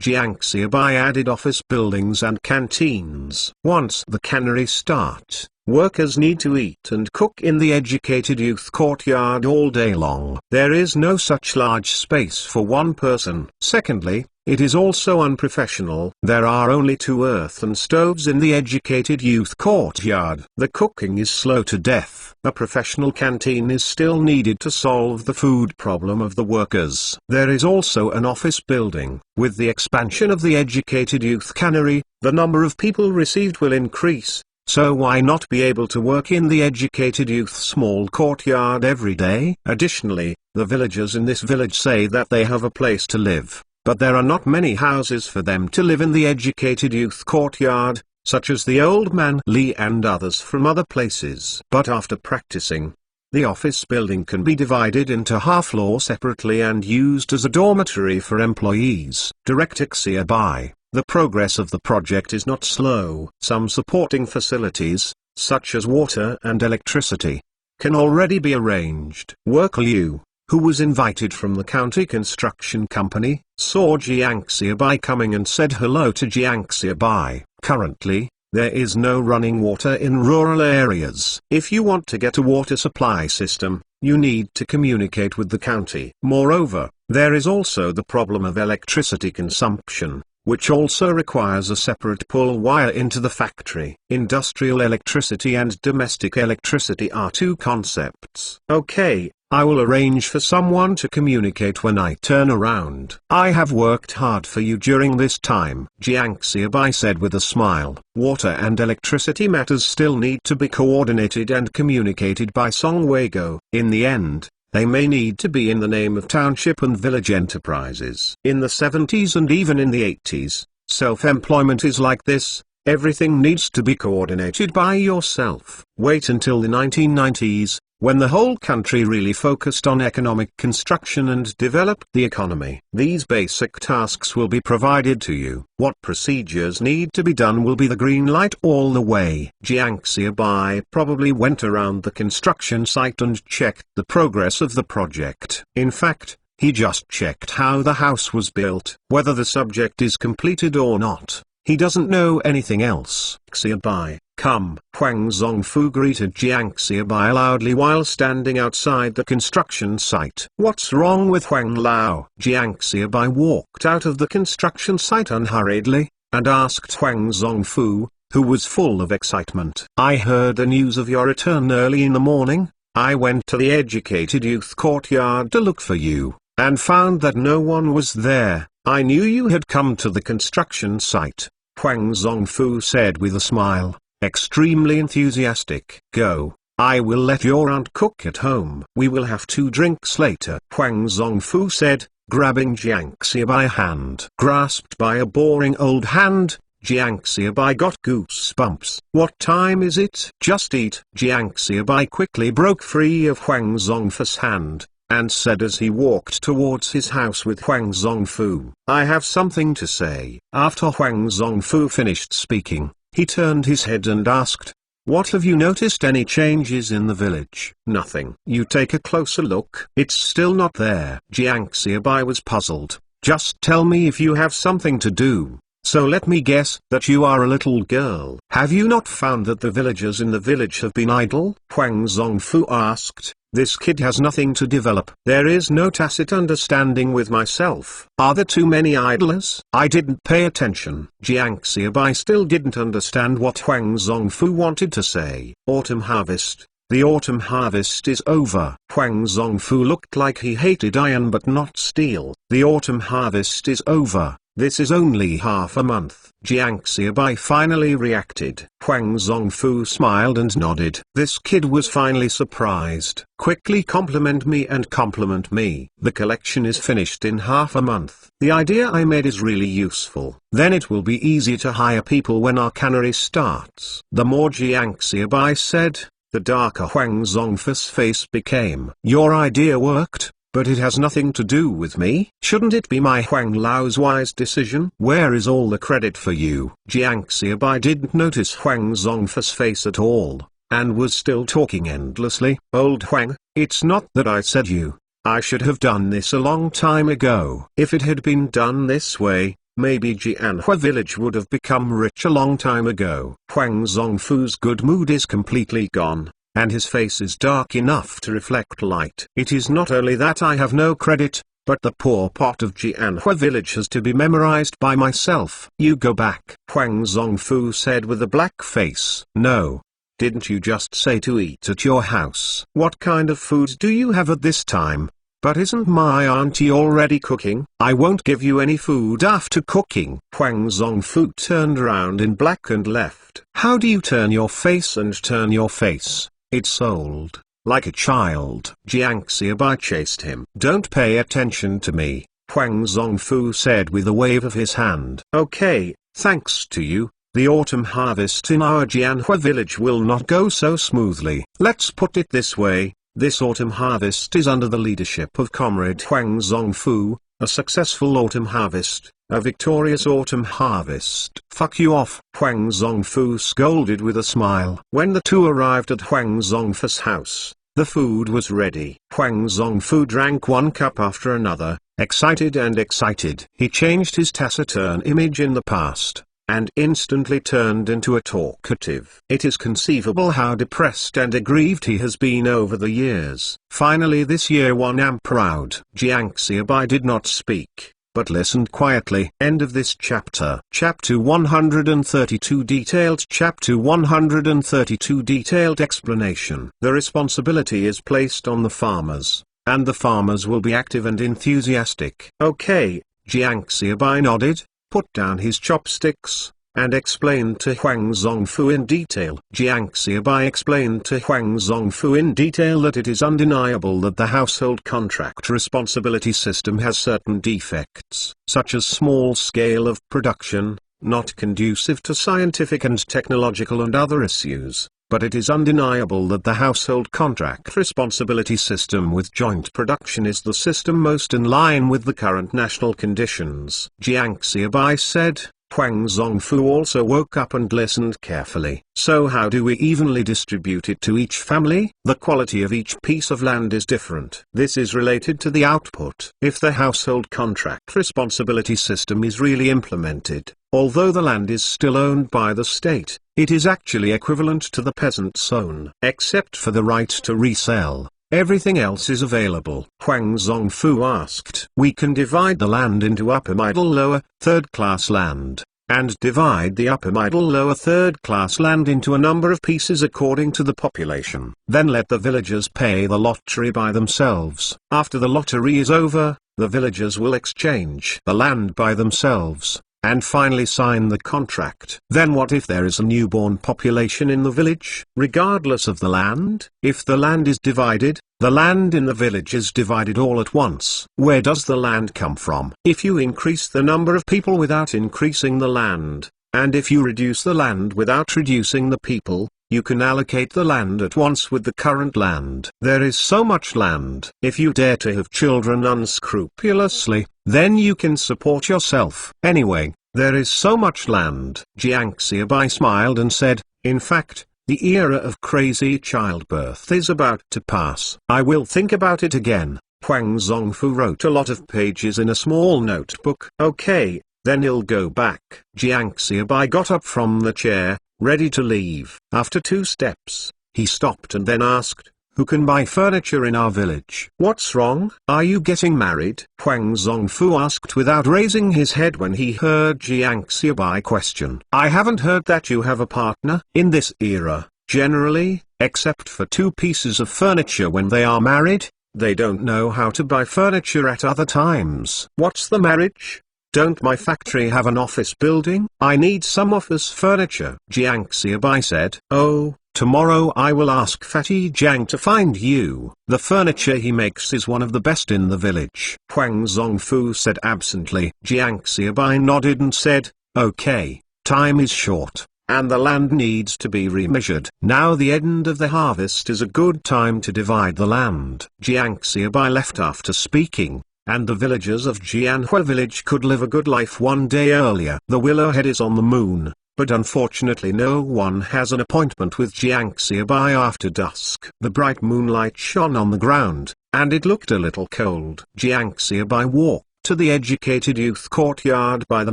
Jiang Xiaobai added office buildings and canteens. Once the cannery starts, workers need to eat and cook in the Educated Youth courtyard all day long. There is no such large space for one person. Secondly, it is also unprofessional. There are only 2 earthen stoves in the Educated Youth courtyard. The cooking is slow to death. A professional canteen is still needed to solve the food problem of the workers. There is also an office building. With the expansion of the Educated Youth Cannery, the number of people received will increase. So why not be able to work in the Educated Youth small courtyard every day? Additionally, the villagers in this village say that they have a place to live, but there are not many houses for them to live in the Educated Youth courtyard, such as the Old Man Lee and others from other places. But after practicing, The office building can be divided into half-floor separately and used as a dormitory for employees. Directix hereby. The progress of the project is not slow. Some supporting facilities, such as water and electricity, can already be arranged. Worker Liu, who was invited from the county construction company, saw Jiang Xiaobai coming and said hello to Jiang Xiaobai. Currently, there is no running water in rural areas. If you want to get a water supply system, you need to communicate with the county. Moreover, there is also the problem of electricity consumption, which also requires a separate pull wire into the factory. Industrial electricity and domestic electricity are two concepts. Okay, I will arrange for someone to communicate when I turn around. I have worked hard for you during this time, Jiang Xiaobai said with a smile. Water and electricity matters still need to be coordinated and communicated by Song Weigo. In the end, they may need to be in the name of township and village enterprises. In the 70s and even in the 80s, self-employment is like this. Everything needs to be coordinated by yourself. Wait until the 1990s, when the whole country really focused on economic construction and developed the economy. These basic tasks will be provided to you. What procedures need to be done will be the green light all the way. Jiang Xiaobai probably went around the construction site and checked the progress of the project. In fact, he just checked how the house was built. Whether the subject is completed or not, he doesn't know anything else. Xiaobai, come. Huang Zongfu greeted Jiang Xiaobai loudly while standing outside the construction site. What's wrong with Huang Lao? Jiang Xiaobai walked out of the construction site unhurriedly, and asked Huang Zongfu, who was full of excitement. I heard the news of your return early in the morning. I went to the educated youth courtyard to look for you, and found that no one was there. I knew you had come to the construction site, Huang Zongfu said with a smile, extremely enthusiastic. Go, I will let your aunt cook at home. We will have 2 drinks later, Huang Zongfu said, grabbing Jiang Xiaobai's hand. Grasped by a boring old hand, Jiang Xiaobai got goosebumps. What time is it? Just eat. Jiang Xiaobai quickly broke free of Huang Zongfu's hand, and said as he walked towards his house with Huang Zongfu, I have something to say. After Huang Zongfu finished speaking, he turned his head and asked, what have you noticed? Any changes in the village? Nothing. You take a closer look. It's still not there. Jiang Xiaobai was puzzled. Just tell me if you have something to do. So let me guess that you are a little girl. Have you not found that the villagers in the village have been idle? Huang Zongfu asked. This kid has nothing to develop. There is no tacit understanding with myself. Are there too many idlers? I didn't pay attention. Jiang Xiaobai still didn't understand what Huang Zongfu wanted to say. Autumn harvest. The autumn harvest is over. Huang Zongfu looked like he hated iron but not steel. The autumn harvest is over. This is only half a month. Jiang Xiaobai finally reacted. Huang Zongfu smiled and nodded. This kid was finally surprised. Quickly compliment me and compliment me. The collection is finished in half a month. The idea I made is really useful. Then it will be easy to hire people when our cannery starts. The more Jiang Xiaobai said, the darker Huang Zongfu's face became. Your idea worked, but it has nothing to do with me. Shouldn't it be my Huang Lao's wise decision? Where is all the credit for you? Jiang Xiaobai didn't notice Huang Zongfu's face at all, and was still talking endlessly. Old Huang, it's not that I said you. I should have done this a long time ago. If it had been done this way, maybe Jianhua village would have become rich a long time ago. Huang Zongfu's good mood is completely gone, and his face is dark enough to reflect light. It is not only that I have no credit, but the poor pot of Jianhua village has to be memorized by myself. You go back, Huang Zongfu said with a black face. No. Didn't you just say to eat at your house? What kind of food do you have at this time? But isn't my auntie already cooking? I won't give you any food after cooking. Huang Zongfu turned around in black and left. How do you turn your face and turn your face? It's old, like a child. Jiang Xiaobai chased him. Don't pay attention to me, Huang Zongfu said with a wave of his hand. Okay, thanks to you, the autumn harvest in our Jianhua village will not go so smoothly. Let's put it this way, This autumn harvest is under the leadership of Comrade Huang Zongfu, a successful autumn harvest, a victorious autumn harvest. Fuck you off, Huang Zongfu scolded with a smile. When the two arrived at Huang Zongfu's house, the food was ready. Huang Zongfu drank one cup after another, excited and excited. He changed his taciturn image in the past, and instantly turned into a talkative. It is conceivable how depressed and aggrieved he has been over the years. Finally this year one am proud. Jiang Xiaobai did not speak, but listened quietly. End of this chapter. Chapter 132 Detailed Chapter 132 Detailed explanation. The responsibility is placed on the farmers, and the farmers will be active and enthusiastic. Okay, Jiang Xiaobai nodded, put down his chopsticks, and explained to Huang Zongfu in detail. Jiang Xiaobai explained to Huang Zongfu in detail that it is undeniable that the household contract responsibility system has certain defects, such as small scale of production, not conducive to scientific and technological and other issues. But it is undeniable that the household contract responsibility system with joint production is the system most in line with the current national conditions. Jiang Xiaobai said. Huang Zongfu also woke up and listened carefully. So how do we evenly distribute it to each family? The quality of each piece of land is different. This is related to the output. If the household contract responsibility system is really implemented, although the land is still owned by the state, it is actually equivalent to the peasant's own. Except for the right to resell, everything else is available. Huang Zongfu asked. We can divide the land into upper middle lower, third class land, and divide the upper middle lower third class land into a number of pieces according to the population. Then let the villagers pay the lottery by themselves. After the lottery is over, the villagers will exchange the land by themselves, and finally sign the contract. Then what if there is a newborn population in the village? Regardless of the land, if the land is divided, the land in the village is divided all at once. Where does the land come from? If you increase the number of people without increasing the land, and if you reduce the land without reducing the people, you can allocate the land at once with the current land. There is so much land. If you dare to have children unscrupulously, then you can support yourself. Anyway, there is so much land. Jiang Xiaobai smiled and said, in fact, the era of crazy childbirth is about to pass. I will think about it again. Huang Zongfu wrote a lot of pages in a small notebook. Okay, then he'll go back. Jiang Xiaobai got up from the chair, ready to leave. After 2 steps, he stopped and then asked, who can buy furniture in our village? What's wrong? Are you getting married? Huang Zongfu asked without raising his head when he heard Jiang Xiaobai question. I haven't heard that you have a partner. In this era, generally, except for 2 pieces of furniture when they are married, they don't know how to buy furniture at other times. What's the marriage? Don't my factory have an office building? I need some office furniture. Jiang Xiaobai said. Oh, tomorrow I will ask Fatty Jiang to find you. The furniture he makes is one of the best in the village. Huang Zongfu said absently. Jiang Xiaobai nodded and said, okay, time is short, and the land needs to be remeasured. Now the end of the harvest is a good time to divide the land. Jiang Xiaobai left after speaking, and the villagers of Jianhua village could live a good life one day earlier. The Willowhead is on the moon, but unfortunately no one has an appointment with Jiang Xiaobai after dusk. The bright moonlight shone on the ground, and it looked a little cold. Jiang Xiaobai walked to the educated youth courtyard by the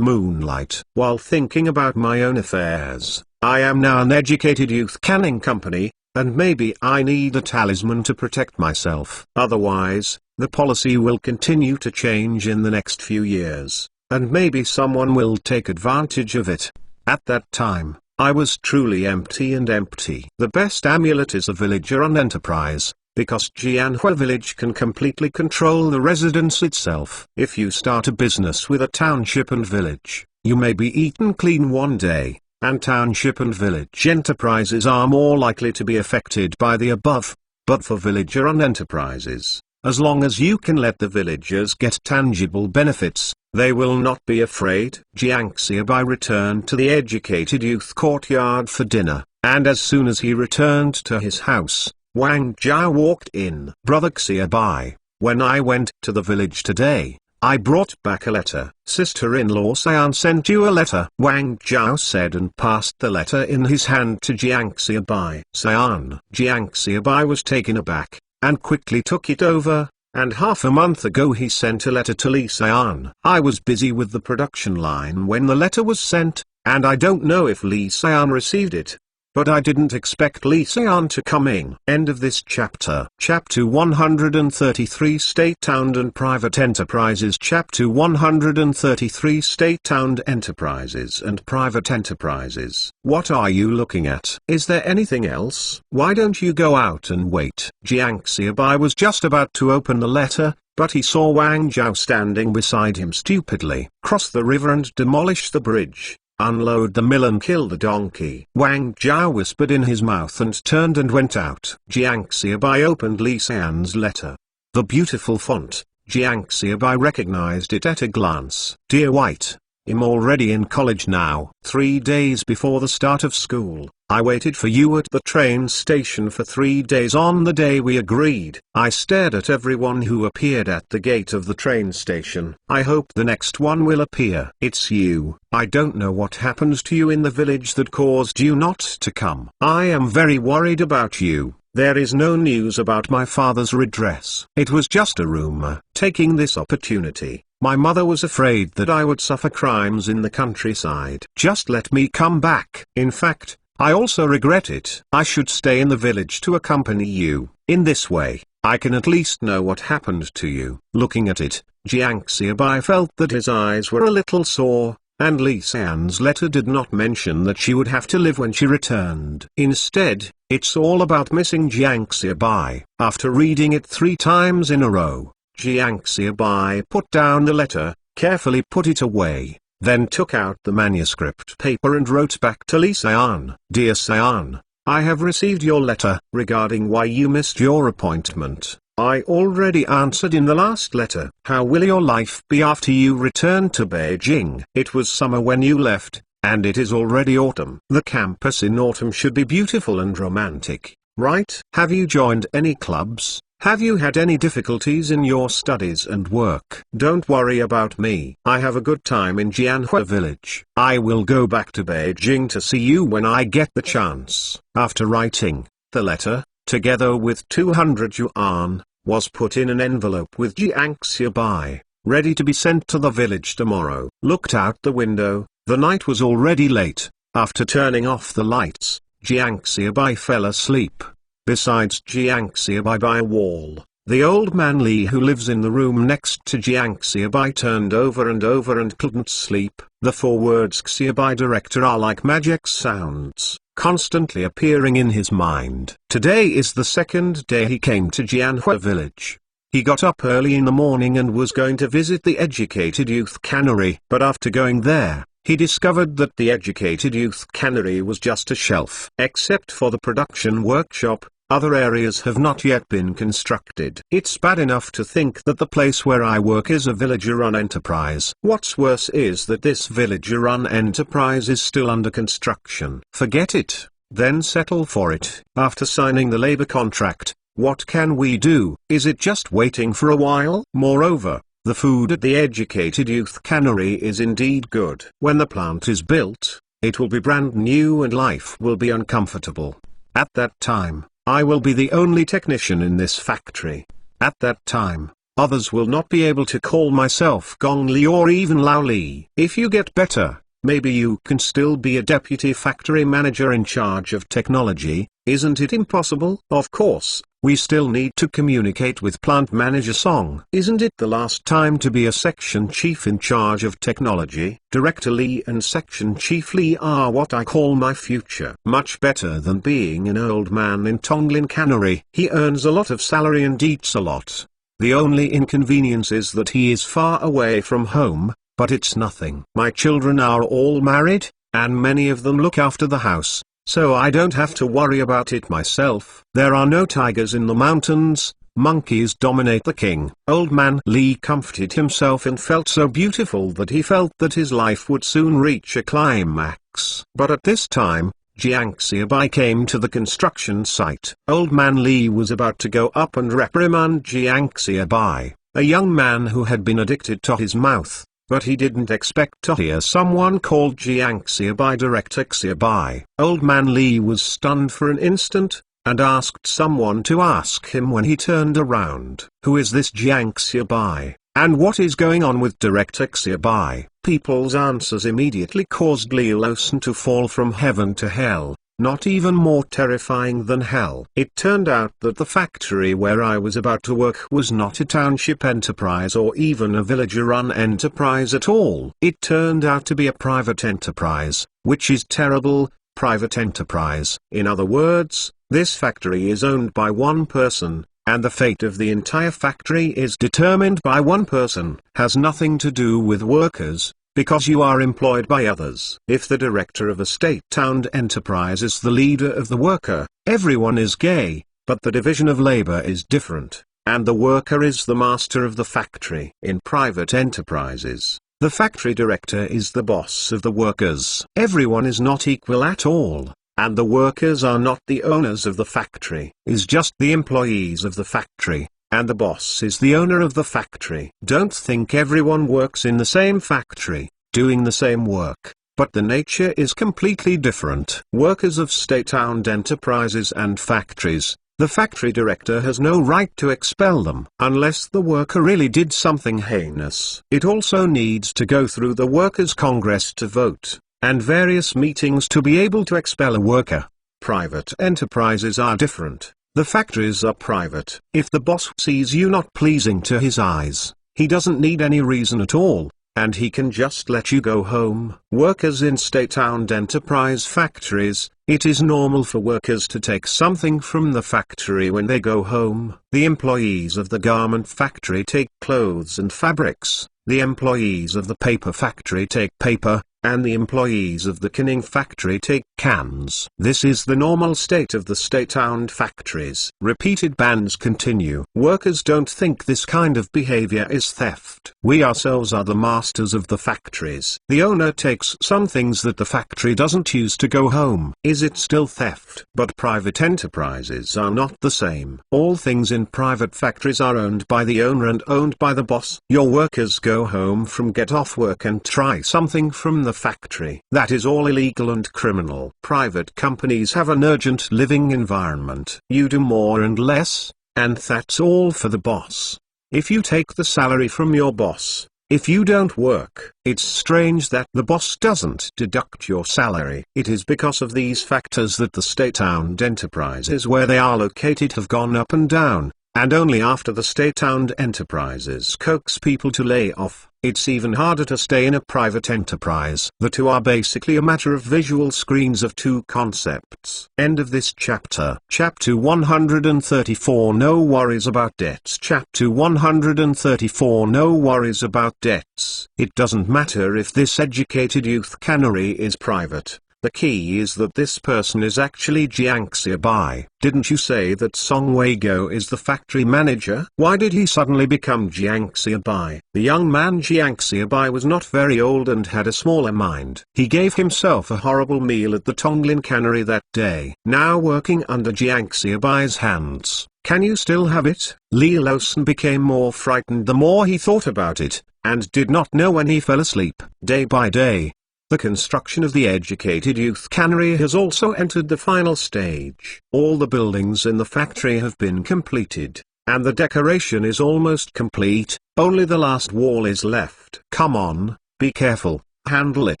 moonlight. While thinking about my own affairs, I am now an educated youth canning company, and maybe I need a talisman to protect myself. Otherwise, the policy will continue to change in the next few years, and maybe someone will take advantage of it. At that time, I was truly empty and empty. The best amulet is a villager and enterprise, because Jianhua village can completely control the residence itself. If you start a business with a township and village, you may be eaten clean one day, and township and village enterprises are more likely to be affected by the above. But for villager and enterprises, as long as you can let the villagers get tangible benefits, they will not be afraid. Jiang Xiaobai returned to the educated youth courtyard for dinner, and as soon as he returned to his house, Wang Zhao walked in. Brother Xiaobai, when I went to the village today, I brought back a letter. Sister-in-law Xian sent you a letter, Wang Zhao said, and passed the letter in his hand to Jiang Xiaobai. Xian. Jiang Xiaobai was taken aback, and quickly took it over, and half a month ago he sent a letter to Li Xian. I was busy with the production line when the letter was sent, and I don't know if Li Xian received it. But I didn't expect Li Xian to come in. End of this chapter. Chapter 133 State-owned and Private Enterprises. Chapter 133 State-owned Enterprises and Private Enterprises. What are you looking at? Is there anything else? Why don't you go out and wait? Jiang Xiaobai was just about to open the letter, but he saw Wang Zhao standing beside him stupidly. Cross the river and demolish the bridge. Unload the mill and kill the donkey. Wang Zhao whispered in his mouth and turned and went out. Jiang Xiaobai opened Li Xian's letter. The beautiful font, Jiang Xiaobai recognized it at a glance. Dear White, I'm already in college now. 3 days before the start of school, I waited for you at the train station for 3 days on the day we agreed. I stared at everyone who appeared at the gate of the train station. I hope the next one will appear. It's you. I don't know what happened to you in the village that caused you not to come. I am very worried about you. There is no news about my father's redress. It was just a rumor. Taking this opportunity, my mother was afraid that I would suffer crimes in the countryside. Just let me come back. In fact, I also regret it. I should stay in the village to accompany you. In this way, I can at least know what happened to you. Looking at it, Jiang Xiaobai felt that his eyes were a little sore, and Li Xian's letter did not mention that she would have to live when she returned. Instead, it's all about missing Jiang Xiaobai. After reading it 3 times in a row, Jiang Xiaobai put down the letter, carefully put it away, then took out the manuscript paper and wrote back to Li Xian. Dear Xian, I have received your letter regarding why you missed your appointment. I already answered in the last letter. How will your life be after you return to Beijing? It was summer when you left, and it is already autumn. The campus in autumn should be beautiful and romantic, right? Have you joined any clubs? Have you had any difficulties in your studies and work? Don't worry about me. I have a good time in Jianhua village. I will go back to Beijing to see you when I get the chance. After writing, the letter, together with 200 yuan, was put in an envelope with Jiang Xiaobai, ready to be sent to the village tomorrow. Looked out the window, the night was already late. After turning off the lights, Jiang Xiaobai fell asleep. Besides Jiang Xiaobai by a wall, the old man Li who lives in the room next to Jiang Xiaobai turned over and couldn't sleep. The 4 words Xiaobai director are like magic sounds, constantly appearing in his mind. Today is the 2nd day he came to Jianhua village. He got up early in the morning and was going to visit the Educated Youth Cannery, but after going there, he discovered that the Educated Youth Cannery was just a shelf. Except for the production workshop, other areas have not yet been constructed. It's bad enough to think that the place where I work is a villager-run enterprise. What's worse is that this villager-run enterprise is still under construction. Forget it, then settle for it. After signing the labor contract, what can we do? Is it just waiting for a while? Moreover, the food at the Educated Youth Cannery is indeed good. When the plant is built, it will be brand new and life will be uncomfortable. At that time, I will be the only technician in this factory. At that time, others will not be able to call myself Gong Li or even Lao Li. If you get better, maybe you can still be a deputy factory manager in charge of technology. Isn't it impossible? Of course, we still need to communicate with plant manager Song. Isn't it the last time to be a section chief in charge of technology? Director Li and section chief Li are what I call my future. Much better than being an old man in Tonglin Cannery. He earns a lot of salary and eats a lot. The only inconvenience is that he is far away from home, but it's nothing. My children are all married, and many of them look after the house, so I don't have to worry about it myself. There are no tigers in the mountains, monkeys dominate the king. Old man Li comforted himself and felt so beautiful that he felt that his life would soon reach a climax. But at this time, Jiang Xiaobai came to the construction site. Old man Li was about to go up and reprimand Jiang Xiaobai, a young man who had been addicted to his mouth, but he didn't expect to hear someone called Jiang Xiaobai Director Xiaobai. Old man Li was stunned for an instant, and asked someone to ask him when he turned around. Who is this Jiang Xiaobai, and what is going on with Director Xiaobai? People's answers immediately caused Li Losan to fall from heaven to hell, not even more terrifying than hell. It turned out that the factory where I was about to work was not a township enterprise or even a villager-run enterprise at all. It turned out to be a private enterprise, which is terrible. Private enterprise. In other words, this factory is owned by one person, and the fate of the entire factory is determined by one person. Has nothing to do with workers, because you are employed by others. If the director of a state-owned enterprise is the leader of the worker, everyone is gay, but the division of labor is different, and the worker is the master of the factory. In private enterprises, the factory director is the boss of the workers. Everyone is not equal at all, and the workers are not the owners of the factory. Is just the employees of the factory, and the boss is the owner of the factory. Don't think everyone works in the same factory, doing the same work, but the nature is completely different. Workers of state-owned enterprises and factories, the factory director has no right to expel them unless the worker really did something heinous. It also needs to go through the workers' congress to vote, and various meetings to be able to expel a worker. Private enterprises are different. The factories are private. If the boss sees you not pleasing to his eyes, he doesn't need any reason at all, and he can just let you go home. Workers in state-owned enterprise factories, it is normal for workers to take something from the factory when they go home. The employees of the garment factory take clothes and fabrics, the employees of the paper factory take paper, and the employees of the canning factory take cans. This is the normal state of the state-owned factories. Repeated bans continue. Workers don't think this kind of behavior is theft. We ourselves are the masters of the factories. The owner takes some things that the factory doesn't use to go home. Is it still theft? But private enterprises are not the same. All things in private factories are owned by the owner and owned by the boss. Your workers go home from get off work and try something from the factory. That is all illegal and criminal. Private companies have an urgent living environment. You do more and less, and that's all for the boss. If you take the salary from your boss, if you don't work, it's strange that the boss doesn't deduct your salary. It is because of these factors that the state-owned enterprises where they are located have gone up and down, and only after the state-owned enterprises coax people to lay off, it's even harder to stay in a private enterprise. The two are basically a matter of visual screens of two concepts. End of this chapter. Chapter 134 No worries about debts. Chapter 134 No worries about debts. It doesn't matter if this educated youth cannery is private. The key is that this person is actually Jiang Xiaobai. Didn't you say that Song Weigo is the factory manager? Why did he suddenly become Jiang Xiaobai? The young man Jiang Xiaobai was not very old and had a smaller mind. He gave himself a horrible meal at the Tonglin cannery that day. Now working under Jiang Xiaobai's hands, can you still have it? Li Losan became more frightened the more he thought about it, and did not know when he fell asleep. Day by day, the construction of the educated youth cannery has also entered the final stage. All the buildings in the factory have been completed, and the decoration is almost complete, only the last wall is left. Come on, be careful, handle it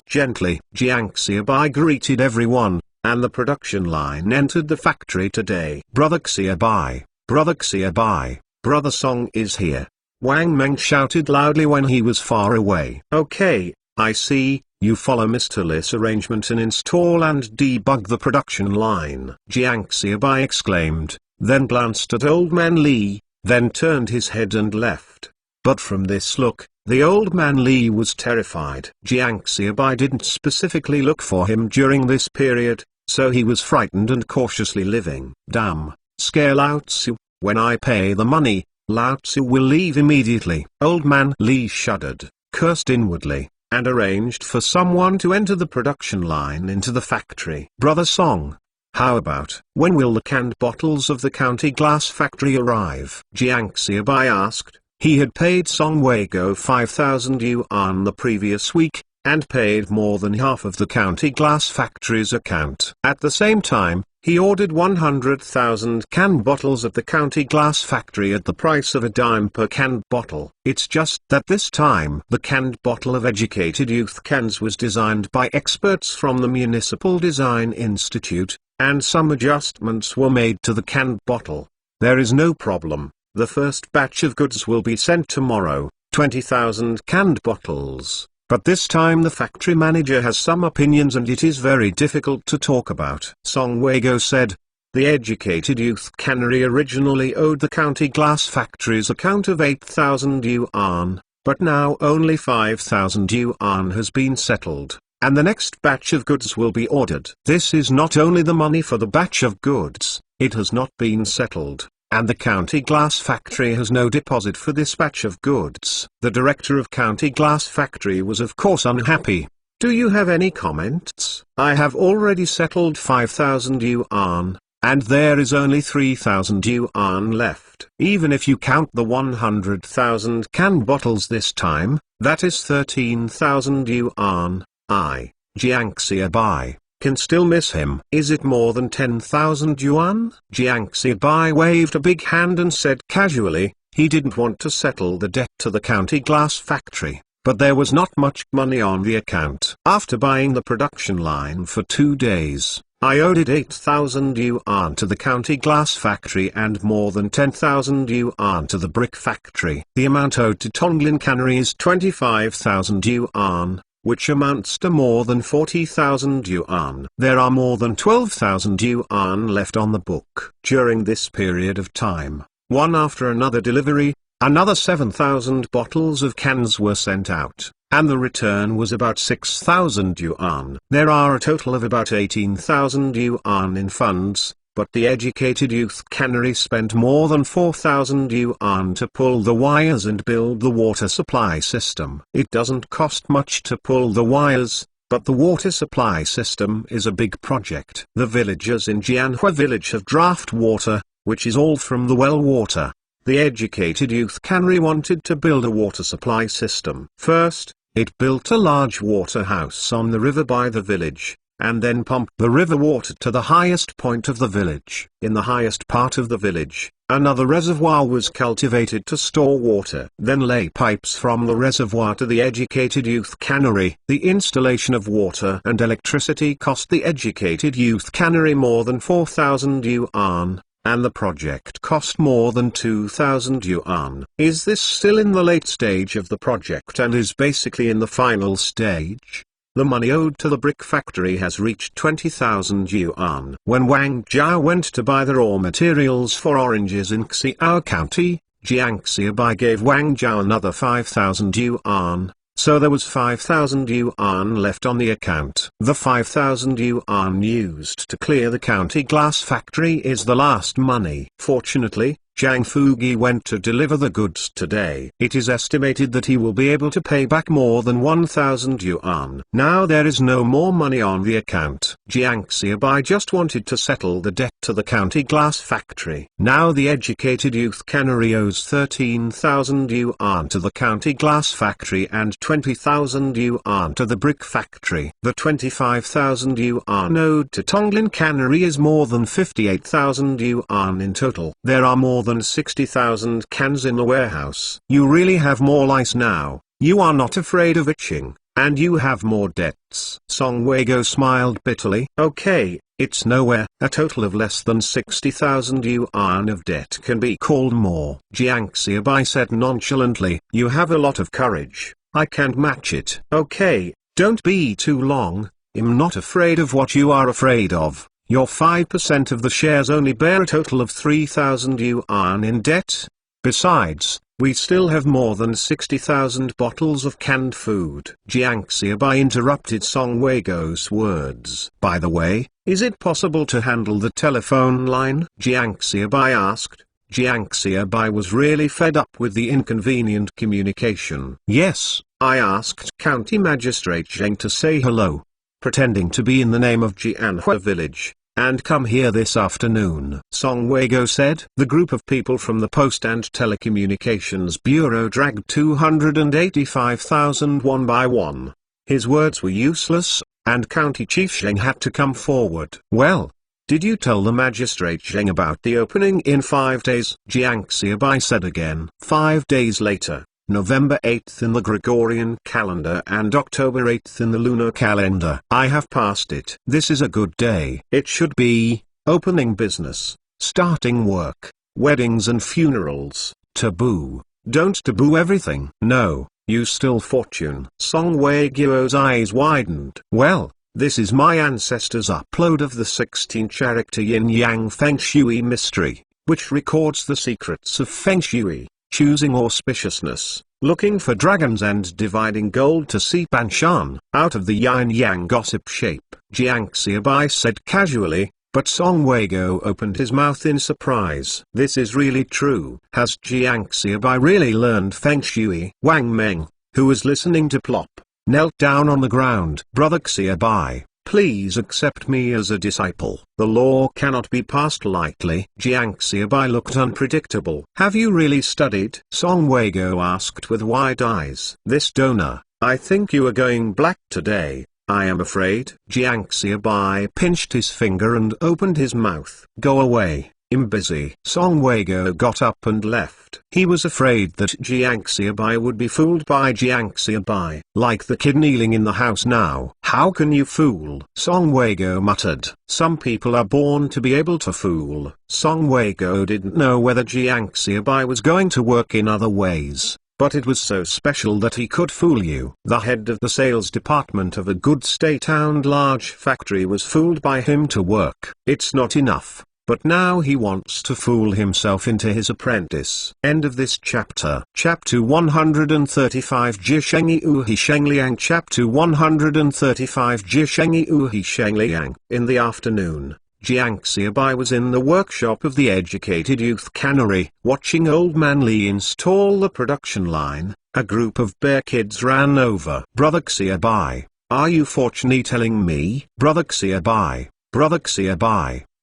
gently. Jiang Xiaobai greeted everyone, and the production line entered the factory today. Brother Xiaobai, Brother Xiaobai, Brother Song is here. Wang Meng shouted loudly when he was far away. Okay, I see. You follow Mr. Li's arrangement and install and debug the production line. Jiang Xiaobai exclaimed, then glanced at old man Li, then turned his head and left. But from this look, the old man Li was terrified. Jiang Xiaobai didn't specifically look for him during this period, so he was frightened and cautiously living. Damn, scare Lao Tzu. When I pay the money, Lao Tzu will leave immediately. Old man Li shuddered, cursed inwardly. and arranged for someone to enter the production line into the factory. Brother Song, how about, when will the canned bottles of the County Glass Factory arrive? Jiang Xiaobai asked. He had paid Song Weigo 5,000 yuan the previous week, and paid more than half of the County Glass Factory's account. At the same time, he ordered 100,000 canned bottles of the County Glass Factory at the price of a dime per canned bottle. It's just that this time the canned bottle of Educated Youth cans was designed by experts from the Municipal Design Institute, and some adjustments were made to the canned bottle. There is no problem. The first batch of goods will be sent tomorrow, 20,000 canned bottles. But this time the factory manager has some opinions and it is very difficult to talk about. Song Weigo said, the Educated Youth Cannery originally owed the County Glass Factory's account of 8,000 yuan, but now only 5,000 yuan has been settled, and the next batch of goods will be ordered. This is not only the money for the batch of goods, it has not been settled, and the County Glass Factory has no deposit for this batch of goods. The director of County Glass Factory was of course unhappy. Do you have any comments? I have already settled 5,000 yuan, and there is only 3,000 yuan left. Even if you count the 100,000 canned bottles this time, that is 13,000 yuan. Jiang Xiaobai, can still miss him. Is it more than 10,000 yuan? Jiang Xiaobai waved a big hand and said casually, he didn't want to settle the debt to the County Glass Factory, but there was not much money on the account. After buying the production line for 2 days, I owed it 8,000 yuan to the County Glass Factory and more than 10,000 yuan to the brick factory. The amount owed to Tonglin Cannery is 25,000 yuan, which amounts to more than 40,000 yuan. There are more than 12,000 yuan left on the book. During this period of time, one after another delivery, another 7,000 bottles of cans were sent out, and the return was about 6,000 yuan. There are a total of about 18,000 yuan in funds, but the Educated Youth Cannery spent more than 4,000 yuan to pull the wires and build the water supply system. It doesn't cost much to pull the wires, but the water supply system is a big project. The villagers in Jianhua village have draft water, which is all from the well water. The Educated Youth Cannery wanted to build a water supply system. First, it built a large water house on the river by the village, and then pumped the river water to the highest point of the village. In the highest part of the village, another reservoir was cultivated to store water. Then lay pipes from the reservoir to the Educated Youth Cannery. The installation of water and electricity cost the Educated Youth Cannery more than 4,000 yuan, and the project cost more than 2,000 yuan. Is this still in the late stage of the project and is basically in the final stage? The money owed to the brick factory has reached 20,000 yuan. When Wang Zhao went to buy the raw materials for oranges in Xiao County, Jiang Xiaobai gave Wang Zhao another 5,000 yuan, so there was 5,000 yuan left on the account. The 5,000 yuan used to clear the County Glass Factory is the last money. Fortunately, Zhang Fugi went to deliver the goods today. It is estimated that he will be able to pay back more than 1,000 yuan. Now there is no more money on the account. Jiang Xiaobai just wanted to settle the debt to the County Glass Factory. Now the Educated Youth Cannery owes 13,000 yuan to the County Glass Factory and 20,000 yuan to the brick factory. The 25,000 yuan owed to Tonglin Cannery is more than 58,000 yuan in total. There are more than 60,000 cans in the warehouse. You really have more lice now. You are not afraid of itching, and you have more debts. Song Weigo smiled bitterly. Okay, it's nowhere. A total of less than 60,000 yuan of debt can be called more. Jiang Xiaobai said nonchalantly. You have a lot of courage. I can't match it. Okay, don't be too long. I'm not afraid of what you are afraid of. Your 5% of the shares only bear a total of 3,000 yuan in debt. Besides, we still have more than 60,000 bottles of canned food. Jiang Xiaobai interrupted Song Weigo's words. By the way, is it possible to handle the telephone line? Jiang Xiaobai asked. Jiang Xiaobai was really fed up with the inconvenient communication. Yes, I asked County Magistrate Zheng to say hello, pretending to be in the name of Jianhua village, and come here this afternoon. Song Weigo said. The group of people from the Post and Telecommunications Bureau dragged 285,000 one by one. His words were useless, and County Chief Zheng had to come forward. Well, did you tell the Magistrate Zheng about the opening in 5 days? Jiang Xiaobai said again. 5 days later, November 8th in the Gregorian calendar and October 8th in the lunar calendar. I have passed it. This is a good day. It should be opening business, starting work, weddings and funerals. Taboo. Don't taboo everything. No, you still fortune. Song Weiguo's eyes widened. Well, this is my ancestors' upload of the 16-character Yin-Yang Feng Shui mystery, which records the secrets of Feng Shui, choosing auspiciousness, looking for dragons and dividing gold to seep and shan out of the yin-yang gossip shape. Jiang Xiaobai said casually, but Song Weigo opened his mouth in surprise. This is really true. Has Jiang Xiaobai really learned Feng Shui? Wang Meng, who was listening to plop, knelt down on the ground. Brother Xiaobai, please accept me as a disciple. The law cannot be passed lightly. Jiang Xiaobai looked unpredictable. Have you really studied? Song Weigo asked with wide eyes. This donor, I think you are going black today. I am afraid. Jiang Xiaobai pinched his finger and opened his mouth. Go away, I'm busy. Song Weigo got up and left. He was afraid that Jiang Xiaobai would be fooled by Jiang Xiaobai. Like the kid kneeling in the house now. How can you fool? Song Weigo muttered. Some people are born to be able to fool. Song Weigo didn't know whether Jiang Xiaobai was going to work in other ways, but it was so special that he could fool you. The head of the sales department of a good state-owned large factory was fooled by him to work. It's not enough, but now he wants to fool himself into his apprentice. End of this chapter. Chapter 135 Jishengyi Uhi Shengliang. Chapter 135 Jishengyi Uhi Shengliang. In the afternoon, Jiang Xiaobai was in the workshop of the educated youth cannery, watching old man Li install the production line. A group of bear kids ran over. Brother Xiaobai, are you fortunately telling me? Brother Xiaobai,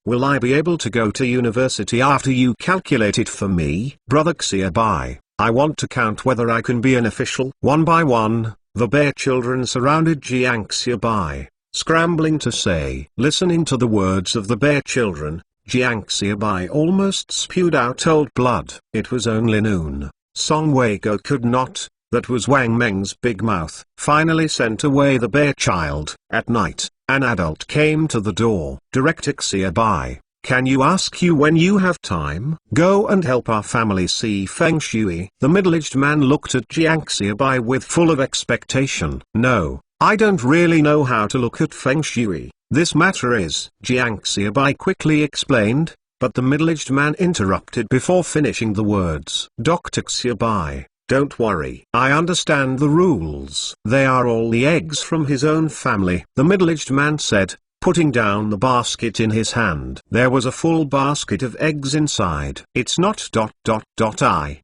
will I be able to go to university after you calculate it for me? Brother Xiaobai, I want to count whether I can be an official. One by one, the bear children surrounded Jiang Xiaobai, scrambling to say. Listening to the words of the bear children, Jiang Xiaobai almost spewed out old blood. It was only noon. Song Weigo could not, that was Wang Meng's big mouth, finally sent away the bear child. At night, an adult came to the door. Director Xiaobai, can you ask you when you have time? Go and help our family see Feng Shui. The middle-aged man looked at Jiang Xiaobai with full of expectation. No, I don't really know how to look at Feng Shui. This matter is, Jiang Xiaobai quickly explained, but the middle-aged man interrupted before finishing the words. Dr. Xiaobai, don't worry. I understand the rules. They are all the eggs from his own family. The middle-aged man said, putting down the basket in his hand. There was a full basket of eggs inside. It's not ... I.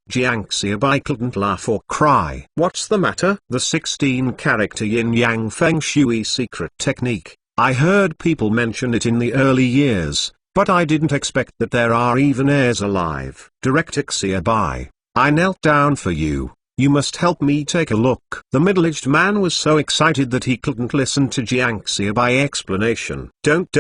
Jiang Xiaobai couldn't laugh or cry. What's the matter? The 16-character yin-yang Feng Shui secret technique. I heard people mention it in the early years, but I didn't expect that there are even heirs alive. Director Xiaobai, I knelt down for you. You must help me take a look. The middle-aged man was so excited that he couldn't listen to Jiang Xiaobai's explanation. Don't.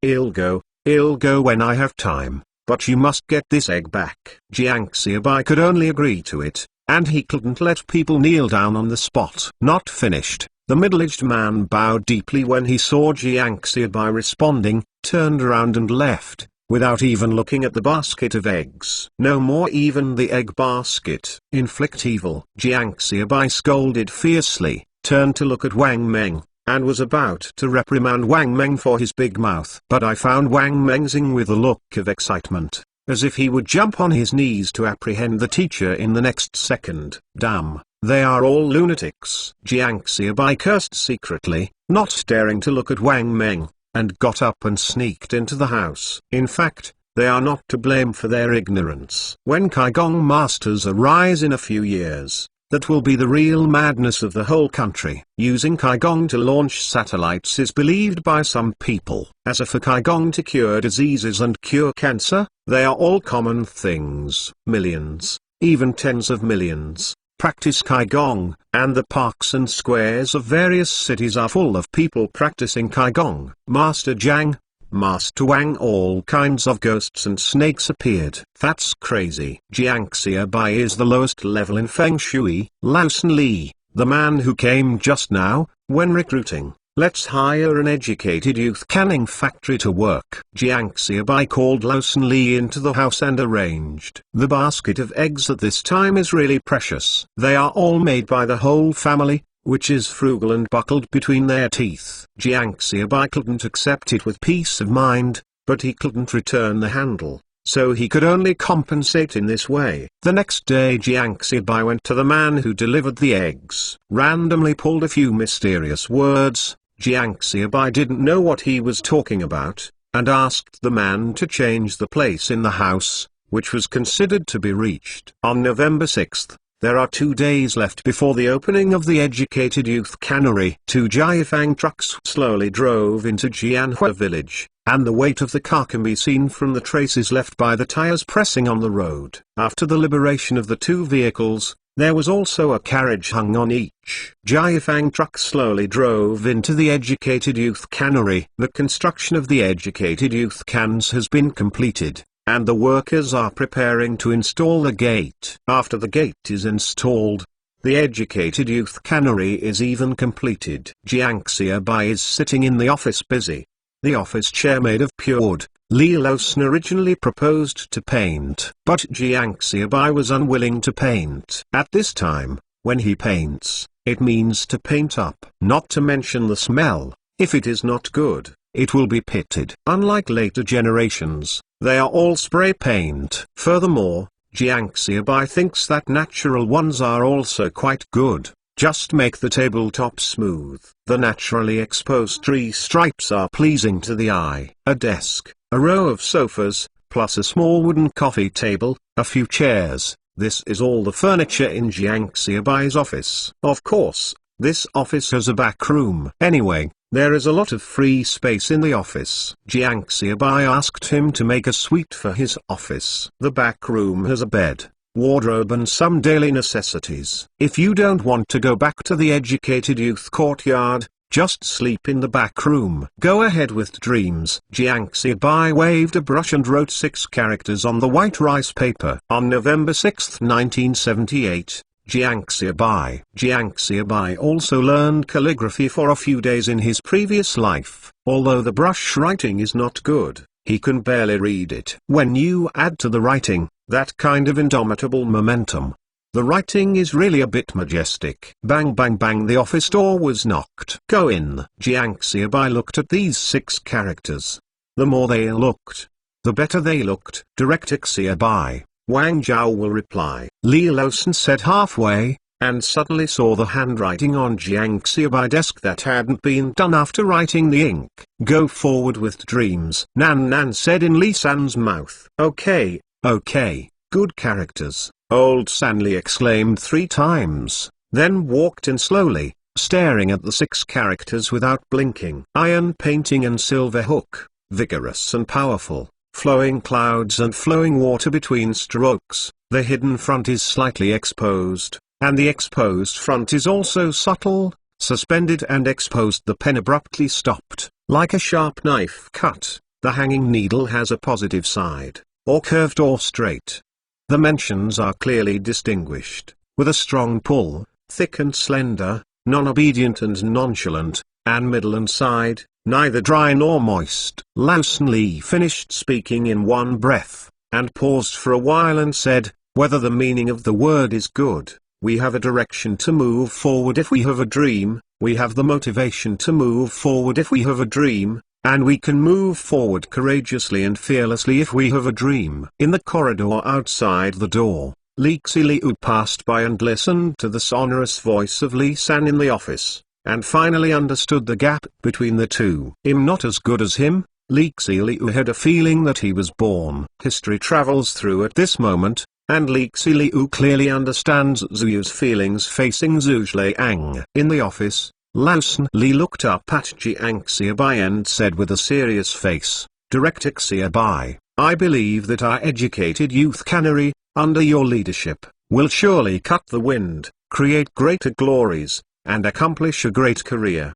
I'll go when I have time, but you must get this egg back. Jiang Xiaobai could only agree to it, and he couldn't let people kneel down on the spot. Not finished. The middle-aged man bowed deeply when he saw Jiang Xiaobai responding, turned around and left, without even looking at the basket of eggs. No more even the egg basket. Inflict evil. Jiang Xiaobai scolded fiercely, turned to look at Wang Meng, and was about to reprimand Wang Meng for his big mouth. But I found Wang Meng zing with a look of excitement, as if he would jump on his knees to apprehend the teacher in the next second. Damn, they are all lunatics. Jiang Xiaobai cursed secretly, not daring to look at Wang Meng, and got up and sneaked into the house. In fact, they are not to blame for their ignorance. When Qigong masters arise in a few years, That will be the real madness of the whole country. Using Qigong to launch satellites is believed by some people as a for Qigong to cure diseases and cure cancer. They are all common things. Millions, even tens of millions, practice Qigong, and the parks and squares of various cities are full of people practicing Qigong. Master Jiang, Master Wang, all kinds of ghosts and snakes appeared. That's crazy. Jiangxia Bai is the lowest level in Feng Shui. Lausan Li, the man who came just now, when recruiting, let's hire an educated youth canning factory to work. Jiangxia Bai called Lausan Li into the house and arranged. The basket of eggs at this time is really precious. They are all made by the whole family, which is frugal and buckled between their teeth. Jiangxia Bai couldn't accept it with peace of mind, but he couldn't return the handle, so he could only compensate in this way. The next day Jiangxia Bai went to the man who delivered the eggs, randomly pulled a few mysterious words. Jiangxia Bai didn't know what he was talking about, and asked the man to change the place in the house, which was considered to be reached. On November 6th, there are 2 days left before the opening of the educated youth cannery. 2 Jiafang trucks slowly drove into Jianhua village, and the weight of the car can be seen from the traces left by the tires pressing on the road. After the liberation of the 2 vehicles, there was also a carriage hung on each. Jiafang truck slowly drove into the educated youth cannery. The construction of the educated youth cans has been completed, and the workers are preparing to install the gate. After the gate is installed, the educated youth cannery is even completed. Jiangxia Bai is sitting in the office busy. The office chair made of pure wood. Li Losan originally proposed to paint, but Jiangxia Bai was unwilling to paint. At this time, when he paints, it means to paint up. Not to mention the smell. If it is not good, it will be pitted. Unlike later generations, they are all spray paint. Furthermore, Jiangxia Bai thinks that natural ones are also quite good. Just make the tabletop smooth. The naturally exposed tree stripes are pleasing to the eye. A desk, a row of sofas, plus a small wooden coffee table, a few chairs. This is all the furniture in Jiangxia Bai's office. Of course, this office has a back room. Anyway, there is a lot of free space in the office. Jiangxia Bai asked him to make a suite for his office. The back room has a bed, wardrobe and some daily necessities. If you don't want to go back to the educated youth courtyard, just sleep in the back room. Go ahead with dreams. Jiangxia Bai waved a brush and wrote 6 characters on the white rice paper. On November 6, 1978, Jiangxia Bai also learned calligraphy for a few days in his previous life. Although the brush writing is not good, he can barely read it. When you add to the writing that kind of indomitable momentum, the writing is really a bit majestic. Bang bang bang, the office door was knocked. Go in. Jiangxia Bai looked at these 6 characters. The more they looked, the better they looked. Director Xia Bai, Wang Zhao will reply. Li Losan said halfway, and suddenly saw the handwriting on Jiangxia Bai's desk that hadn't been done after writing the ink. Go forward with dreams. Nan Nan said in Li San's mouth. Okay, good characters. Old Sanli exclaimed 3 times, then walked in slowly, staring at the 6 characters without blinking. Iron painting and silver hook, vigorous and powerful, flowing clouds and flowing water between strokes. The hidden front is slightly exposed, and the exposed front is also subtle, suspended and exposed. The pen abruptly stopped, like a sharp knife cut. The hanging needle has a positive side, or curved or straight. The mentions are clearly distinguished, with a strong pull, thick and slender, non-obedient and nonchalant, and middle and side, neither dry nor moist. Lausan Li finished speaking in one breath, and paused for a while and said, whether the meaning of the word is good, we have a direction to move forward. If we have a dream, we have the motivation to move forward. If we have a dream, and we can move forward courageously and fearlessly if we have a dream. In the corridor outside the door, Li Xiliu passed by and listened to the sonorous voice of Li San in the office, and finally understood the gap between the two. Him not as good as him. Li Xiliu had a feeling that he was born. History travels through at this moment, and Lixi Liu clearly understands Zuyu's feelings facing Zhu Liang. In the office, Lausen Li looked up at Jiang Xiaobai and said with a serious face, "Director Xiaobai, I believe that our educated youth cannery, under your leadership, will surely cut the wind, create greater glories, and accomplish a great career."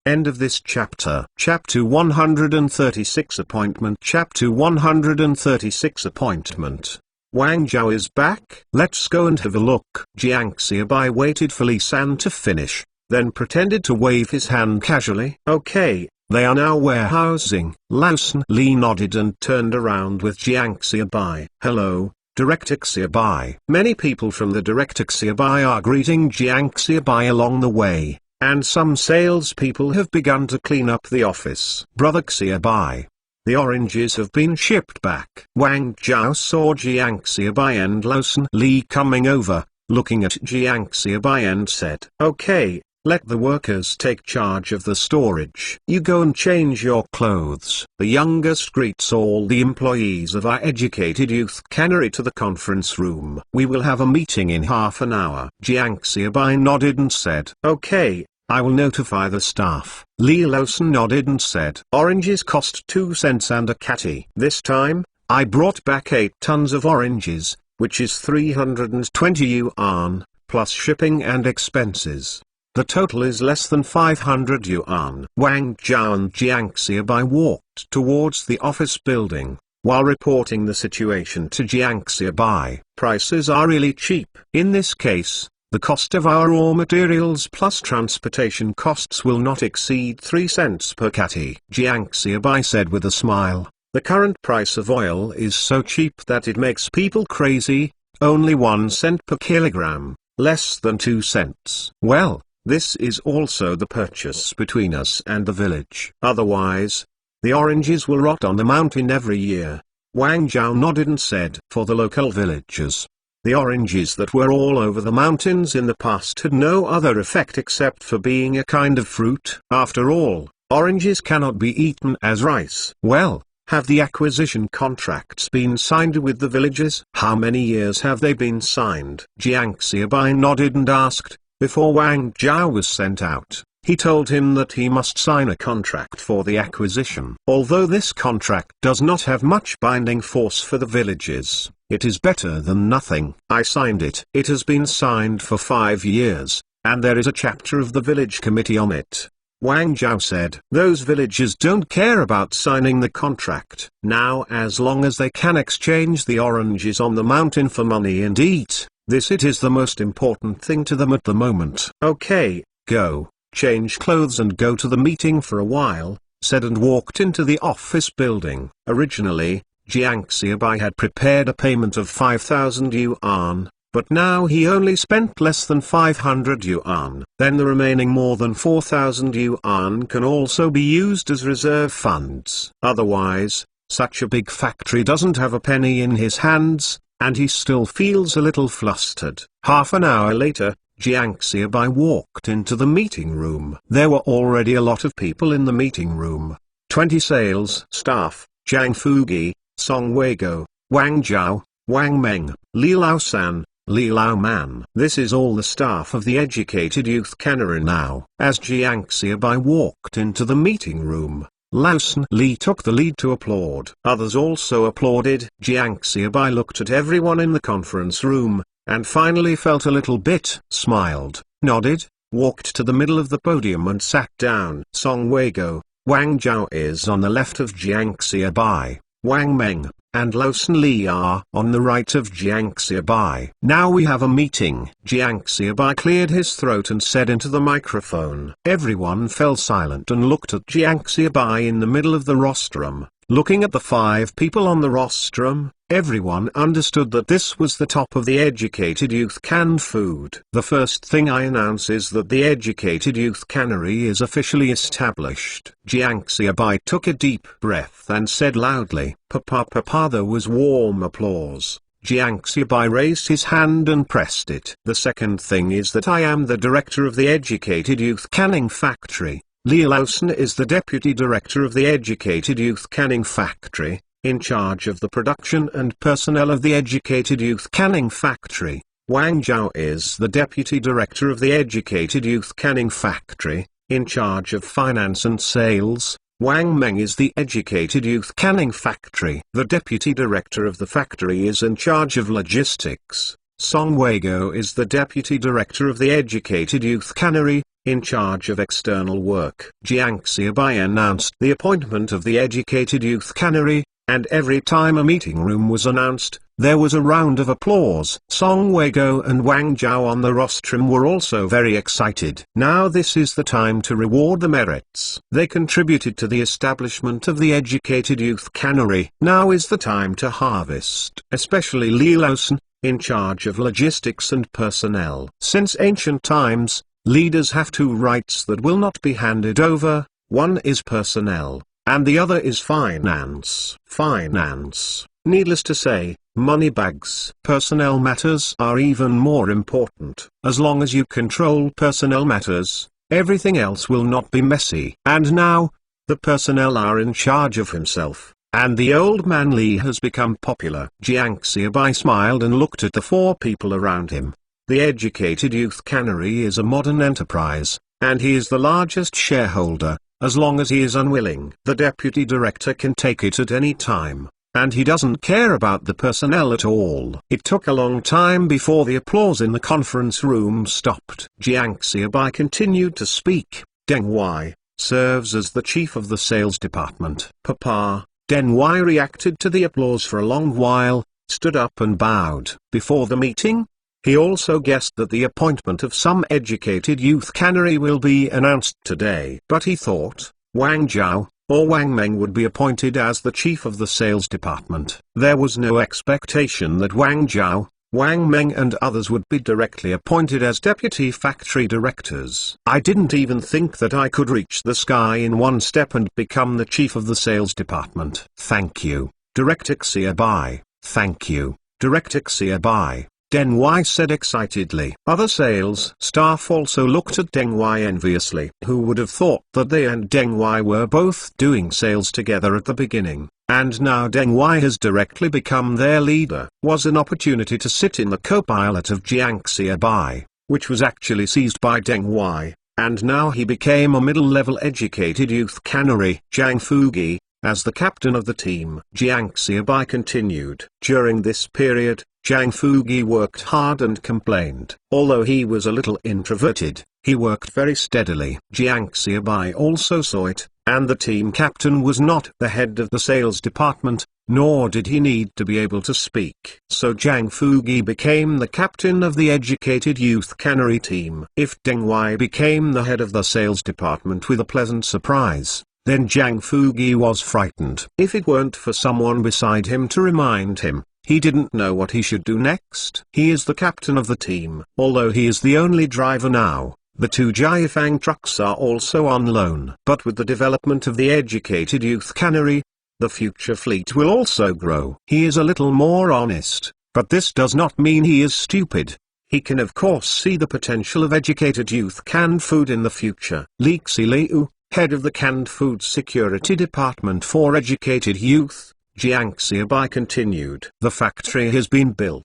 End of this chapter. Chapter 136 Appointment. Chapter 136 Appointment. Wang Zhao is back. Let's go and have a look. Jiang Xiaobai waited for Li San to finish, then pretended to wave his hand casually. Okay, they are now warehousing. Lausen Li nodded and turned around with Jiang Xiaobai. Hello, Director Xiaobai. Many people from the Director Xiaobai are greeting Jiang Xiaobai along the way, and some salespeople have begun to clean up the office. Brother Xiaobai, the oranges have been shipped back. Wang Zhao saw Jiang Xiaobai and Lausen Li coming over, looking at Jiang Xiaobai and said, "Okay, let the workers take charge of the storage. You go and change your clothes." The youngest greets all the employees of our educated youth cannery to the conference room. "We will have a meeting in half an hour." Jiang Xiaobai nodded and said, "Okay, I will notify the staff." Li Lausen nodded and said, "Oranges cost 2 cents and a catty. This time, I brought back 8 tons of oranges, which is 320 yuan, plus shipping and expenses. The total is less than 500 yuan. Wang Zhao and Jiang Xiaobai walked towards the office building, while reporting the situation to Jiang Xiaobai. Prices are really cheap. In this case, the cost of our raw materials plus transportation costs will not exceed 3 cents per catty. Jiang Xiaobai said with a smile, "The current price of oil is so cheap that it makes people crazy, only 1 cent per kilogram, less than 2 cents. Well, this is also the purchase between us and the village. Otherwise, the oranges will rot on the mountain every year." Wang Zhao nodded and said, "For the local villagers, the oranges that were all over the mountains in the past had no other effect except for being a kind of fruit. After all, oranges cannot be eaten as rice." Well, have the acquisition contracts been signed with the villagers? How many years have they been signed? Jiang Xiaobai nodded and asked. Before Wang Zhao was sent out, he told him that he must sign a contract for the acquisition. Although this contract does not have much binding force for the villages, it is better than nothing. I signed it. It has been signed for 5 years, and there is a chapter of the village committee on it. Wang Zhao said, "Those villagers don't care about signing the contract. Now as long as they can exchange the oranges on the mountain for money and eat, it is the most important thing to them at the moment." "Okay, go, change clothes and go to the meeting for a while," said and walked into the office building. Originally, Jiang Xiaobai had prepared a payment of 5,000 yuan, but now he only spent less than 500 yuan. Then the remaining more than 4,000 yuan can also be used as reserve funds. Otherwise, such a big factory doesn't have a penny in his hands, and he still feels a little flustered. Half an hour later, Jiang Xiaobai walked into the meeting room. There were already a lot of people in the meeting room. 20 sales staff, Zhang Fugi, Song Weigo, Wang Zhao, Wang Meng, Li Laosan, Li Laoman. This is all the staff of the educated youth cannery now. As Jiang Xiaobai walked into the meeting room, Lausen Li took the lead to applaud. Others also applauded. Jiang Xiaobai looked at everyone in the conference room, and finally felt a little bit, smiled, nodded, walked to the middle of the podium and sat down. Song Weigo, Wang Zhao is on the left of Jiang Xiaobai, Wang Meng, and Lausen Li are on the right of Jiang Xiaobai. "Now we have a meeting." Jiang Xiaobai cleared his throat and said into the microphone. Everyone fell silent and looked at Jiang Xiaobai in the middle of the rostrum. Looking at the 5 people on the rostrum, everyone understood that this was the top of the educated youth canned food. "The first thing I announce is that the educated youth cannery is officially established." Jiang Xiaobai took a deep breath and said loudly, "Papa Papa." There was warm applause. Jiang Xiaobai raised his hand and pressed it. "The second thing is that I am the director of the educated youth canning factory. Li Lausen is the deputy director of the educated youth canning factory, in charge of the production and personnel of the Educated Youth Canning Factory. Wang Zhao is the Deputy Director of the Educated Youth Canning Factory, in charge of finance and sales. Wang Meng is the Educated Youth Canning Factory. The Deputy Director of the factory is in charge of logistics. Song Weiguo is the Deputy Director of the Educated Youth Cannery, in charge of external work. Jiang Xiaobai announced the appointment of the Educated Youth Cannery, and every time a meeting room was announced, there was a round of applause. Song Weiguo and Wang Zhao on the rostrum were also very excited. Now this is the time to reward the merits. They contributed to the establishment of the Educated Youth Cannery. Now is the time to harvest. Especially Li Laosan, in charge of logistics and personnel. Since ancient times, leaders have two rights that will not be handed over. One is personnel, and the other is finance. Finance. Needless to say, money bags. Personnel matters are even more important. As long as you control personnel matters, everything else will not be messy. And now, the personnel are in charge of himself, and the old man Li has become popular. Jiang Xiaobai smiled and looked at the four people around him. The Educated Youth Cannery is a modern enterprise, and he is the largest shareholder. As long as he is unwilling, the Deputy Director can take it at any time. And he doesn't care about the personnel at all. It took a long time before the applause in the conference room stopped. Jiang Xiaobai continued to speak. Deng Wai serves as the chief of the sales department. Papa. Deng Wai reacted to the applause for a long while, stood up and bowed. Before the meeting, he also guessed that the appointment of some Educated Youth Cannery will be announced today. But he thought, Wang Zhao or Wang Meng would be appointed as the chief of the sales department. There was no expectation that Wang Zhao, Wang Meng and others would be directly appointed as deputy factory directors. I didn't even think that I could reach the sky in one step and become the chief of the sales department. Thank you, Director Xiaobai. Thank you, Director Xiaobai. Deng Wai said excitedly. Other sales staff also looked at Deng Wai enviously. Who would have thought that they and Deng Wai were both doing sales together at the beginning, and now Deng Wai has directly become their leader. Was an opportunity to sit in the co-pilot of Jiang Xiaobai, which was actually seized by Deng Wai, and now he became a middle-level Educated Youth Cannery. Zhang Fugi, as the captain of the team. Jiang Xiaobai continued. During this period, Zhang Fugi worked hard and complained. Although he was a little introverted, he worked very steadily. Jiang Xiaobai also saw it, and the team captain was not the head of the sales department, nor did he need to be able to speak. So Zhang Fugi became the captain of the Educated Youth Cannery team. If Deng Wai became the head of the sales department with a pleasant surprise, then Zhang Fugi was frightened. If it weren't for someone beside him to remind him, he didn't know what he should do next. He is the captain of the team. Although he is the only driver now, the two Jiafang trucks are also on loan. But with the development of the Educated Youth Cannery, the future fleet will also grow. He is a little more honest, but this does not mean he is stupid. He can of course see the potential of Educated Youth canned food in the future. Li Xiliu, head of the Canned Food Security Department for Educated Youth, Jiang Xiaobai continued. The factory has been built,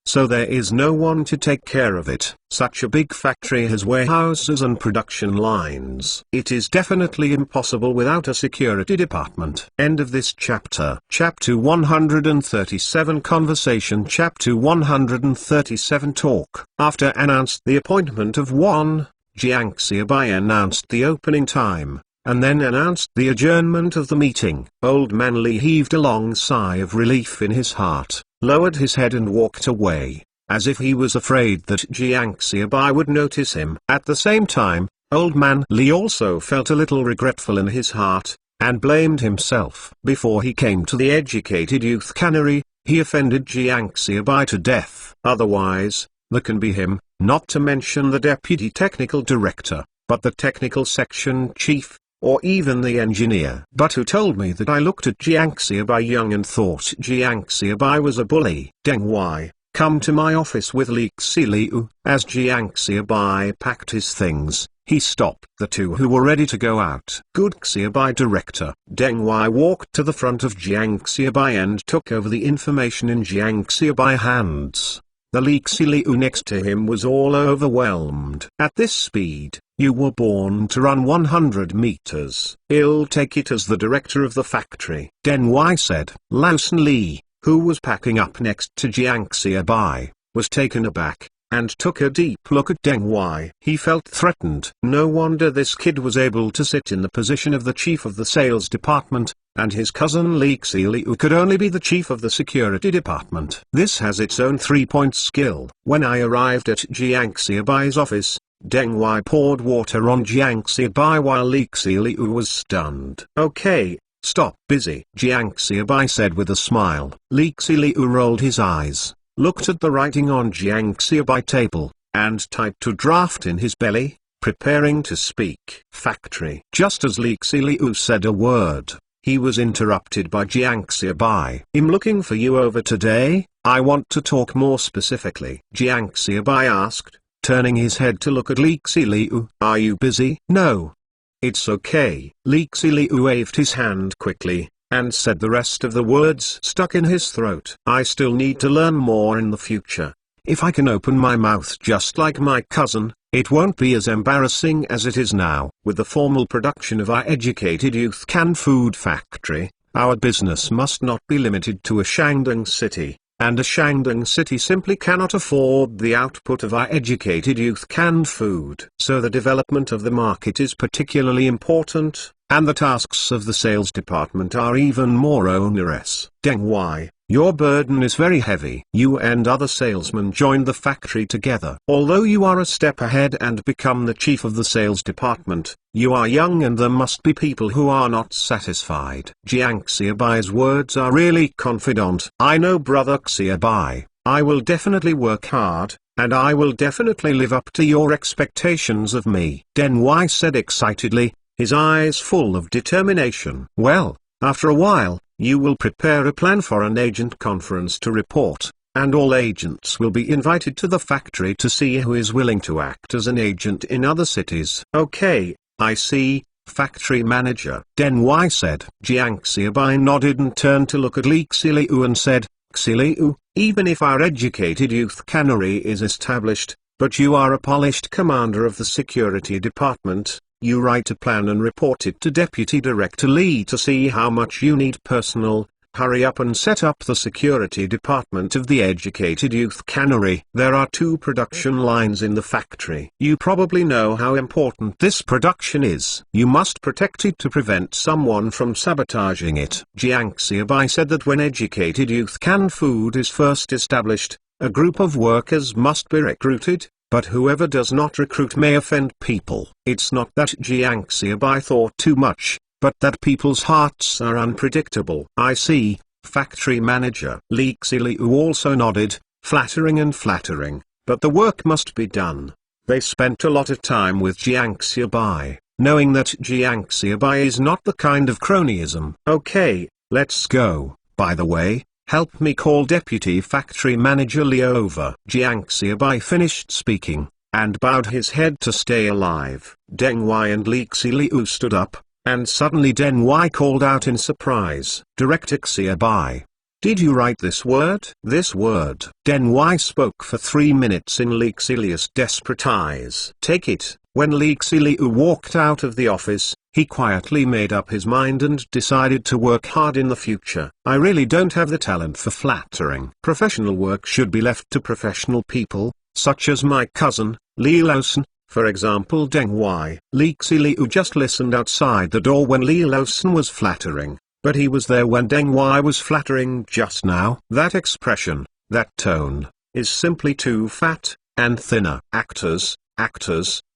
so there is no one to take care of it. Such a big factory has warehouses and production lines. It is definitely impossible without a security department. End of this chapter. Chapter 137 Conversation. Chapter 137 Talk. After announced the appointment of one, Jiang Xiaobai announced the opening time, and then announced the adjournment of the meeting. Old man Li heaved a long sigh of relief in his heart, lowered his head and walked away, as if he was afraid that Jiang Xiaobai would notice him. At the same time, old man Li also felt a little regretful in his heart, and blamed himself. Before he came to the Educated Youth Cannery, he offended Jiang Xiaobai to death. Otherwise, that can be him, not to mention the Deputy Technical Director, but the Technical Section Chief, or even the engineer. But who told me that I looked at Jiang Xiaobai young and thought Jiang Xiaobai was a bully? Deng Wai, come to my office with Li Xiliu. As Jiang Xiaobai packed his things, he stopped the two who were ready to go out. Good Xiaobai director. Deng Wai walked to the front of Jiang Xiaobai and took over the information in Jiang Xiaobai hands. The Lixi Liu next to him was all overwhelmed. At this speed, you were born to run 100 meters. I'll take it as the director of the factory. Deng Wai said. Lausen Li, who was packing up next to Jiang Xiaobai, was taken aback, and took a deep look at Deng Wai. He felt threatened. No wonder this kid was able to sit in the position of the chief of the sales department, and his cousin Lixi Liu could only be the chief of the security department. This has its own 3-point skill. When I arrived at Jiang Xiaobai's office, Deng Wai poured water on Jiang Xiaobai while Lixi Liu was stunned. Okay, stop busy, Jiang Xiaobai said with a smile. Lixi Liu rolled his eyes, looked at the writing on Jiang Xiaobai table, and typed a draft in his belly, preparing to speak. Factory. Just as Lixi Liu said a word, he was interrupted by Jiang Xiaobai. I'm looking for you over today. I want to talk more specifically. Jiang Xiaobai asked, turning his head to look at Lixi Liu. Are you busy? No. It's okay. Lixi Liu waved his hand quickly, and said the rest of the words stuck in his throat. I still need to learn more in the future. If I can open my mouth just like my cousin, it won't be as embarrassing as it is now. With the formal production of our educated youth canned food factory, our business must not be limited to a Shandong city, and a Shandong city simply cannot afford the output of our educated youth canned food. So the development of the market is particularly important, and the tasks of the sales department are even more onerous. Deng Wai, your burden is very heavy. You and other salesmen joined the factory together. Although you are a step ahead and become the chief of the sales department, you are young and there must be people who are not satisfied. Jiang Xiaobai's words are really confident. I know brother Xiaobai, I will definitely work hard, and I will definitely live up to your expectations of me. Deng Wai said excitedly, his eyes full of determination. Well, after a while, you will prepare a plan for an agent conference to report, and all agents will be invited to the factory to see who is willing to act as an agent in other cities. Okay, I see, factory manager. Deng Wai said. Jiang Xiaobai nodded and turned to look at Lixi Liu and said, Xi Liu, even if our educated youth cannery is established, but you are a polished commander of the security department, you write a plan and report it to Deputy Director Li to see how much you need personnel. Hurry up and set up the security department of the educated youth cannery. There are 2 production lines in the factory. You probably know how important this production is. You must protect it to prevent someone from sabotaging it. Jiang Xiaobai said that when educated youth canned food is first established, a group of workers must be recruited. But whoever does not recruit may offend people. It's not that Jiang Xiaobai thought too much, but that people's hearts are unpredictable. I see, factory manager. Lixi Liu also nodded, flattering and flattering, but the work must be done. They spent a lot of time with Jiang Xiaobai, knowing that Jiang Xiaobai is not the kind of cronyism. Okay, let's go. By the way, help me call Deputy Factory Manager Li over. Jiang Xiaobai finished speaking, and bowed his head to stay alive. Deng Wai and Lixi Liu stood up, and suddenly Deng Wai called out in surprise. Director Xiaobai, did you write this word? This word. Deng Wai spoke for 3 minutes in Lixi Liu's desperate eyes. Take it. When Lixi Liu walked out of the office, he quietly made up his mind and decided to work hard in the future. I really don't have the talent for flattering. Professional work should be left to professional people, such as my cousin, Li Laosen, for example. Deng Wai. Lixi Liu just listened outside the door when Li Laosen was flattering, but he was there when Deng Wai was flattering just now. That expression, that tone, is simply too fat and thinner. Actors,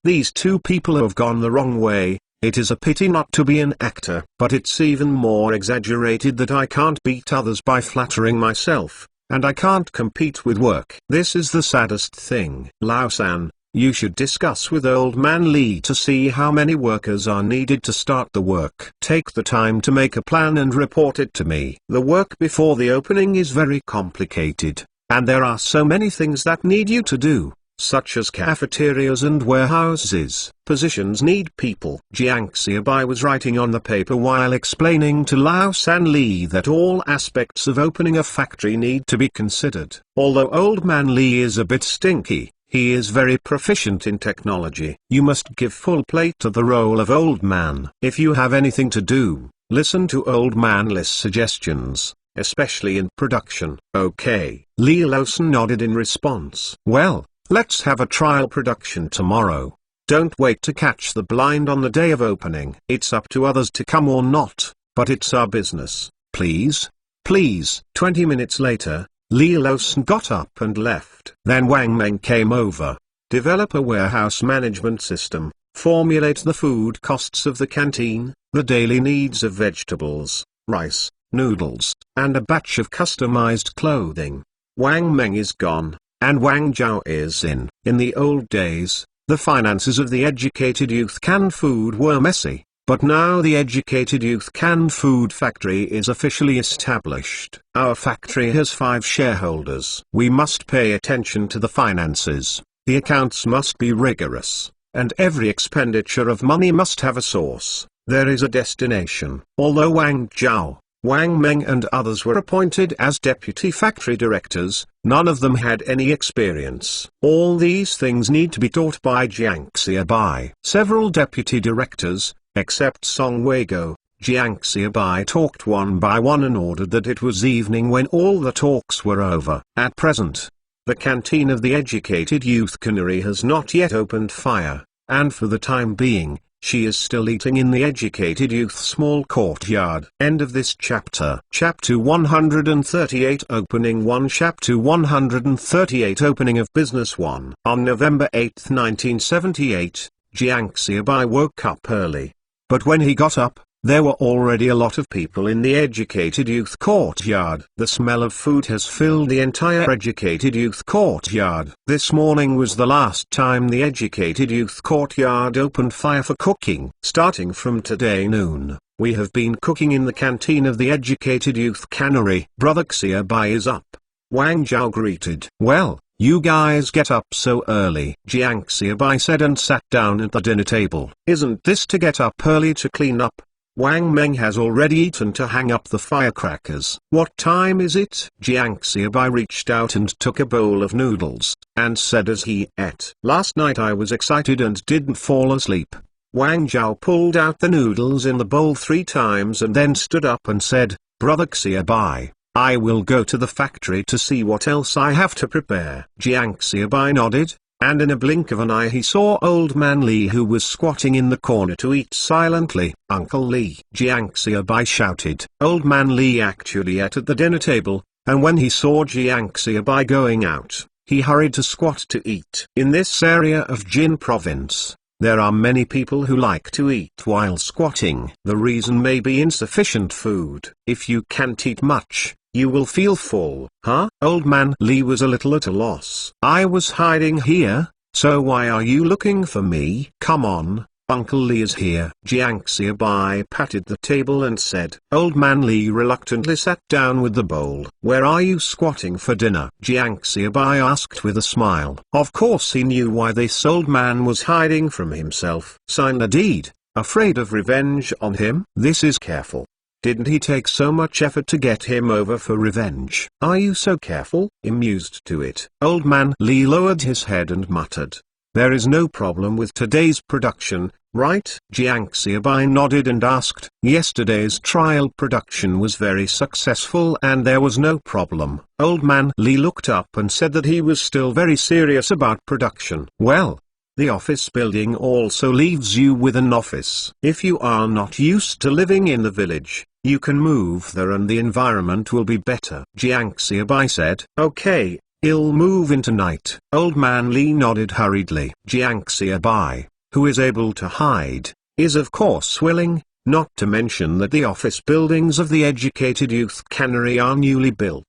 these 2 people have gone the wrong way. It is a pity not to be an actor. But it's even more exaggerated that I can't beat others by flattering myself, and I can't compete with work. This is the saddest thing. Lao-san, you should discuss with old man Li to see how many workers are needed to start the work. Take the time to make a plan and report it to me. The work before the opening is very complicated, and there are so many things that need you to do. such as cafeterias and warehouses. Positions need people. Jiang Xiaobai was writing on the paper while explaining to Lao San Li that all aspects of opening a factory need to be considered. Although Old Man Li is a bit stinky, he is very proficient in technology. You must give full play to the role of Old Man. If you have anything to do, listen to Old Man Li's suggestions, especially in production. Okay. Li Lawson nodded in response. Well, let's have a trial production tomorrow. Don't wait to catch the blind on the day of opening. It's up to others to come or not, but it's our business. Please? Please. 20 minutes later, Li Lawson got up and left. Then Wang Meng came over. Develop a warehouse management system, formulate the food costs of the canteen, the daily needs of vegetables, rice, noodles, and a batch of customized clothing. Wang Meng is gone, and Wang Zhao is in. In the old days, the finances of the educated youth canned food were messy, but now the educated youth canned food factory is officially established. Our factory has 5 shareholders. We must pay attention to the finances. The accounts must be rigorous, and every expenditure of money must have a source. There is a destination. Although Wang Zhao, Wang Meng and others were appointed as deputy factory directors, none of them had any experience. All these things need to be taught by Jiang Xiaobai. Several deputy directors, except Song Weigo, Jiang Xiaobai talked one by one and ordered that it was evening when all the talks were over. At present, the canteen of the educated youth cannery has not yet opened fire, and for the time being, she is still eating in the educated youth small courtyard. End of this chapter. Chapter 138 Opening 1 Chapter 138 Opening of Business 1. On November 8, 1978, Jiang Xiaobai woke up early. But when he got up, there were already a lot of people in the educated youth courtyard. The smell of food has filled the entire educated youth courtyard. This morning was the last time the educated youth courtyard opened fire for cooking. Starting from today noon, we have been cooking in the canteen of the educated youth cannery. Brother Xiaobai is up. Wang Zhao greeted. Well, you guys get up so early, Jiang Xiaobai said and sat down at the dinner table. Isn't this to get up early to clean up? Wang Meng has already eaten to hang up the firecrackers. What time is it? Jiang Xiaobai reached out and took a bowl of noodles, and said as he ate. Last night I was excited and didn't fall asleep. Wang Zhao pulled out the noodles in the bowl 3 times and then stood up and said, Brother Xiaobai, I will go to the factory to see what else I have to prepare. Jiang Xiaobai nodded, and in a blink of an eye he saw Old Man Li who was squatting in the corner to eat silently. Uncle Li! Jiang Xiaobai shouted. Old Man Li actually ate at the dinner table, and when he saw Jiang Xiaobai going out, he hurried to squat to eat. In this area of Jin province, there are many people who like to eat while squatting. The reason may be insufficient food. If you can't eat much, you will feel full. Huh? Old Man Li was a little at a loss. I was hiding here, so why are you looking for me? Come on, Uncle Li is here. Jiang Xiaobai patted the table and said. Old Man Li reluctantly sat down with the bowl. Where are you squatting for dinner? Jiang Xiaobai asked with a smile. Of course he knew why this old man was hiding from himself. Signed a deed, afraid of revenge on him? This is careful. Didn't he take so much effort to get him over for revenge? Are you so careful? Amused to it. Old Man Li lowered his head and muttered. There is no problem with today's production, right? Jiang Xiaobai nodded and asked. Yesterday's trial production was very successful and there was no problem. Old Man Li looked up and said that he was still very serious about production. Well, the office building also leaves you with an office. If you are not used to living in the village, you can move there and the environment will be better. Jiang Xiaobai said. Okay, I'll move in tonight. Old Man Li nodded hurriedly. Jiang Xiaobai, who is able to hide, is of course willing, not to mention that the office buildings of the educated youth cannery are newly built,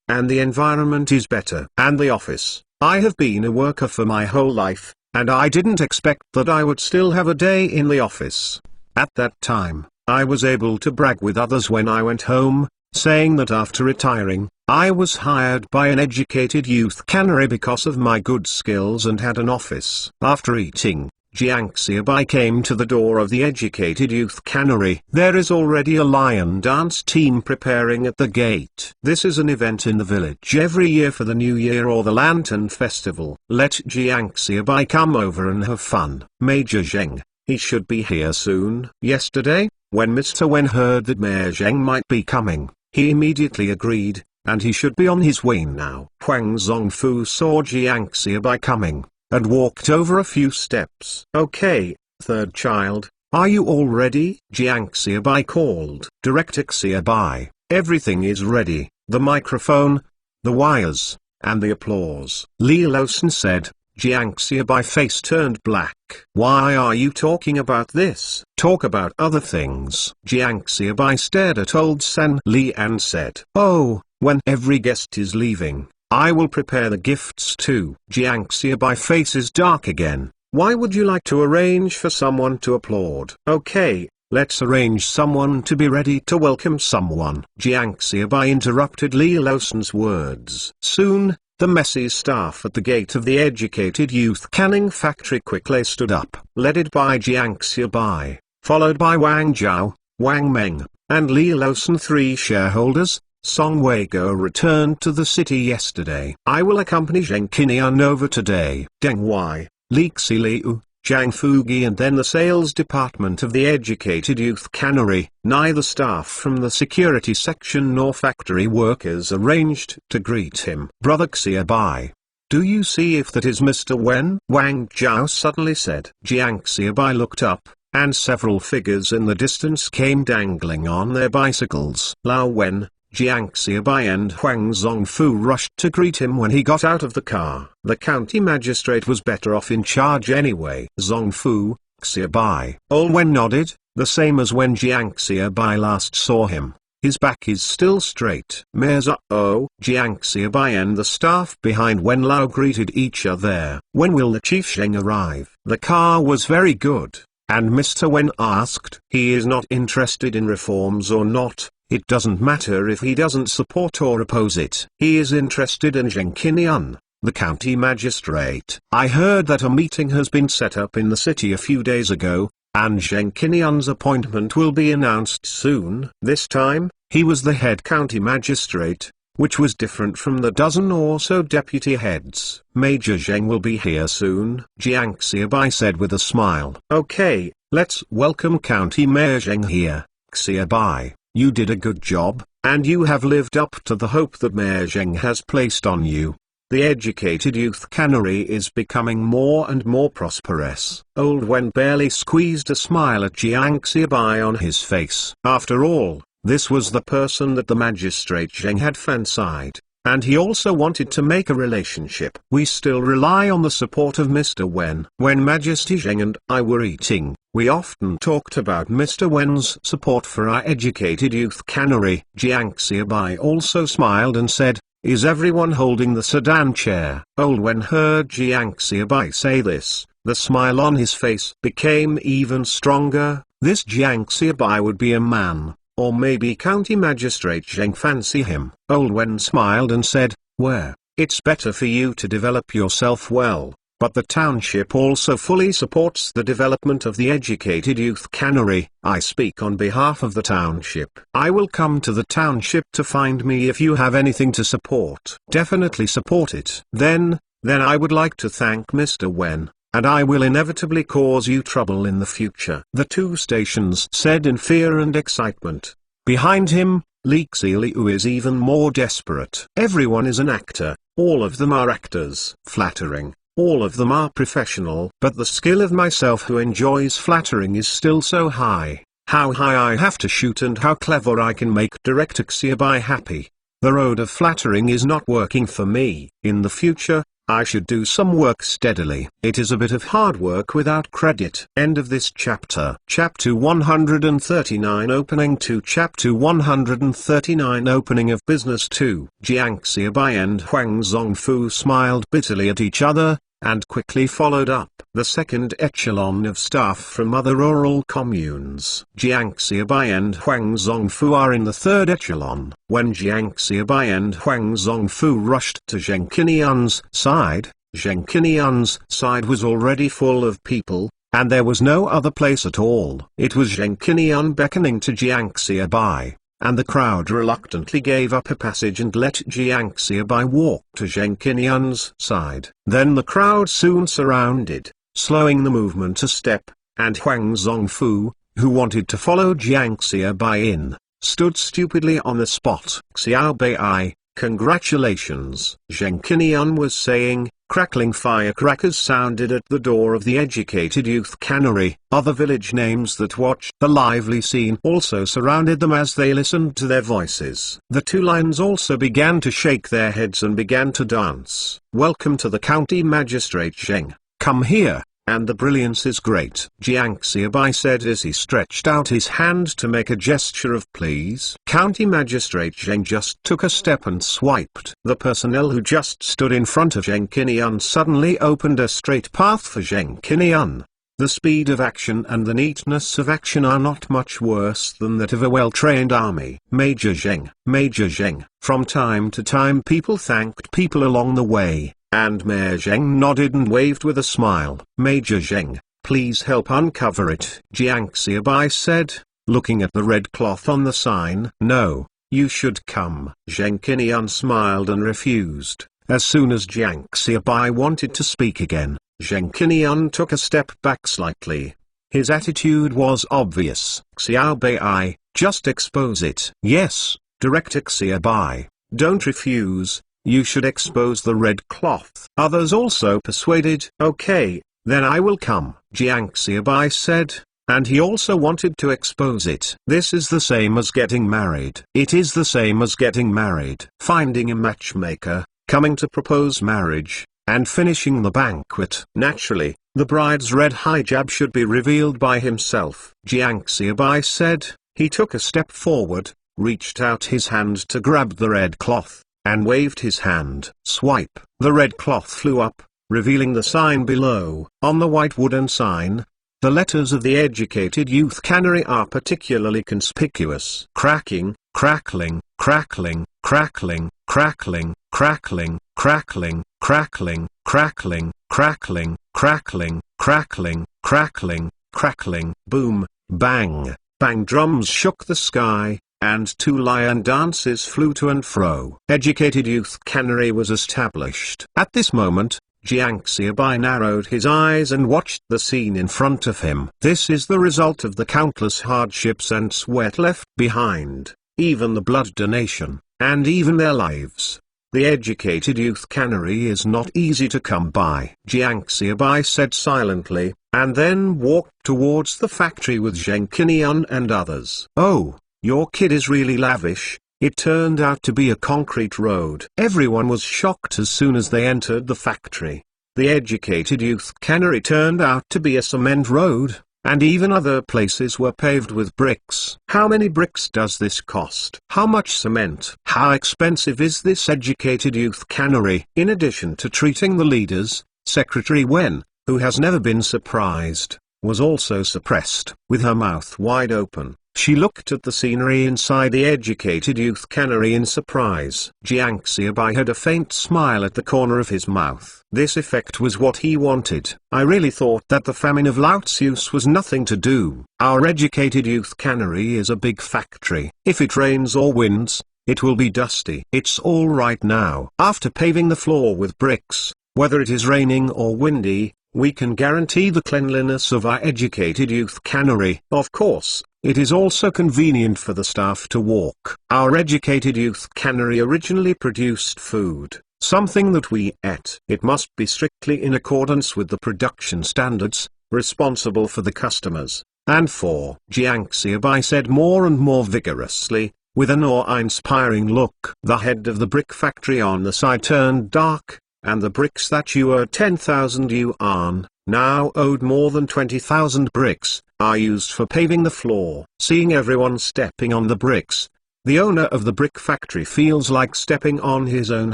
and the environment is better. And the office, I have been a worker for my whole life, and I didn't expect that I would still have a day in the office. At that time, I was able to brag with others when I went home, saying that after retiring, I was hired by an educated youth cannery because of my good skills and had an office. After eating, Jiang Xiaobai came to the door of the educated youth cannery. There is already a lion dance team preparing at the gate. This is an event in the village every year for the New Year or the Lantern Festival. Let Jiang Xiaobai come over and have fun. Major Zheng, he should be here soon. Yesterday, when Mr. Wen heard that Mayor Zheng might be coming, he immediately agreed, and he should be on his way now. Huang Zongfu saw Jiang Xiaobai coming, and walked over a few steps. Okay, third child, are you all ready? Jiang Xiaobai called. Director Xiaobai, everything is ready, the microphone, the wires, and the applause. Li Losan said. Jiang Xiaobai face turned black. Why are you talking about this? Talk about other things. Jiang Xiaobai stared at old San Li and said, oh, when every guest is leaving, I will prepare the gifts too. Jiang Xiaobai face is dark again. Why would you like to arrange for someone to applaud? Okay, let's arrange someone to be ready to welcome someone. Jiang Xiaobai interrupted Li Losan's words. Soon, the messy staff at the gate of the educated youth canning factory quickly stood up, led by Jiang Xiaobai, followed by Wang Zhao, Wang Meng, and Li Losan. Three shareholders. Song Weiguo returned to the city yesterday. I will accompany Zheng Qinian over today. Deng Wai, Li Xiliu, Zhang Fugi and then the sales department of the educated youth cannery. Neither staff from the security section nor factory workers arranged to greet him. Brother Xiaobai, do you see if that is Mr. Wen? Wang Zhao suddenly said. Jiang Xiaobai looked up, and several figures in the distance came dangling on their bicycles. Lao Wen, Jiang Xiaobai and Huang Zongfu rushed to greet him when he got out of the car. The county magistrate was better off in charge anyway. Zongfu, Xiaobai. Old Wen nodded, the same as when Jiang Xiaobai last saw him. His back is still straight. Mayor's Jiang Xiaobai and the staff behind Wen Lao greeted each other. When will the Chief Zheng arrive? The car was very good, and Mr. Wen asked. He is not interested in reforms or not. It doesn't matter if he doesn't support or oppose it. He is interested in Zheng Qinian, the county magistrate. I heard that a meeting has been set up in the city a few days ago, and Zheng Qinian's appointment will be announced soon. This time, he was the head county magistrate, which was different from the dozen or so deputy heads. Major Zheng will be here soon, Jiang Xiaobai said with a smile. Okay, let's welcome County Mayor Zheng here. Xiaobai, you did a good job, and you have lived up to the hope that Mayor Zheng has placed on you. The educated youth cannery is becoming more and more prosperous. Old Wen barely squeezed a smile at Jiang Xiaobai on his face. After all, this was the person that the magistrate Zheng had fancied, and he also wanted to make a relationship. We still rely on the support of Mr. Wen. When Majesty Zheng and I were eating, we often talked about Mr. Wen's support for our educated youth cannery. Jiang Xiaobai also smiled and said, is everyone holding the sedan chair? Old Wen heard Jiang Xiaobai say this, the smile on his face became even stronger. This Jiang Xiaobai would be a man, or maybe County Magistrate Zheng fancy him. Old Wen smiled and said, where, it's better for you to develop yourself well, but the township also fully supports the development of the educated youth cannery. I speak on behalf of the township. I will come to the township to find me if you have anything to support. Definitely support it. Then I would like to thank Mr. Wen, and I will inevitably cause you trouble in the future. The two stations said in fear and excitement. Behind him, Li Xiliu is even more desperate. Everyone is an actor, all of them are actors. Flattering, all of them are professional. But the skill of myself who enjoys flattering is still so high. How high I have to shoot and how clever I can make Director Xiaobai happy. The road of flattering is not working for me. In the future, I should do some work steadily. It is a bit of hard work without credit. End of this chapter. Chapter 139 Opening 2 Chapter 139 Opening of Business 2 Jiang Xiaobai and Huang Zongfu smiled bitterly at each other, and quickly followed up the second echelon of staff from other rural communes. Jiang Xiaobai and Huang Zongfu are in the third echelon. When Jiang Xiaobai and Huang Zongfu rushed to Zheng Qinian's side, Zheng Qinian's side was already full of people, and there was no other place at all. It was Zheng Qinian beckoning to Jiang Xiaobai, and the crowd reluctantly gave up a passage and let Jiang Xiaobai walk to Zheng Qinian's side. Then the crowd soon surrounded, slowing the movement a step, and Huang Zongfu, who wanted to follow Jiang Xiaobai in, stood stupidly on the spot. Xiaobai, congratulations, Zheng Qinian was saying. Crackling firecrackers sounded at the door of the educated youth cannery. Other village names that watched the lively scene also surrounded them as they listened to their voices. The two lions also began to shake their heads and began to dance. Welcome to the county magistrate Zheng. Come here. And the brilliance is great, Jiang Xiaobai said as he stretched out his hand to make a gesture of please. County Magistrate Zheng just took a step and swiped. The personnel who just stood in front of Zheng Qinian suddenly opened a straight path for Zheng Qinian. The speed of action and the neatness of action are not much worse than that of a well-trained army. Major Zheng. Major Zheng. From time to time people thanked people along the way. And Mayor Zheng nodded and waved with a smile. Major Zheng, please help uncover it, Jiang Xiaobai said, looking at the red cloth on the sign. No, you should come. Zheng Qinian smiled and refused. As soon as Jiang Xiaobai wanted to speak again, Zheng Qinian took a step back slightly. His attitude was obvious. Xiaobai, just expose it. Yes, Director Xiaobai, don't refuse. You should expose the red cloth. Others also persuaded. Okay, then I will come, Jiang Xiaobai said, and he also wanted to expose it. This is the same as getting married. It is the same as getting married. Finding a matchmaker, coming to propose marriage, and finishing the banquet. Naturally, the bride's red hijab should be revealed by himself. Jiang Xiaobai said. He took a step forward, reached out his hand to grab the red cloth, and waved his hand. Swipe. The red cloth flew up, revealing the sign below. On the white wooden sign, the letters of the educated youth cannery are particularly conspicuous. Cracking, crackling, crackling, crackling, crackling, crackling, crackling, crackling, crackling, crackling, crackling, crackling, crackling, crackling. Boom, bang, bang. Drums shook the sky, and two lion dances flew to and fro. Educated youth cannery was established. At this moment, Jiang Xiaobai narrowed his eyes and watched the scene in front of him. This is the result of the countless hardships and sweat left behind, even the blood donation, and even their lives. The educated youth cannery is not easy to come by. Jiang Xiaobai said silently, and then walked towards the factory with Zheng Qinian and others. Oh, your kid is really lavish. It turned out to be a concrete road. Everyone was shocked as soon as they entered the factory. The educated youth cannery turned out to be a cement road, and even other places were paved with bricks. How many bricks does this cost? How much cement? How expensive is this educated youth cannery? In addition to treating the leaders, Secretary Wen, who has never been surprised, was also suppressed. With her mouth wide open, she looked at the scenery inside the educated youth cannery in surprise. Jiang Xiaobai had a faint smile at the corner of his mouth. This effect was what he wanted. I really thought that the famine of Laotius was nothing to do. Our educated youth cannery is a big factory. If it rains or winds, it will be dusty. It's all right now. After paving the floor with bricks, whether it is raining or windy, we can guarantee the cleanliness of our educated youth cannery. Of course, it is also convenient for the staff to walk. Our educated youth cannery originally produced food, something that we ate. It must be strictly in accordance with the production standards, responsible for the customers, and for. Jiang Xiaobai said more and more vigorously, with an awe-inspiring look. The head of the brick factory on the side turned dark, and the bricks that were 10,000 yuan, now owed more than 20,000 bricks, are used for paving the floor. Seeing everyone stepping on the bricks, the owner of the brick factory feels like stepping on his own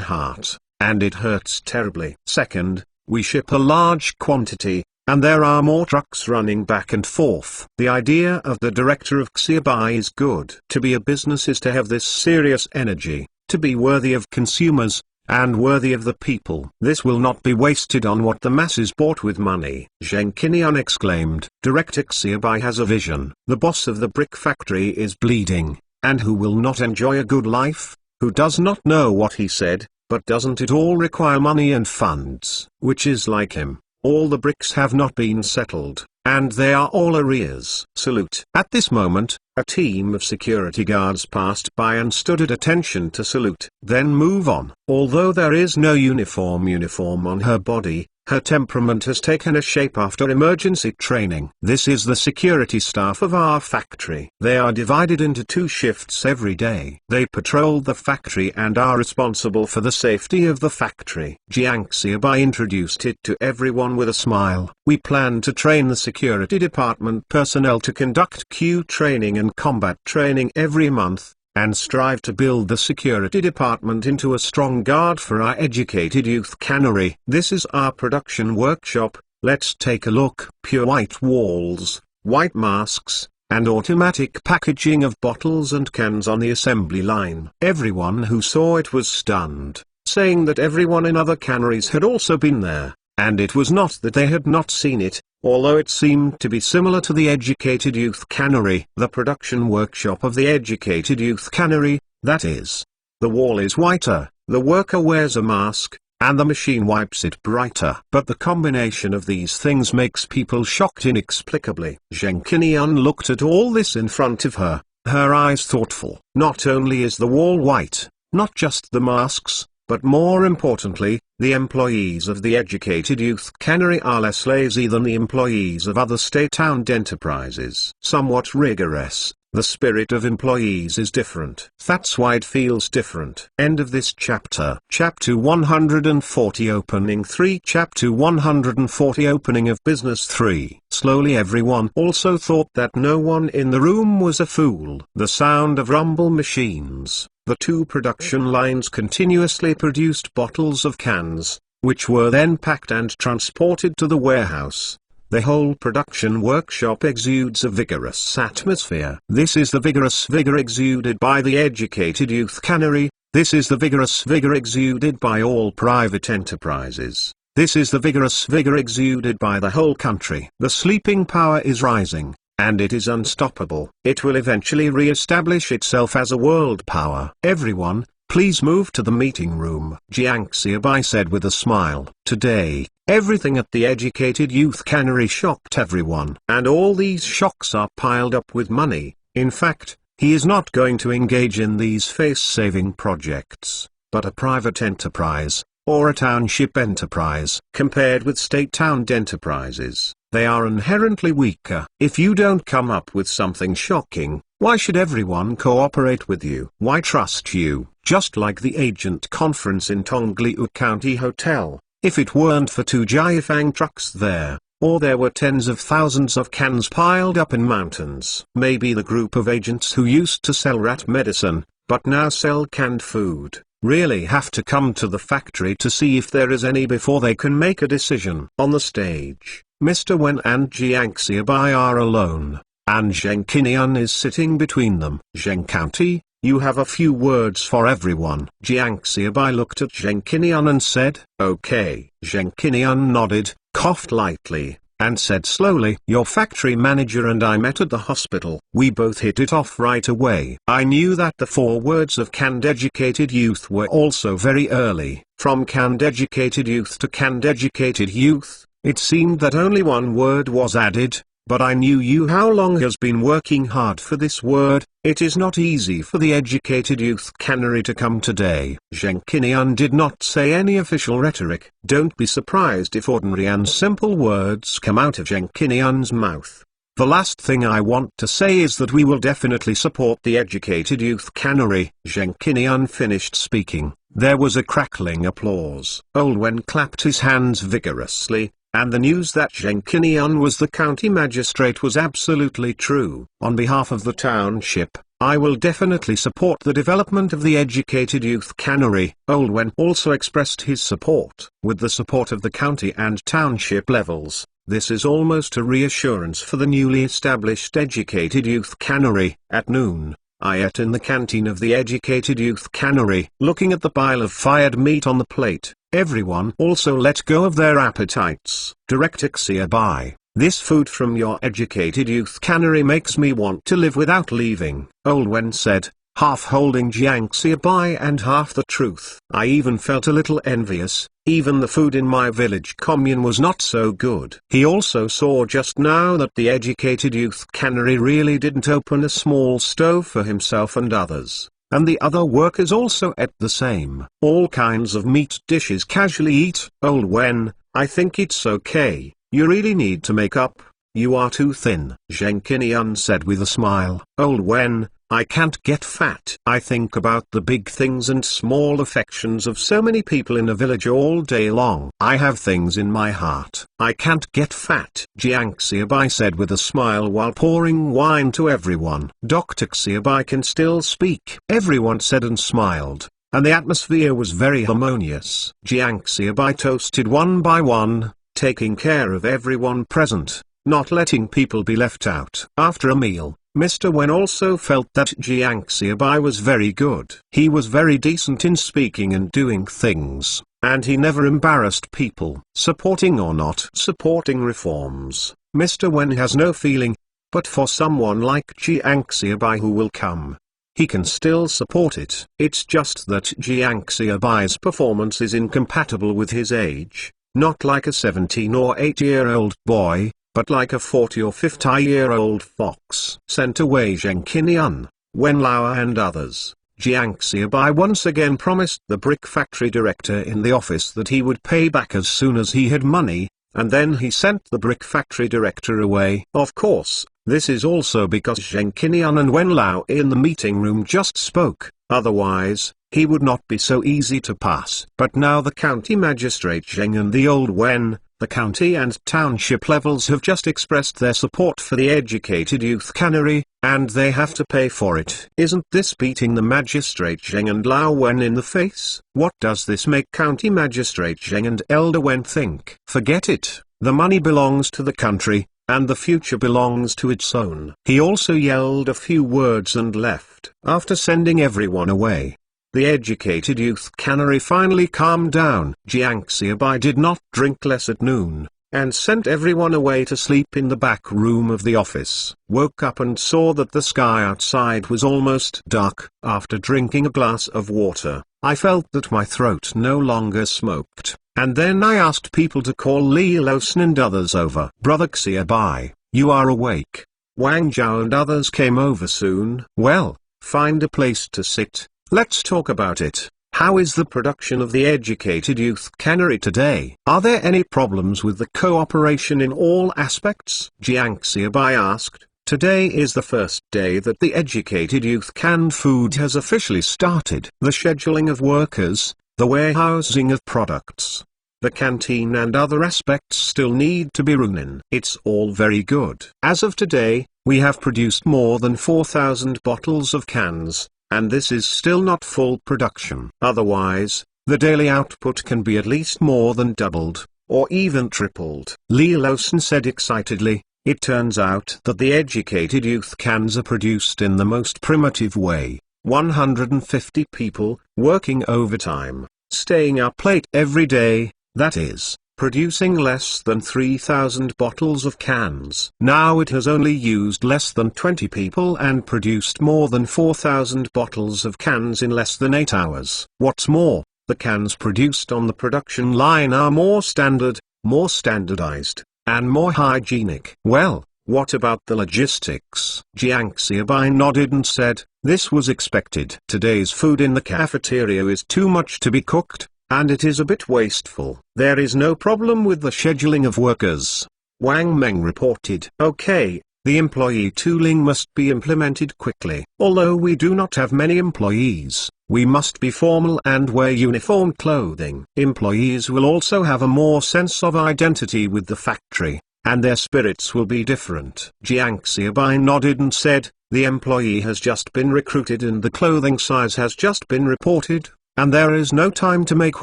heart, and it hurts terribly. Second, We ship a large quantity, and there are more trucks running back and forth. The idea of the director of Xiaobai is good. To be a business is to have this serious energy, to be worthy of consumers, and worthy of the people. This will not be wasted on what the masses bought with money. Zheng Qinian exclaimed. Director Xiaobai has a vision. The boss of the brick factory is bleeding, and who will not enjoy a good life? Who does not know what he said, but doesn't it all require money and funds? Which is like him. All the bricks have not been settled, and they are all arrears. Salute. At this moment, a team of security guards passed by and stood at attention to salute. Then move on. Although there is no uniform on her body, her temperament has taken a shape after emergency training. This is the security staff of our factory. They are divided into 2 shifts every day. They patrol the factory and are responsible for the safety of the factory. Jiang Xiaobai introduced it to everyone with a smile. We plan to train the security department personnel to conduct Q training and combat training every month, and strive to build the security department into a strong guard for our educated youth cannery. This is our production workshop. Let's take a look. Pure white walls, white masks, and automatic packaging of bottles and cans on the assembly line. Everyone who saw it was stunned, saying that everyone in other canneries had also been there, and it was not that they had not seen it, although it seemed to be similar to the educated youth cannery. The production workshop of the educated youth cannery, that is. The wall is whiter, the worker wears a mask, and the machine wipes it brighter. But the combination of these things makes people shocked inexplicably. Zheng Qinian looked at all this in front of her, her eyes thoughtful. Not only is the wall white, not just the masks, but more importantly, the employees of the educated youth cannery are less lazy than the employees of other state-owned enterprises. Somewhat rigorous, the spirit of employees is different. That's why it feels different. End of this chapter. Chapter 140 Opening 3 Chapter 140 Opening of Business 3 Slowly everyone also thought that no one in the room was a fool. The sound of rumble machines. The 2 production lines continuously produced bottles of cans, which were then packed and transported to the warehouse. The whole production workshop exudes a vigorous atmosphere. This is the vigorous vigor exuded by the educated youth cannery. This is the vigorous vigor exuded by all private enterprises. This is the vigorous vigor exuded by the whole country. The sleeping power is rising, and it is unstoppable. It will eventually re-establish itself as a world power. Everyone, please move to the meeting room. Jiang Xiaobai said with a smile. Today, everything at the educated youth cannery shocked everyone. And all these shocks are piled up with money. In fact, he is not going to engage in these face-saving projects, but a private enterprise, or a township enterprise. Compared with state-owned enterprises, they are inherently weaker. If you don't come up with something shocking, why should everyone cooperate with you? Why trust you? Just like the agent conference in Tongliu County Hotel, if it weren't for 2 Jiafang trucks there, or there were tens of thousands of cans piled up in mountains. Maybe the group of agents who used to sell rat medicine, but now sell canned food, really have to come to the factory to see if there is any before they can make a decision. On the stage, Mr. Wen and Jiang Xiaobai are alone, and Zheng Qinian is sitting between them. Zheng County, you have a few words for everyone. Jiang Xiaobai looked at Zheng Qinian and said, okay. Zheng Qinian nodded, coughed lightly, and said slowly, your factory manager and I met at the hospital. We both hit it off right away. I knew that the 4 words of canned educated youth were also very early. From canned educated youth to canned educated youth, it seemed that only 1 word was added, but I knew you how long has been working hard for this word. It is not easy for the educated youth cannery to come today. Zheng Qinian did not say any official rhetoric. Don't be surprised if ordinary and simple words come out of Zheng Qinian's mouth. The last thing I want to say is that we will definitely support the educated youth cannery. Zheng Qinian finished speaking. There was a crackling applause. Old Wen clapped his hands vigorously, and the news that Zheng Qinian was the county magistrate was absolutely true. On behalf of the township, I will definitely support the development of the educated youth cannery. Old Wen also expressed his support. With the support of the county and township levels, this is almost a reassurance for the newly established educated youth cannery. At noon, I ate in the canteen of the educated youth cannery. Looking at the pile of fired meat on the plate, everyone also let go of their appetites. Director by. This food from your educated youth cannery makes me want to live without leaving, Old Wen said, half holding Jiang Xiaobai and half the truth. I even felt a little envious, even the food in my village commune was not so good. He also saw just now that the educated youth cannery really didn't open a small stove for himself and others, and the other workers also ate the same. All kinds of meat dishes casually eat. Old Wen, I think it's okay. You really need to make up, you are too thin, Zheng Qinian said with a smile. Old Wen, I can't get fat. I think about the big things and small affections of so many people in a village all day long. I have things in my heart. I can't get fat, Jiang Xiaobai said with a smile while pouring wine to everyone. Dr. Xiaobai can still speak, everyone said and smiled, and the atmosphere was very harmonious. Jiang Xiaobai toasted one by one, taking care of everyone present, not letting people be left out. After a meal, Mr. Wen also felt that Jiang Xiaobai was very good. He was very decent in speaking and doing things, and he never embarrassed people. Supporting or not supporting reforms, Mr. Wen has no feeling, but for someone like Jiang Xiaobai who will come, he can still support it. It's just that Jiang Xiaobai's performance is incompatible with his age. Not like a 17 or 8-year-old boy, but like a 40 or 50-year-old fox. Sent away Zheng Qinian, Wen Lao and others, Jiang Xiaobai once again promised the brick factory director in the office that he would pay back as soon as he had money, and then he sent the brick factory director away. Of course, this is also because Zheng Qinian and Wen Lao in the meeting room just spoke, otherwise, he would not be so easy to pass. But now the county magistrate Zheng and the Old Wen, the county and township levels have just expressed their support for the educated youth cannery, and they have to pay for it. Isn't this beating the magistrate Zheng and Lao Wen in the face? What does this make county magistrate Zheng and Elder Wen think? Forget it, the money belongs to the country, and the future belongs to its own. He also yelled a few words and left. After sending everyone away, the educated youth cannery finally calmed down. Jiang Xiaobai did not drink less at noon, and sent everyone away to sleep in the back room of the office. Woke up and saw that the sky outside was almost dark. After drinking a glass of water, I felt that my throat no longer smoked, and then I asked people to call Li Losan and others over. Brother Xiaobai, you are awake. Wang Zhao and others came over soon. Well, find a place to sit. Let's talk about it. How is the production of the educated youth cannery today? Are there any problems with the cooperation in all aspects? Jiang Xiaobai asked. Today is the first day that the educated youth canned food has officially started. The scheduling of workers, the warehousing of products, the canteen and other aspects still need to be run in. It's all very good. As of today, we have produced more than 4,000 bottles of cans, and this is still not full production. Otherwise, the daily output can be at least more than doubled, or even tripled. Li Losan said excitedly. It turns out that the educated youth cans are produced in the most primitive way. 150 people, working overtime, staying up late every day, that is, producing less than 3,000 bottles of cans. Now it has only used less than 20 people and produced more than 4,000 bottles of cans in less than 8 hours. What's more, the cans produced on the production line are more standard, more standardized, and more hygienic. Well, what about the logistics? Jiang Xiaobai nodded and said, this was expected. Today's food in the cafeteria is too much to be cooked, and it is a bit wasteful. There is no problem with the scheduling of workers, Wang Meng reported. Okay, the employee tooling must be implemented quickly. Although we do not have many employees, we must be formal and wear uniform clothing. Employees will also have a more sense of identity with the factory, and their spirits will be different. Jiang Xiaobai nodded and said, The employee has just been recruited and the clothing size has just been reported, and there is no time to make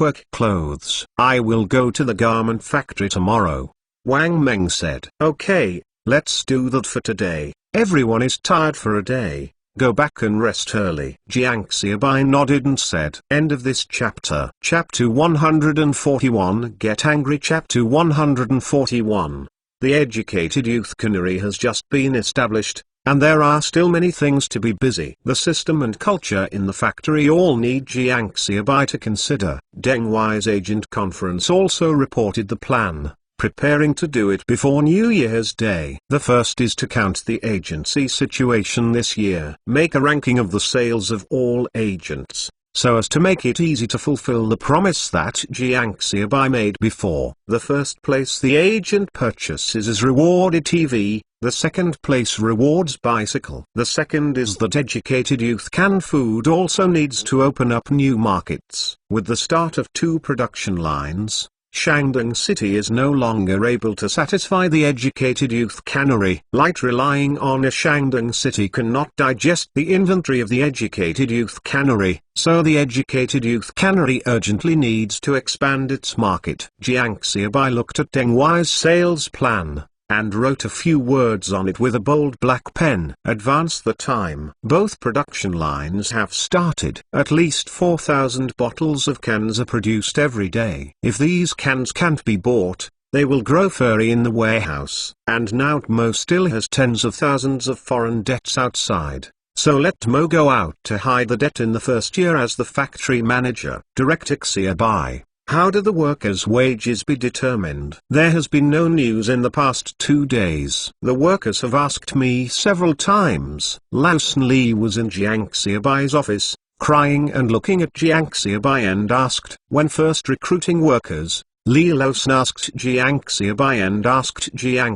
work clothes. I will go to the garment factory tomorrow. Wang Meng said. Okay, let's do that for today. Everyone is tired for a day. Go back and rest early. Jiang Xiaobai nodded and said. End of this chapter. Chapter 141. Get Angry. Chapter 141. The Educated Youth Cannery has just been established, and there are still many things to be busy. The system and culture in the factory all need Jiang Xiaobai to consider. Deng Wai's agent conference also reported the plan, preparing to do it before New Year's Day. The first is to count the agency situation this year. Make a ranking of the sales of all agents, so as to make it easy to fulfill the promise that Jiang Xiaobai made before. The first place the agent purchases is rewarded TV, the second place rewards bicycle. The second is that Educated Youth canned food also needs to open up new markets. With the start of 2 production lines, Shandong City is no longer able to satisfy the Educated Youth cannery. Light relying on a Shandong City cannot digest the inventory of the Educated Youth cannery, so the Educated Youth cannery urgently needs to expand its market. Jiang Xiaobai looked at Deng Wai's sales plan, and wrote a few words on it with a bold black pen. Advance the time. Both production lines have started. At least 4,000 bottles of cans are produced every day. If these cans can't be bought, they will grow furry in the warehouse. And now Tmo still has tens of thousands of foreign debts outside. So let Tmo go out to hide the debt in the first year as the factory manager. Director Xiaobai. How do the workers' wages be determined? There has been no news in the past 2 days. The workers have asked me several times. Lao Li was in Jiang Xiaobai's office, crying and looking at Jiang Xiaobai and asked. When first recruiting workers, Li Laosan asked Jiang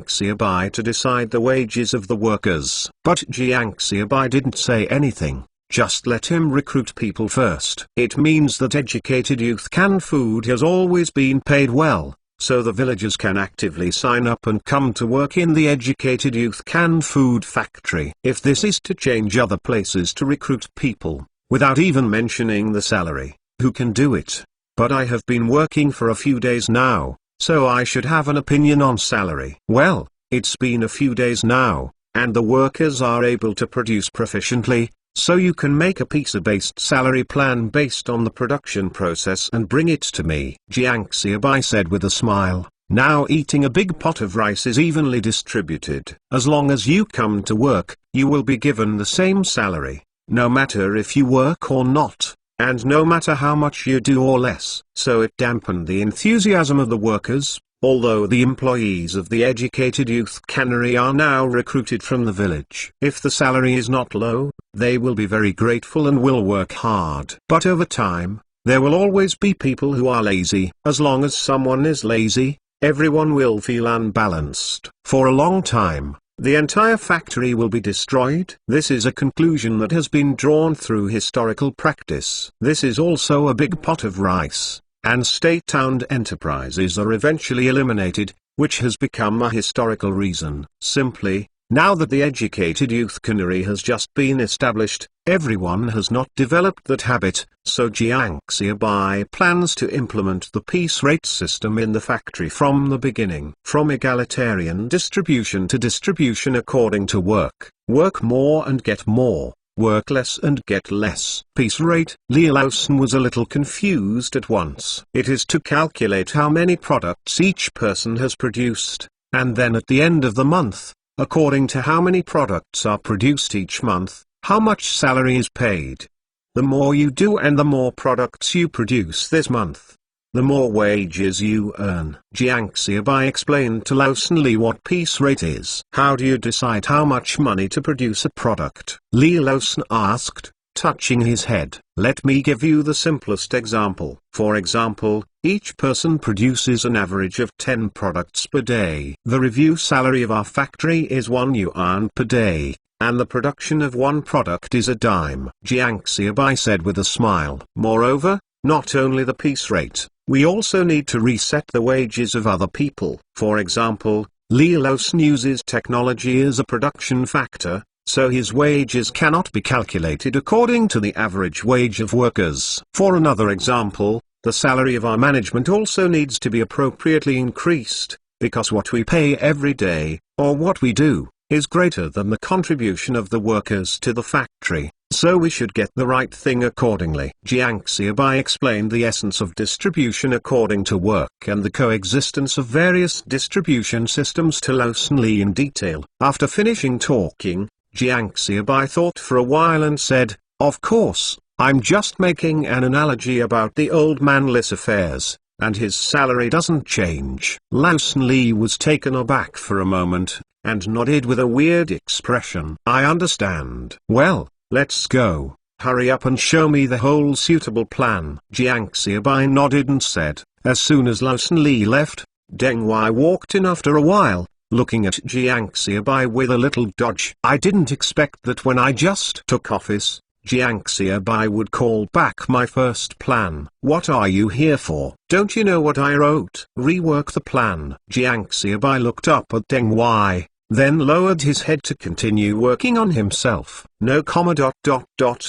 Xiaobai to decide the wages of the workers. But Jiang Xiaobai didn't say anything. Just let him recruit people first. It means that Educated Youth canned food has always been paid well, so the villagers can actively sign up and come to work in the Educated Youth canned food factory. If this is to change other places to recruit people, without even mentioning the salary, who can do it? But I have been working for a few days now, so I should have an opinion on salary. Well, it's been a few days now, and the workers are able to produce proficiently, so you can make a PISA-based salary plan based on the production process and bring it to me. Jiang Xiaobai said with a smile. Now eating a big pot of rice is evenly distributed. As long as you come to work, you will be given the same salary, no matter if you work or not, and no matter how much you do or less. So it dampened the enthusiasm of the workers. Although the employees of the Educated Youth cannery are now recruited from the village. If the salary is not low, they will be very grateful and will work hard. But over time, there will always be people who are lazy. As long as someone is lazy, everyone will feel unbalanced. For a long time, the entire factory will be destroyed. This is a conclusion that has been drawn through historical practice. This is also a big pot of rice, and state-owned enterprises are eventually eliminated, which has become a historical reason. Simply, now that the Educated Youth cannery has just been established, everyone has not developed that habit, so Jiang Xiaobai plans to implement the piece rate system in the factory from the beginning. From egalitarian distribution to distribution according to work. Work more and get more. Work less and get less. Piece rate. Li Laosan was a little confused at once. It is to calculate how many products each person has produced, and then at the end of the month, according to how many products are produced each month, how much salary is paid. The more you do and the more products you produce this month, the more wages you earn. Jiang Xiaobai explained to Laosan Li what piece rate is. How do you decide how much money to produce a product? Li Laosan asked, touching his head. Let me give you the simplest example. For example, each person produces an average of 10 products per day. The review salary of our factory is 1 yuan per day, and the production of one product is a dime. Jiang Xiaobai said with a smile. Moreover, not only the piece rate, we also need to reset the wages of other people. For example, Li Laosan uses technology as a production factor, so his wages cannot be calculated according to the average wage of workers. For another example, the salary of our management also needs to be appropriately increased, because what we pay every day, or what we do, is greater than the contribution of the workers to the factory, so we should get the right thing accordingly. Jiang Xiaobai explained the essence of distribution according to work and the coexistence of various distribution systems to Lao Li in detail. After finishing talking, Jiang Xiaobai thought for a while and said, "Of course, I'm just making an analogy about the old man Li's affairs, and his salary doesn't change." Lao Li was taken aback for a moment, and nodded with a weird expression. "I understand." "Well, let's go. Hurry up and show me the whole suitable plan." Jiang Xiaobai nodded and said. As soon as Lao Li left, Deng Wai walked in after a while, looking at Jiang Xiaobai with a little dodge. "I didn't expect that when I just took office, Jiang Xiaobai would call back my first plan." "What are you here for? Don't you know what I wrote?" "Rework the plan." Jiang Xiaobai looked up at Deng Wai, then lowered his head to continue working on himself. "No comma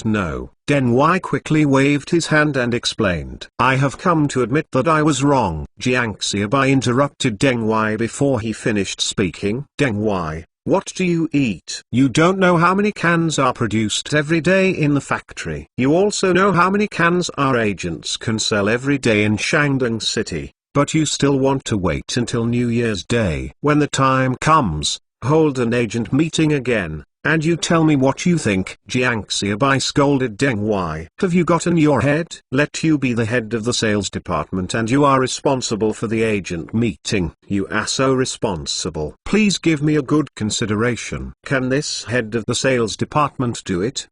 no." Deng Wai quickly waved his hand and explained. "I have come to admit that I was wrong." Jiang Xiaobai interrupted Deng Wai before he finished speaking. "Deng Wai, what do you eat? You don't know how many cans are produced every day in the factory. You also know how many cans our agents can sell every day in Shandong City, but you still want to wait until New Year's Day. When the time comes, hold an agent meeting again, and you tell me what you think." Jiang Xiaobai scolded Deng Wai. "Have you got in your head? Let you be the head of the sales department and you are responsible for the agent meeting. You are so responsible. Please give me a good consideration. Can this head of the sales department do it?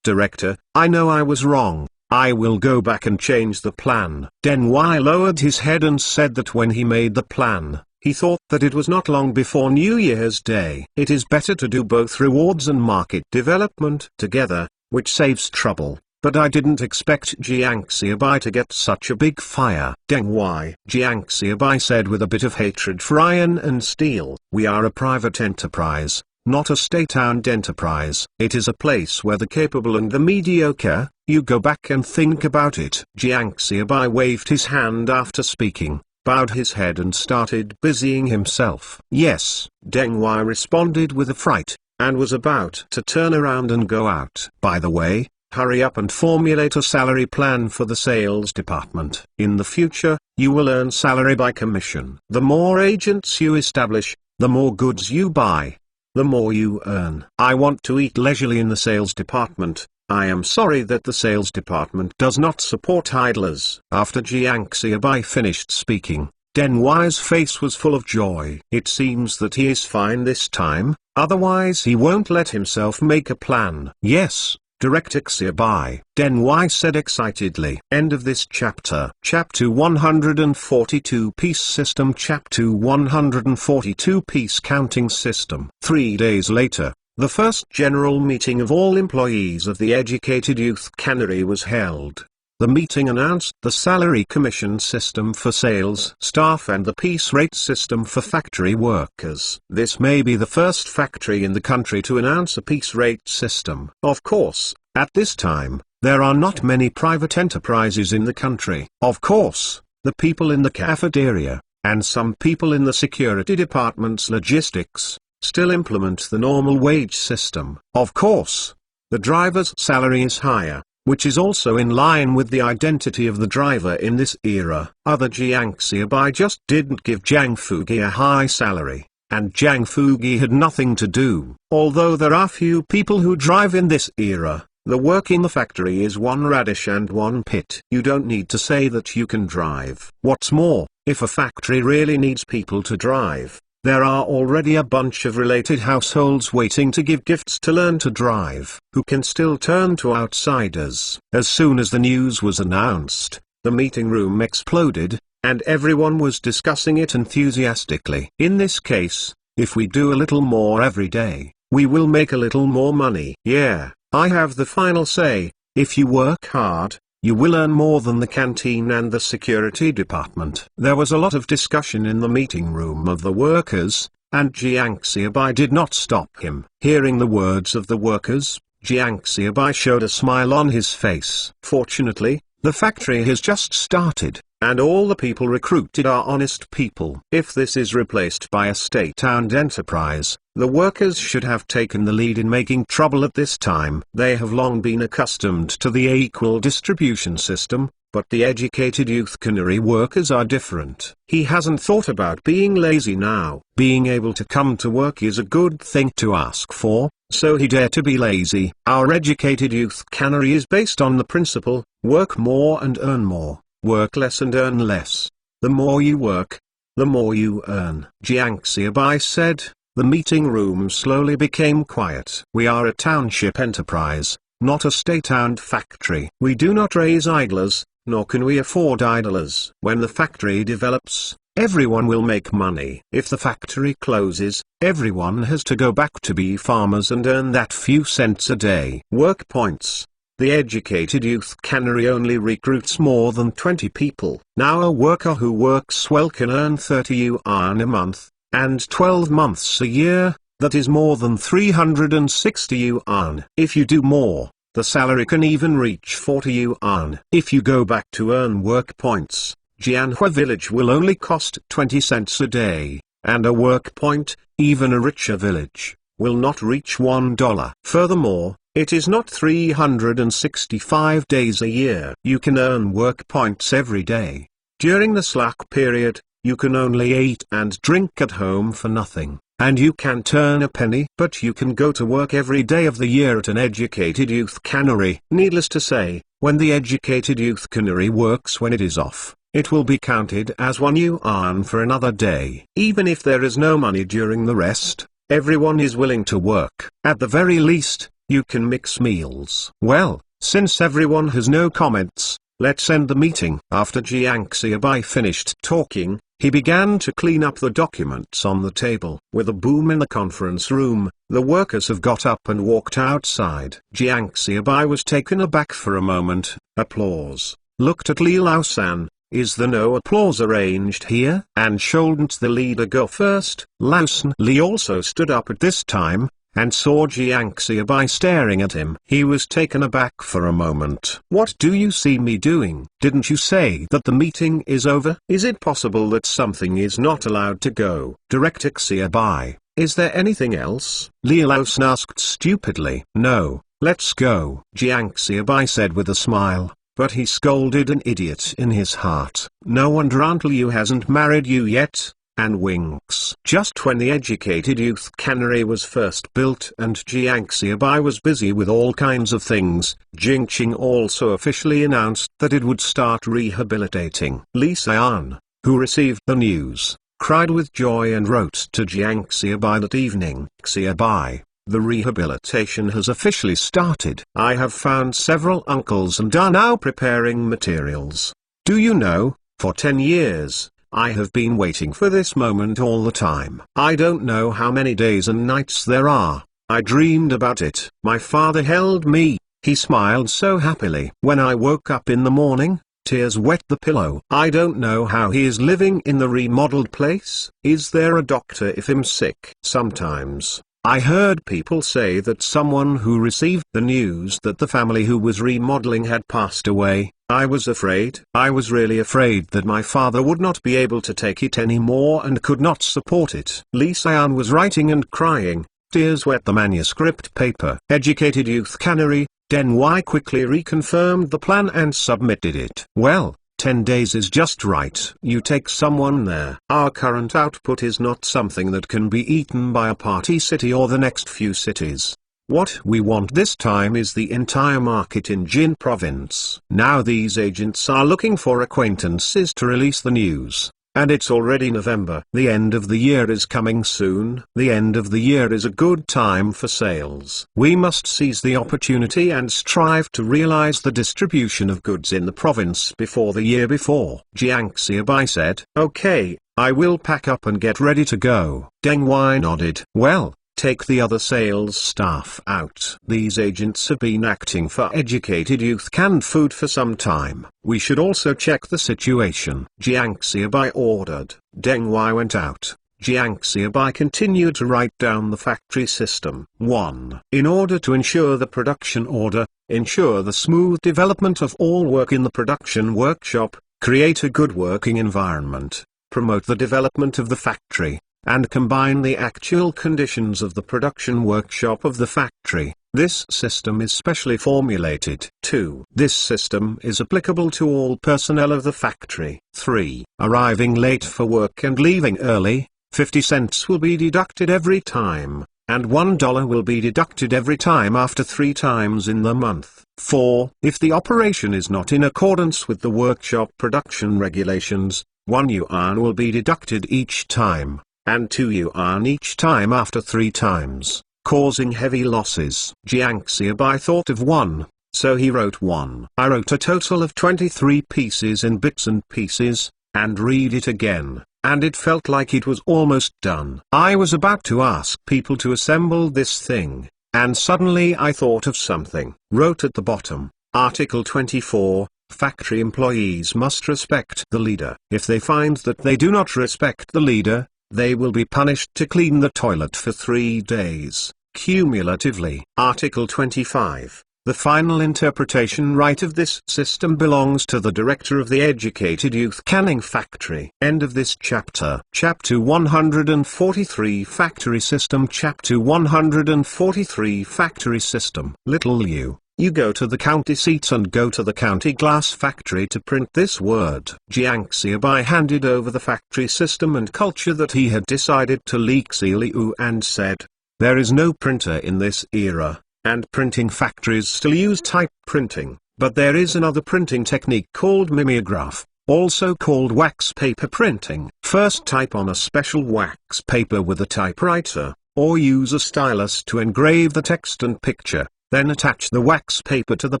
Director, I know I was wrong. I will go back and change the plan." Deng Wai lowered his head and said that when he made the plan, he thought that it was not long before New Year's Day. It is better to do both rewards and market development together, which saves trouble. But I didn't expect Jiang Xiaobai to get such a big fire. Deng Wai, Jiang Xiaobai said with a bit of hatred for iron and steel. "We are a private enterprise, not a state-owned enterprise. It is a place where the capable and the mediocre, you go back and think about it." Jiang Xiaobai waved his hand after speaking, bowed his head and started busying himself. "Yes," Deng Wai responded with a fright, and was about to turn around and go out. "By the way, hurry up and formulate a salary plan for the sales department. In the future, you will earn salary by commission. The more agents you establish, the more goods you buy, the more you earn. I want to eat leisurely in the sales department. I am sorry that the sales department does not support idlers." After Jiang Xiaobai finished speaking, Deng Wai's face was full of joy. It seems that he is fine this time, otherwise he won't let himself make a plan. "Yes, Director Xiaobai," Deng Wai said excitedly. End of this chapter. Chapter 142 Peace System. Chapter 142 Peace Counting System. 3 days later, the first general meeting of all employees of the Educated Youth Cannery was held. The meeting announced the salary commission system for sales staff and the peace rate system for factory workers. This may be the first factory in the country to announce a peace rate system. Of course, at this time, there are not many private enterprises in the country. Of course, the people in the cafeteria, and some people in the security department's logistics, still implement the normal wage system. Of course, the driver's salary is higher, which is also in line with the identity of the driver in this era. Other Jiang Xiaobai just didn't give Jiang Fugi a high salary, and Jiang Fugi had nothing to do. Although there are few people who drive in this era, the work in the factory is one radish and one pit. You don't need to say that you can drive. What's more, if a factory really needs people to drive, there are already a bunch of related households waiting to give gifts to learn to drive, who can still turn to outsiders. As soon as the news was announced, the meeting room exploded, and everyone was discussing it enthusiastically. In this case, if we do a little more every day, we will make a little more money. Yeah, I have the final say. If you work hard, you will earn more than the canteen and the security department. There was a lot of discussion in the meeting room of the workers, and Jiang Xiaobai did not stop him. Hearing the words of the workers, Jiang Xiaobai showed a smile on his face. Fortunately, the factory has just started, and all the people recruited are honest people. If this is replaced by a state-owned enterprise, the workers should have taken the lead in making trouble at this time. They have long been accustomed to the equal distribution system, but the educated youth cannery workers are different. He hasn't thought about being lazy now. Being able to come to work is a good thing to ask for, so he dared to be lazy. Our educated youth cannery is based on the principle, work more and earn more, work less and earn less. The more you work, the more you earn. Jiang Xiaobai said. The meeting room slowly became quiet. We are a township enterprise, not a state-owned factory. We do not raise idlers, nor can we afford idlers. When the factory develops, everyone will make money. If the factory closes, everyone has to go back to be farmers and earn that few cents a day. Work points. The educated youth cannery only recruits more than 20 people. Now a worker who works well can earn 30 yuan a month, and 12 months a year, that is more than 360 yuan. If you do more, the salary can even reach 40 yuan. If you go back to earn work points, Jianhua village will only cost 20 cents a day, and a work point, even a richer village, will not reach $1. Furthermore, it is not 365 days a year. You can earn work points every day. During the slack period, you can only eat and drink at home for nothing, and you can't earn a penny. But you can go to work every day of the year at an educated youth cannery. Needless to say, when the educated youth cannery works when it is off, it will be counted as 1 yuan for another day. Even if there is no money during the rest, everyone is willing to work. At the very least, you can mix meals. Well, since everyone has no comments, let's end the meeting. After Jiang Xiaobai finished talking, he began to clean up the documents on the table. With a boom in the conference room, the workers have got up and walked outside. Jiang Xiaobai was taken aback for a moment. Applause. Looked at Li Lao-san. Is there no applause arranged here? And shouldn't the leader go first? Lao-san Li also stood up at this time, and saw Jiang Xiaobai staring at him. He was taken aback for a moment. What do you see me doing? Didn't you say that the meeting is over? Is it possible that something is not allowed to go? Director Xiaobai, is there anything else? Li Laosan asked stupidly. No, let's go, Jiang Xiaobai said with a smile, but he scolded an idiot in his heart. No wonder Aunt Liu hasn't married you yet. And winks. Just when the educated youth cannery was first built and Jiang Xiaobai was busy with all kinds of things, Jingqing also officially announced that it would start rehabilitating. Li Xian, who received the news, cried with joy and wrote to Jiang Xiaobai that evening. Xiaobai, the rehabilitation has officially started. I have found several uncles and are now preparing materials. Do you know, for 10 years, I have been waiting for this moment all the time. I don't know how many days and nights there are. I dreamed about it. My father held me. He smiled so happily. When I woke up in the morning, tears wet the pillow. I don't know how he is living in the remodeled place. Is there a doctor if I'm sick? Sometimes, I heard people say that someone who received the news that the family who was remodeling had passed away. I was afraid. I was really afraid that my father would not be able to take it anymore and could not support it. Li Xian was writing and crying. Tears wet the manuscript paper. Educated youth cannery, Deng Wai quickly reconfirmed the plan and submitted it. Well, 10 days is just right. You take someone there. Our current output is not something that can be eaten by a party city or the next few cities. What we want this time is the entire market in Jin province. Now these agents are looking for acquaintances to release the news. And it's already November. The end of the year is coming soon. The end of the year is a good time for sales. We must seize the opportunity and strive to realize the distribution of goods in the province before the year before. Jiang Xiaobai said. Okay, I will pack up and get ready to go. Deng Wai nodded. Well, take the other sales staff out. These agents have been acting for educated youth canned food for some time. We should also check the situation. Jiang Xiaobai ordered. Deng Wai went out. Jiang Xiaobai continued to write down the factory system. 1. In order to ensure the production order, ensure the smooth development of all work in the production workshop, create a good working environment, promote the development of the factory, and combine the actual conditions of the production workshop of the factory. This system is specially formulated. 2. This system is applicable to all personnel of the factory. 3. Arriving late for work and leaving early, 50 cents will be deducted every time, and $1 will be deducted every time after 3 times in the month. 4. If the operation is not in accordance with the workshop production regulations, 1 yuan will be deducted each time, and 2 yuan each time after 3 times, causing heavy losses. Jiang Xiaobai thought of 1, so he wrote 1. I wrote a total of 23 pieces in bits and pieces, and read it again, and it felt like it was almost done. I was about to ask people to assemble this thing, and suddenly I thought of something. Wrote at the bottom, Article 24, factory employees must respect the leader. If they find that they do not respect the leader, they will be punished to clean the toilet for 3 days, cumulatively. Article 25. The final interpretation right of this system belongs to the director of the educated youth canning factory. End of this chapter. Chapter 143 Factory System. Chapter 143 Factory System. Little you go to the county seats and go to the county glass factory to print this word. Jiang Xiaobai handed over the factory system and culture that he had decided to Lixi Liu and said, there is no printer in this era, and printing factories still use type printing, but there is another printing technique called mimeograph, also called wax paper printing. First type on a special wax paper with a typewriter, or use a stylus to engrave the text and picture. Then attach the wax paper to the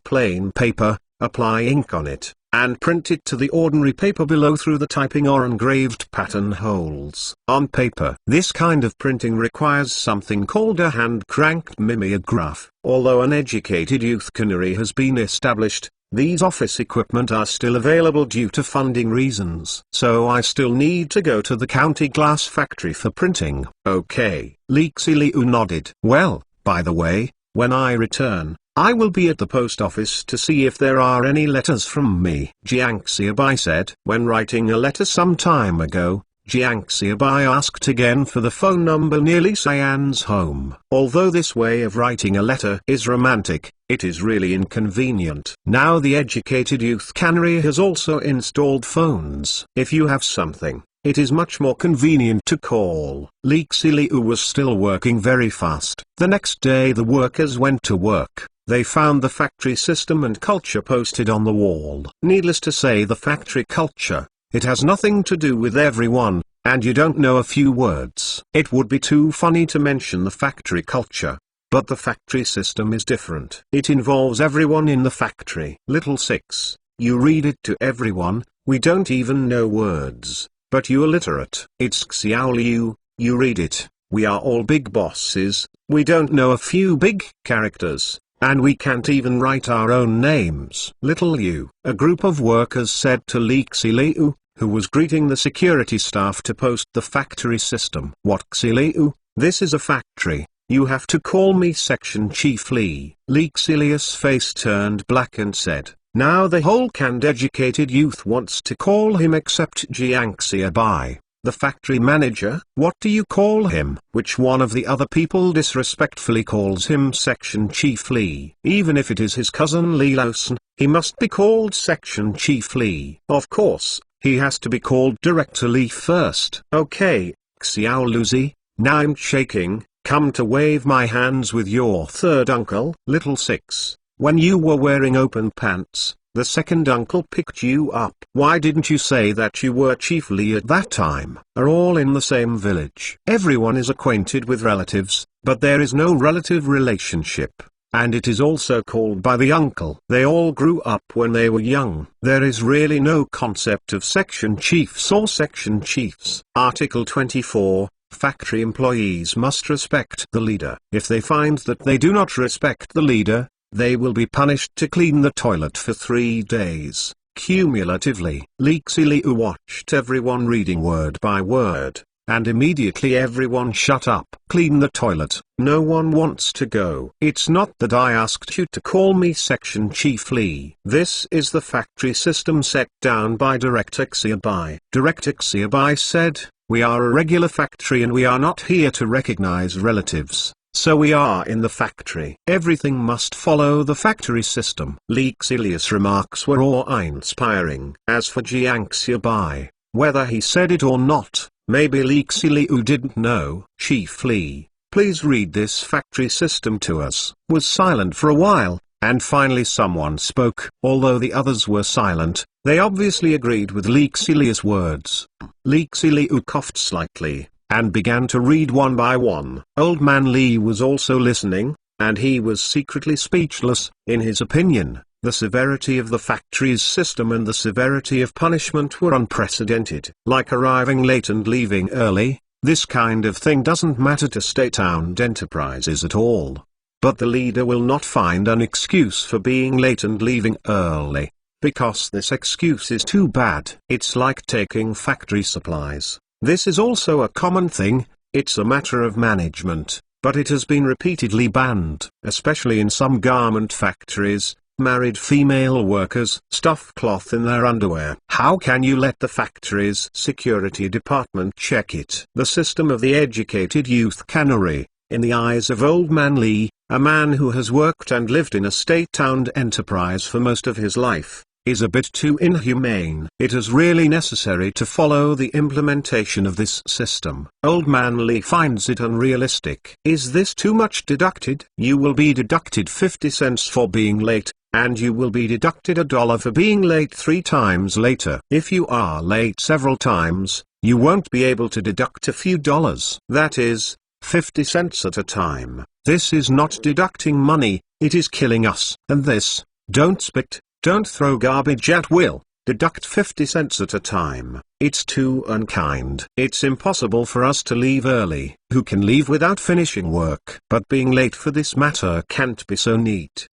plain paper, apply ink on it, and print it to the ordinary paper below through the typing or engraved pattern holes on paper. This kind of printing requires something called a hand-cranked mimeograph. Although an educated youth cannery has been established, these office equipment are still available due to funding reasons. So I still need to go to the county glass factory for printing. Okay. Lixi Liu nodded. Well, by the way, when I return, I will be at the post office to see if there are any letters from me. Jiang Xiaobai said. When writing a letter some time ago, Jiang Xiaobai asked again for the phone number near Li Xian's home. Although this way of writing a letter is romantic, it is really inconvenient. Now the educated youth cannery has also installed phones. If you have something, it is much more convenient to call. Lixi Liu was still working very fast. The next day the workers went to work. They found the factory system and culture posted on the wall. Needless to say, the factory culture, it has nothing to do with everyone, and you don't know a few words. It would be too funny to mention the factory culture. But the factory system is different. It involves everyone in the factory. Little 6. You read it to everyone. We don't even know words. But you're literate. It's Xiao Liu, you read it. We are all big bosses, we don't know a few big characters, and we can't even write our own names. Little you. A group of workers said to Lixi Liu, who was greeting the security staff to post the factory system. What, Xi Liu? This is a factory. You have to call me Section Chief Li. Lixi Liu's face turned black and said, now the whole canned educated youth wants to call him except Jiang Xiaobai, the factory manager. What do you call him? Which one of the other people disrespectfully calls him Section Chief Li? Even if it is his cousin Li Laosan, he must be called Section Chief Li. Of course, he has to be called Director Li first. Okay, Xiao Luzi, now I'm shaking, come to wave my hands with your third uncle. Little 6. When you were wearing open pants, the second uncle picked you up. Why didn't you say that you were Chief Li at that time? Are all in the same village. Everyone is acquainted with relatives, but there is no relative relationship, and it is also called by the uncle. They all grew up when they were young. There is really no concept of section chiefs or section chiefs. Article 24. Factory employees must respect the leader. If they find that they do not respect the leader, they will be punished to clean the toilet for 3 days, cumulatively. Lixi Liu watched everyone reading word by word. and immediately everyone shut up. Clean the toilet. No one wants to go. It's not that I asked you to call me Section Chief Lee. This is the factory system set down by Director Bai. Director Bai said, "We are a regular factory and we are not here to recognize relatives. So we are in the factory. Everything must follow the factory system." Lee Xilius remarks were awe-inspiring. As for Jiang Bai, whether he said it or not, maybe Lee Xiliu didn't know. Chief Lee, please read this factory system to us. Was silent for a while, and finally someone spoke. Although the others were silent, they obviously agreed with Lee Xiliu's words. Lee Xiliu coughed slightly, and began to read one by one. Old Man Lee was also listening, and he was secretly speechless. In his opinion, the severity of the factory's system and the severity of punishment were unprecedented. Like arriving late and leaving early, this kind of thing doesn't matter to state-owned enterprises at all. But the leader will not find an excuse for being late and leaving early, because this excuse is too bad. It's like taking factory supplies. This is also a common thing. It's a matter of management, but it has been repeatedly banned, especially in some garment factories. Married female workers stuff cloth in their underwear. How can you let the factory's security department check it? The system of the educated youth cannery, in the eyes of Old Man Lee, a man who has worked and lived in a state-owned enterprise for most of his life, is a bit too inhumane. It is really necessary to follow the implementation of this system. Old Man Lee finds it unrealistic. Is this too much deducted? You will be deducted 50 cents for being late, and you will be deducted $1 for being late 3 times later. If you are late several times, you won't be able to deduct a few dollars. That is, 50 cents at a time. This is not deducting money, it is killing us. And this, don't spit, don't throw garbage at will, deduct 50 cents at a time. It's too unkind. It's impossible for us to leave early. Who can leave without finishing work? But being late for this matter can't be so neat.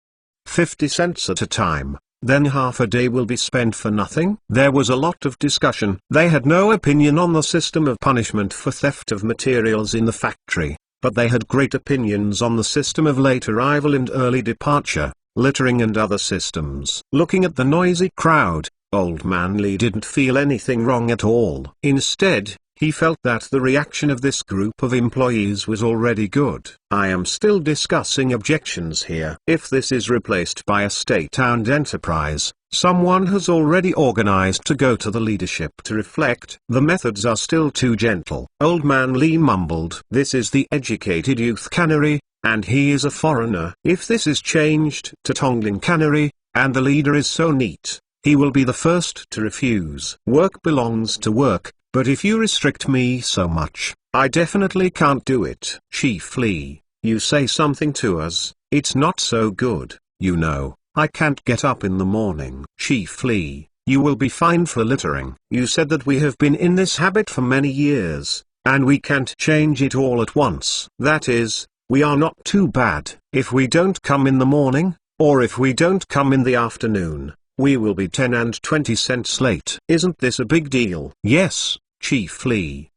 50 cents at a time, then half a day will be spent for nothing? There was a lot of discussion. They had no opinion on the system of punishment for theft of materials in the factory, but they had great opinions on the system of late arrival and early departure, littering and other systems. Looking at the noisy crowd, Old Man Lee didn't feel anything wrong at all. Instead, he felt that the reaction of this group of employees was already good. I am still discussing objections here. If this is replaced by a state-owned enterprise, someone has already organized to go to the leadership to reflect. The methods are still too gentle. Old Man Lee mumbled. This is the educated youth cannery, and he is a foreigner. If this is changed to Tongling cannery, and the leader is so neat, he will be the first to refuse. Work belongs to work. But if you restrict me so much, I definitely can't do it. Chief Lee, you say something to us, it's not so good, you know. I can't get up in the morning. Chief Lee, you will be fined for littering. You said that we have been in this habit for many years, and we can't change it all at once. That is, we are not too bad. If we don't come in the morning, or if we don't come in the afternoon, we will be 10 and 20 cents late. Isn't this a big deal? Yes, Chief Lee,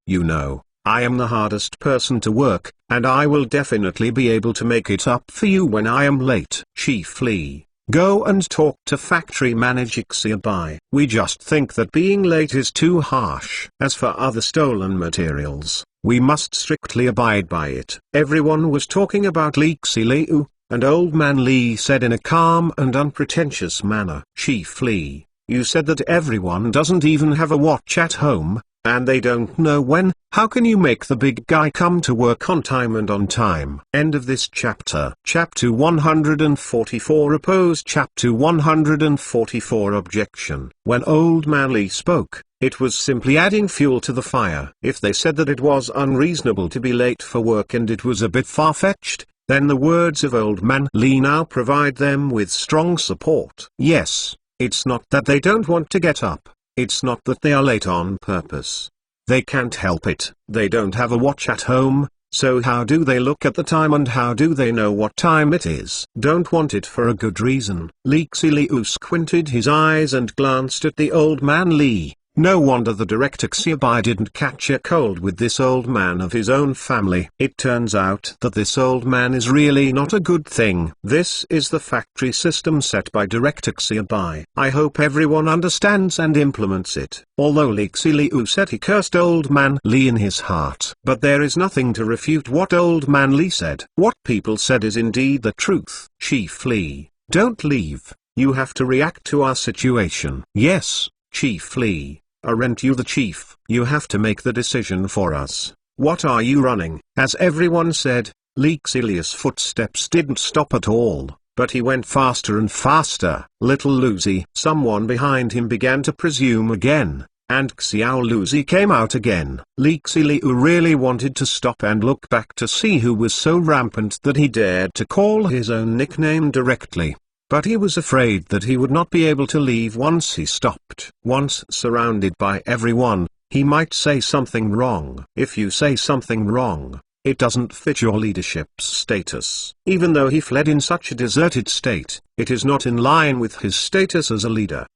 you know, I am the hardest person to work, and I will definitely be able to make it up for you when I am late. Chief Lee, go and talk to factory manager Bai. We just think that being late is too harsh. As for other stolen materials, we must strictly abide by it. Everyone was talking about Lee Xiliu, and Old Man Lee said in a calm and unpretentious manner, Chief Lee, you said that everyone doesn't even have a watch at home, and they don't know when. How can you make the big guy come to work on time and on time? End of this chapter. Chapter 144 Oppose. Chapter 144 Objection. When Old Man Lee spoke, it was simply adding fuel to the fire. If they said that it was unreasonable to be late for work and it was a bit far-fetched, then the words of Old Man Lee now provide them with strong support. Yes. It's not that they don't want to get up, it's not that they are late on purpose. They can't help it. They don't have a watch at home, so how do they look at the time and how do they know what time it is? Don't want it for a good reason. Lee Xiliu squinted his eyes and glanced at the Old Man Lee. No wonder the director Xiaobai didn't catch a cold with this old man of his own family. It turns out that this old man is really not a good thing. This is the factory system set by director Xiaobai. I hope everyone understands and implements it. Although Li Xiliu said he cursed old man Li in his heart. But there is nothing to refute what old man Li said. What people said is indeed the truth. Chief Li, don't leave. You have to react to our situation. Yes, Chief Li. Aren't you the chief? You have to make the decision for us. What are you running? As everyone said, Li Xiliu's footsteps didn't stop at all, but he went faster and faster. Little Luzi. Someone behind him began to presume again, and Xiao Luzi came out again. Li Xiliu really wanted to stop and look back to see who was so rampant that he dared to call his own nickname directly. But he was afraid that he would not be able to leave once he stopped. Once surrounded by everyone, he might say something wrong. If you say something wrong, it doesn't fit your leadership's status. Even though he fled in such a deserted state, it is not in line with his status as a leader.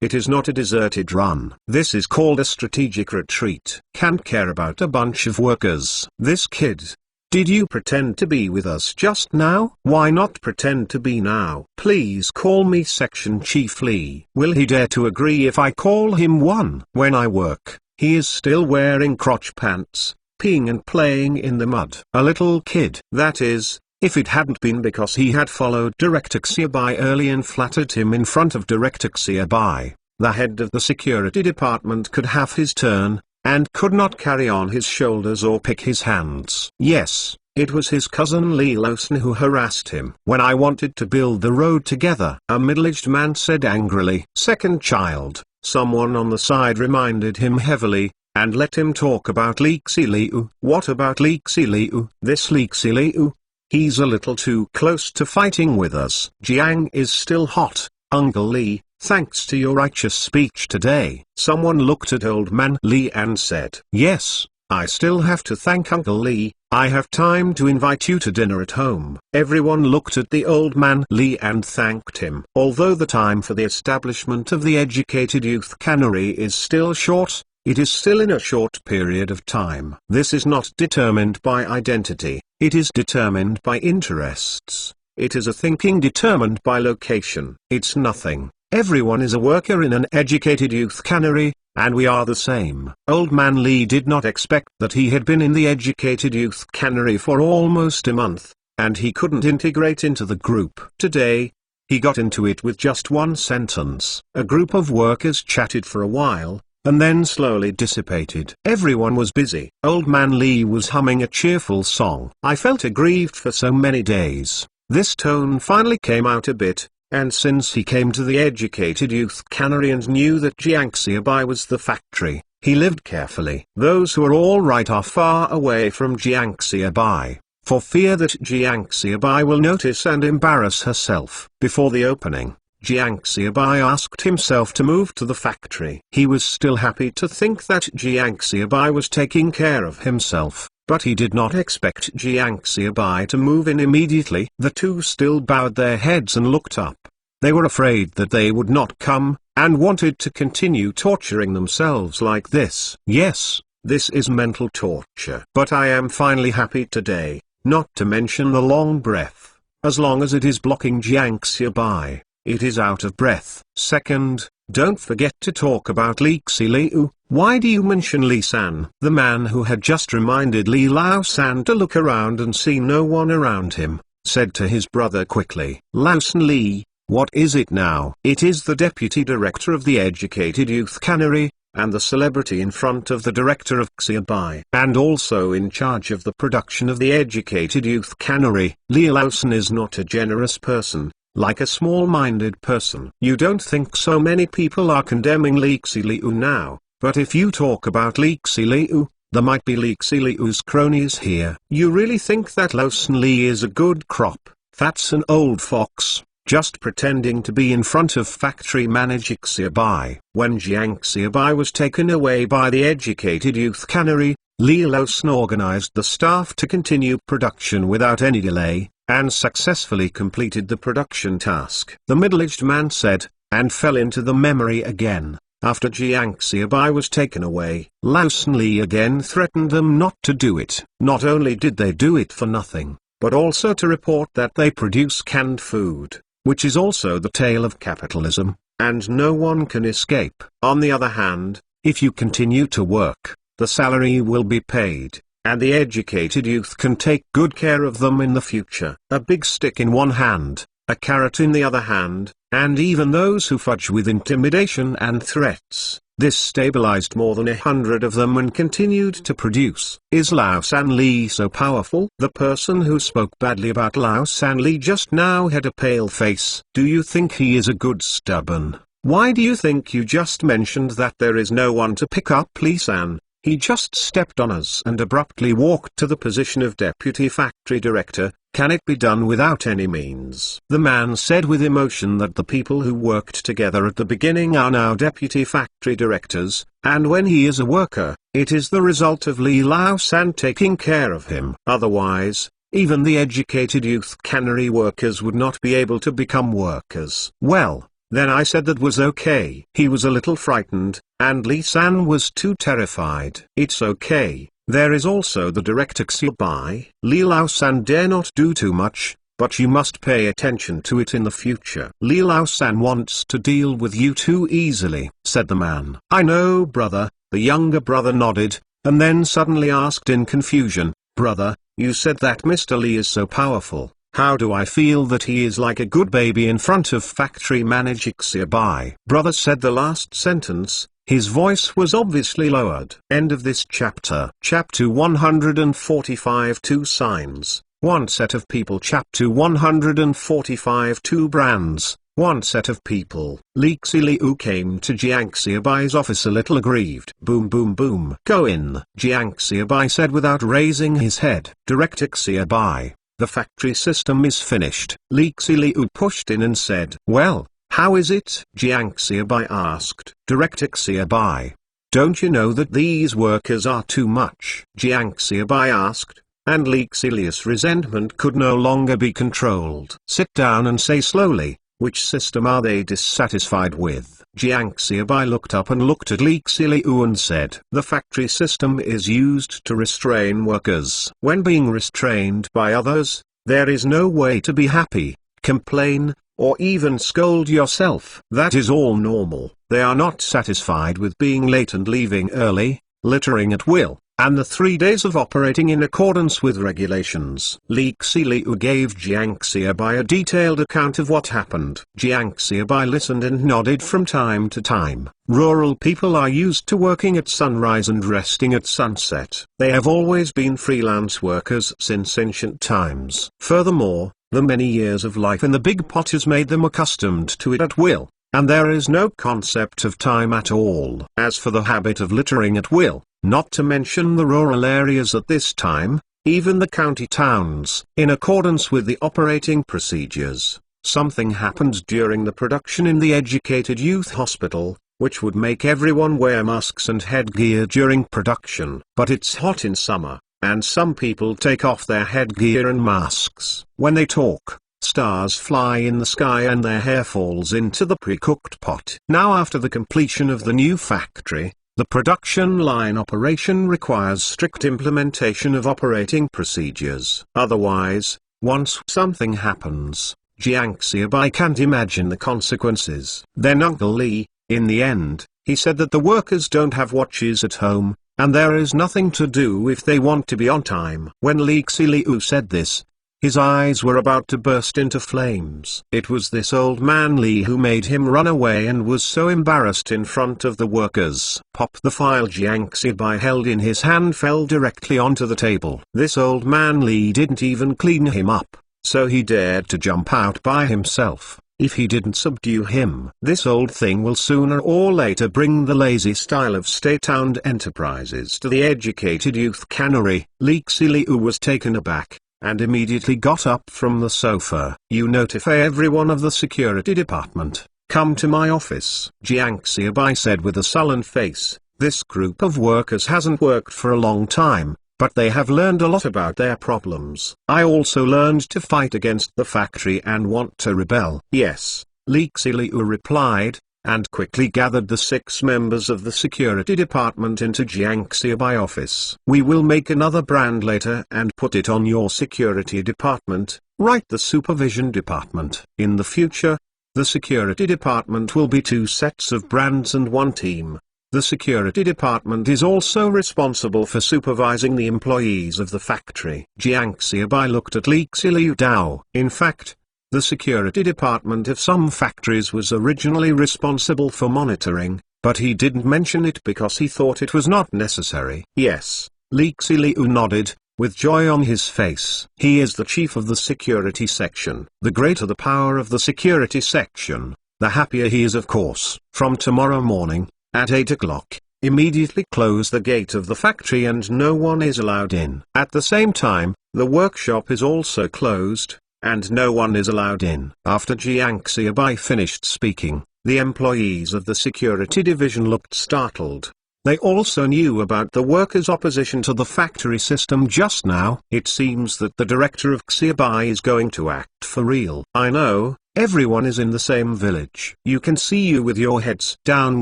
It is not a deserted run. This is called a strategic retreat. Can't care about a bunch of workers. This kid. Did you pretend to be with us just now? Why not pretend to be now? Please call me Section Chief Li. Will he dare to agree if I call him one? When I work, he is still wearing crotch pants, peeing and playing in the mud. A little kid. That is, if it hadn't been because he had followed Director Xiaobai early and flattered him in front of Director Xiaobai, the head of the security department could have his turn, and could not carry on his shoulders or pick his hands. Yes, it was his cousin Li Laosan who harassed him. When I wanted to build the road together, a middle-aged man said angrily. Second child. Someone on the side reminded him heavily, and let him talk about Li Xiliu. What about Li Xiliu? This Li Xiliu? He's a little too close to fighting with us. Jiang is still hot, Uncle Li. Thanks to your righteous speech today. Someone looked at old man Li and said, yes, I still have to thank Uncle Li. I have time to invite you to dinner at home. Everyone looked at the old man Li and thanked him. Although the time for the establishment of the educated youth cannery is still short, it is still in a short period of time. This is not determined by identity, it is determined by interests. It is a thinking determined by location. It's nothing. Everyone is a worker in an educated youth cannery, and we are the same. Old man Li did not expect that he had been in the educated youth cannery for almost a month, and he couldn't integrate into the group. Today, he got into it with just one sentence. A group of workers chatted for a while, and then slowly dissipated. Everyone was busy. Old man Li was humming a cheerful song. I felt aggrieved for so many days. This tone finally came out a bit. And since he came to the educated youth cannery and knew that Jiang Xiaobai was the factory, he lived carefully. Those who are all right are far away from Jiang Xiaobai, for fear that Jiang Xiaobai will notice and embarrass herself. Before the opening, Jiang Xiaobai asked himself to move to the factory. He was still happy to think that Jiang Xiaobai was taking care of himself. But he did not expect Jiang Xiaobai to move in immediately. The two still bowed their heads and looked up. They were afraid that they would not come, and wanted to continue torturing themselves like this. Yes, this is mental torture. But I am finally happy today, not to mention the long breath. As long as it is blocking Jiang Xiaobai, it is out of breath. Second, don't forget to talk about Li Xiliu. Why do you mention Li San? The man who had just reminded Li Laosan to look around and see no one around him, said to his brother quickly. Laosan Li, what is it now? It is the deputy director of the educated youth cannery, and the celebrity in front of the director of Xiaobai, and also in charge of the production of the educated youth cannery. Li Laosan is not a generous person, like a small-minded person. You don't think so many people are condemning Li Xiliu now? But if you talk about Li Xiliu, there might be Li Xiliu's cronies here. You really think that Laosan Li is a good crop? That's an old fox, just pretending to be in front of factory manager Xiaobai. When Jiang Xiaobai was taken away by the educated youth cannery, Li Laosan organized the staff to continue production without any delay, and successfully completed the production task. The middle-aged man said, and fell into the memory again. After Jiang Xiaobai was taken away, Lao San Li again threatened them not to do it. Not only did they do it for nothing, but also to report that they produce canned food, which is also the tail of capitalism, and no one can escape. On the other hand, if you continue to work, the salary will be paid, and the educated youth can take good care of them in the future. A big stick in one hand, a carrot in the other hand, and even those who fudge with intimidation and threats. This stabilized more than 100 of them and continued to produce. Is Lao San Li so powerful? The person who spoke badly about Lao San Li just now had a pale face. Do you think he is a good stubborn? Why do you think you just mentioned that there is no one to pick up Li San? He just stepped on us and abruptly walked to the position of deputy factory director. Can it be done without any means? The man said with emotion that the people who worked together at the beginning are now deputy factory directors, and when he is a worker, it is the result of Li Lao San taking care of him. Otherwise, even the educated youth cannery workers would not be able to become workers. Well, then I said that was okay. He was a little frightened, and Li San was too terrified. It's okay. There is also the director Xiaobai. Li Lao San dare not do too much, but you must pay attention to it in the future. Li Lao San wants to deal with you too easily, said the man. I know, brother. The younger brother nodded, and then suddenly asked in confusion, brother, you said that Mr. Li is so powerful. How do I feel that he is like a good baby in front of factory manager Xiaobai? Brother said the last sentence. His voice was obviously lowered. End of this chapter. Chapter 145. Two signs, one set of people. Chapter 145. Two brands, one set of people. Li Xiu came to Jiang Xiaobai's office a little aggrieved. Boom boom boom. Go in, Jiang Xiaobai said without raising his head. Director Xiaobai, the factory system is finished. Li Xiu pushed in and said, well, how is it? Jiang Xiaobai asked. Director Xiaobai, don't you know that these workers are too much? Jiang Xiaobai asked, and Li Xiu's resentment could no longer be controlled. Sit down and say slowly, which system are they dissatisfied with? Jiang Xiaobai looked up and looked at Li Xiu and said, the factory system is used to restrain workers. When being restrained by others, there is no way to be happy, complain, or even scold yourself. That is all normal. They are not satisfied with being late and leaving early, littering at will, and the 3 days of operating in accordance with regulations. Li Xiu gave Jiang Xiaobai a detailed account of what happened. Jiang Xiaobai listened and nodded from time to time. Rural people are used to working at sunrise and resting at sunset. They have always been freelance workers since ancient times. Furthermore, the many years of life in the big pot has made them accustomed to it at will, and there is no concept of time at all. As for the habit of littering at will, not to mention the rural areas at this time, even the county towns, in accordance with the operating procedures, something happened during the production in the educated youth hospital, which would make everyone wear masks and headgear during production. But it's hot in summer, and some people take off their headgear and masks. When they talk, stars fly in the sky and their hair falls into the pre-cooked pot. Now after the completion of the new factory, the production line operation requires strict implementation of operating procedures. Otherwise, once something happens, Jiang Xiaobai can't imagine the consequences. Then Uncle Li, in the end, he said that the workers don't have watches at home, and there is nothing to do if they want to be on time. When Li Xiu said this, his eyes were about to burst into flames. It was this old man Li who made him run away and was so embarrassed in front of the workers. Pop! The file Jiang Xiaobai held in his hand fell directly onto the table. This old man Li didn't even clean him up, so he dared to jump out by himself. If he didn't subdue him, this old thing will sooner or later bring the lazy style of state-owned enterprises to the educated youth cannery. Li Xiu was taken aback, and immediately got up from the sofa. You notify everyone of the security department. Come to my office. Jiang Xiaobai said with a sullen face. This group of workers hasn't worked for a long time, but they have learned a lot about their problems. I also learned to fight against the factory and want to rebel. Yes, Li Xiu replied, and quickly gathered the 6 members of the security department into Jiang Xiaobai office. "We will make another brand later and put it on your security department, right? The supervision department. In the future, the security department will be 2 sets of brands and 1 team. The security department is also responsible for supervising the employees of the factory." Jiang Xiaobai looked at Li Xilu Dao. In fact, the security department of some factories was originally responsible for monitoring, but he didn't mention it because he thought it was not necessary. "Yes," Li Xilu nodded, with joy on his face. "He is the chief of the security section. The greater the power of the security section, the happier he is, of course. From tomorrow morning, at 8 o'clock, immediately close the gate of the factory and no one is allowed in. At the same time, the workshop is also closed, and no one is allowed in." After Jiang Xiaobai finished speaking, the employees of the security division looked startled. They also knew about the workers' opposition to the factory system just now. "It seems that the director of Xiaobai is going to act for real. I know, everyone is in the same village. You can see you with your heads down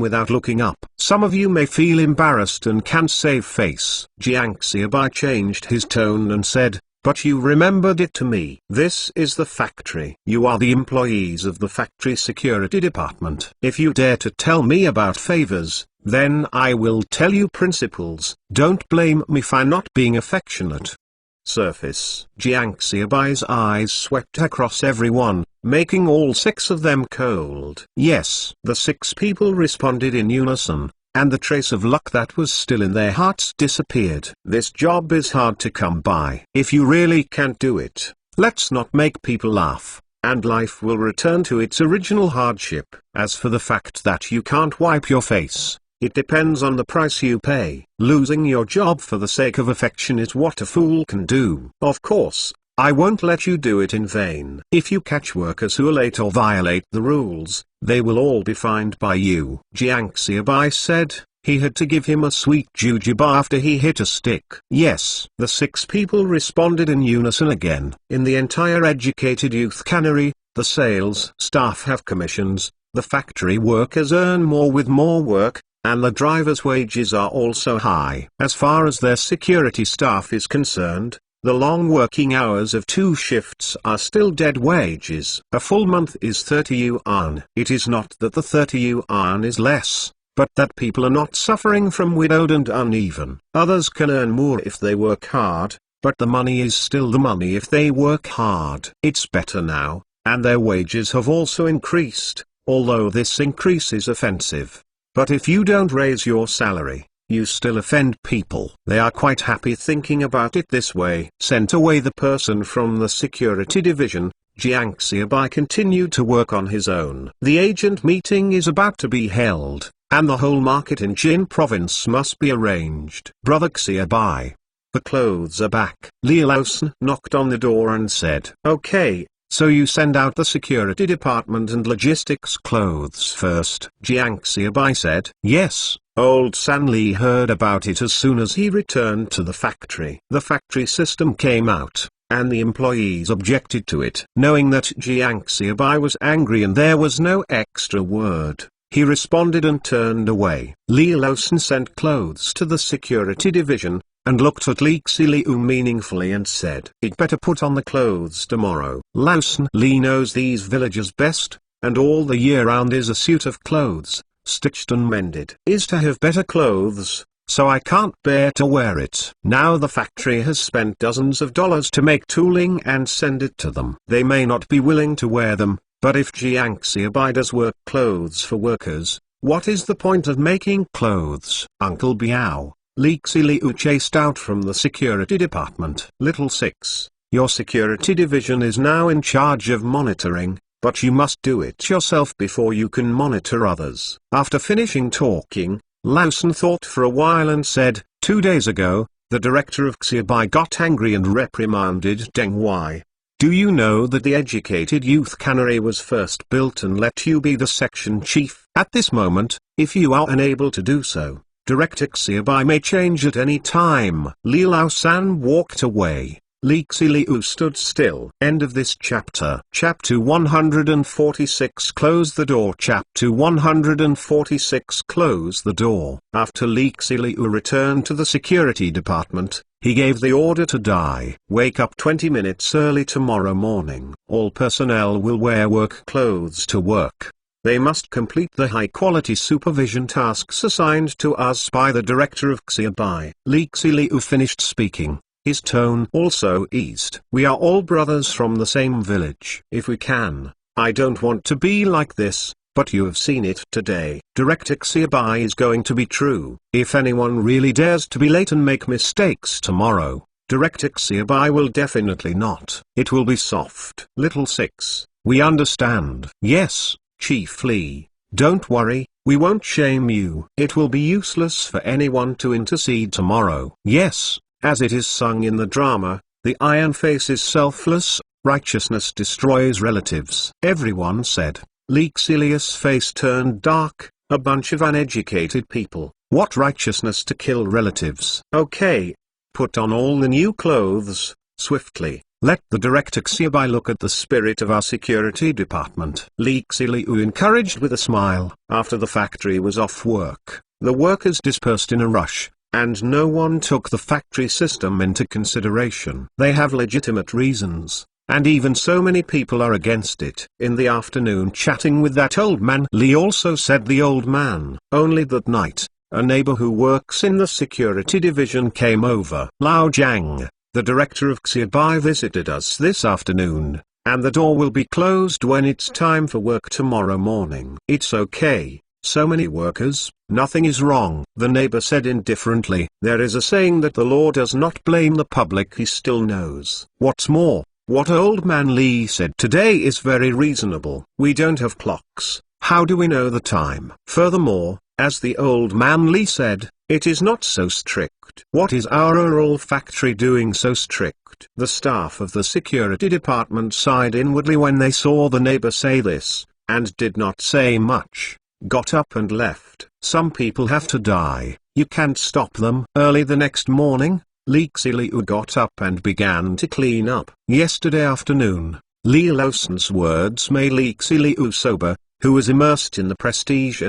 without looking up. Some of you may feel embarrassed and can't save face." Jiang Xiaobai changed his tone and said, "But you remembered it to me. This is the factory. You are the employees of the factory security department. If you dare to tell me about favors, then I will tell you principles. Don't blame me for not being affectionate." Surface. Jiang Xiaobai's eyes swept across everyone, making all 6 of them cold. "Yes." The 6 people responded in unison, and the trace of luck that was still in their hearts disappeared. "This job is hard to come by. If you really can't do it, let's not make people laugh, and life will return to its original hardship. As for the fact that you can't wipe your face, it depends on the price you pay. Losing your job for the sake of affection is what a fool can do. Of course, I won't let you do it in vain. If you catch workers who are late or violate the rules, they will all be fined by you." Jiang Xiaobai said. He had to give him a sweet jujube after he hit a stick. "Yes." The 6 people responded in unison again. "In the entire educated youth cannery, the sales staff have commissions, the factory workers earn more with more work, and the drivers' wages are also high. As far as their security staff is concerned, the long working hours of 2 shifts are still dead wages. A full month is 30 yuan. It is not that the 30 yuan is less, but that people are not suffering from widowed and uneven. Others can earn more if they work hard, but the money is still the money if they work hard. It's better now, and their wages have also increased, although this increase is offensive. But if you don't raise your salary, you still offend people. They are quite happy thinking about it this way." Sent away the person from the security division, Jiang Xiaobai continued to work on his own. The agent meeting is about to be held, and the whole market in Jin province must be arranged. "Brother Xiaobai, the clothes are back." Li Laosan knocked on the door and said, "Okay, so you send out the security department and logistics clothes first?" Jiang Xiaobai said. "Yes." Old San Li heard about it as soon as he returned to the factory. The factory system came out, and the employees objected to it. Knowing that Jiang Xiaobai was angry and there was no extra word, he responded and turned away. Li Laosan sent clothes to the security division, and looked at Li Xilu meaningfully and said, "He'd better put on the clothes tomorrow." Laosan Li knows these villagers best, and all the year round is a suit of clothes, stitched and mended, is to have better clothes, so I can't bear to wear it. Now the factory has spent dozens of dollars to make tooling and send it to them. They may not be willing to wear them, but if Jiang Xiaobai does work clothes for workers, what is the point of making clothes? Uncle Biao, Li Xilu chased out from the security department. "Little 6, your security division is now in charge of monitoring, but you must do it yourself before you can monitor others." After finishing talking, Laosan thought for a while and said, 2 days ago, the director of Xiaobai got angry and reprimanded Deng Wai. Do you know that the educated youth cannery was first built and let you be the section chief? At this moment, if you are unable to do so, Director Xiaobai may change at any time. Li Laosan walked away, Lixi Liu stood still. End of this chapter. Chapter 146. Close the door. Chapter 146. Close the door. After Lixi Liu returned to the security department, he gave the order to die. Wake up 20 minutes early tomorrow morning. All personnel will wear work clothes to work. They must complete the high-quality supervision tasks assigned to us by the director of Xiaobai. Lixi Liu finished speaking. His tone also eased. We are all brothers from the same village. If we can, I don't want to be like this, but you have seen it today. Director Xiaobai is going to be true. If anyone really dares to be late and make mistakes tomorrow, Director Xiaobai will definitely not. It will be soft. Little 6. We understand. Yes, Chief Li. Don't worry, we won't shame you. It will be useless for anyone to intercede tomorrow. Yes, as it is sung in the drama, the Iron Face is selfless, righteousness destroys relatives. Everyone said. Lixilius' face turned dark. A bunch of uneducated people. What righteousness to kill relatives? Okay. Put on all the new clothes, swiftly. Let the director Xiaobai look at the spirit of our security department. Lixi Liu encouraged with a smile. After the factory was off work, the workers dispersed in a rush, and no one took the factory system into consideration. They have legitimate reasons, and even so many people are against it. In the afternoon, chatting with that old man, Li also said the old man. Only that night, a neighbor who works in the security division came over. Lao Jiang, the director of Xiaobai, visited us this afternoon, and the door will be closed when it's time for work tomorrow morning. It's okay, so many workers, nothing is wrong. The neighbor said indifferently. There is a saying that the law does not blame the public. He still knows. What's more, what old man Li said today is very reasonable. We don't have clocks. How do we know the time? Furthermore, as the old man Li said, it is not so strict. What is our rural factory doing so strict? The staff of the security department sighed inwardly when they saw the neighbor say this, and did not say much, got up and left. Some people have to die, you can't stop them. Early the next morning, Lixi Liu got up and began to clean up. Yesterday afternoon, Li Lawson's words made Lixi Liu sober, who was immersed in the prestige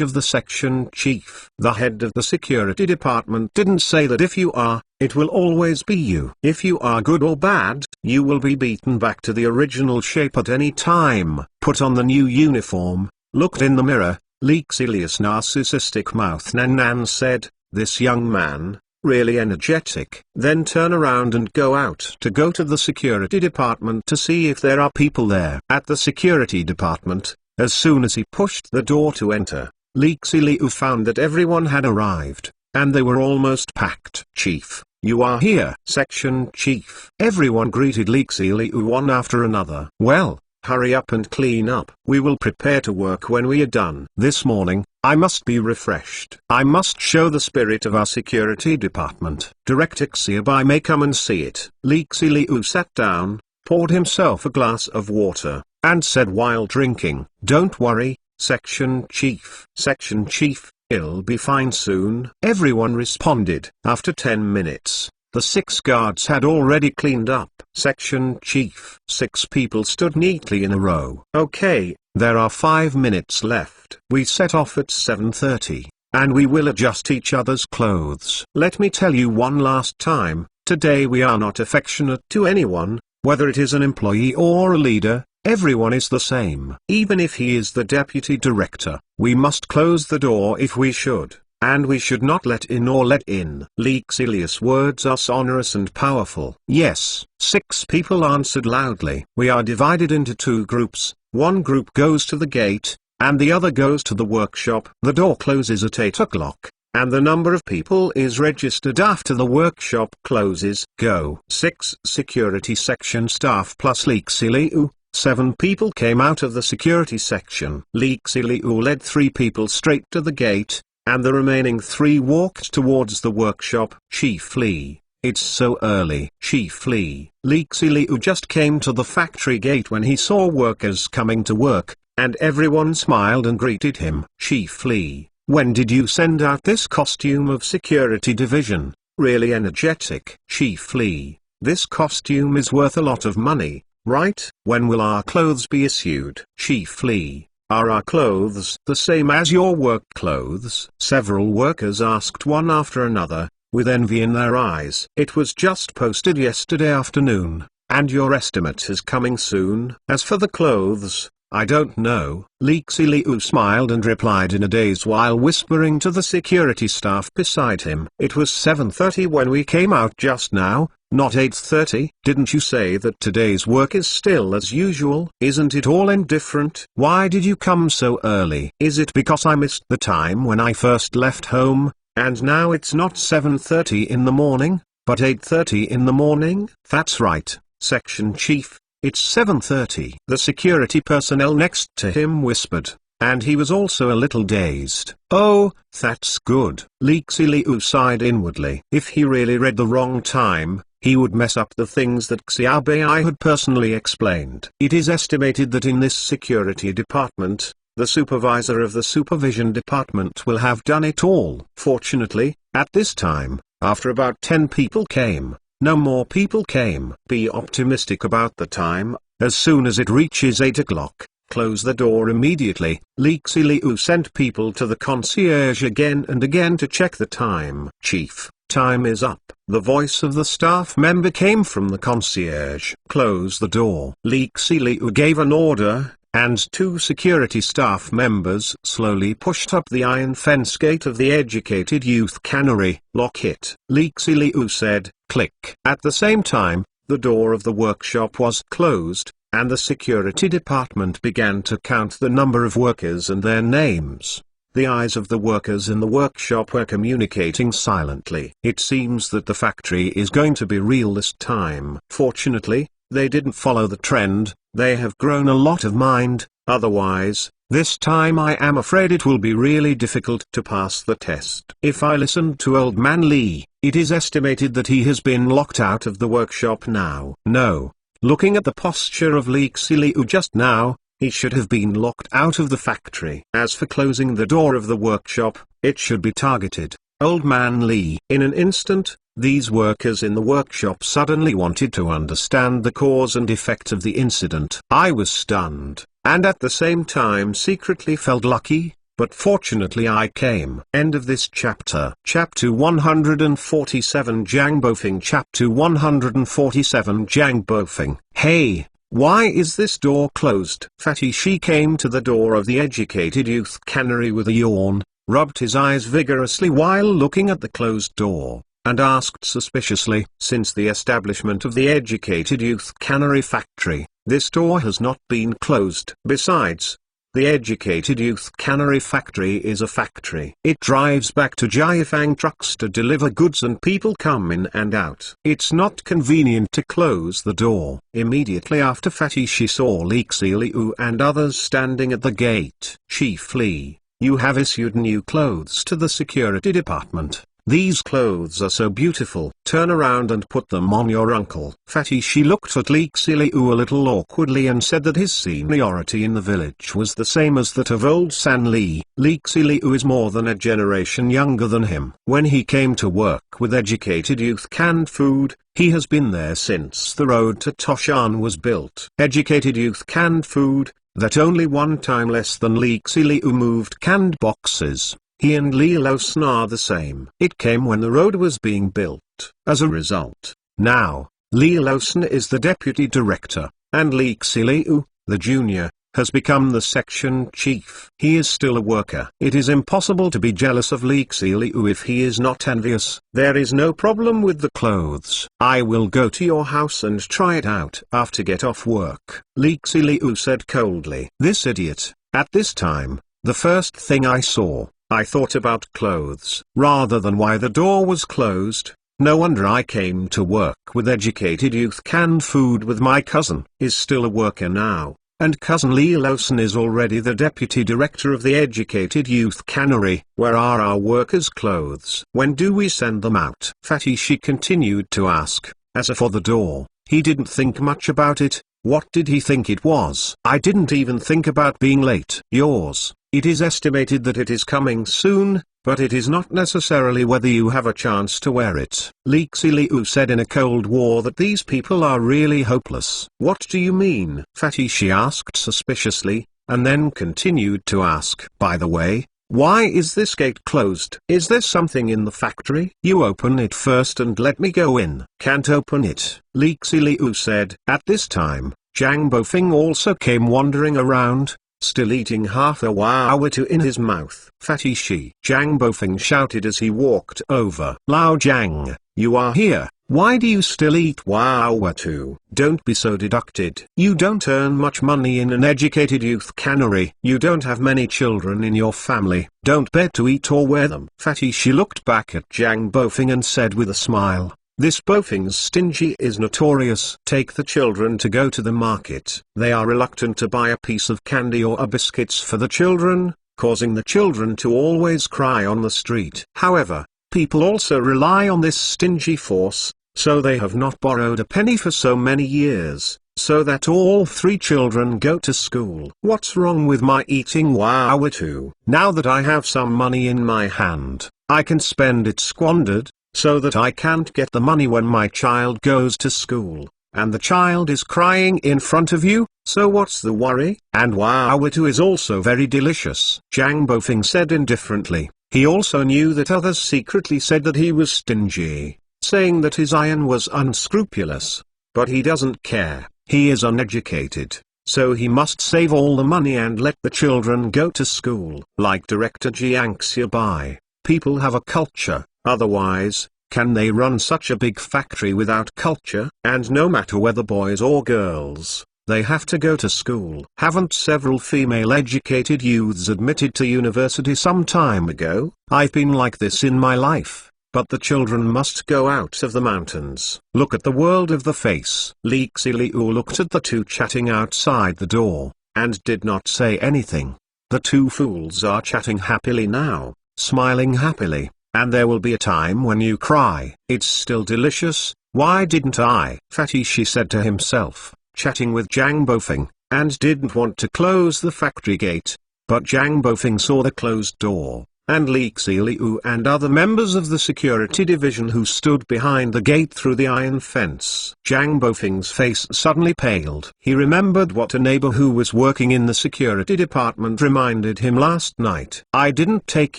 of the section chief. The head of the security department didn't say that if you are, it will always be you. If you are good or bad, you will be beaten back to the original shape at any time. Put on the new uniform, looked in the mirror, Lixilius' narcissistic mouth Nan said, this young man, really energetic. Then turn around and go out to the security department to see if there are people there. At the security department, as soon as he pushed the door to enter, Lixi Liu found that everyone had arrived, and they were almost packed. Chief, you are here. Section Chief. Everyone greeted Lixi Liu one after another. Well, hurry up and clean up. We will prepare to work when we are done. This morning, I must be refreshed. I must show the spirit of our security department. Director Xiaobai may come and see it. Lixi Liu sat down, poured himself a glass of water, and said while drinking, don't worry, Section Chief. Section Chief, it'll be fine soon. Everyone responded. After 10 minutes, the 6 guards had already cleaned up. Section Chief. 6 people stood neatly in a row. Okay, there are 5 minutes left. We set off at 7:30, and we will adjust each other's clothes. Let me tell you one last time, today we are not affectionate to anyone, whether it is an employee or a leader, everyone is the same. Even if he is the deputy director, we must close the door if we should. And we should not let in or let in. Lixilius' words are sonorous and powerful. Yes, 6 people answered loudly. We are divided into 2 groups. One group goes to the gate, and the other goes to the workshop. The door closes at 8 o'clock, and the number of people is registered after the workshop closes. Go. 6 security section staff plus Lixi Liu. 7 people came out of the security section. Lixi Liu led 3 people straight to the gate, and the remaining 3 walked towards the workshop. Chief Li, it's so early. Chief Li. Lixi Liu just came to the factory gate when he saw workers coming to work, and everyone smiled and greeted him. Chief Li, when did you send out this costume of security division? Really energetic. Chief Li, This costume is worth a lot of money, right? When will our clothes be issued? Chief Lee, are our clothes the same as your work clothes? Several workers asked one after another, with envy in their eyes. It was just posted yesterday afternoon, and your estimate is coming soon. As for the clothes, I don't know. Lexi Liu smiled and replied in a daze while whispering to the security staff beside him. It was 7:30 when we came out just now, not 8:30. Didn't you say that today's work is still as usual? Isn't it all indifferent? Why did you come so early? Is it because I missed the time when I first left home, and now it's not 7:30 in the morning, but 8:30 in the morning? That's right, Section Chief. It's 7:30. The security personnel next to him whispered, and he was also a little dazed. Oh, that's good. Lexi Liu sighed inwardly. If he really read the wrong time, he would mess up the things that Xiaobei had personally explained. It is estimated that in this security department, the supervisor of the supervision department will have done it all. Fortunately, at this time, after about 10 people came, no more people came. Be optimistic about the time. As soon as it reaches 8 o'clock, close the door immediately. Lexi Liu sent people to the concierge again and again to check the time. Chief, time is up. The voice of the staff member came from the concierge. Close the door. Lexi Liu gave an order, and 2 security staff members slowly pushed up the iron fence gate of the educated youth cannery. Lock it. Lexi Liu said. Click. At the same time, the door of the workshop was closed, and the security department began to count the number of workers and their names. The eyes of the workers in the workshop were communicating silently. It seems that the factory is going to be real this time. Fortunately, they didn't follow the trend. They have grown a lot of mind, otherwise, this time I am afraid it will be really difficult to pass the test. If I listened to Old Man Lee, it is estimated that he has been locked out of the workshop now. No, looking at the posture of Lexi Liu just now, he should have been locked out of the factory. As for closing the door of the workshop, it should be targeted. Old Man Lee. In an instant, these workers in the workshop suddenly wanted to understand the cause and effect of the incident. I was stunned, and at the same time secretly felt lucky, but fortunately I came. End of this chapter. Chapter 147 Zhang Bofeng. Chapter 147 Zhang Bofeng. Hey, why is this door closed? Fatty Shi came to the door of the educated youth cannery with a yawn, rubbed his eyes vigorously while looking at the closed door, and asked suspiciously, since the establishment of the educated youth cannery factory, this door has not been closed. Besides, the educated youth cannery factory is a factory. It drives back to Jiafang trucks to deliver goods and people come in and out. It's not convenient to close the door. Immediately after Fatty Shi saw Lexi Liu and others standing at the gate. Chief Lee, you have issued new clothes to the security department. These clothes are so beautiful. Turn around and put them on your uncle. Fatty Shi looked at Lexi Liu a little awkwardly and said that his seniority in the village was the same as that of old San Li. Lexi Liu is more than a generation younger than him. When he came to work with educated youth canned food, he has been there since the road to Toshan was built. Educated youth canned food, that only one time less than Lexi Liu moved canned boxes. He and Li Laosan are the same. It came when the road was being built. As a result, now, Li Laosan is the deputy director, and Lexi Liu, the junior, has become the section chief. He is still a worker. It is impossible to be jealous of Lexi Liu if he is not envious. There is no problem with the clothes. I will go to your house and try it out after get off work. Lexi Liu said coldly. This idiot. At this time, the first thing I saw, I thought about clothes, rather than why the door was closed. No wonder I came to work with educated youth canned food with my cousin, is still a worker now, and cousin Li Laosan is already the deputy director of the educated youth cannery. Where are our workers' clothes? When do we send them out? Fatty Shi continued to ask. As for the door, he didn't think much about it. What did he think it was? I didn't even think about being late. Yours. It is estimated that it is coming soon, but it is not necessarily whether you have a chance to wear it. Lexi Liu said in a Cold War that these people are really hopeless. What do you mean? Fatty she asked suspiciously, and then continued to ask. By the way, why is this gate closed? Is there something in the factory? You open it first and let me go in. Can't open it, Lexi Liu said. At this time, Zhang Bofeng also came wandering around, still eating half a Wawatu in his mouth. Fatty she. Zhang Bofeng shouted as he walked over. Lao Zhang, you are here. Why do you still eat Wawatu? Don't be so deducted. You don't earn much money in an educated youth cannery. You don't have many children in your family. Don't beg to eat or wear them. Fatty she looked back at Zhang Bofeng and said with a smile, this Bofeng's stingy is notorious. Take the children to go to the market. They are reluctant to buy a piece of candy or a biscuits for the children, causing the children to always cry on the street. However, people also rely on this stingy force, so they have not borrowed a penny for so many years, so that all 3 children go to school. What's wrong with my eating Wawatu? Now that I have some money in my hand, I can spend it squandered, so that I can't get the money when my child goes to school, and the child is crying in front of you, so what's the worry? And Wawatu is also very delicious, Zhang Bofeng said indifferently. He also knew that others secretly said that he was stingy, saying that his iron was unscrupulous. But he doesn't care, he is uneducated, so he must save all the money and let the children go to school. Like director Jiang Xiaobai, people have a culture, otherwise, can they run such a big factory without culture? And no matter whether boys or girls, they have to go to school. Haven't several female educated youths admitted to university some time ago? I've been like this in my life, but the children must go out of the mountains. Look at the world of the face. Lexi Liu looked at the 2 chatting outside the door, and did not say anything. The 2 fools are chatting happily now, smiling happily, and there will be a time when you cry. It's still delicious, why didn't I? Fatty she said to himself, chatting with Zhang Bofeng, and didn't want to close the factory gate, but Zhang Bofeng saw the closed door, and Lexi Liu and other members of the security division who stood behind the gate through the iron fence. Zhang Bofeng's face suddenly paled. He remembered what a neighbor who was working in the security department reminded him last night. I didn't take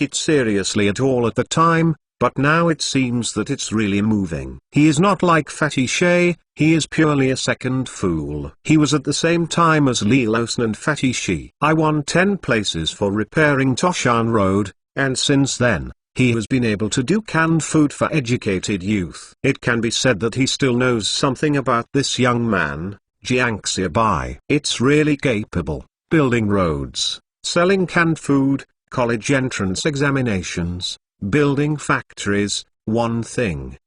it seriously at all at the time, but now it seems that it's really moving. He is not like Fatty She, he is purely a second fool. He was at the same time as Li Losan and Fatty She. I won 10 places for repairing Toshan Road, and since then, he has been able to do canned food for educated youth. It can be said that he still knows something about this young man, Jiang Xiaobai. It's really capable, building roads, selling canned food, college entrance examinations, building factories, one thing,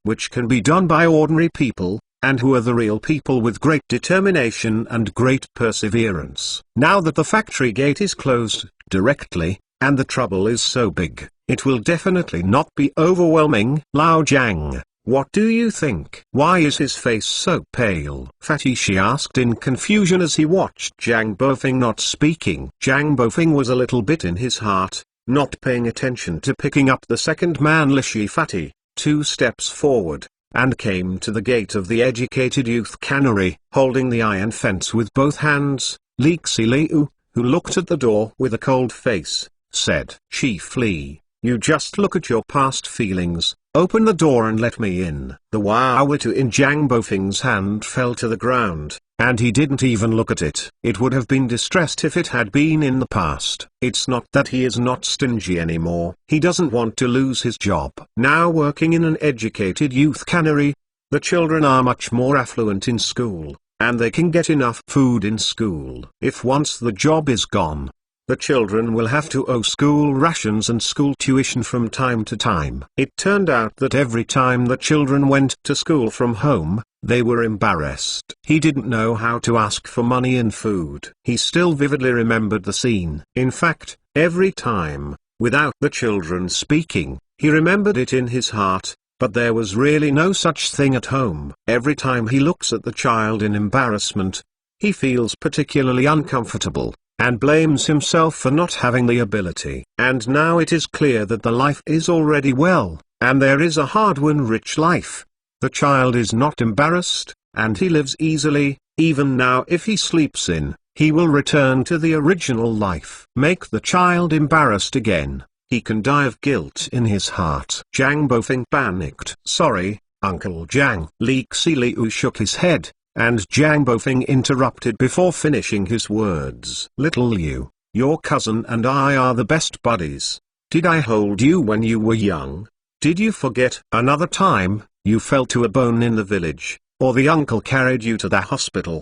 which can be done by ordinary people, and who are the real people with great determination and great perseverance. Now that the factory gate is closed, directly, and the trouble is so big, it will definitely not be overwhelming. Lao Zhang, what do you think? Why is his face so pale? Fatty she asked in confusion as he watched Zhang Bofeng not speaking. Zhang Bofeng was a little bit in his heart, not paying attention to picking up the second man Lishi Fatty, 2 steps forward, and came to the gate of the educated youth cannery, holding the iron fence with both hands. Lexi Liu, who looked at the door with a cold face, said, Chief Li, you just look at your past feelings, open the door and let me in. The Wawatu in Zhang Bofeng's hand fell to the ground, and he didn't even look at it. It would have been distressed if it had been in the past. It's not that he is not stingy anymore, he doesn't want to lose his job. Now working in an educated youth cannery, the children are much more affluent in school, and they can get enough food in school. If once the job is gone, the children will have to owe school rations and school tuition from time to time. It turned out that every time the children went to school from home, they were embarrassed. He didn't know how to ask for money and food. He still vividly remembered the scene. In fact, every time, without the children speaking, he remembered it in his heart, but there was really no such thing at home. Every time he looks at the child in embarrassment, he feels particularly uncomfortable, and blames himself for not having the ability. And now it is clear that the life is already well, and there is a hard-won rich life. The child is not embarrassed, and he lives easily. Even now, if he sleeps in, he will return to the original life. Make the child embarrassed again, he can die of guilt in his heart. Jiang Bofeng panicked. Sorry, Uncle Jiang. Li Xiliu shook his head, and Jiang Bofeng interrupted before finishing his words. Little Liu, your cousin and I are the best buddies. Did I hold you when you were young? Did you forget another time you fell to a bone in the village, or the uncle carried you to the hospital?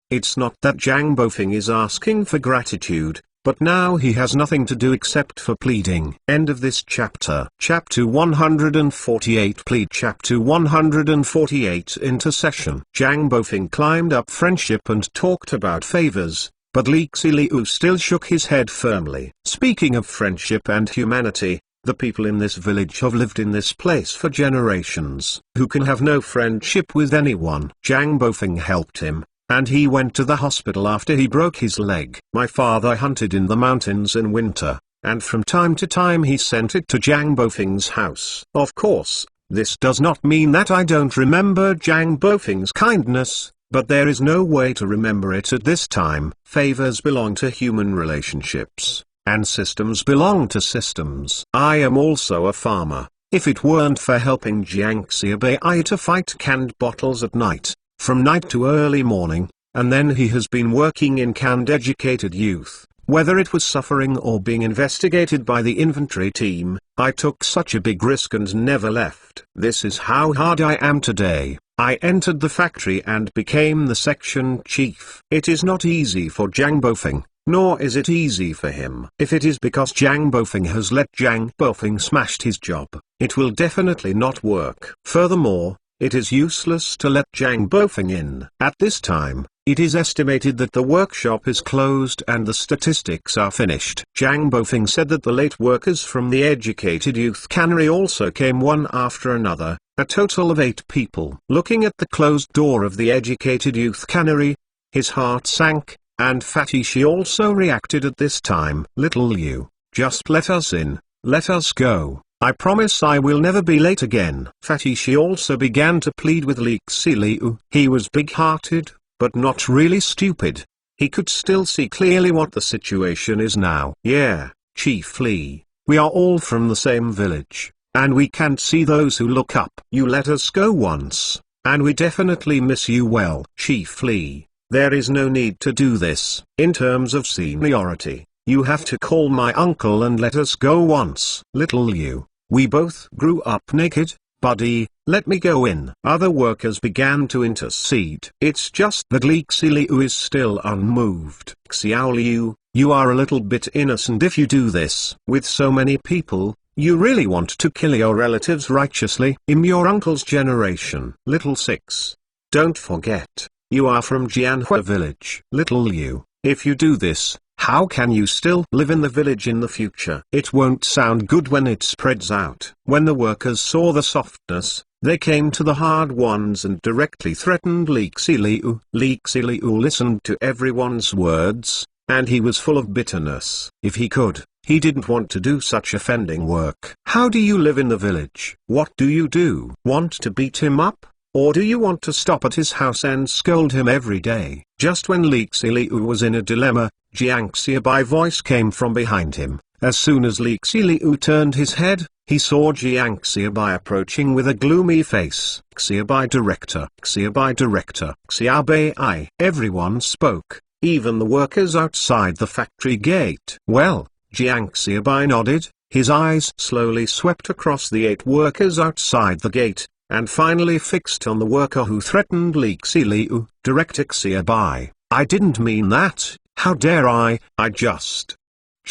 It's not that Jiang Bofeng is asking for gratitude, but now he has nothing to do except for pleading. End of this chapter. Chapter 148 Plead. Chapter 148 Intercession. Jiang Bofeng climbed up friendship and talked about favors, but Li Xiliu still shook his head firmly. Speaking of friendship and humanity, the people in this village have lived in this place for generations. Who can have no friendship with anyone? Jiang Bofeng helped him, and he went to the hospital after he broke his leg. My father hunted in the mountains in winter, and from time to time he sent it to Jiang Bofeng's house. Of course, this does not mean that I don't remember Jiang Bofeng's kindness, but there is no way to remember it at this time. Favors belong to human relationships, and systems belong to systems. I am also a farmer. If it weren't for helping Jiang Xiaobai to fight canned bottles at night, from night to early morning, and then he has been working in canned educated youth, whether it was suffering or being investigated by the inventory team, I took such a big risk and never left. This is how hard I am today. I entered the factory and became the section chief. It is not easy for Jiang Bofeng, nor is it easy for him. If it is because Jiang Bofeng has let Jiang Bofeng smashed his job, it will definitely not work. Furthermore, it is useless to let Jiang Bofeng in. At this time, it is estimated that the workshop is closed and the statistics are finished. Jiang Bofeng said that the late workers from the educated youth cannery also came one after another, a total of 8 people. Looking at the closed door of the educated youth cannery, his heart sank, and Fatty Shi also reacted at this time. Little Liu, just let us in, let us go. I promise I will never be late again. Fatty Shi also began to plead with Li Xiliu. He was big-hearted, but not really stupid. He could still see clearly what the situation is now. Yeah, Chief Li, we are all from the same village, and we can't see those who look up. You let us go once, and we definitely miss you well. Chief Li, there is no need to do this. In terms of seniority, you have to call my uncle and let us go once. Little Liu, we both grew up naked, buddy, let me go in. Other workers began to intercede. It's just that Li Xiliu is still unmoved. Xiao Liu, you are a little bit innocent if you do this. With so many people, you really want to kill your relatives righteously. In your uncle's generation. Little 6. Don't forget, you are from Jianhua village. Little Liu, if you do this, how can you still live in the village in the future? It won't sound good when it spreads out. When the workers saw the softness, they came to the hard ones and directly threatened Li Xiliu. Li Xiliu listened to everyone's words, and he was full of bitterness. If he could, he didn't want to do such offending work. How do you live in the village? What do you do? Want to beat him up? Or do you want to stop at his house and scold him every day? Just when Li Xiliu was in a dilemma, Jiang Xiaobai's voice came from behind him. As soon as Li Xiliu turned his head, he saw Jiang Xiaobai approaching with a gloomy face. Xiaobai director, Xiaobai director, Xiaobai. Everyone spoke, even the workers outside the factory gate. Well, Jiang Xiaobai nodded, his eyes slowly swept across the 8 workers outside the gate, and finally fixed on the worker who threatened Li Xiliu. Director Xiaobai, I didn't mean that, how dare I just.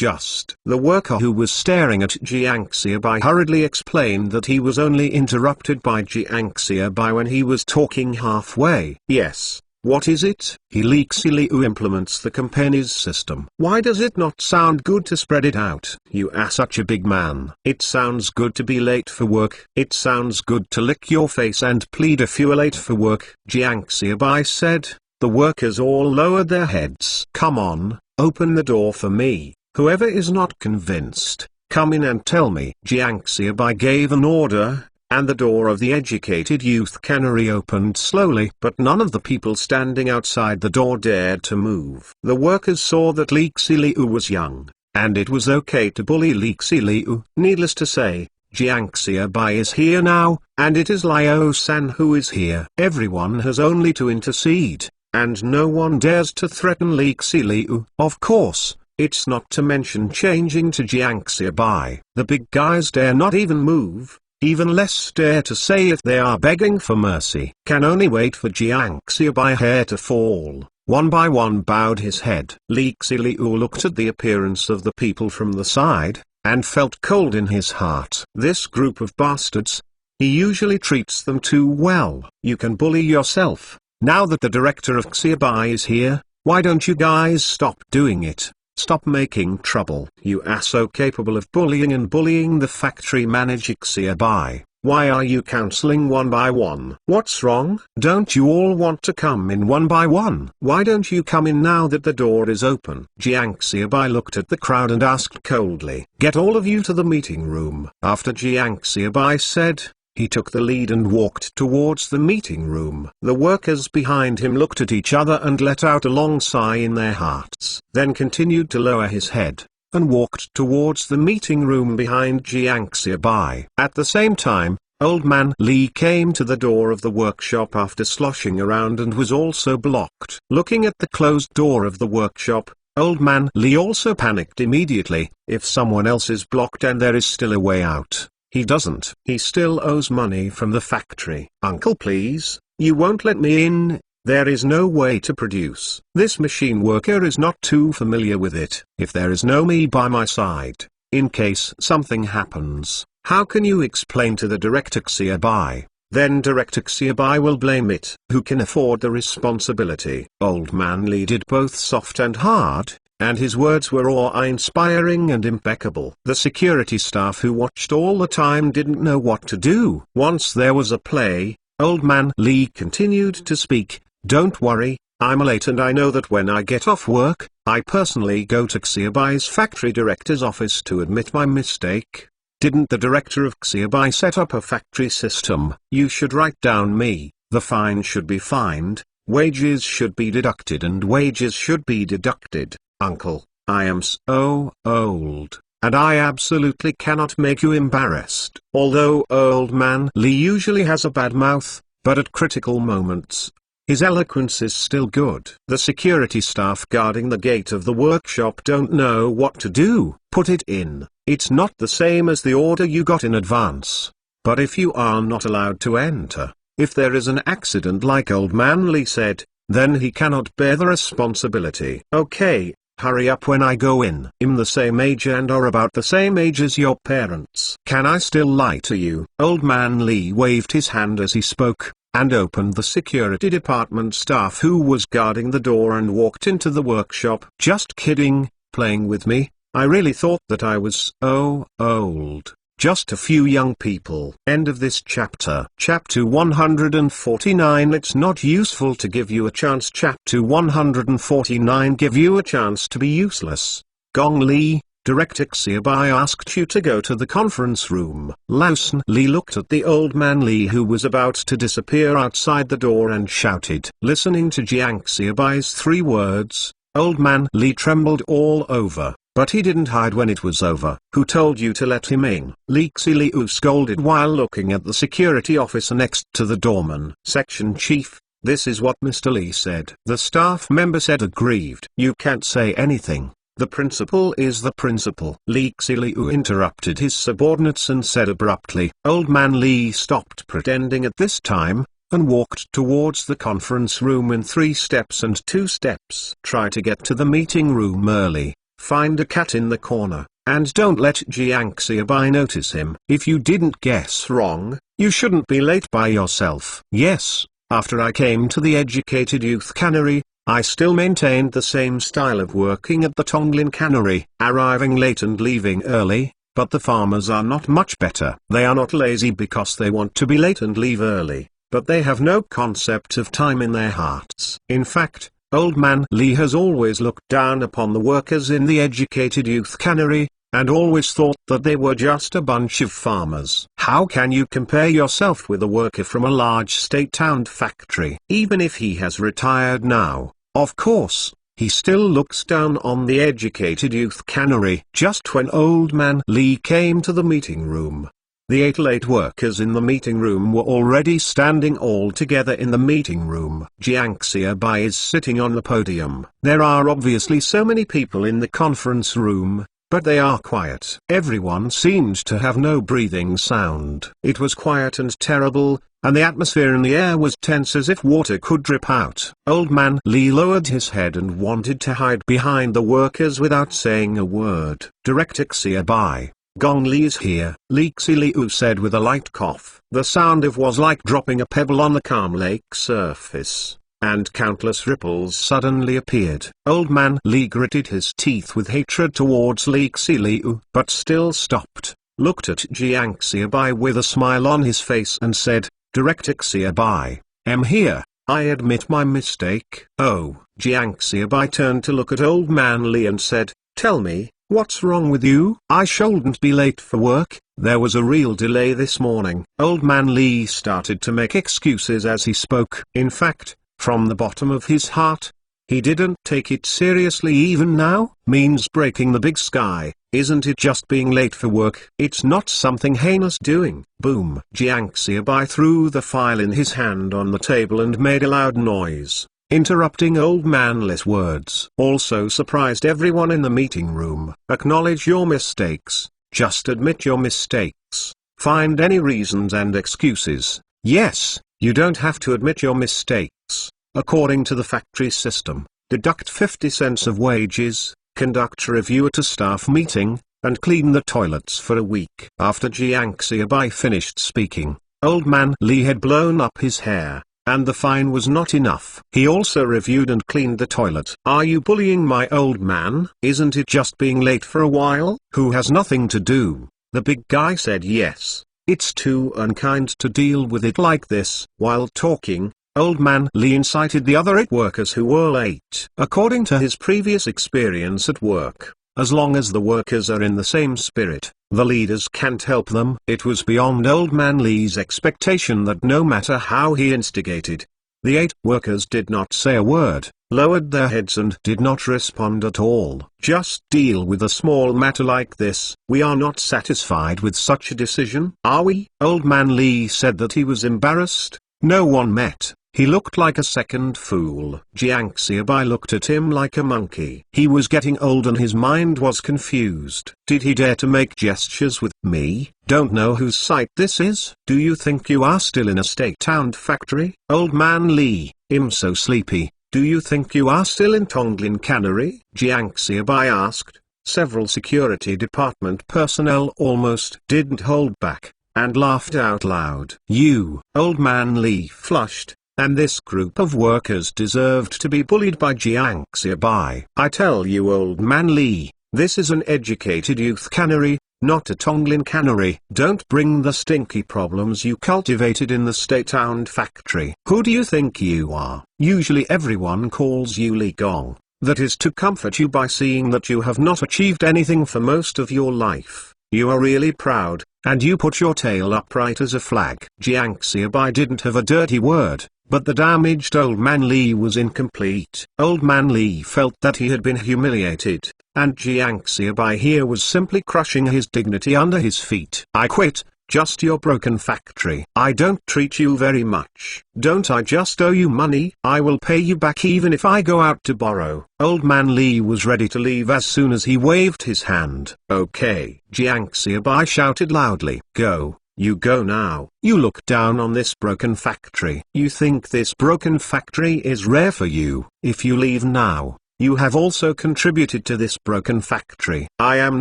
The worker who was staring at Jiang Xiaobai hurriedly explained that he was only interrupted by Jiang Xiaobai when he was talking halfway. Yes, what is it? Li Xiliu implements the company's system. Why does it not sound good to spread it out? You are such a big man. It sounds good to be late for work. It sounds good to lick your face and plead if you are late for work. Jiang Xiaobai said, The workers all lowered their heads. "Come on, open the door for me. Whoever is not convinced, come in and tell me." Jiang Xiaobai gave an order, and the door of the educated youth cannery opened slowly. But none of the people standing outside the door dared to move. The workers saw that Li Xiliu was young, and it was okay to bully Li Xiliu. Needless to say, Jiang Xiaobai is here now, and it is Liu San who is here. Everyone has only to intercede, and no one dares to threaten Li Xiliu. Of course, it's not to mention changing to Jiang Xiaobai. The big guys dare not even move, even less dare to say if they are begging for mercy. Can only wait for Jiang Xiaobai hair to fall. One by one bowed his head. Li Xiliu looked at the appearance of the people from the side, and felt cold in his heart. This group of bastards. He usually treats them too well. You can bully yourself. Now that the director of Xiaobai is here, why don't you guys stop doing it? Stop making trouble. You are so capable of bullying and bullying the factory manager Xiaobai. Why are you counseling one by one? What's wrong? Don't you all want to come in one by one? Why don't you come in now that the door is open? Jiang Xiaobai looked at the crowd and asked coldly. Get all of you to the meeting room. After Jiang Xiaobai said, he took the lead and walked towards the meeting room. The workers behind him looked at each other and let out a long sigh in their hearts. Then continued to lower his head, and walked towards the meeting room behind Jiang Xiaobai. At the same time, Old Man Li came to the door of the workshop after sloshing around and was also blocked. Looking at the closed door of the workshop, Old Man Li also panicked immediately. If someone else is blocked and there is still a way out, he doesn't. He still owes money from the factory. Uncle, please, you won't let me in. There is no way to produce. This machine worker is not too familiar with it. If there is no me by my side, in case something happens, how can you explain to the director Xiaobai? Then Director Xiaobai will blame it. Who can afford the responsibility? Old Man Li did both soft and hard, and his words were awe-inspiring and impeccable. The security staff who watched all the time didn't know what to do. Once there was a play, Old Man Li continued to speak. Don't worry, I'm late and I know that when I get off work, I personally go to Xiaobai's factory director's office to admit my mistake. Didn't the director of Xiaobai set up a factory system? You should write down me. The fine should be fined, wages should be deducted and wages should be deducted. Uncle, I am so old, and I absolutely cannot make you embarrassed. Although Old Man Li usually has a bad mouth, but at critical moments, his eloquence is still good. The security staff guarding the gate of the workshop don't know what to do. Put it in. It's not the same as the order you got in advance. But if you are not allowed to enter, if there is an accident like Old Man Li said, then he cannot bear the responsibility. Okay, hurry up when I go in. I'm the same age and are about the same age as your parents. Can I still lie to you? Old Man Li waved his hand as he spoke, and opened the security department staff who was guarding the door and walked into the workshop. Just kidding, playing with me? I really thought that I was so old. Just a few young people. End of this chapter. Chapter 149. It's not useful to give you a chance. Chapter 149. Give you a chance to be useless. Gong Li, Director Xiaobai asked you to go to the conference room. Lausen Li looked at the Old Man Li who was about to disappear outside the door and shouted. Listening to Jiang Xiaobai's 3 words, Old Man Li trembled all over. But he didn't hide when it was over. Who told you to let him in? Li Xiliu scolded while looking at the security officer next to the doorman. Section Chief, this is what Mr. Li said. The staff member said aggrieved. You can't say anything. The principal is the principal. Li Xiliu interrupted his subordinates and said abruptly. Old Man Li stopped pretending at this time, and walked towards the conference room in 3 steps and 2 steps. Try to get to the meeting room early. Find a cat in the corner, and don't let Jiang Xiaobai notice him. If you didn't guess wrong, you shouldn't be late by yourself. Yes, after I came to the educated youth cannery, I still maintained the same style of working at the Tonglin cannery, arriving late and leaving early, but the farmers are not much better. They are not lazy because they want to be late and leave early. but they have no concept of time in their hearts. In fact, Old Man Lee has always looked down upon the workers in the educated youth cannery, and always thought that they were just a bunch of farmers. How can you compare yourself with a worker from a large state-owned factory? Even if he has retired now, of course, he still looks down on the educated youth cannery. Just when Old Man Lee came to the meeting room, the 8 late workers in the meeting room were already standing all together in the meeting room. Jiang Xiaobai is sitting on the podium. There are obviously so many people in the conference room, but they are quiet. Everyone seemed to have no breathing sound. It was quiet and terrible, and the atmosphere in the air was tense as if water could drip out. Old Man Lee lowered his head and wanted to hide behind the workers without saying a word. Director Xiaobai, Gong Li's here, Li Xiliu said with a light cough. The sound of was like dropping a pebble on the calm lake surface, and countless ripples suddenly appeared. Old Man Lee gritted his teeth with hatred towards Li Xiliu, but still stopped, looked at Jiang Xiaobai with a smile on his face and said, Director Xiaobai, I'm here, I admit my mistake. Oh, Jiang Xiaobai turned to look at Old Man Lee and said, Tell me, what's wrong with you? I shouldn't be late for work, there was a real delay this morning. Old Man Lee started to make excuses as he spoke. In fact, from the bottom of his heart, he didn't take it seriously even now. Means breaking the big sky, isn't it just being late for work? It's not something heinous doing. Boom. Jiang Xiaobai threw the file in his hand on the table and made a loud noise, interrupting Old Man Lee's words. Also surprised everyone in the meeting room. Acknowledge your mistakes, just admit your mistakes. Find any reasons and excuses. Yes, you don't have to admit your mistakes. According to the factory system, deduct 50 cents of wages, conduct a review at a staff meeting, and clean the toilets for a week. After Jiang Xiaobai finished speaking, Old Man Lee had blown up his hair, and the fine was not enough. He also reviewed and cleaned the toilet. Are you bullying my old man? Isn't it just being late for a while? Who has nothing to do? The big guy said yes. It's too unkind to deal with it like this. While talking, Old Man Lee incited the other 8 workers who were late. According to his previous experience at work, as long as the workers are in the same spirit, the leaders can't help them. It was beyond Old Man Lee's expectation that no matter how he instigated, the 8 workers did not say a word, lowered their heads and did not respond at all. Just deal with a small matter like this. We are not satisfied with such a decision, are we? Old Man Lee said that he was embarrassed. No one met. He looked like a second fool. Jiang Xiaobai looked at him like a monkey. He was getting old and his mind was confused. Did he dare to make gestures with me? Don't know whose site this is? Do you think you are still in a state-owned factory? Old Man Lee, I'm so sleepy. Do you think you are still in Tonglin Cannery? Jiang Xiaobai asked. Several security department personnel almost didn't hold back, and laughed out loud. You, Old Man Lee flushed. And this group of workers deserved to be bullied by Jiang Xiaobai. I tell you Old Man Lee, this is an educated youth cannery, not a Tonglin cannery. Don't bring the stinky problems you cultivated in the state-owned factory. Who do you think you are? Usually everyone calls you Li Gong. That is to comfort you by seeing that you have not achieved anything for most of your life. You are really proud, and you put your tail upright as a flag. Jiang Xiaobai didn't have a dirty word, but the damaged Old Man Lee was incomplete. Old Man Lee felt that he had been humiliated, and Jiang Xiaobai here was simply crushing his dignity under his feet. I quit, just your broken factory. I don't treat you very much. Don't I just owe you money? I will pay you back even if I go out to borrow. Old Man Lee was ready to leave as soon as he waved his hand. Okay, Jiang Xiaobai shouted loudly. Go. You go now. You look down on this broken factory. You think this broken factory is rare for you. If you leave now, you have also contributed to this broken factory. I am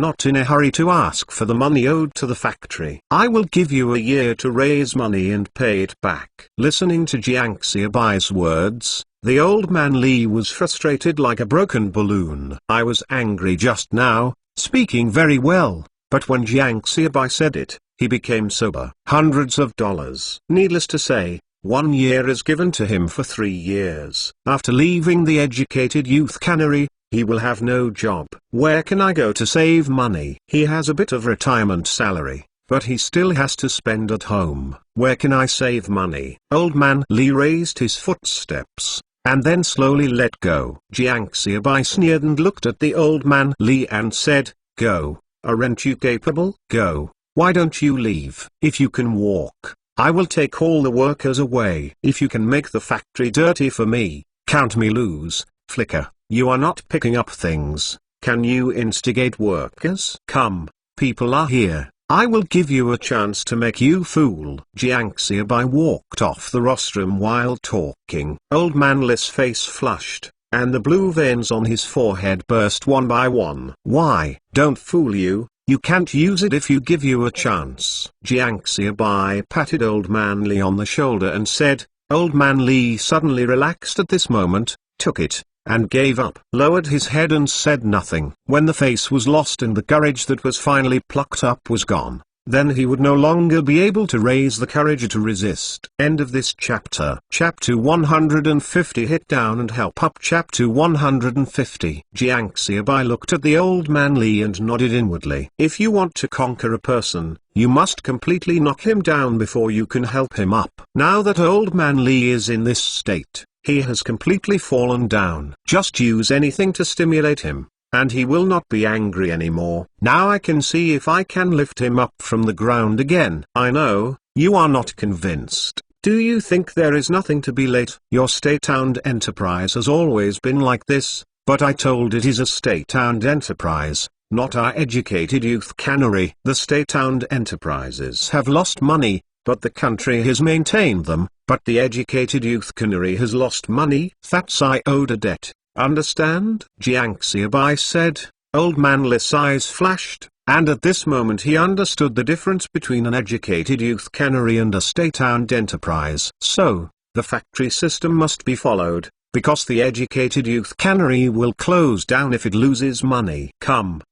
not in a hurry to ask for the money owed to the factory. I will give you a year to raise money and pay it back. Listening to Jiang Xiaobai's words, the Old Man Lee was frustrated like a broken balloon. I was angry just now, speaking very well, but when Jiang Xiaobai said it, he became sober. Hundreds of dollars. Needless to say, 1 year is given to him for 3 years. After leaving the educated youth cannery, he will have no job. Where can I go to save money? He has a bit of retirement salary, but he still has to spend at home. Where can I save money? Old Man Lee raised his footsteps, and then slowly let go. Jiang Xiaobai sneered and looked at the Old Man Lee and said, "Go, aren't you capable? Go, why don't you leave? If you can walk, I will take all the workers away. If you can make the factory dirty for me, count me lose." Flicker, you are not picking up things. Can you instigate workers? Come, people are here. I will give you a chance to make you fool. Jiang Xiaobai walked off the rostrum while talking. Old Man Li's face flushed, and the blue veins on his forehead burst one by one. Why? Don't fool you. You can't use it if you give you a chance. Jiang Xiaobai patted Old Man Li on the shoulder and said. Old Man Li suddenly relaxed at this moment, took it, and gave up. Lowered his head and said nothing. When the face was lost and the courage that was finally plucked up was gone, then he would no longer be able to raise the courage to resist. End of this chapter. Chapter 150. Hit down and help up. Chapter 150. Jiang Xiaobai looked at the Old Man Li and nodded inwardly. If you want to conquer a person, you must completely knock him down before you can help him up. Now that Old Man Li is in this state, he has completely fallen down. Just use anything to stimulate him, and he will not be angry anymore. Now I can see if I can lift him up from the ground again. I know, you are not convinced. Do you think there is nothing to be late? Your state-owned enterprise has always been like this, but I told it is a state-owned enterprise, not our educated youth cannery. The state-owned enterprises have lost money, but the country has maintained them. But the educated youth cannery has lost money. That's I owed a debt. Understand? Jiang Xiaobai said. Old Man Li's eyes flashed, and at this moment he understood the difference between an educated youth cannery and a state-owned enterprise. So, the factory system must be followed, because the educated youth cannery will close down if it loses money. Come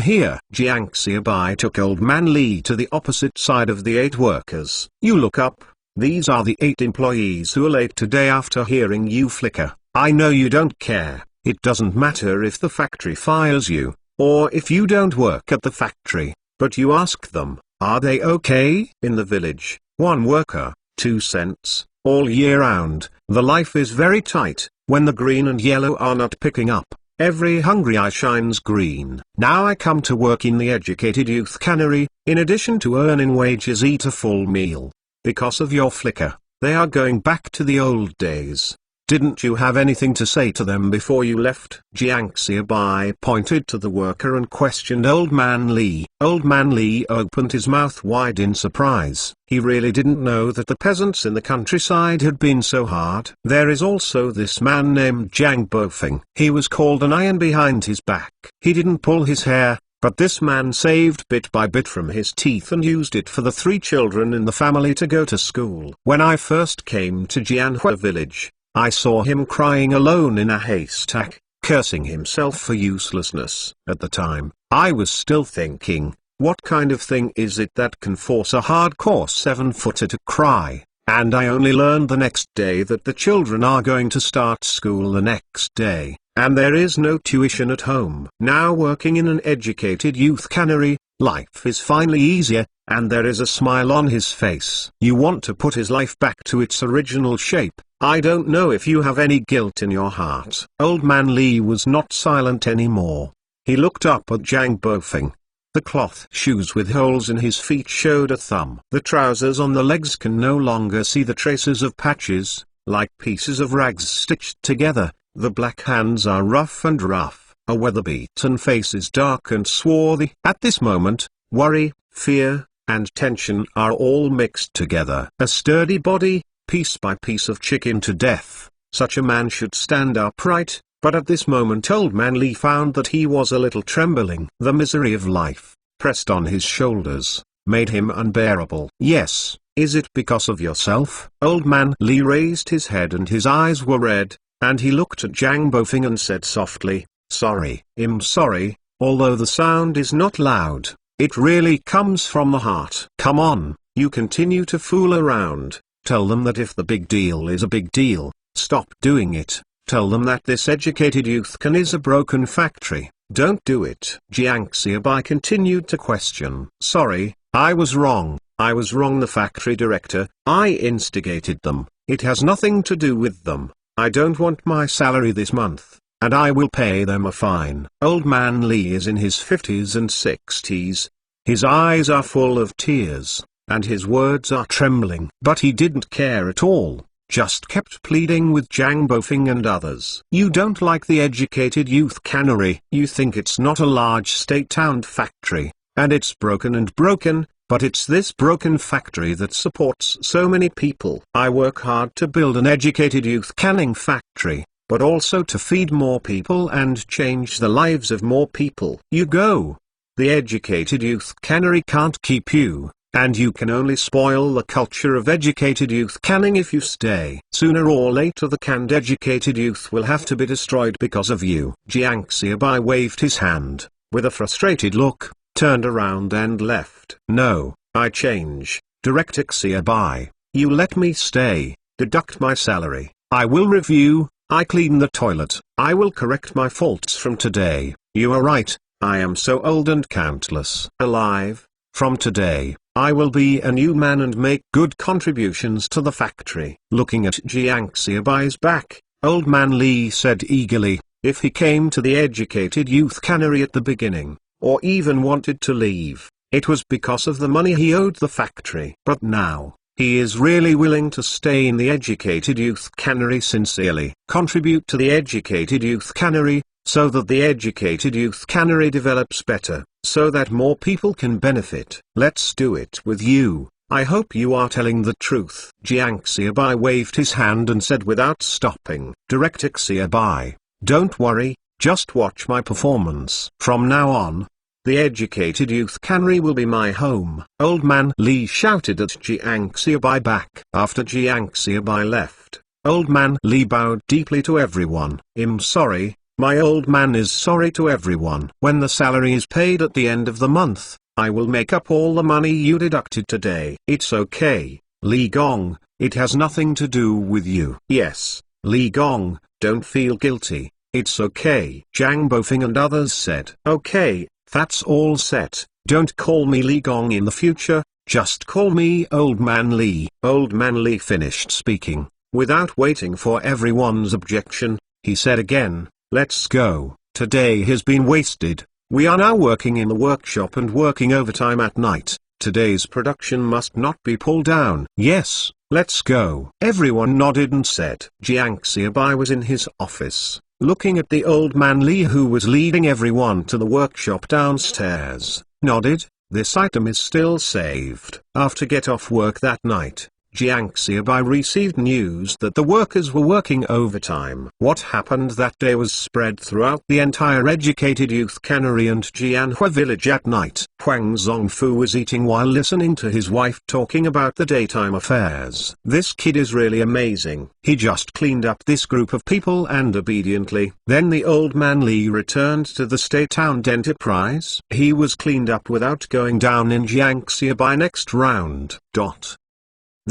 here. Jiang Xiaobai took Old Man Li to the opposite side of the 8 workers. You look up. These are the 8 employees who are late today. After hearing you flicker, I know you don't care. It doesn't matter if the factory fires you, or if you don't work at the factory, but you ask them, are they okay? In the village, 1 worker, 2 cents, all year round. The life is very tight. When the green and yellow are not picking up, every hungry eye shines green. Now I come to work in the educated youth cannery, in addition to earning wages, eat a full meal. Because of your flicker, they are going back to the old days. Didn't you have anything to say to them before you left? Jiang Xiaobai pointed to the worker and questioned Old Man Li. Old Man Li opened his mouth wide in surprise. He really didn't know that the peasants in the countryside had been so hard. There is also this man named Zhang Bofeng. He was called an iron behind his back. He didn't pull his hair, but this man saved bit by bit from his teeth and used it for the 3 children in the family to go to school. When I first came to Jianhua village, I saw him crying alone in a haystack, cursing himself for uselessness. At the time, I was still thinking, what kind of thing is it that can force a hardcore 7-footer to cry? And I only learned the next day that the children are going to start school the next day, and there is no tuition at home. Now working in an educated youth cannery, life is finally easier, and there is a smile on his face. You want to put his life back to its original shape. I don't know if you have any guilt in your heart. Old Man Li was not silent anymore. He looked up at Zhang Bofeng. The cloth shoes with holes in his feet showed a thumb. The trousers on the legs can no longer see the traces of patches, like pieces of rags stitched together. The black hands are rough and rough. A weather-beaten face is dark and swarthy. At this moment, worry, fear, and tension are all mixed together. A sturdy body, piece by piece of chicken to death. Such a man should stand upright, but at this moment Old Man Li found that he was a little trembling. The misery of life, pressed on his shoulders, made him unbearable. Yes, is it because of yourself? Old Man Li raised his head and his eyes were red, and he looked at Zhang Bofeng and said softly, sorry. I'm sorry, although the sound is not loud, it really comes from the heart. Come on, you continue to fool around. Tell them that if the big deal is a big deal, stop doing it. Tell them that this educated youth can is a broken factory. Don't do it. Jiang Xiaobai continued to question. Sorry, I was wrong. I was wrong, the factory director. I instigated them. It has nothing to do with them. I don't want my salary this month, and I will pay them a fine. Old man Li is in his 50s and 60s. His eyes are full of tears, and his words are trembling. But he didn't care at all, just kept pleading with Zhang Bofeng and others. You don't like the educated youth cannery. You think it's not a large state-owned factory, and it's broken, but it's this broken factory that supports so many people. I work hard to build an educated youth canning factory, but also to feed more people and change the lives of more people. You go. The educated youth cannery can't keep you, and you can only spoil the culture of educated youth canning if you stay. Sooner or later the canned educated youth will have to be destroyed because of you. Jiang Xiaobai waved his hand, with a frustrated look, turned around and left. No, I change. Director Xiaobai, you let me stay, deduct my salary. I will review, I clean the toilet. I will correct my faults from today. You are right, I am so old and countless alive. From today, I will be a new man and make good contributions to the factory. Looking at Jiang Xiaobai's back, old man Li said eagerly, if he came to the educated youth cannery at the beginning, or even wanted to leave, it was because of the money he owed the factory. But now, he is really willing to stay in the educated youth cannery sincerely. Contribute to the educated youth cannery, so that the educated youth cannery develops better, so that more people can benefit. Let's do it with you. I hope you are telling the truth. Jiang Xiaobai waved his hand and said without stopping, Director Xiaobai, don't worry, just watch my performance. From now on, the educated youth cannery will be my home. Old man Li shouted at Jiang Xiaobai back. After Jiang Xiaobai left, old man Li bowed deeply to everyone. I'm sorry, my old man is sorry to everyone. When the salary is paid at the end of the month, I will make up all the money you deducted today. It's okay, Li Gong, it has nothing to do with you. Yes, Li Gong, don't feel guilty. It's okay. Zhang Bofeng and others said. Okay, that's all set. Don't call me Li Gong in the future, just call me Old Man Li. Old Man Li finished speaking. Without waiting for everyone's objection, he said again, let's go. Today has been wasted. We are now working in the workshop and working overtime at night. Today's production must not be pulled down. Yes, let's go. Everyone nodded and said. Jiang Xiaobai was in his office, looking at the old man Li who was leading everyone to the workshop downstairs, nodded, this item is still saved. After get off work that night, Jiang Xiaobai received news that the workers were working overtime. What happened that day was spread throughout the entire educated youth cannery and Jianhua village at night. Huang Zongfu was eating while listening to his wife talking about the daytime affairs. This kid is really amazing. He just cleaned up this group of people and obediently. Then the old man Li returned to the state-owned enterprise. He was cleaned up without going down in Jiang Xiaobai next round.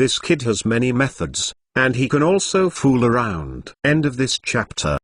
This kid has many methods, and he can also fool around. End of this chapter.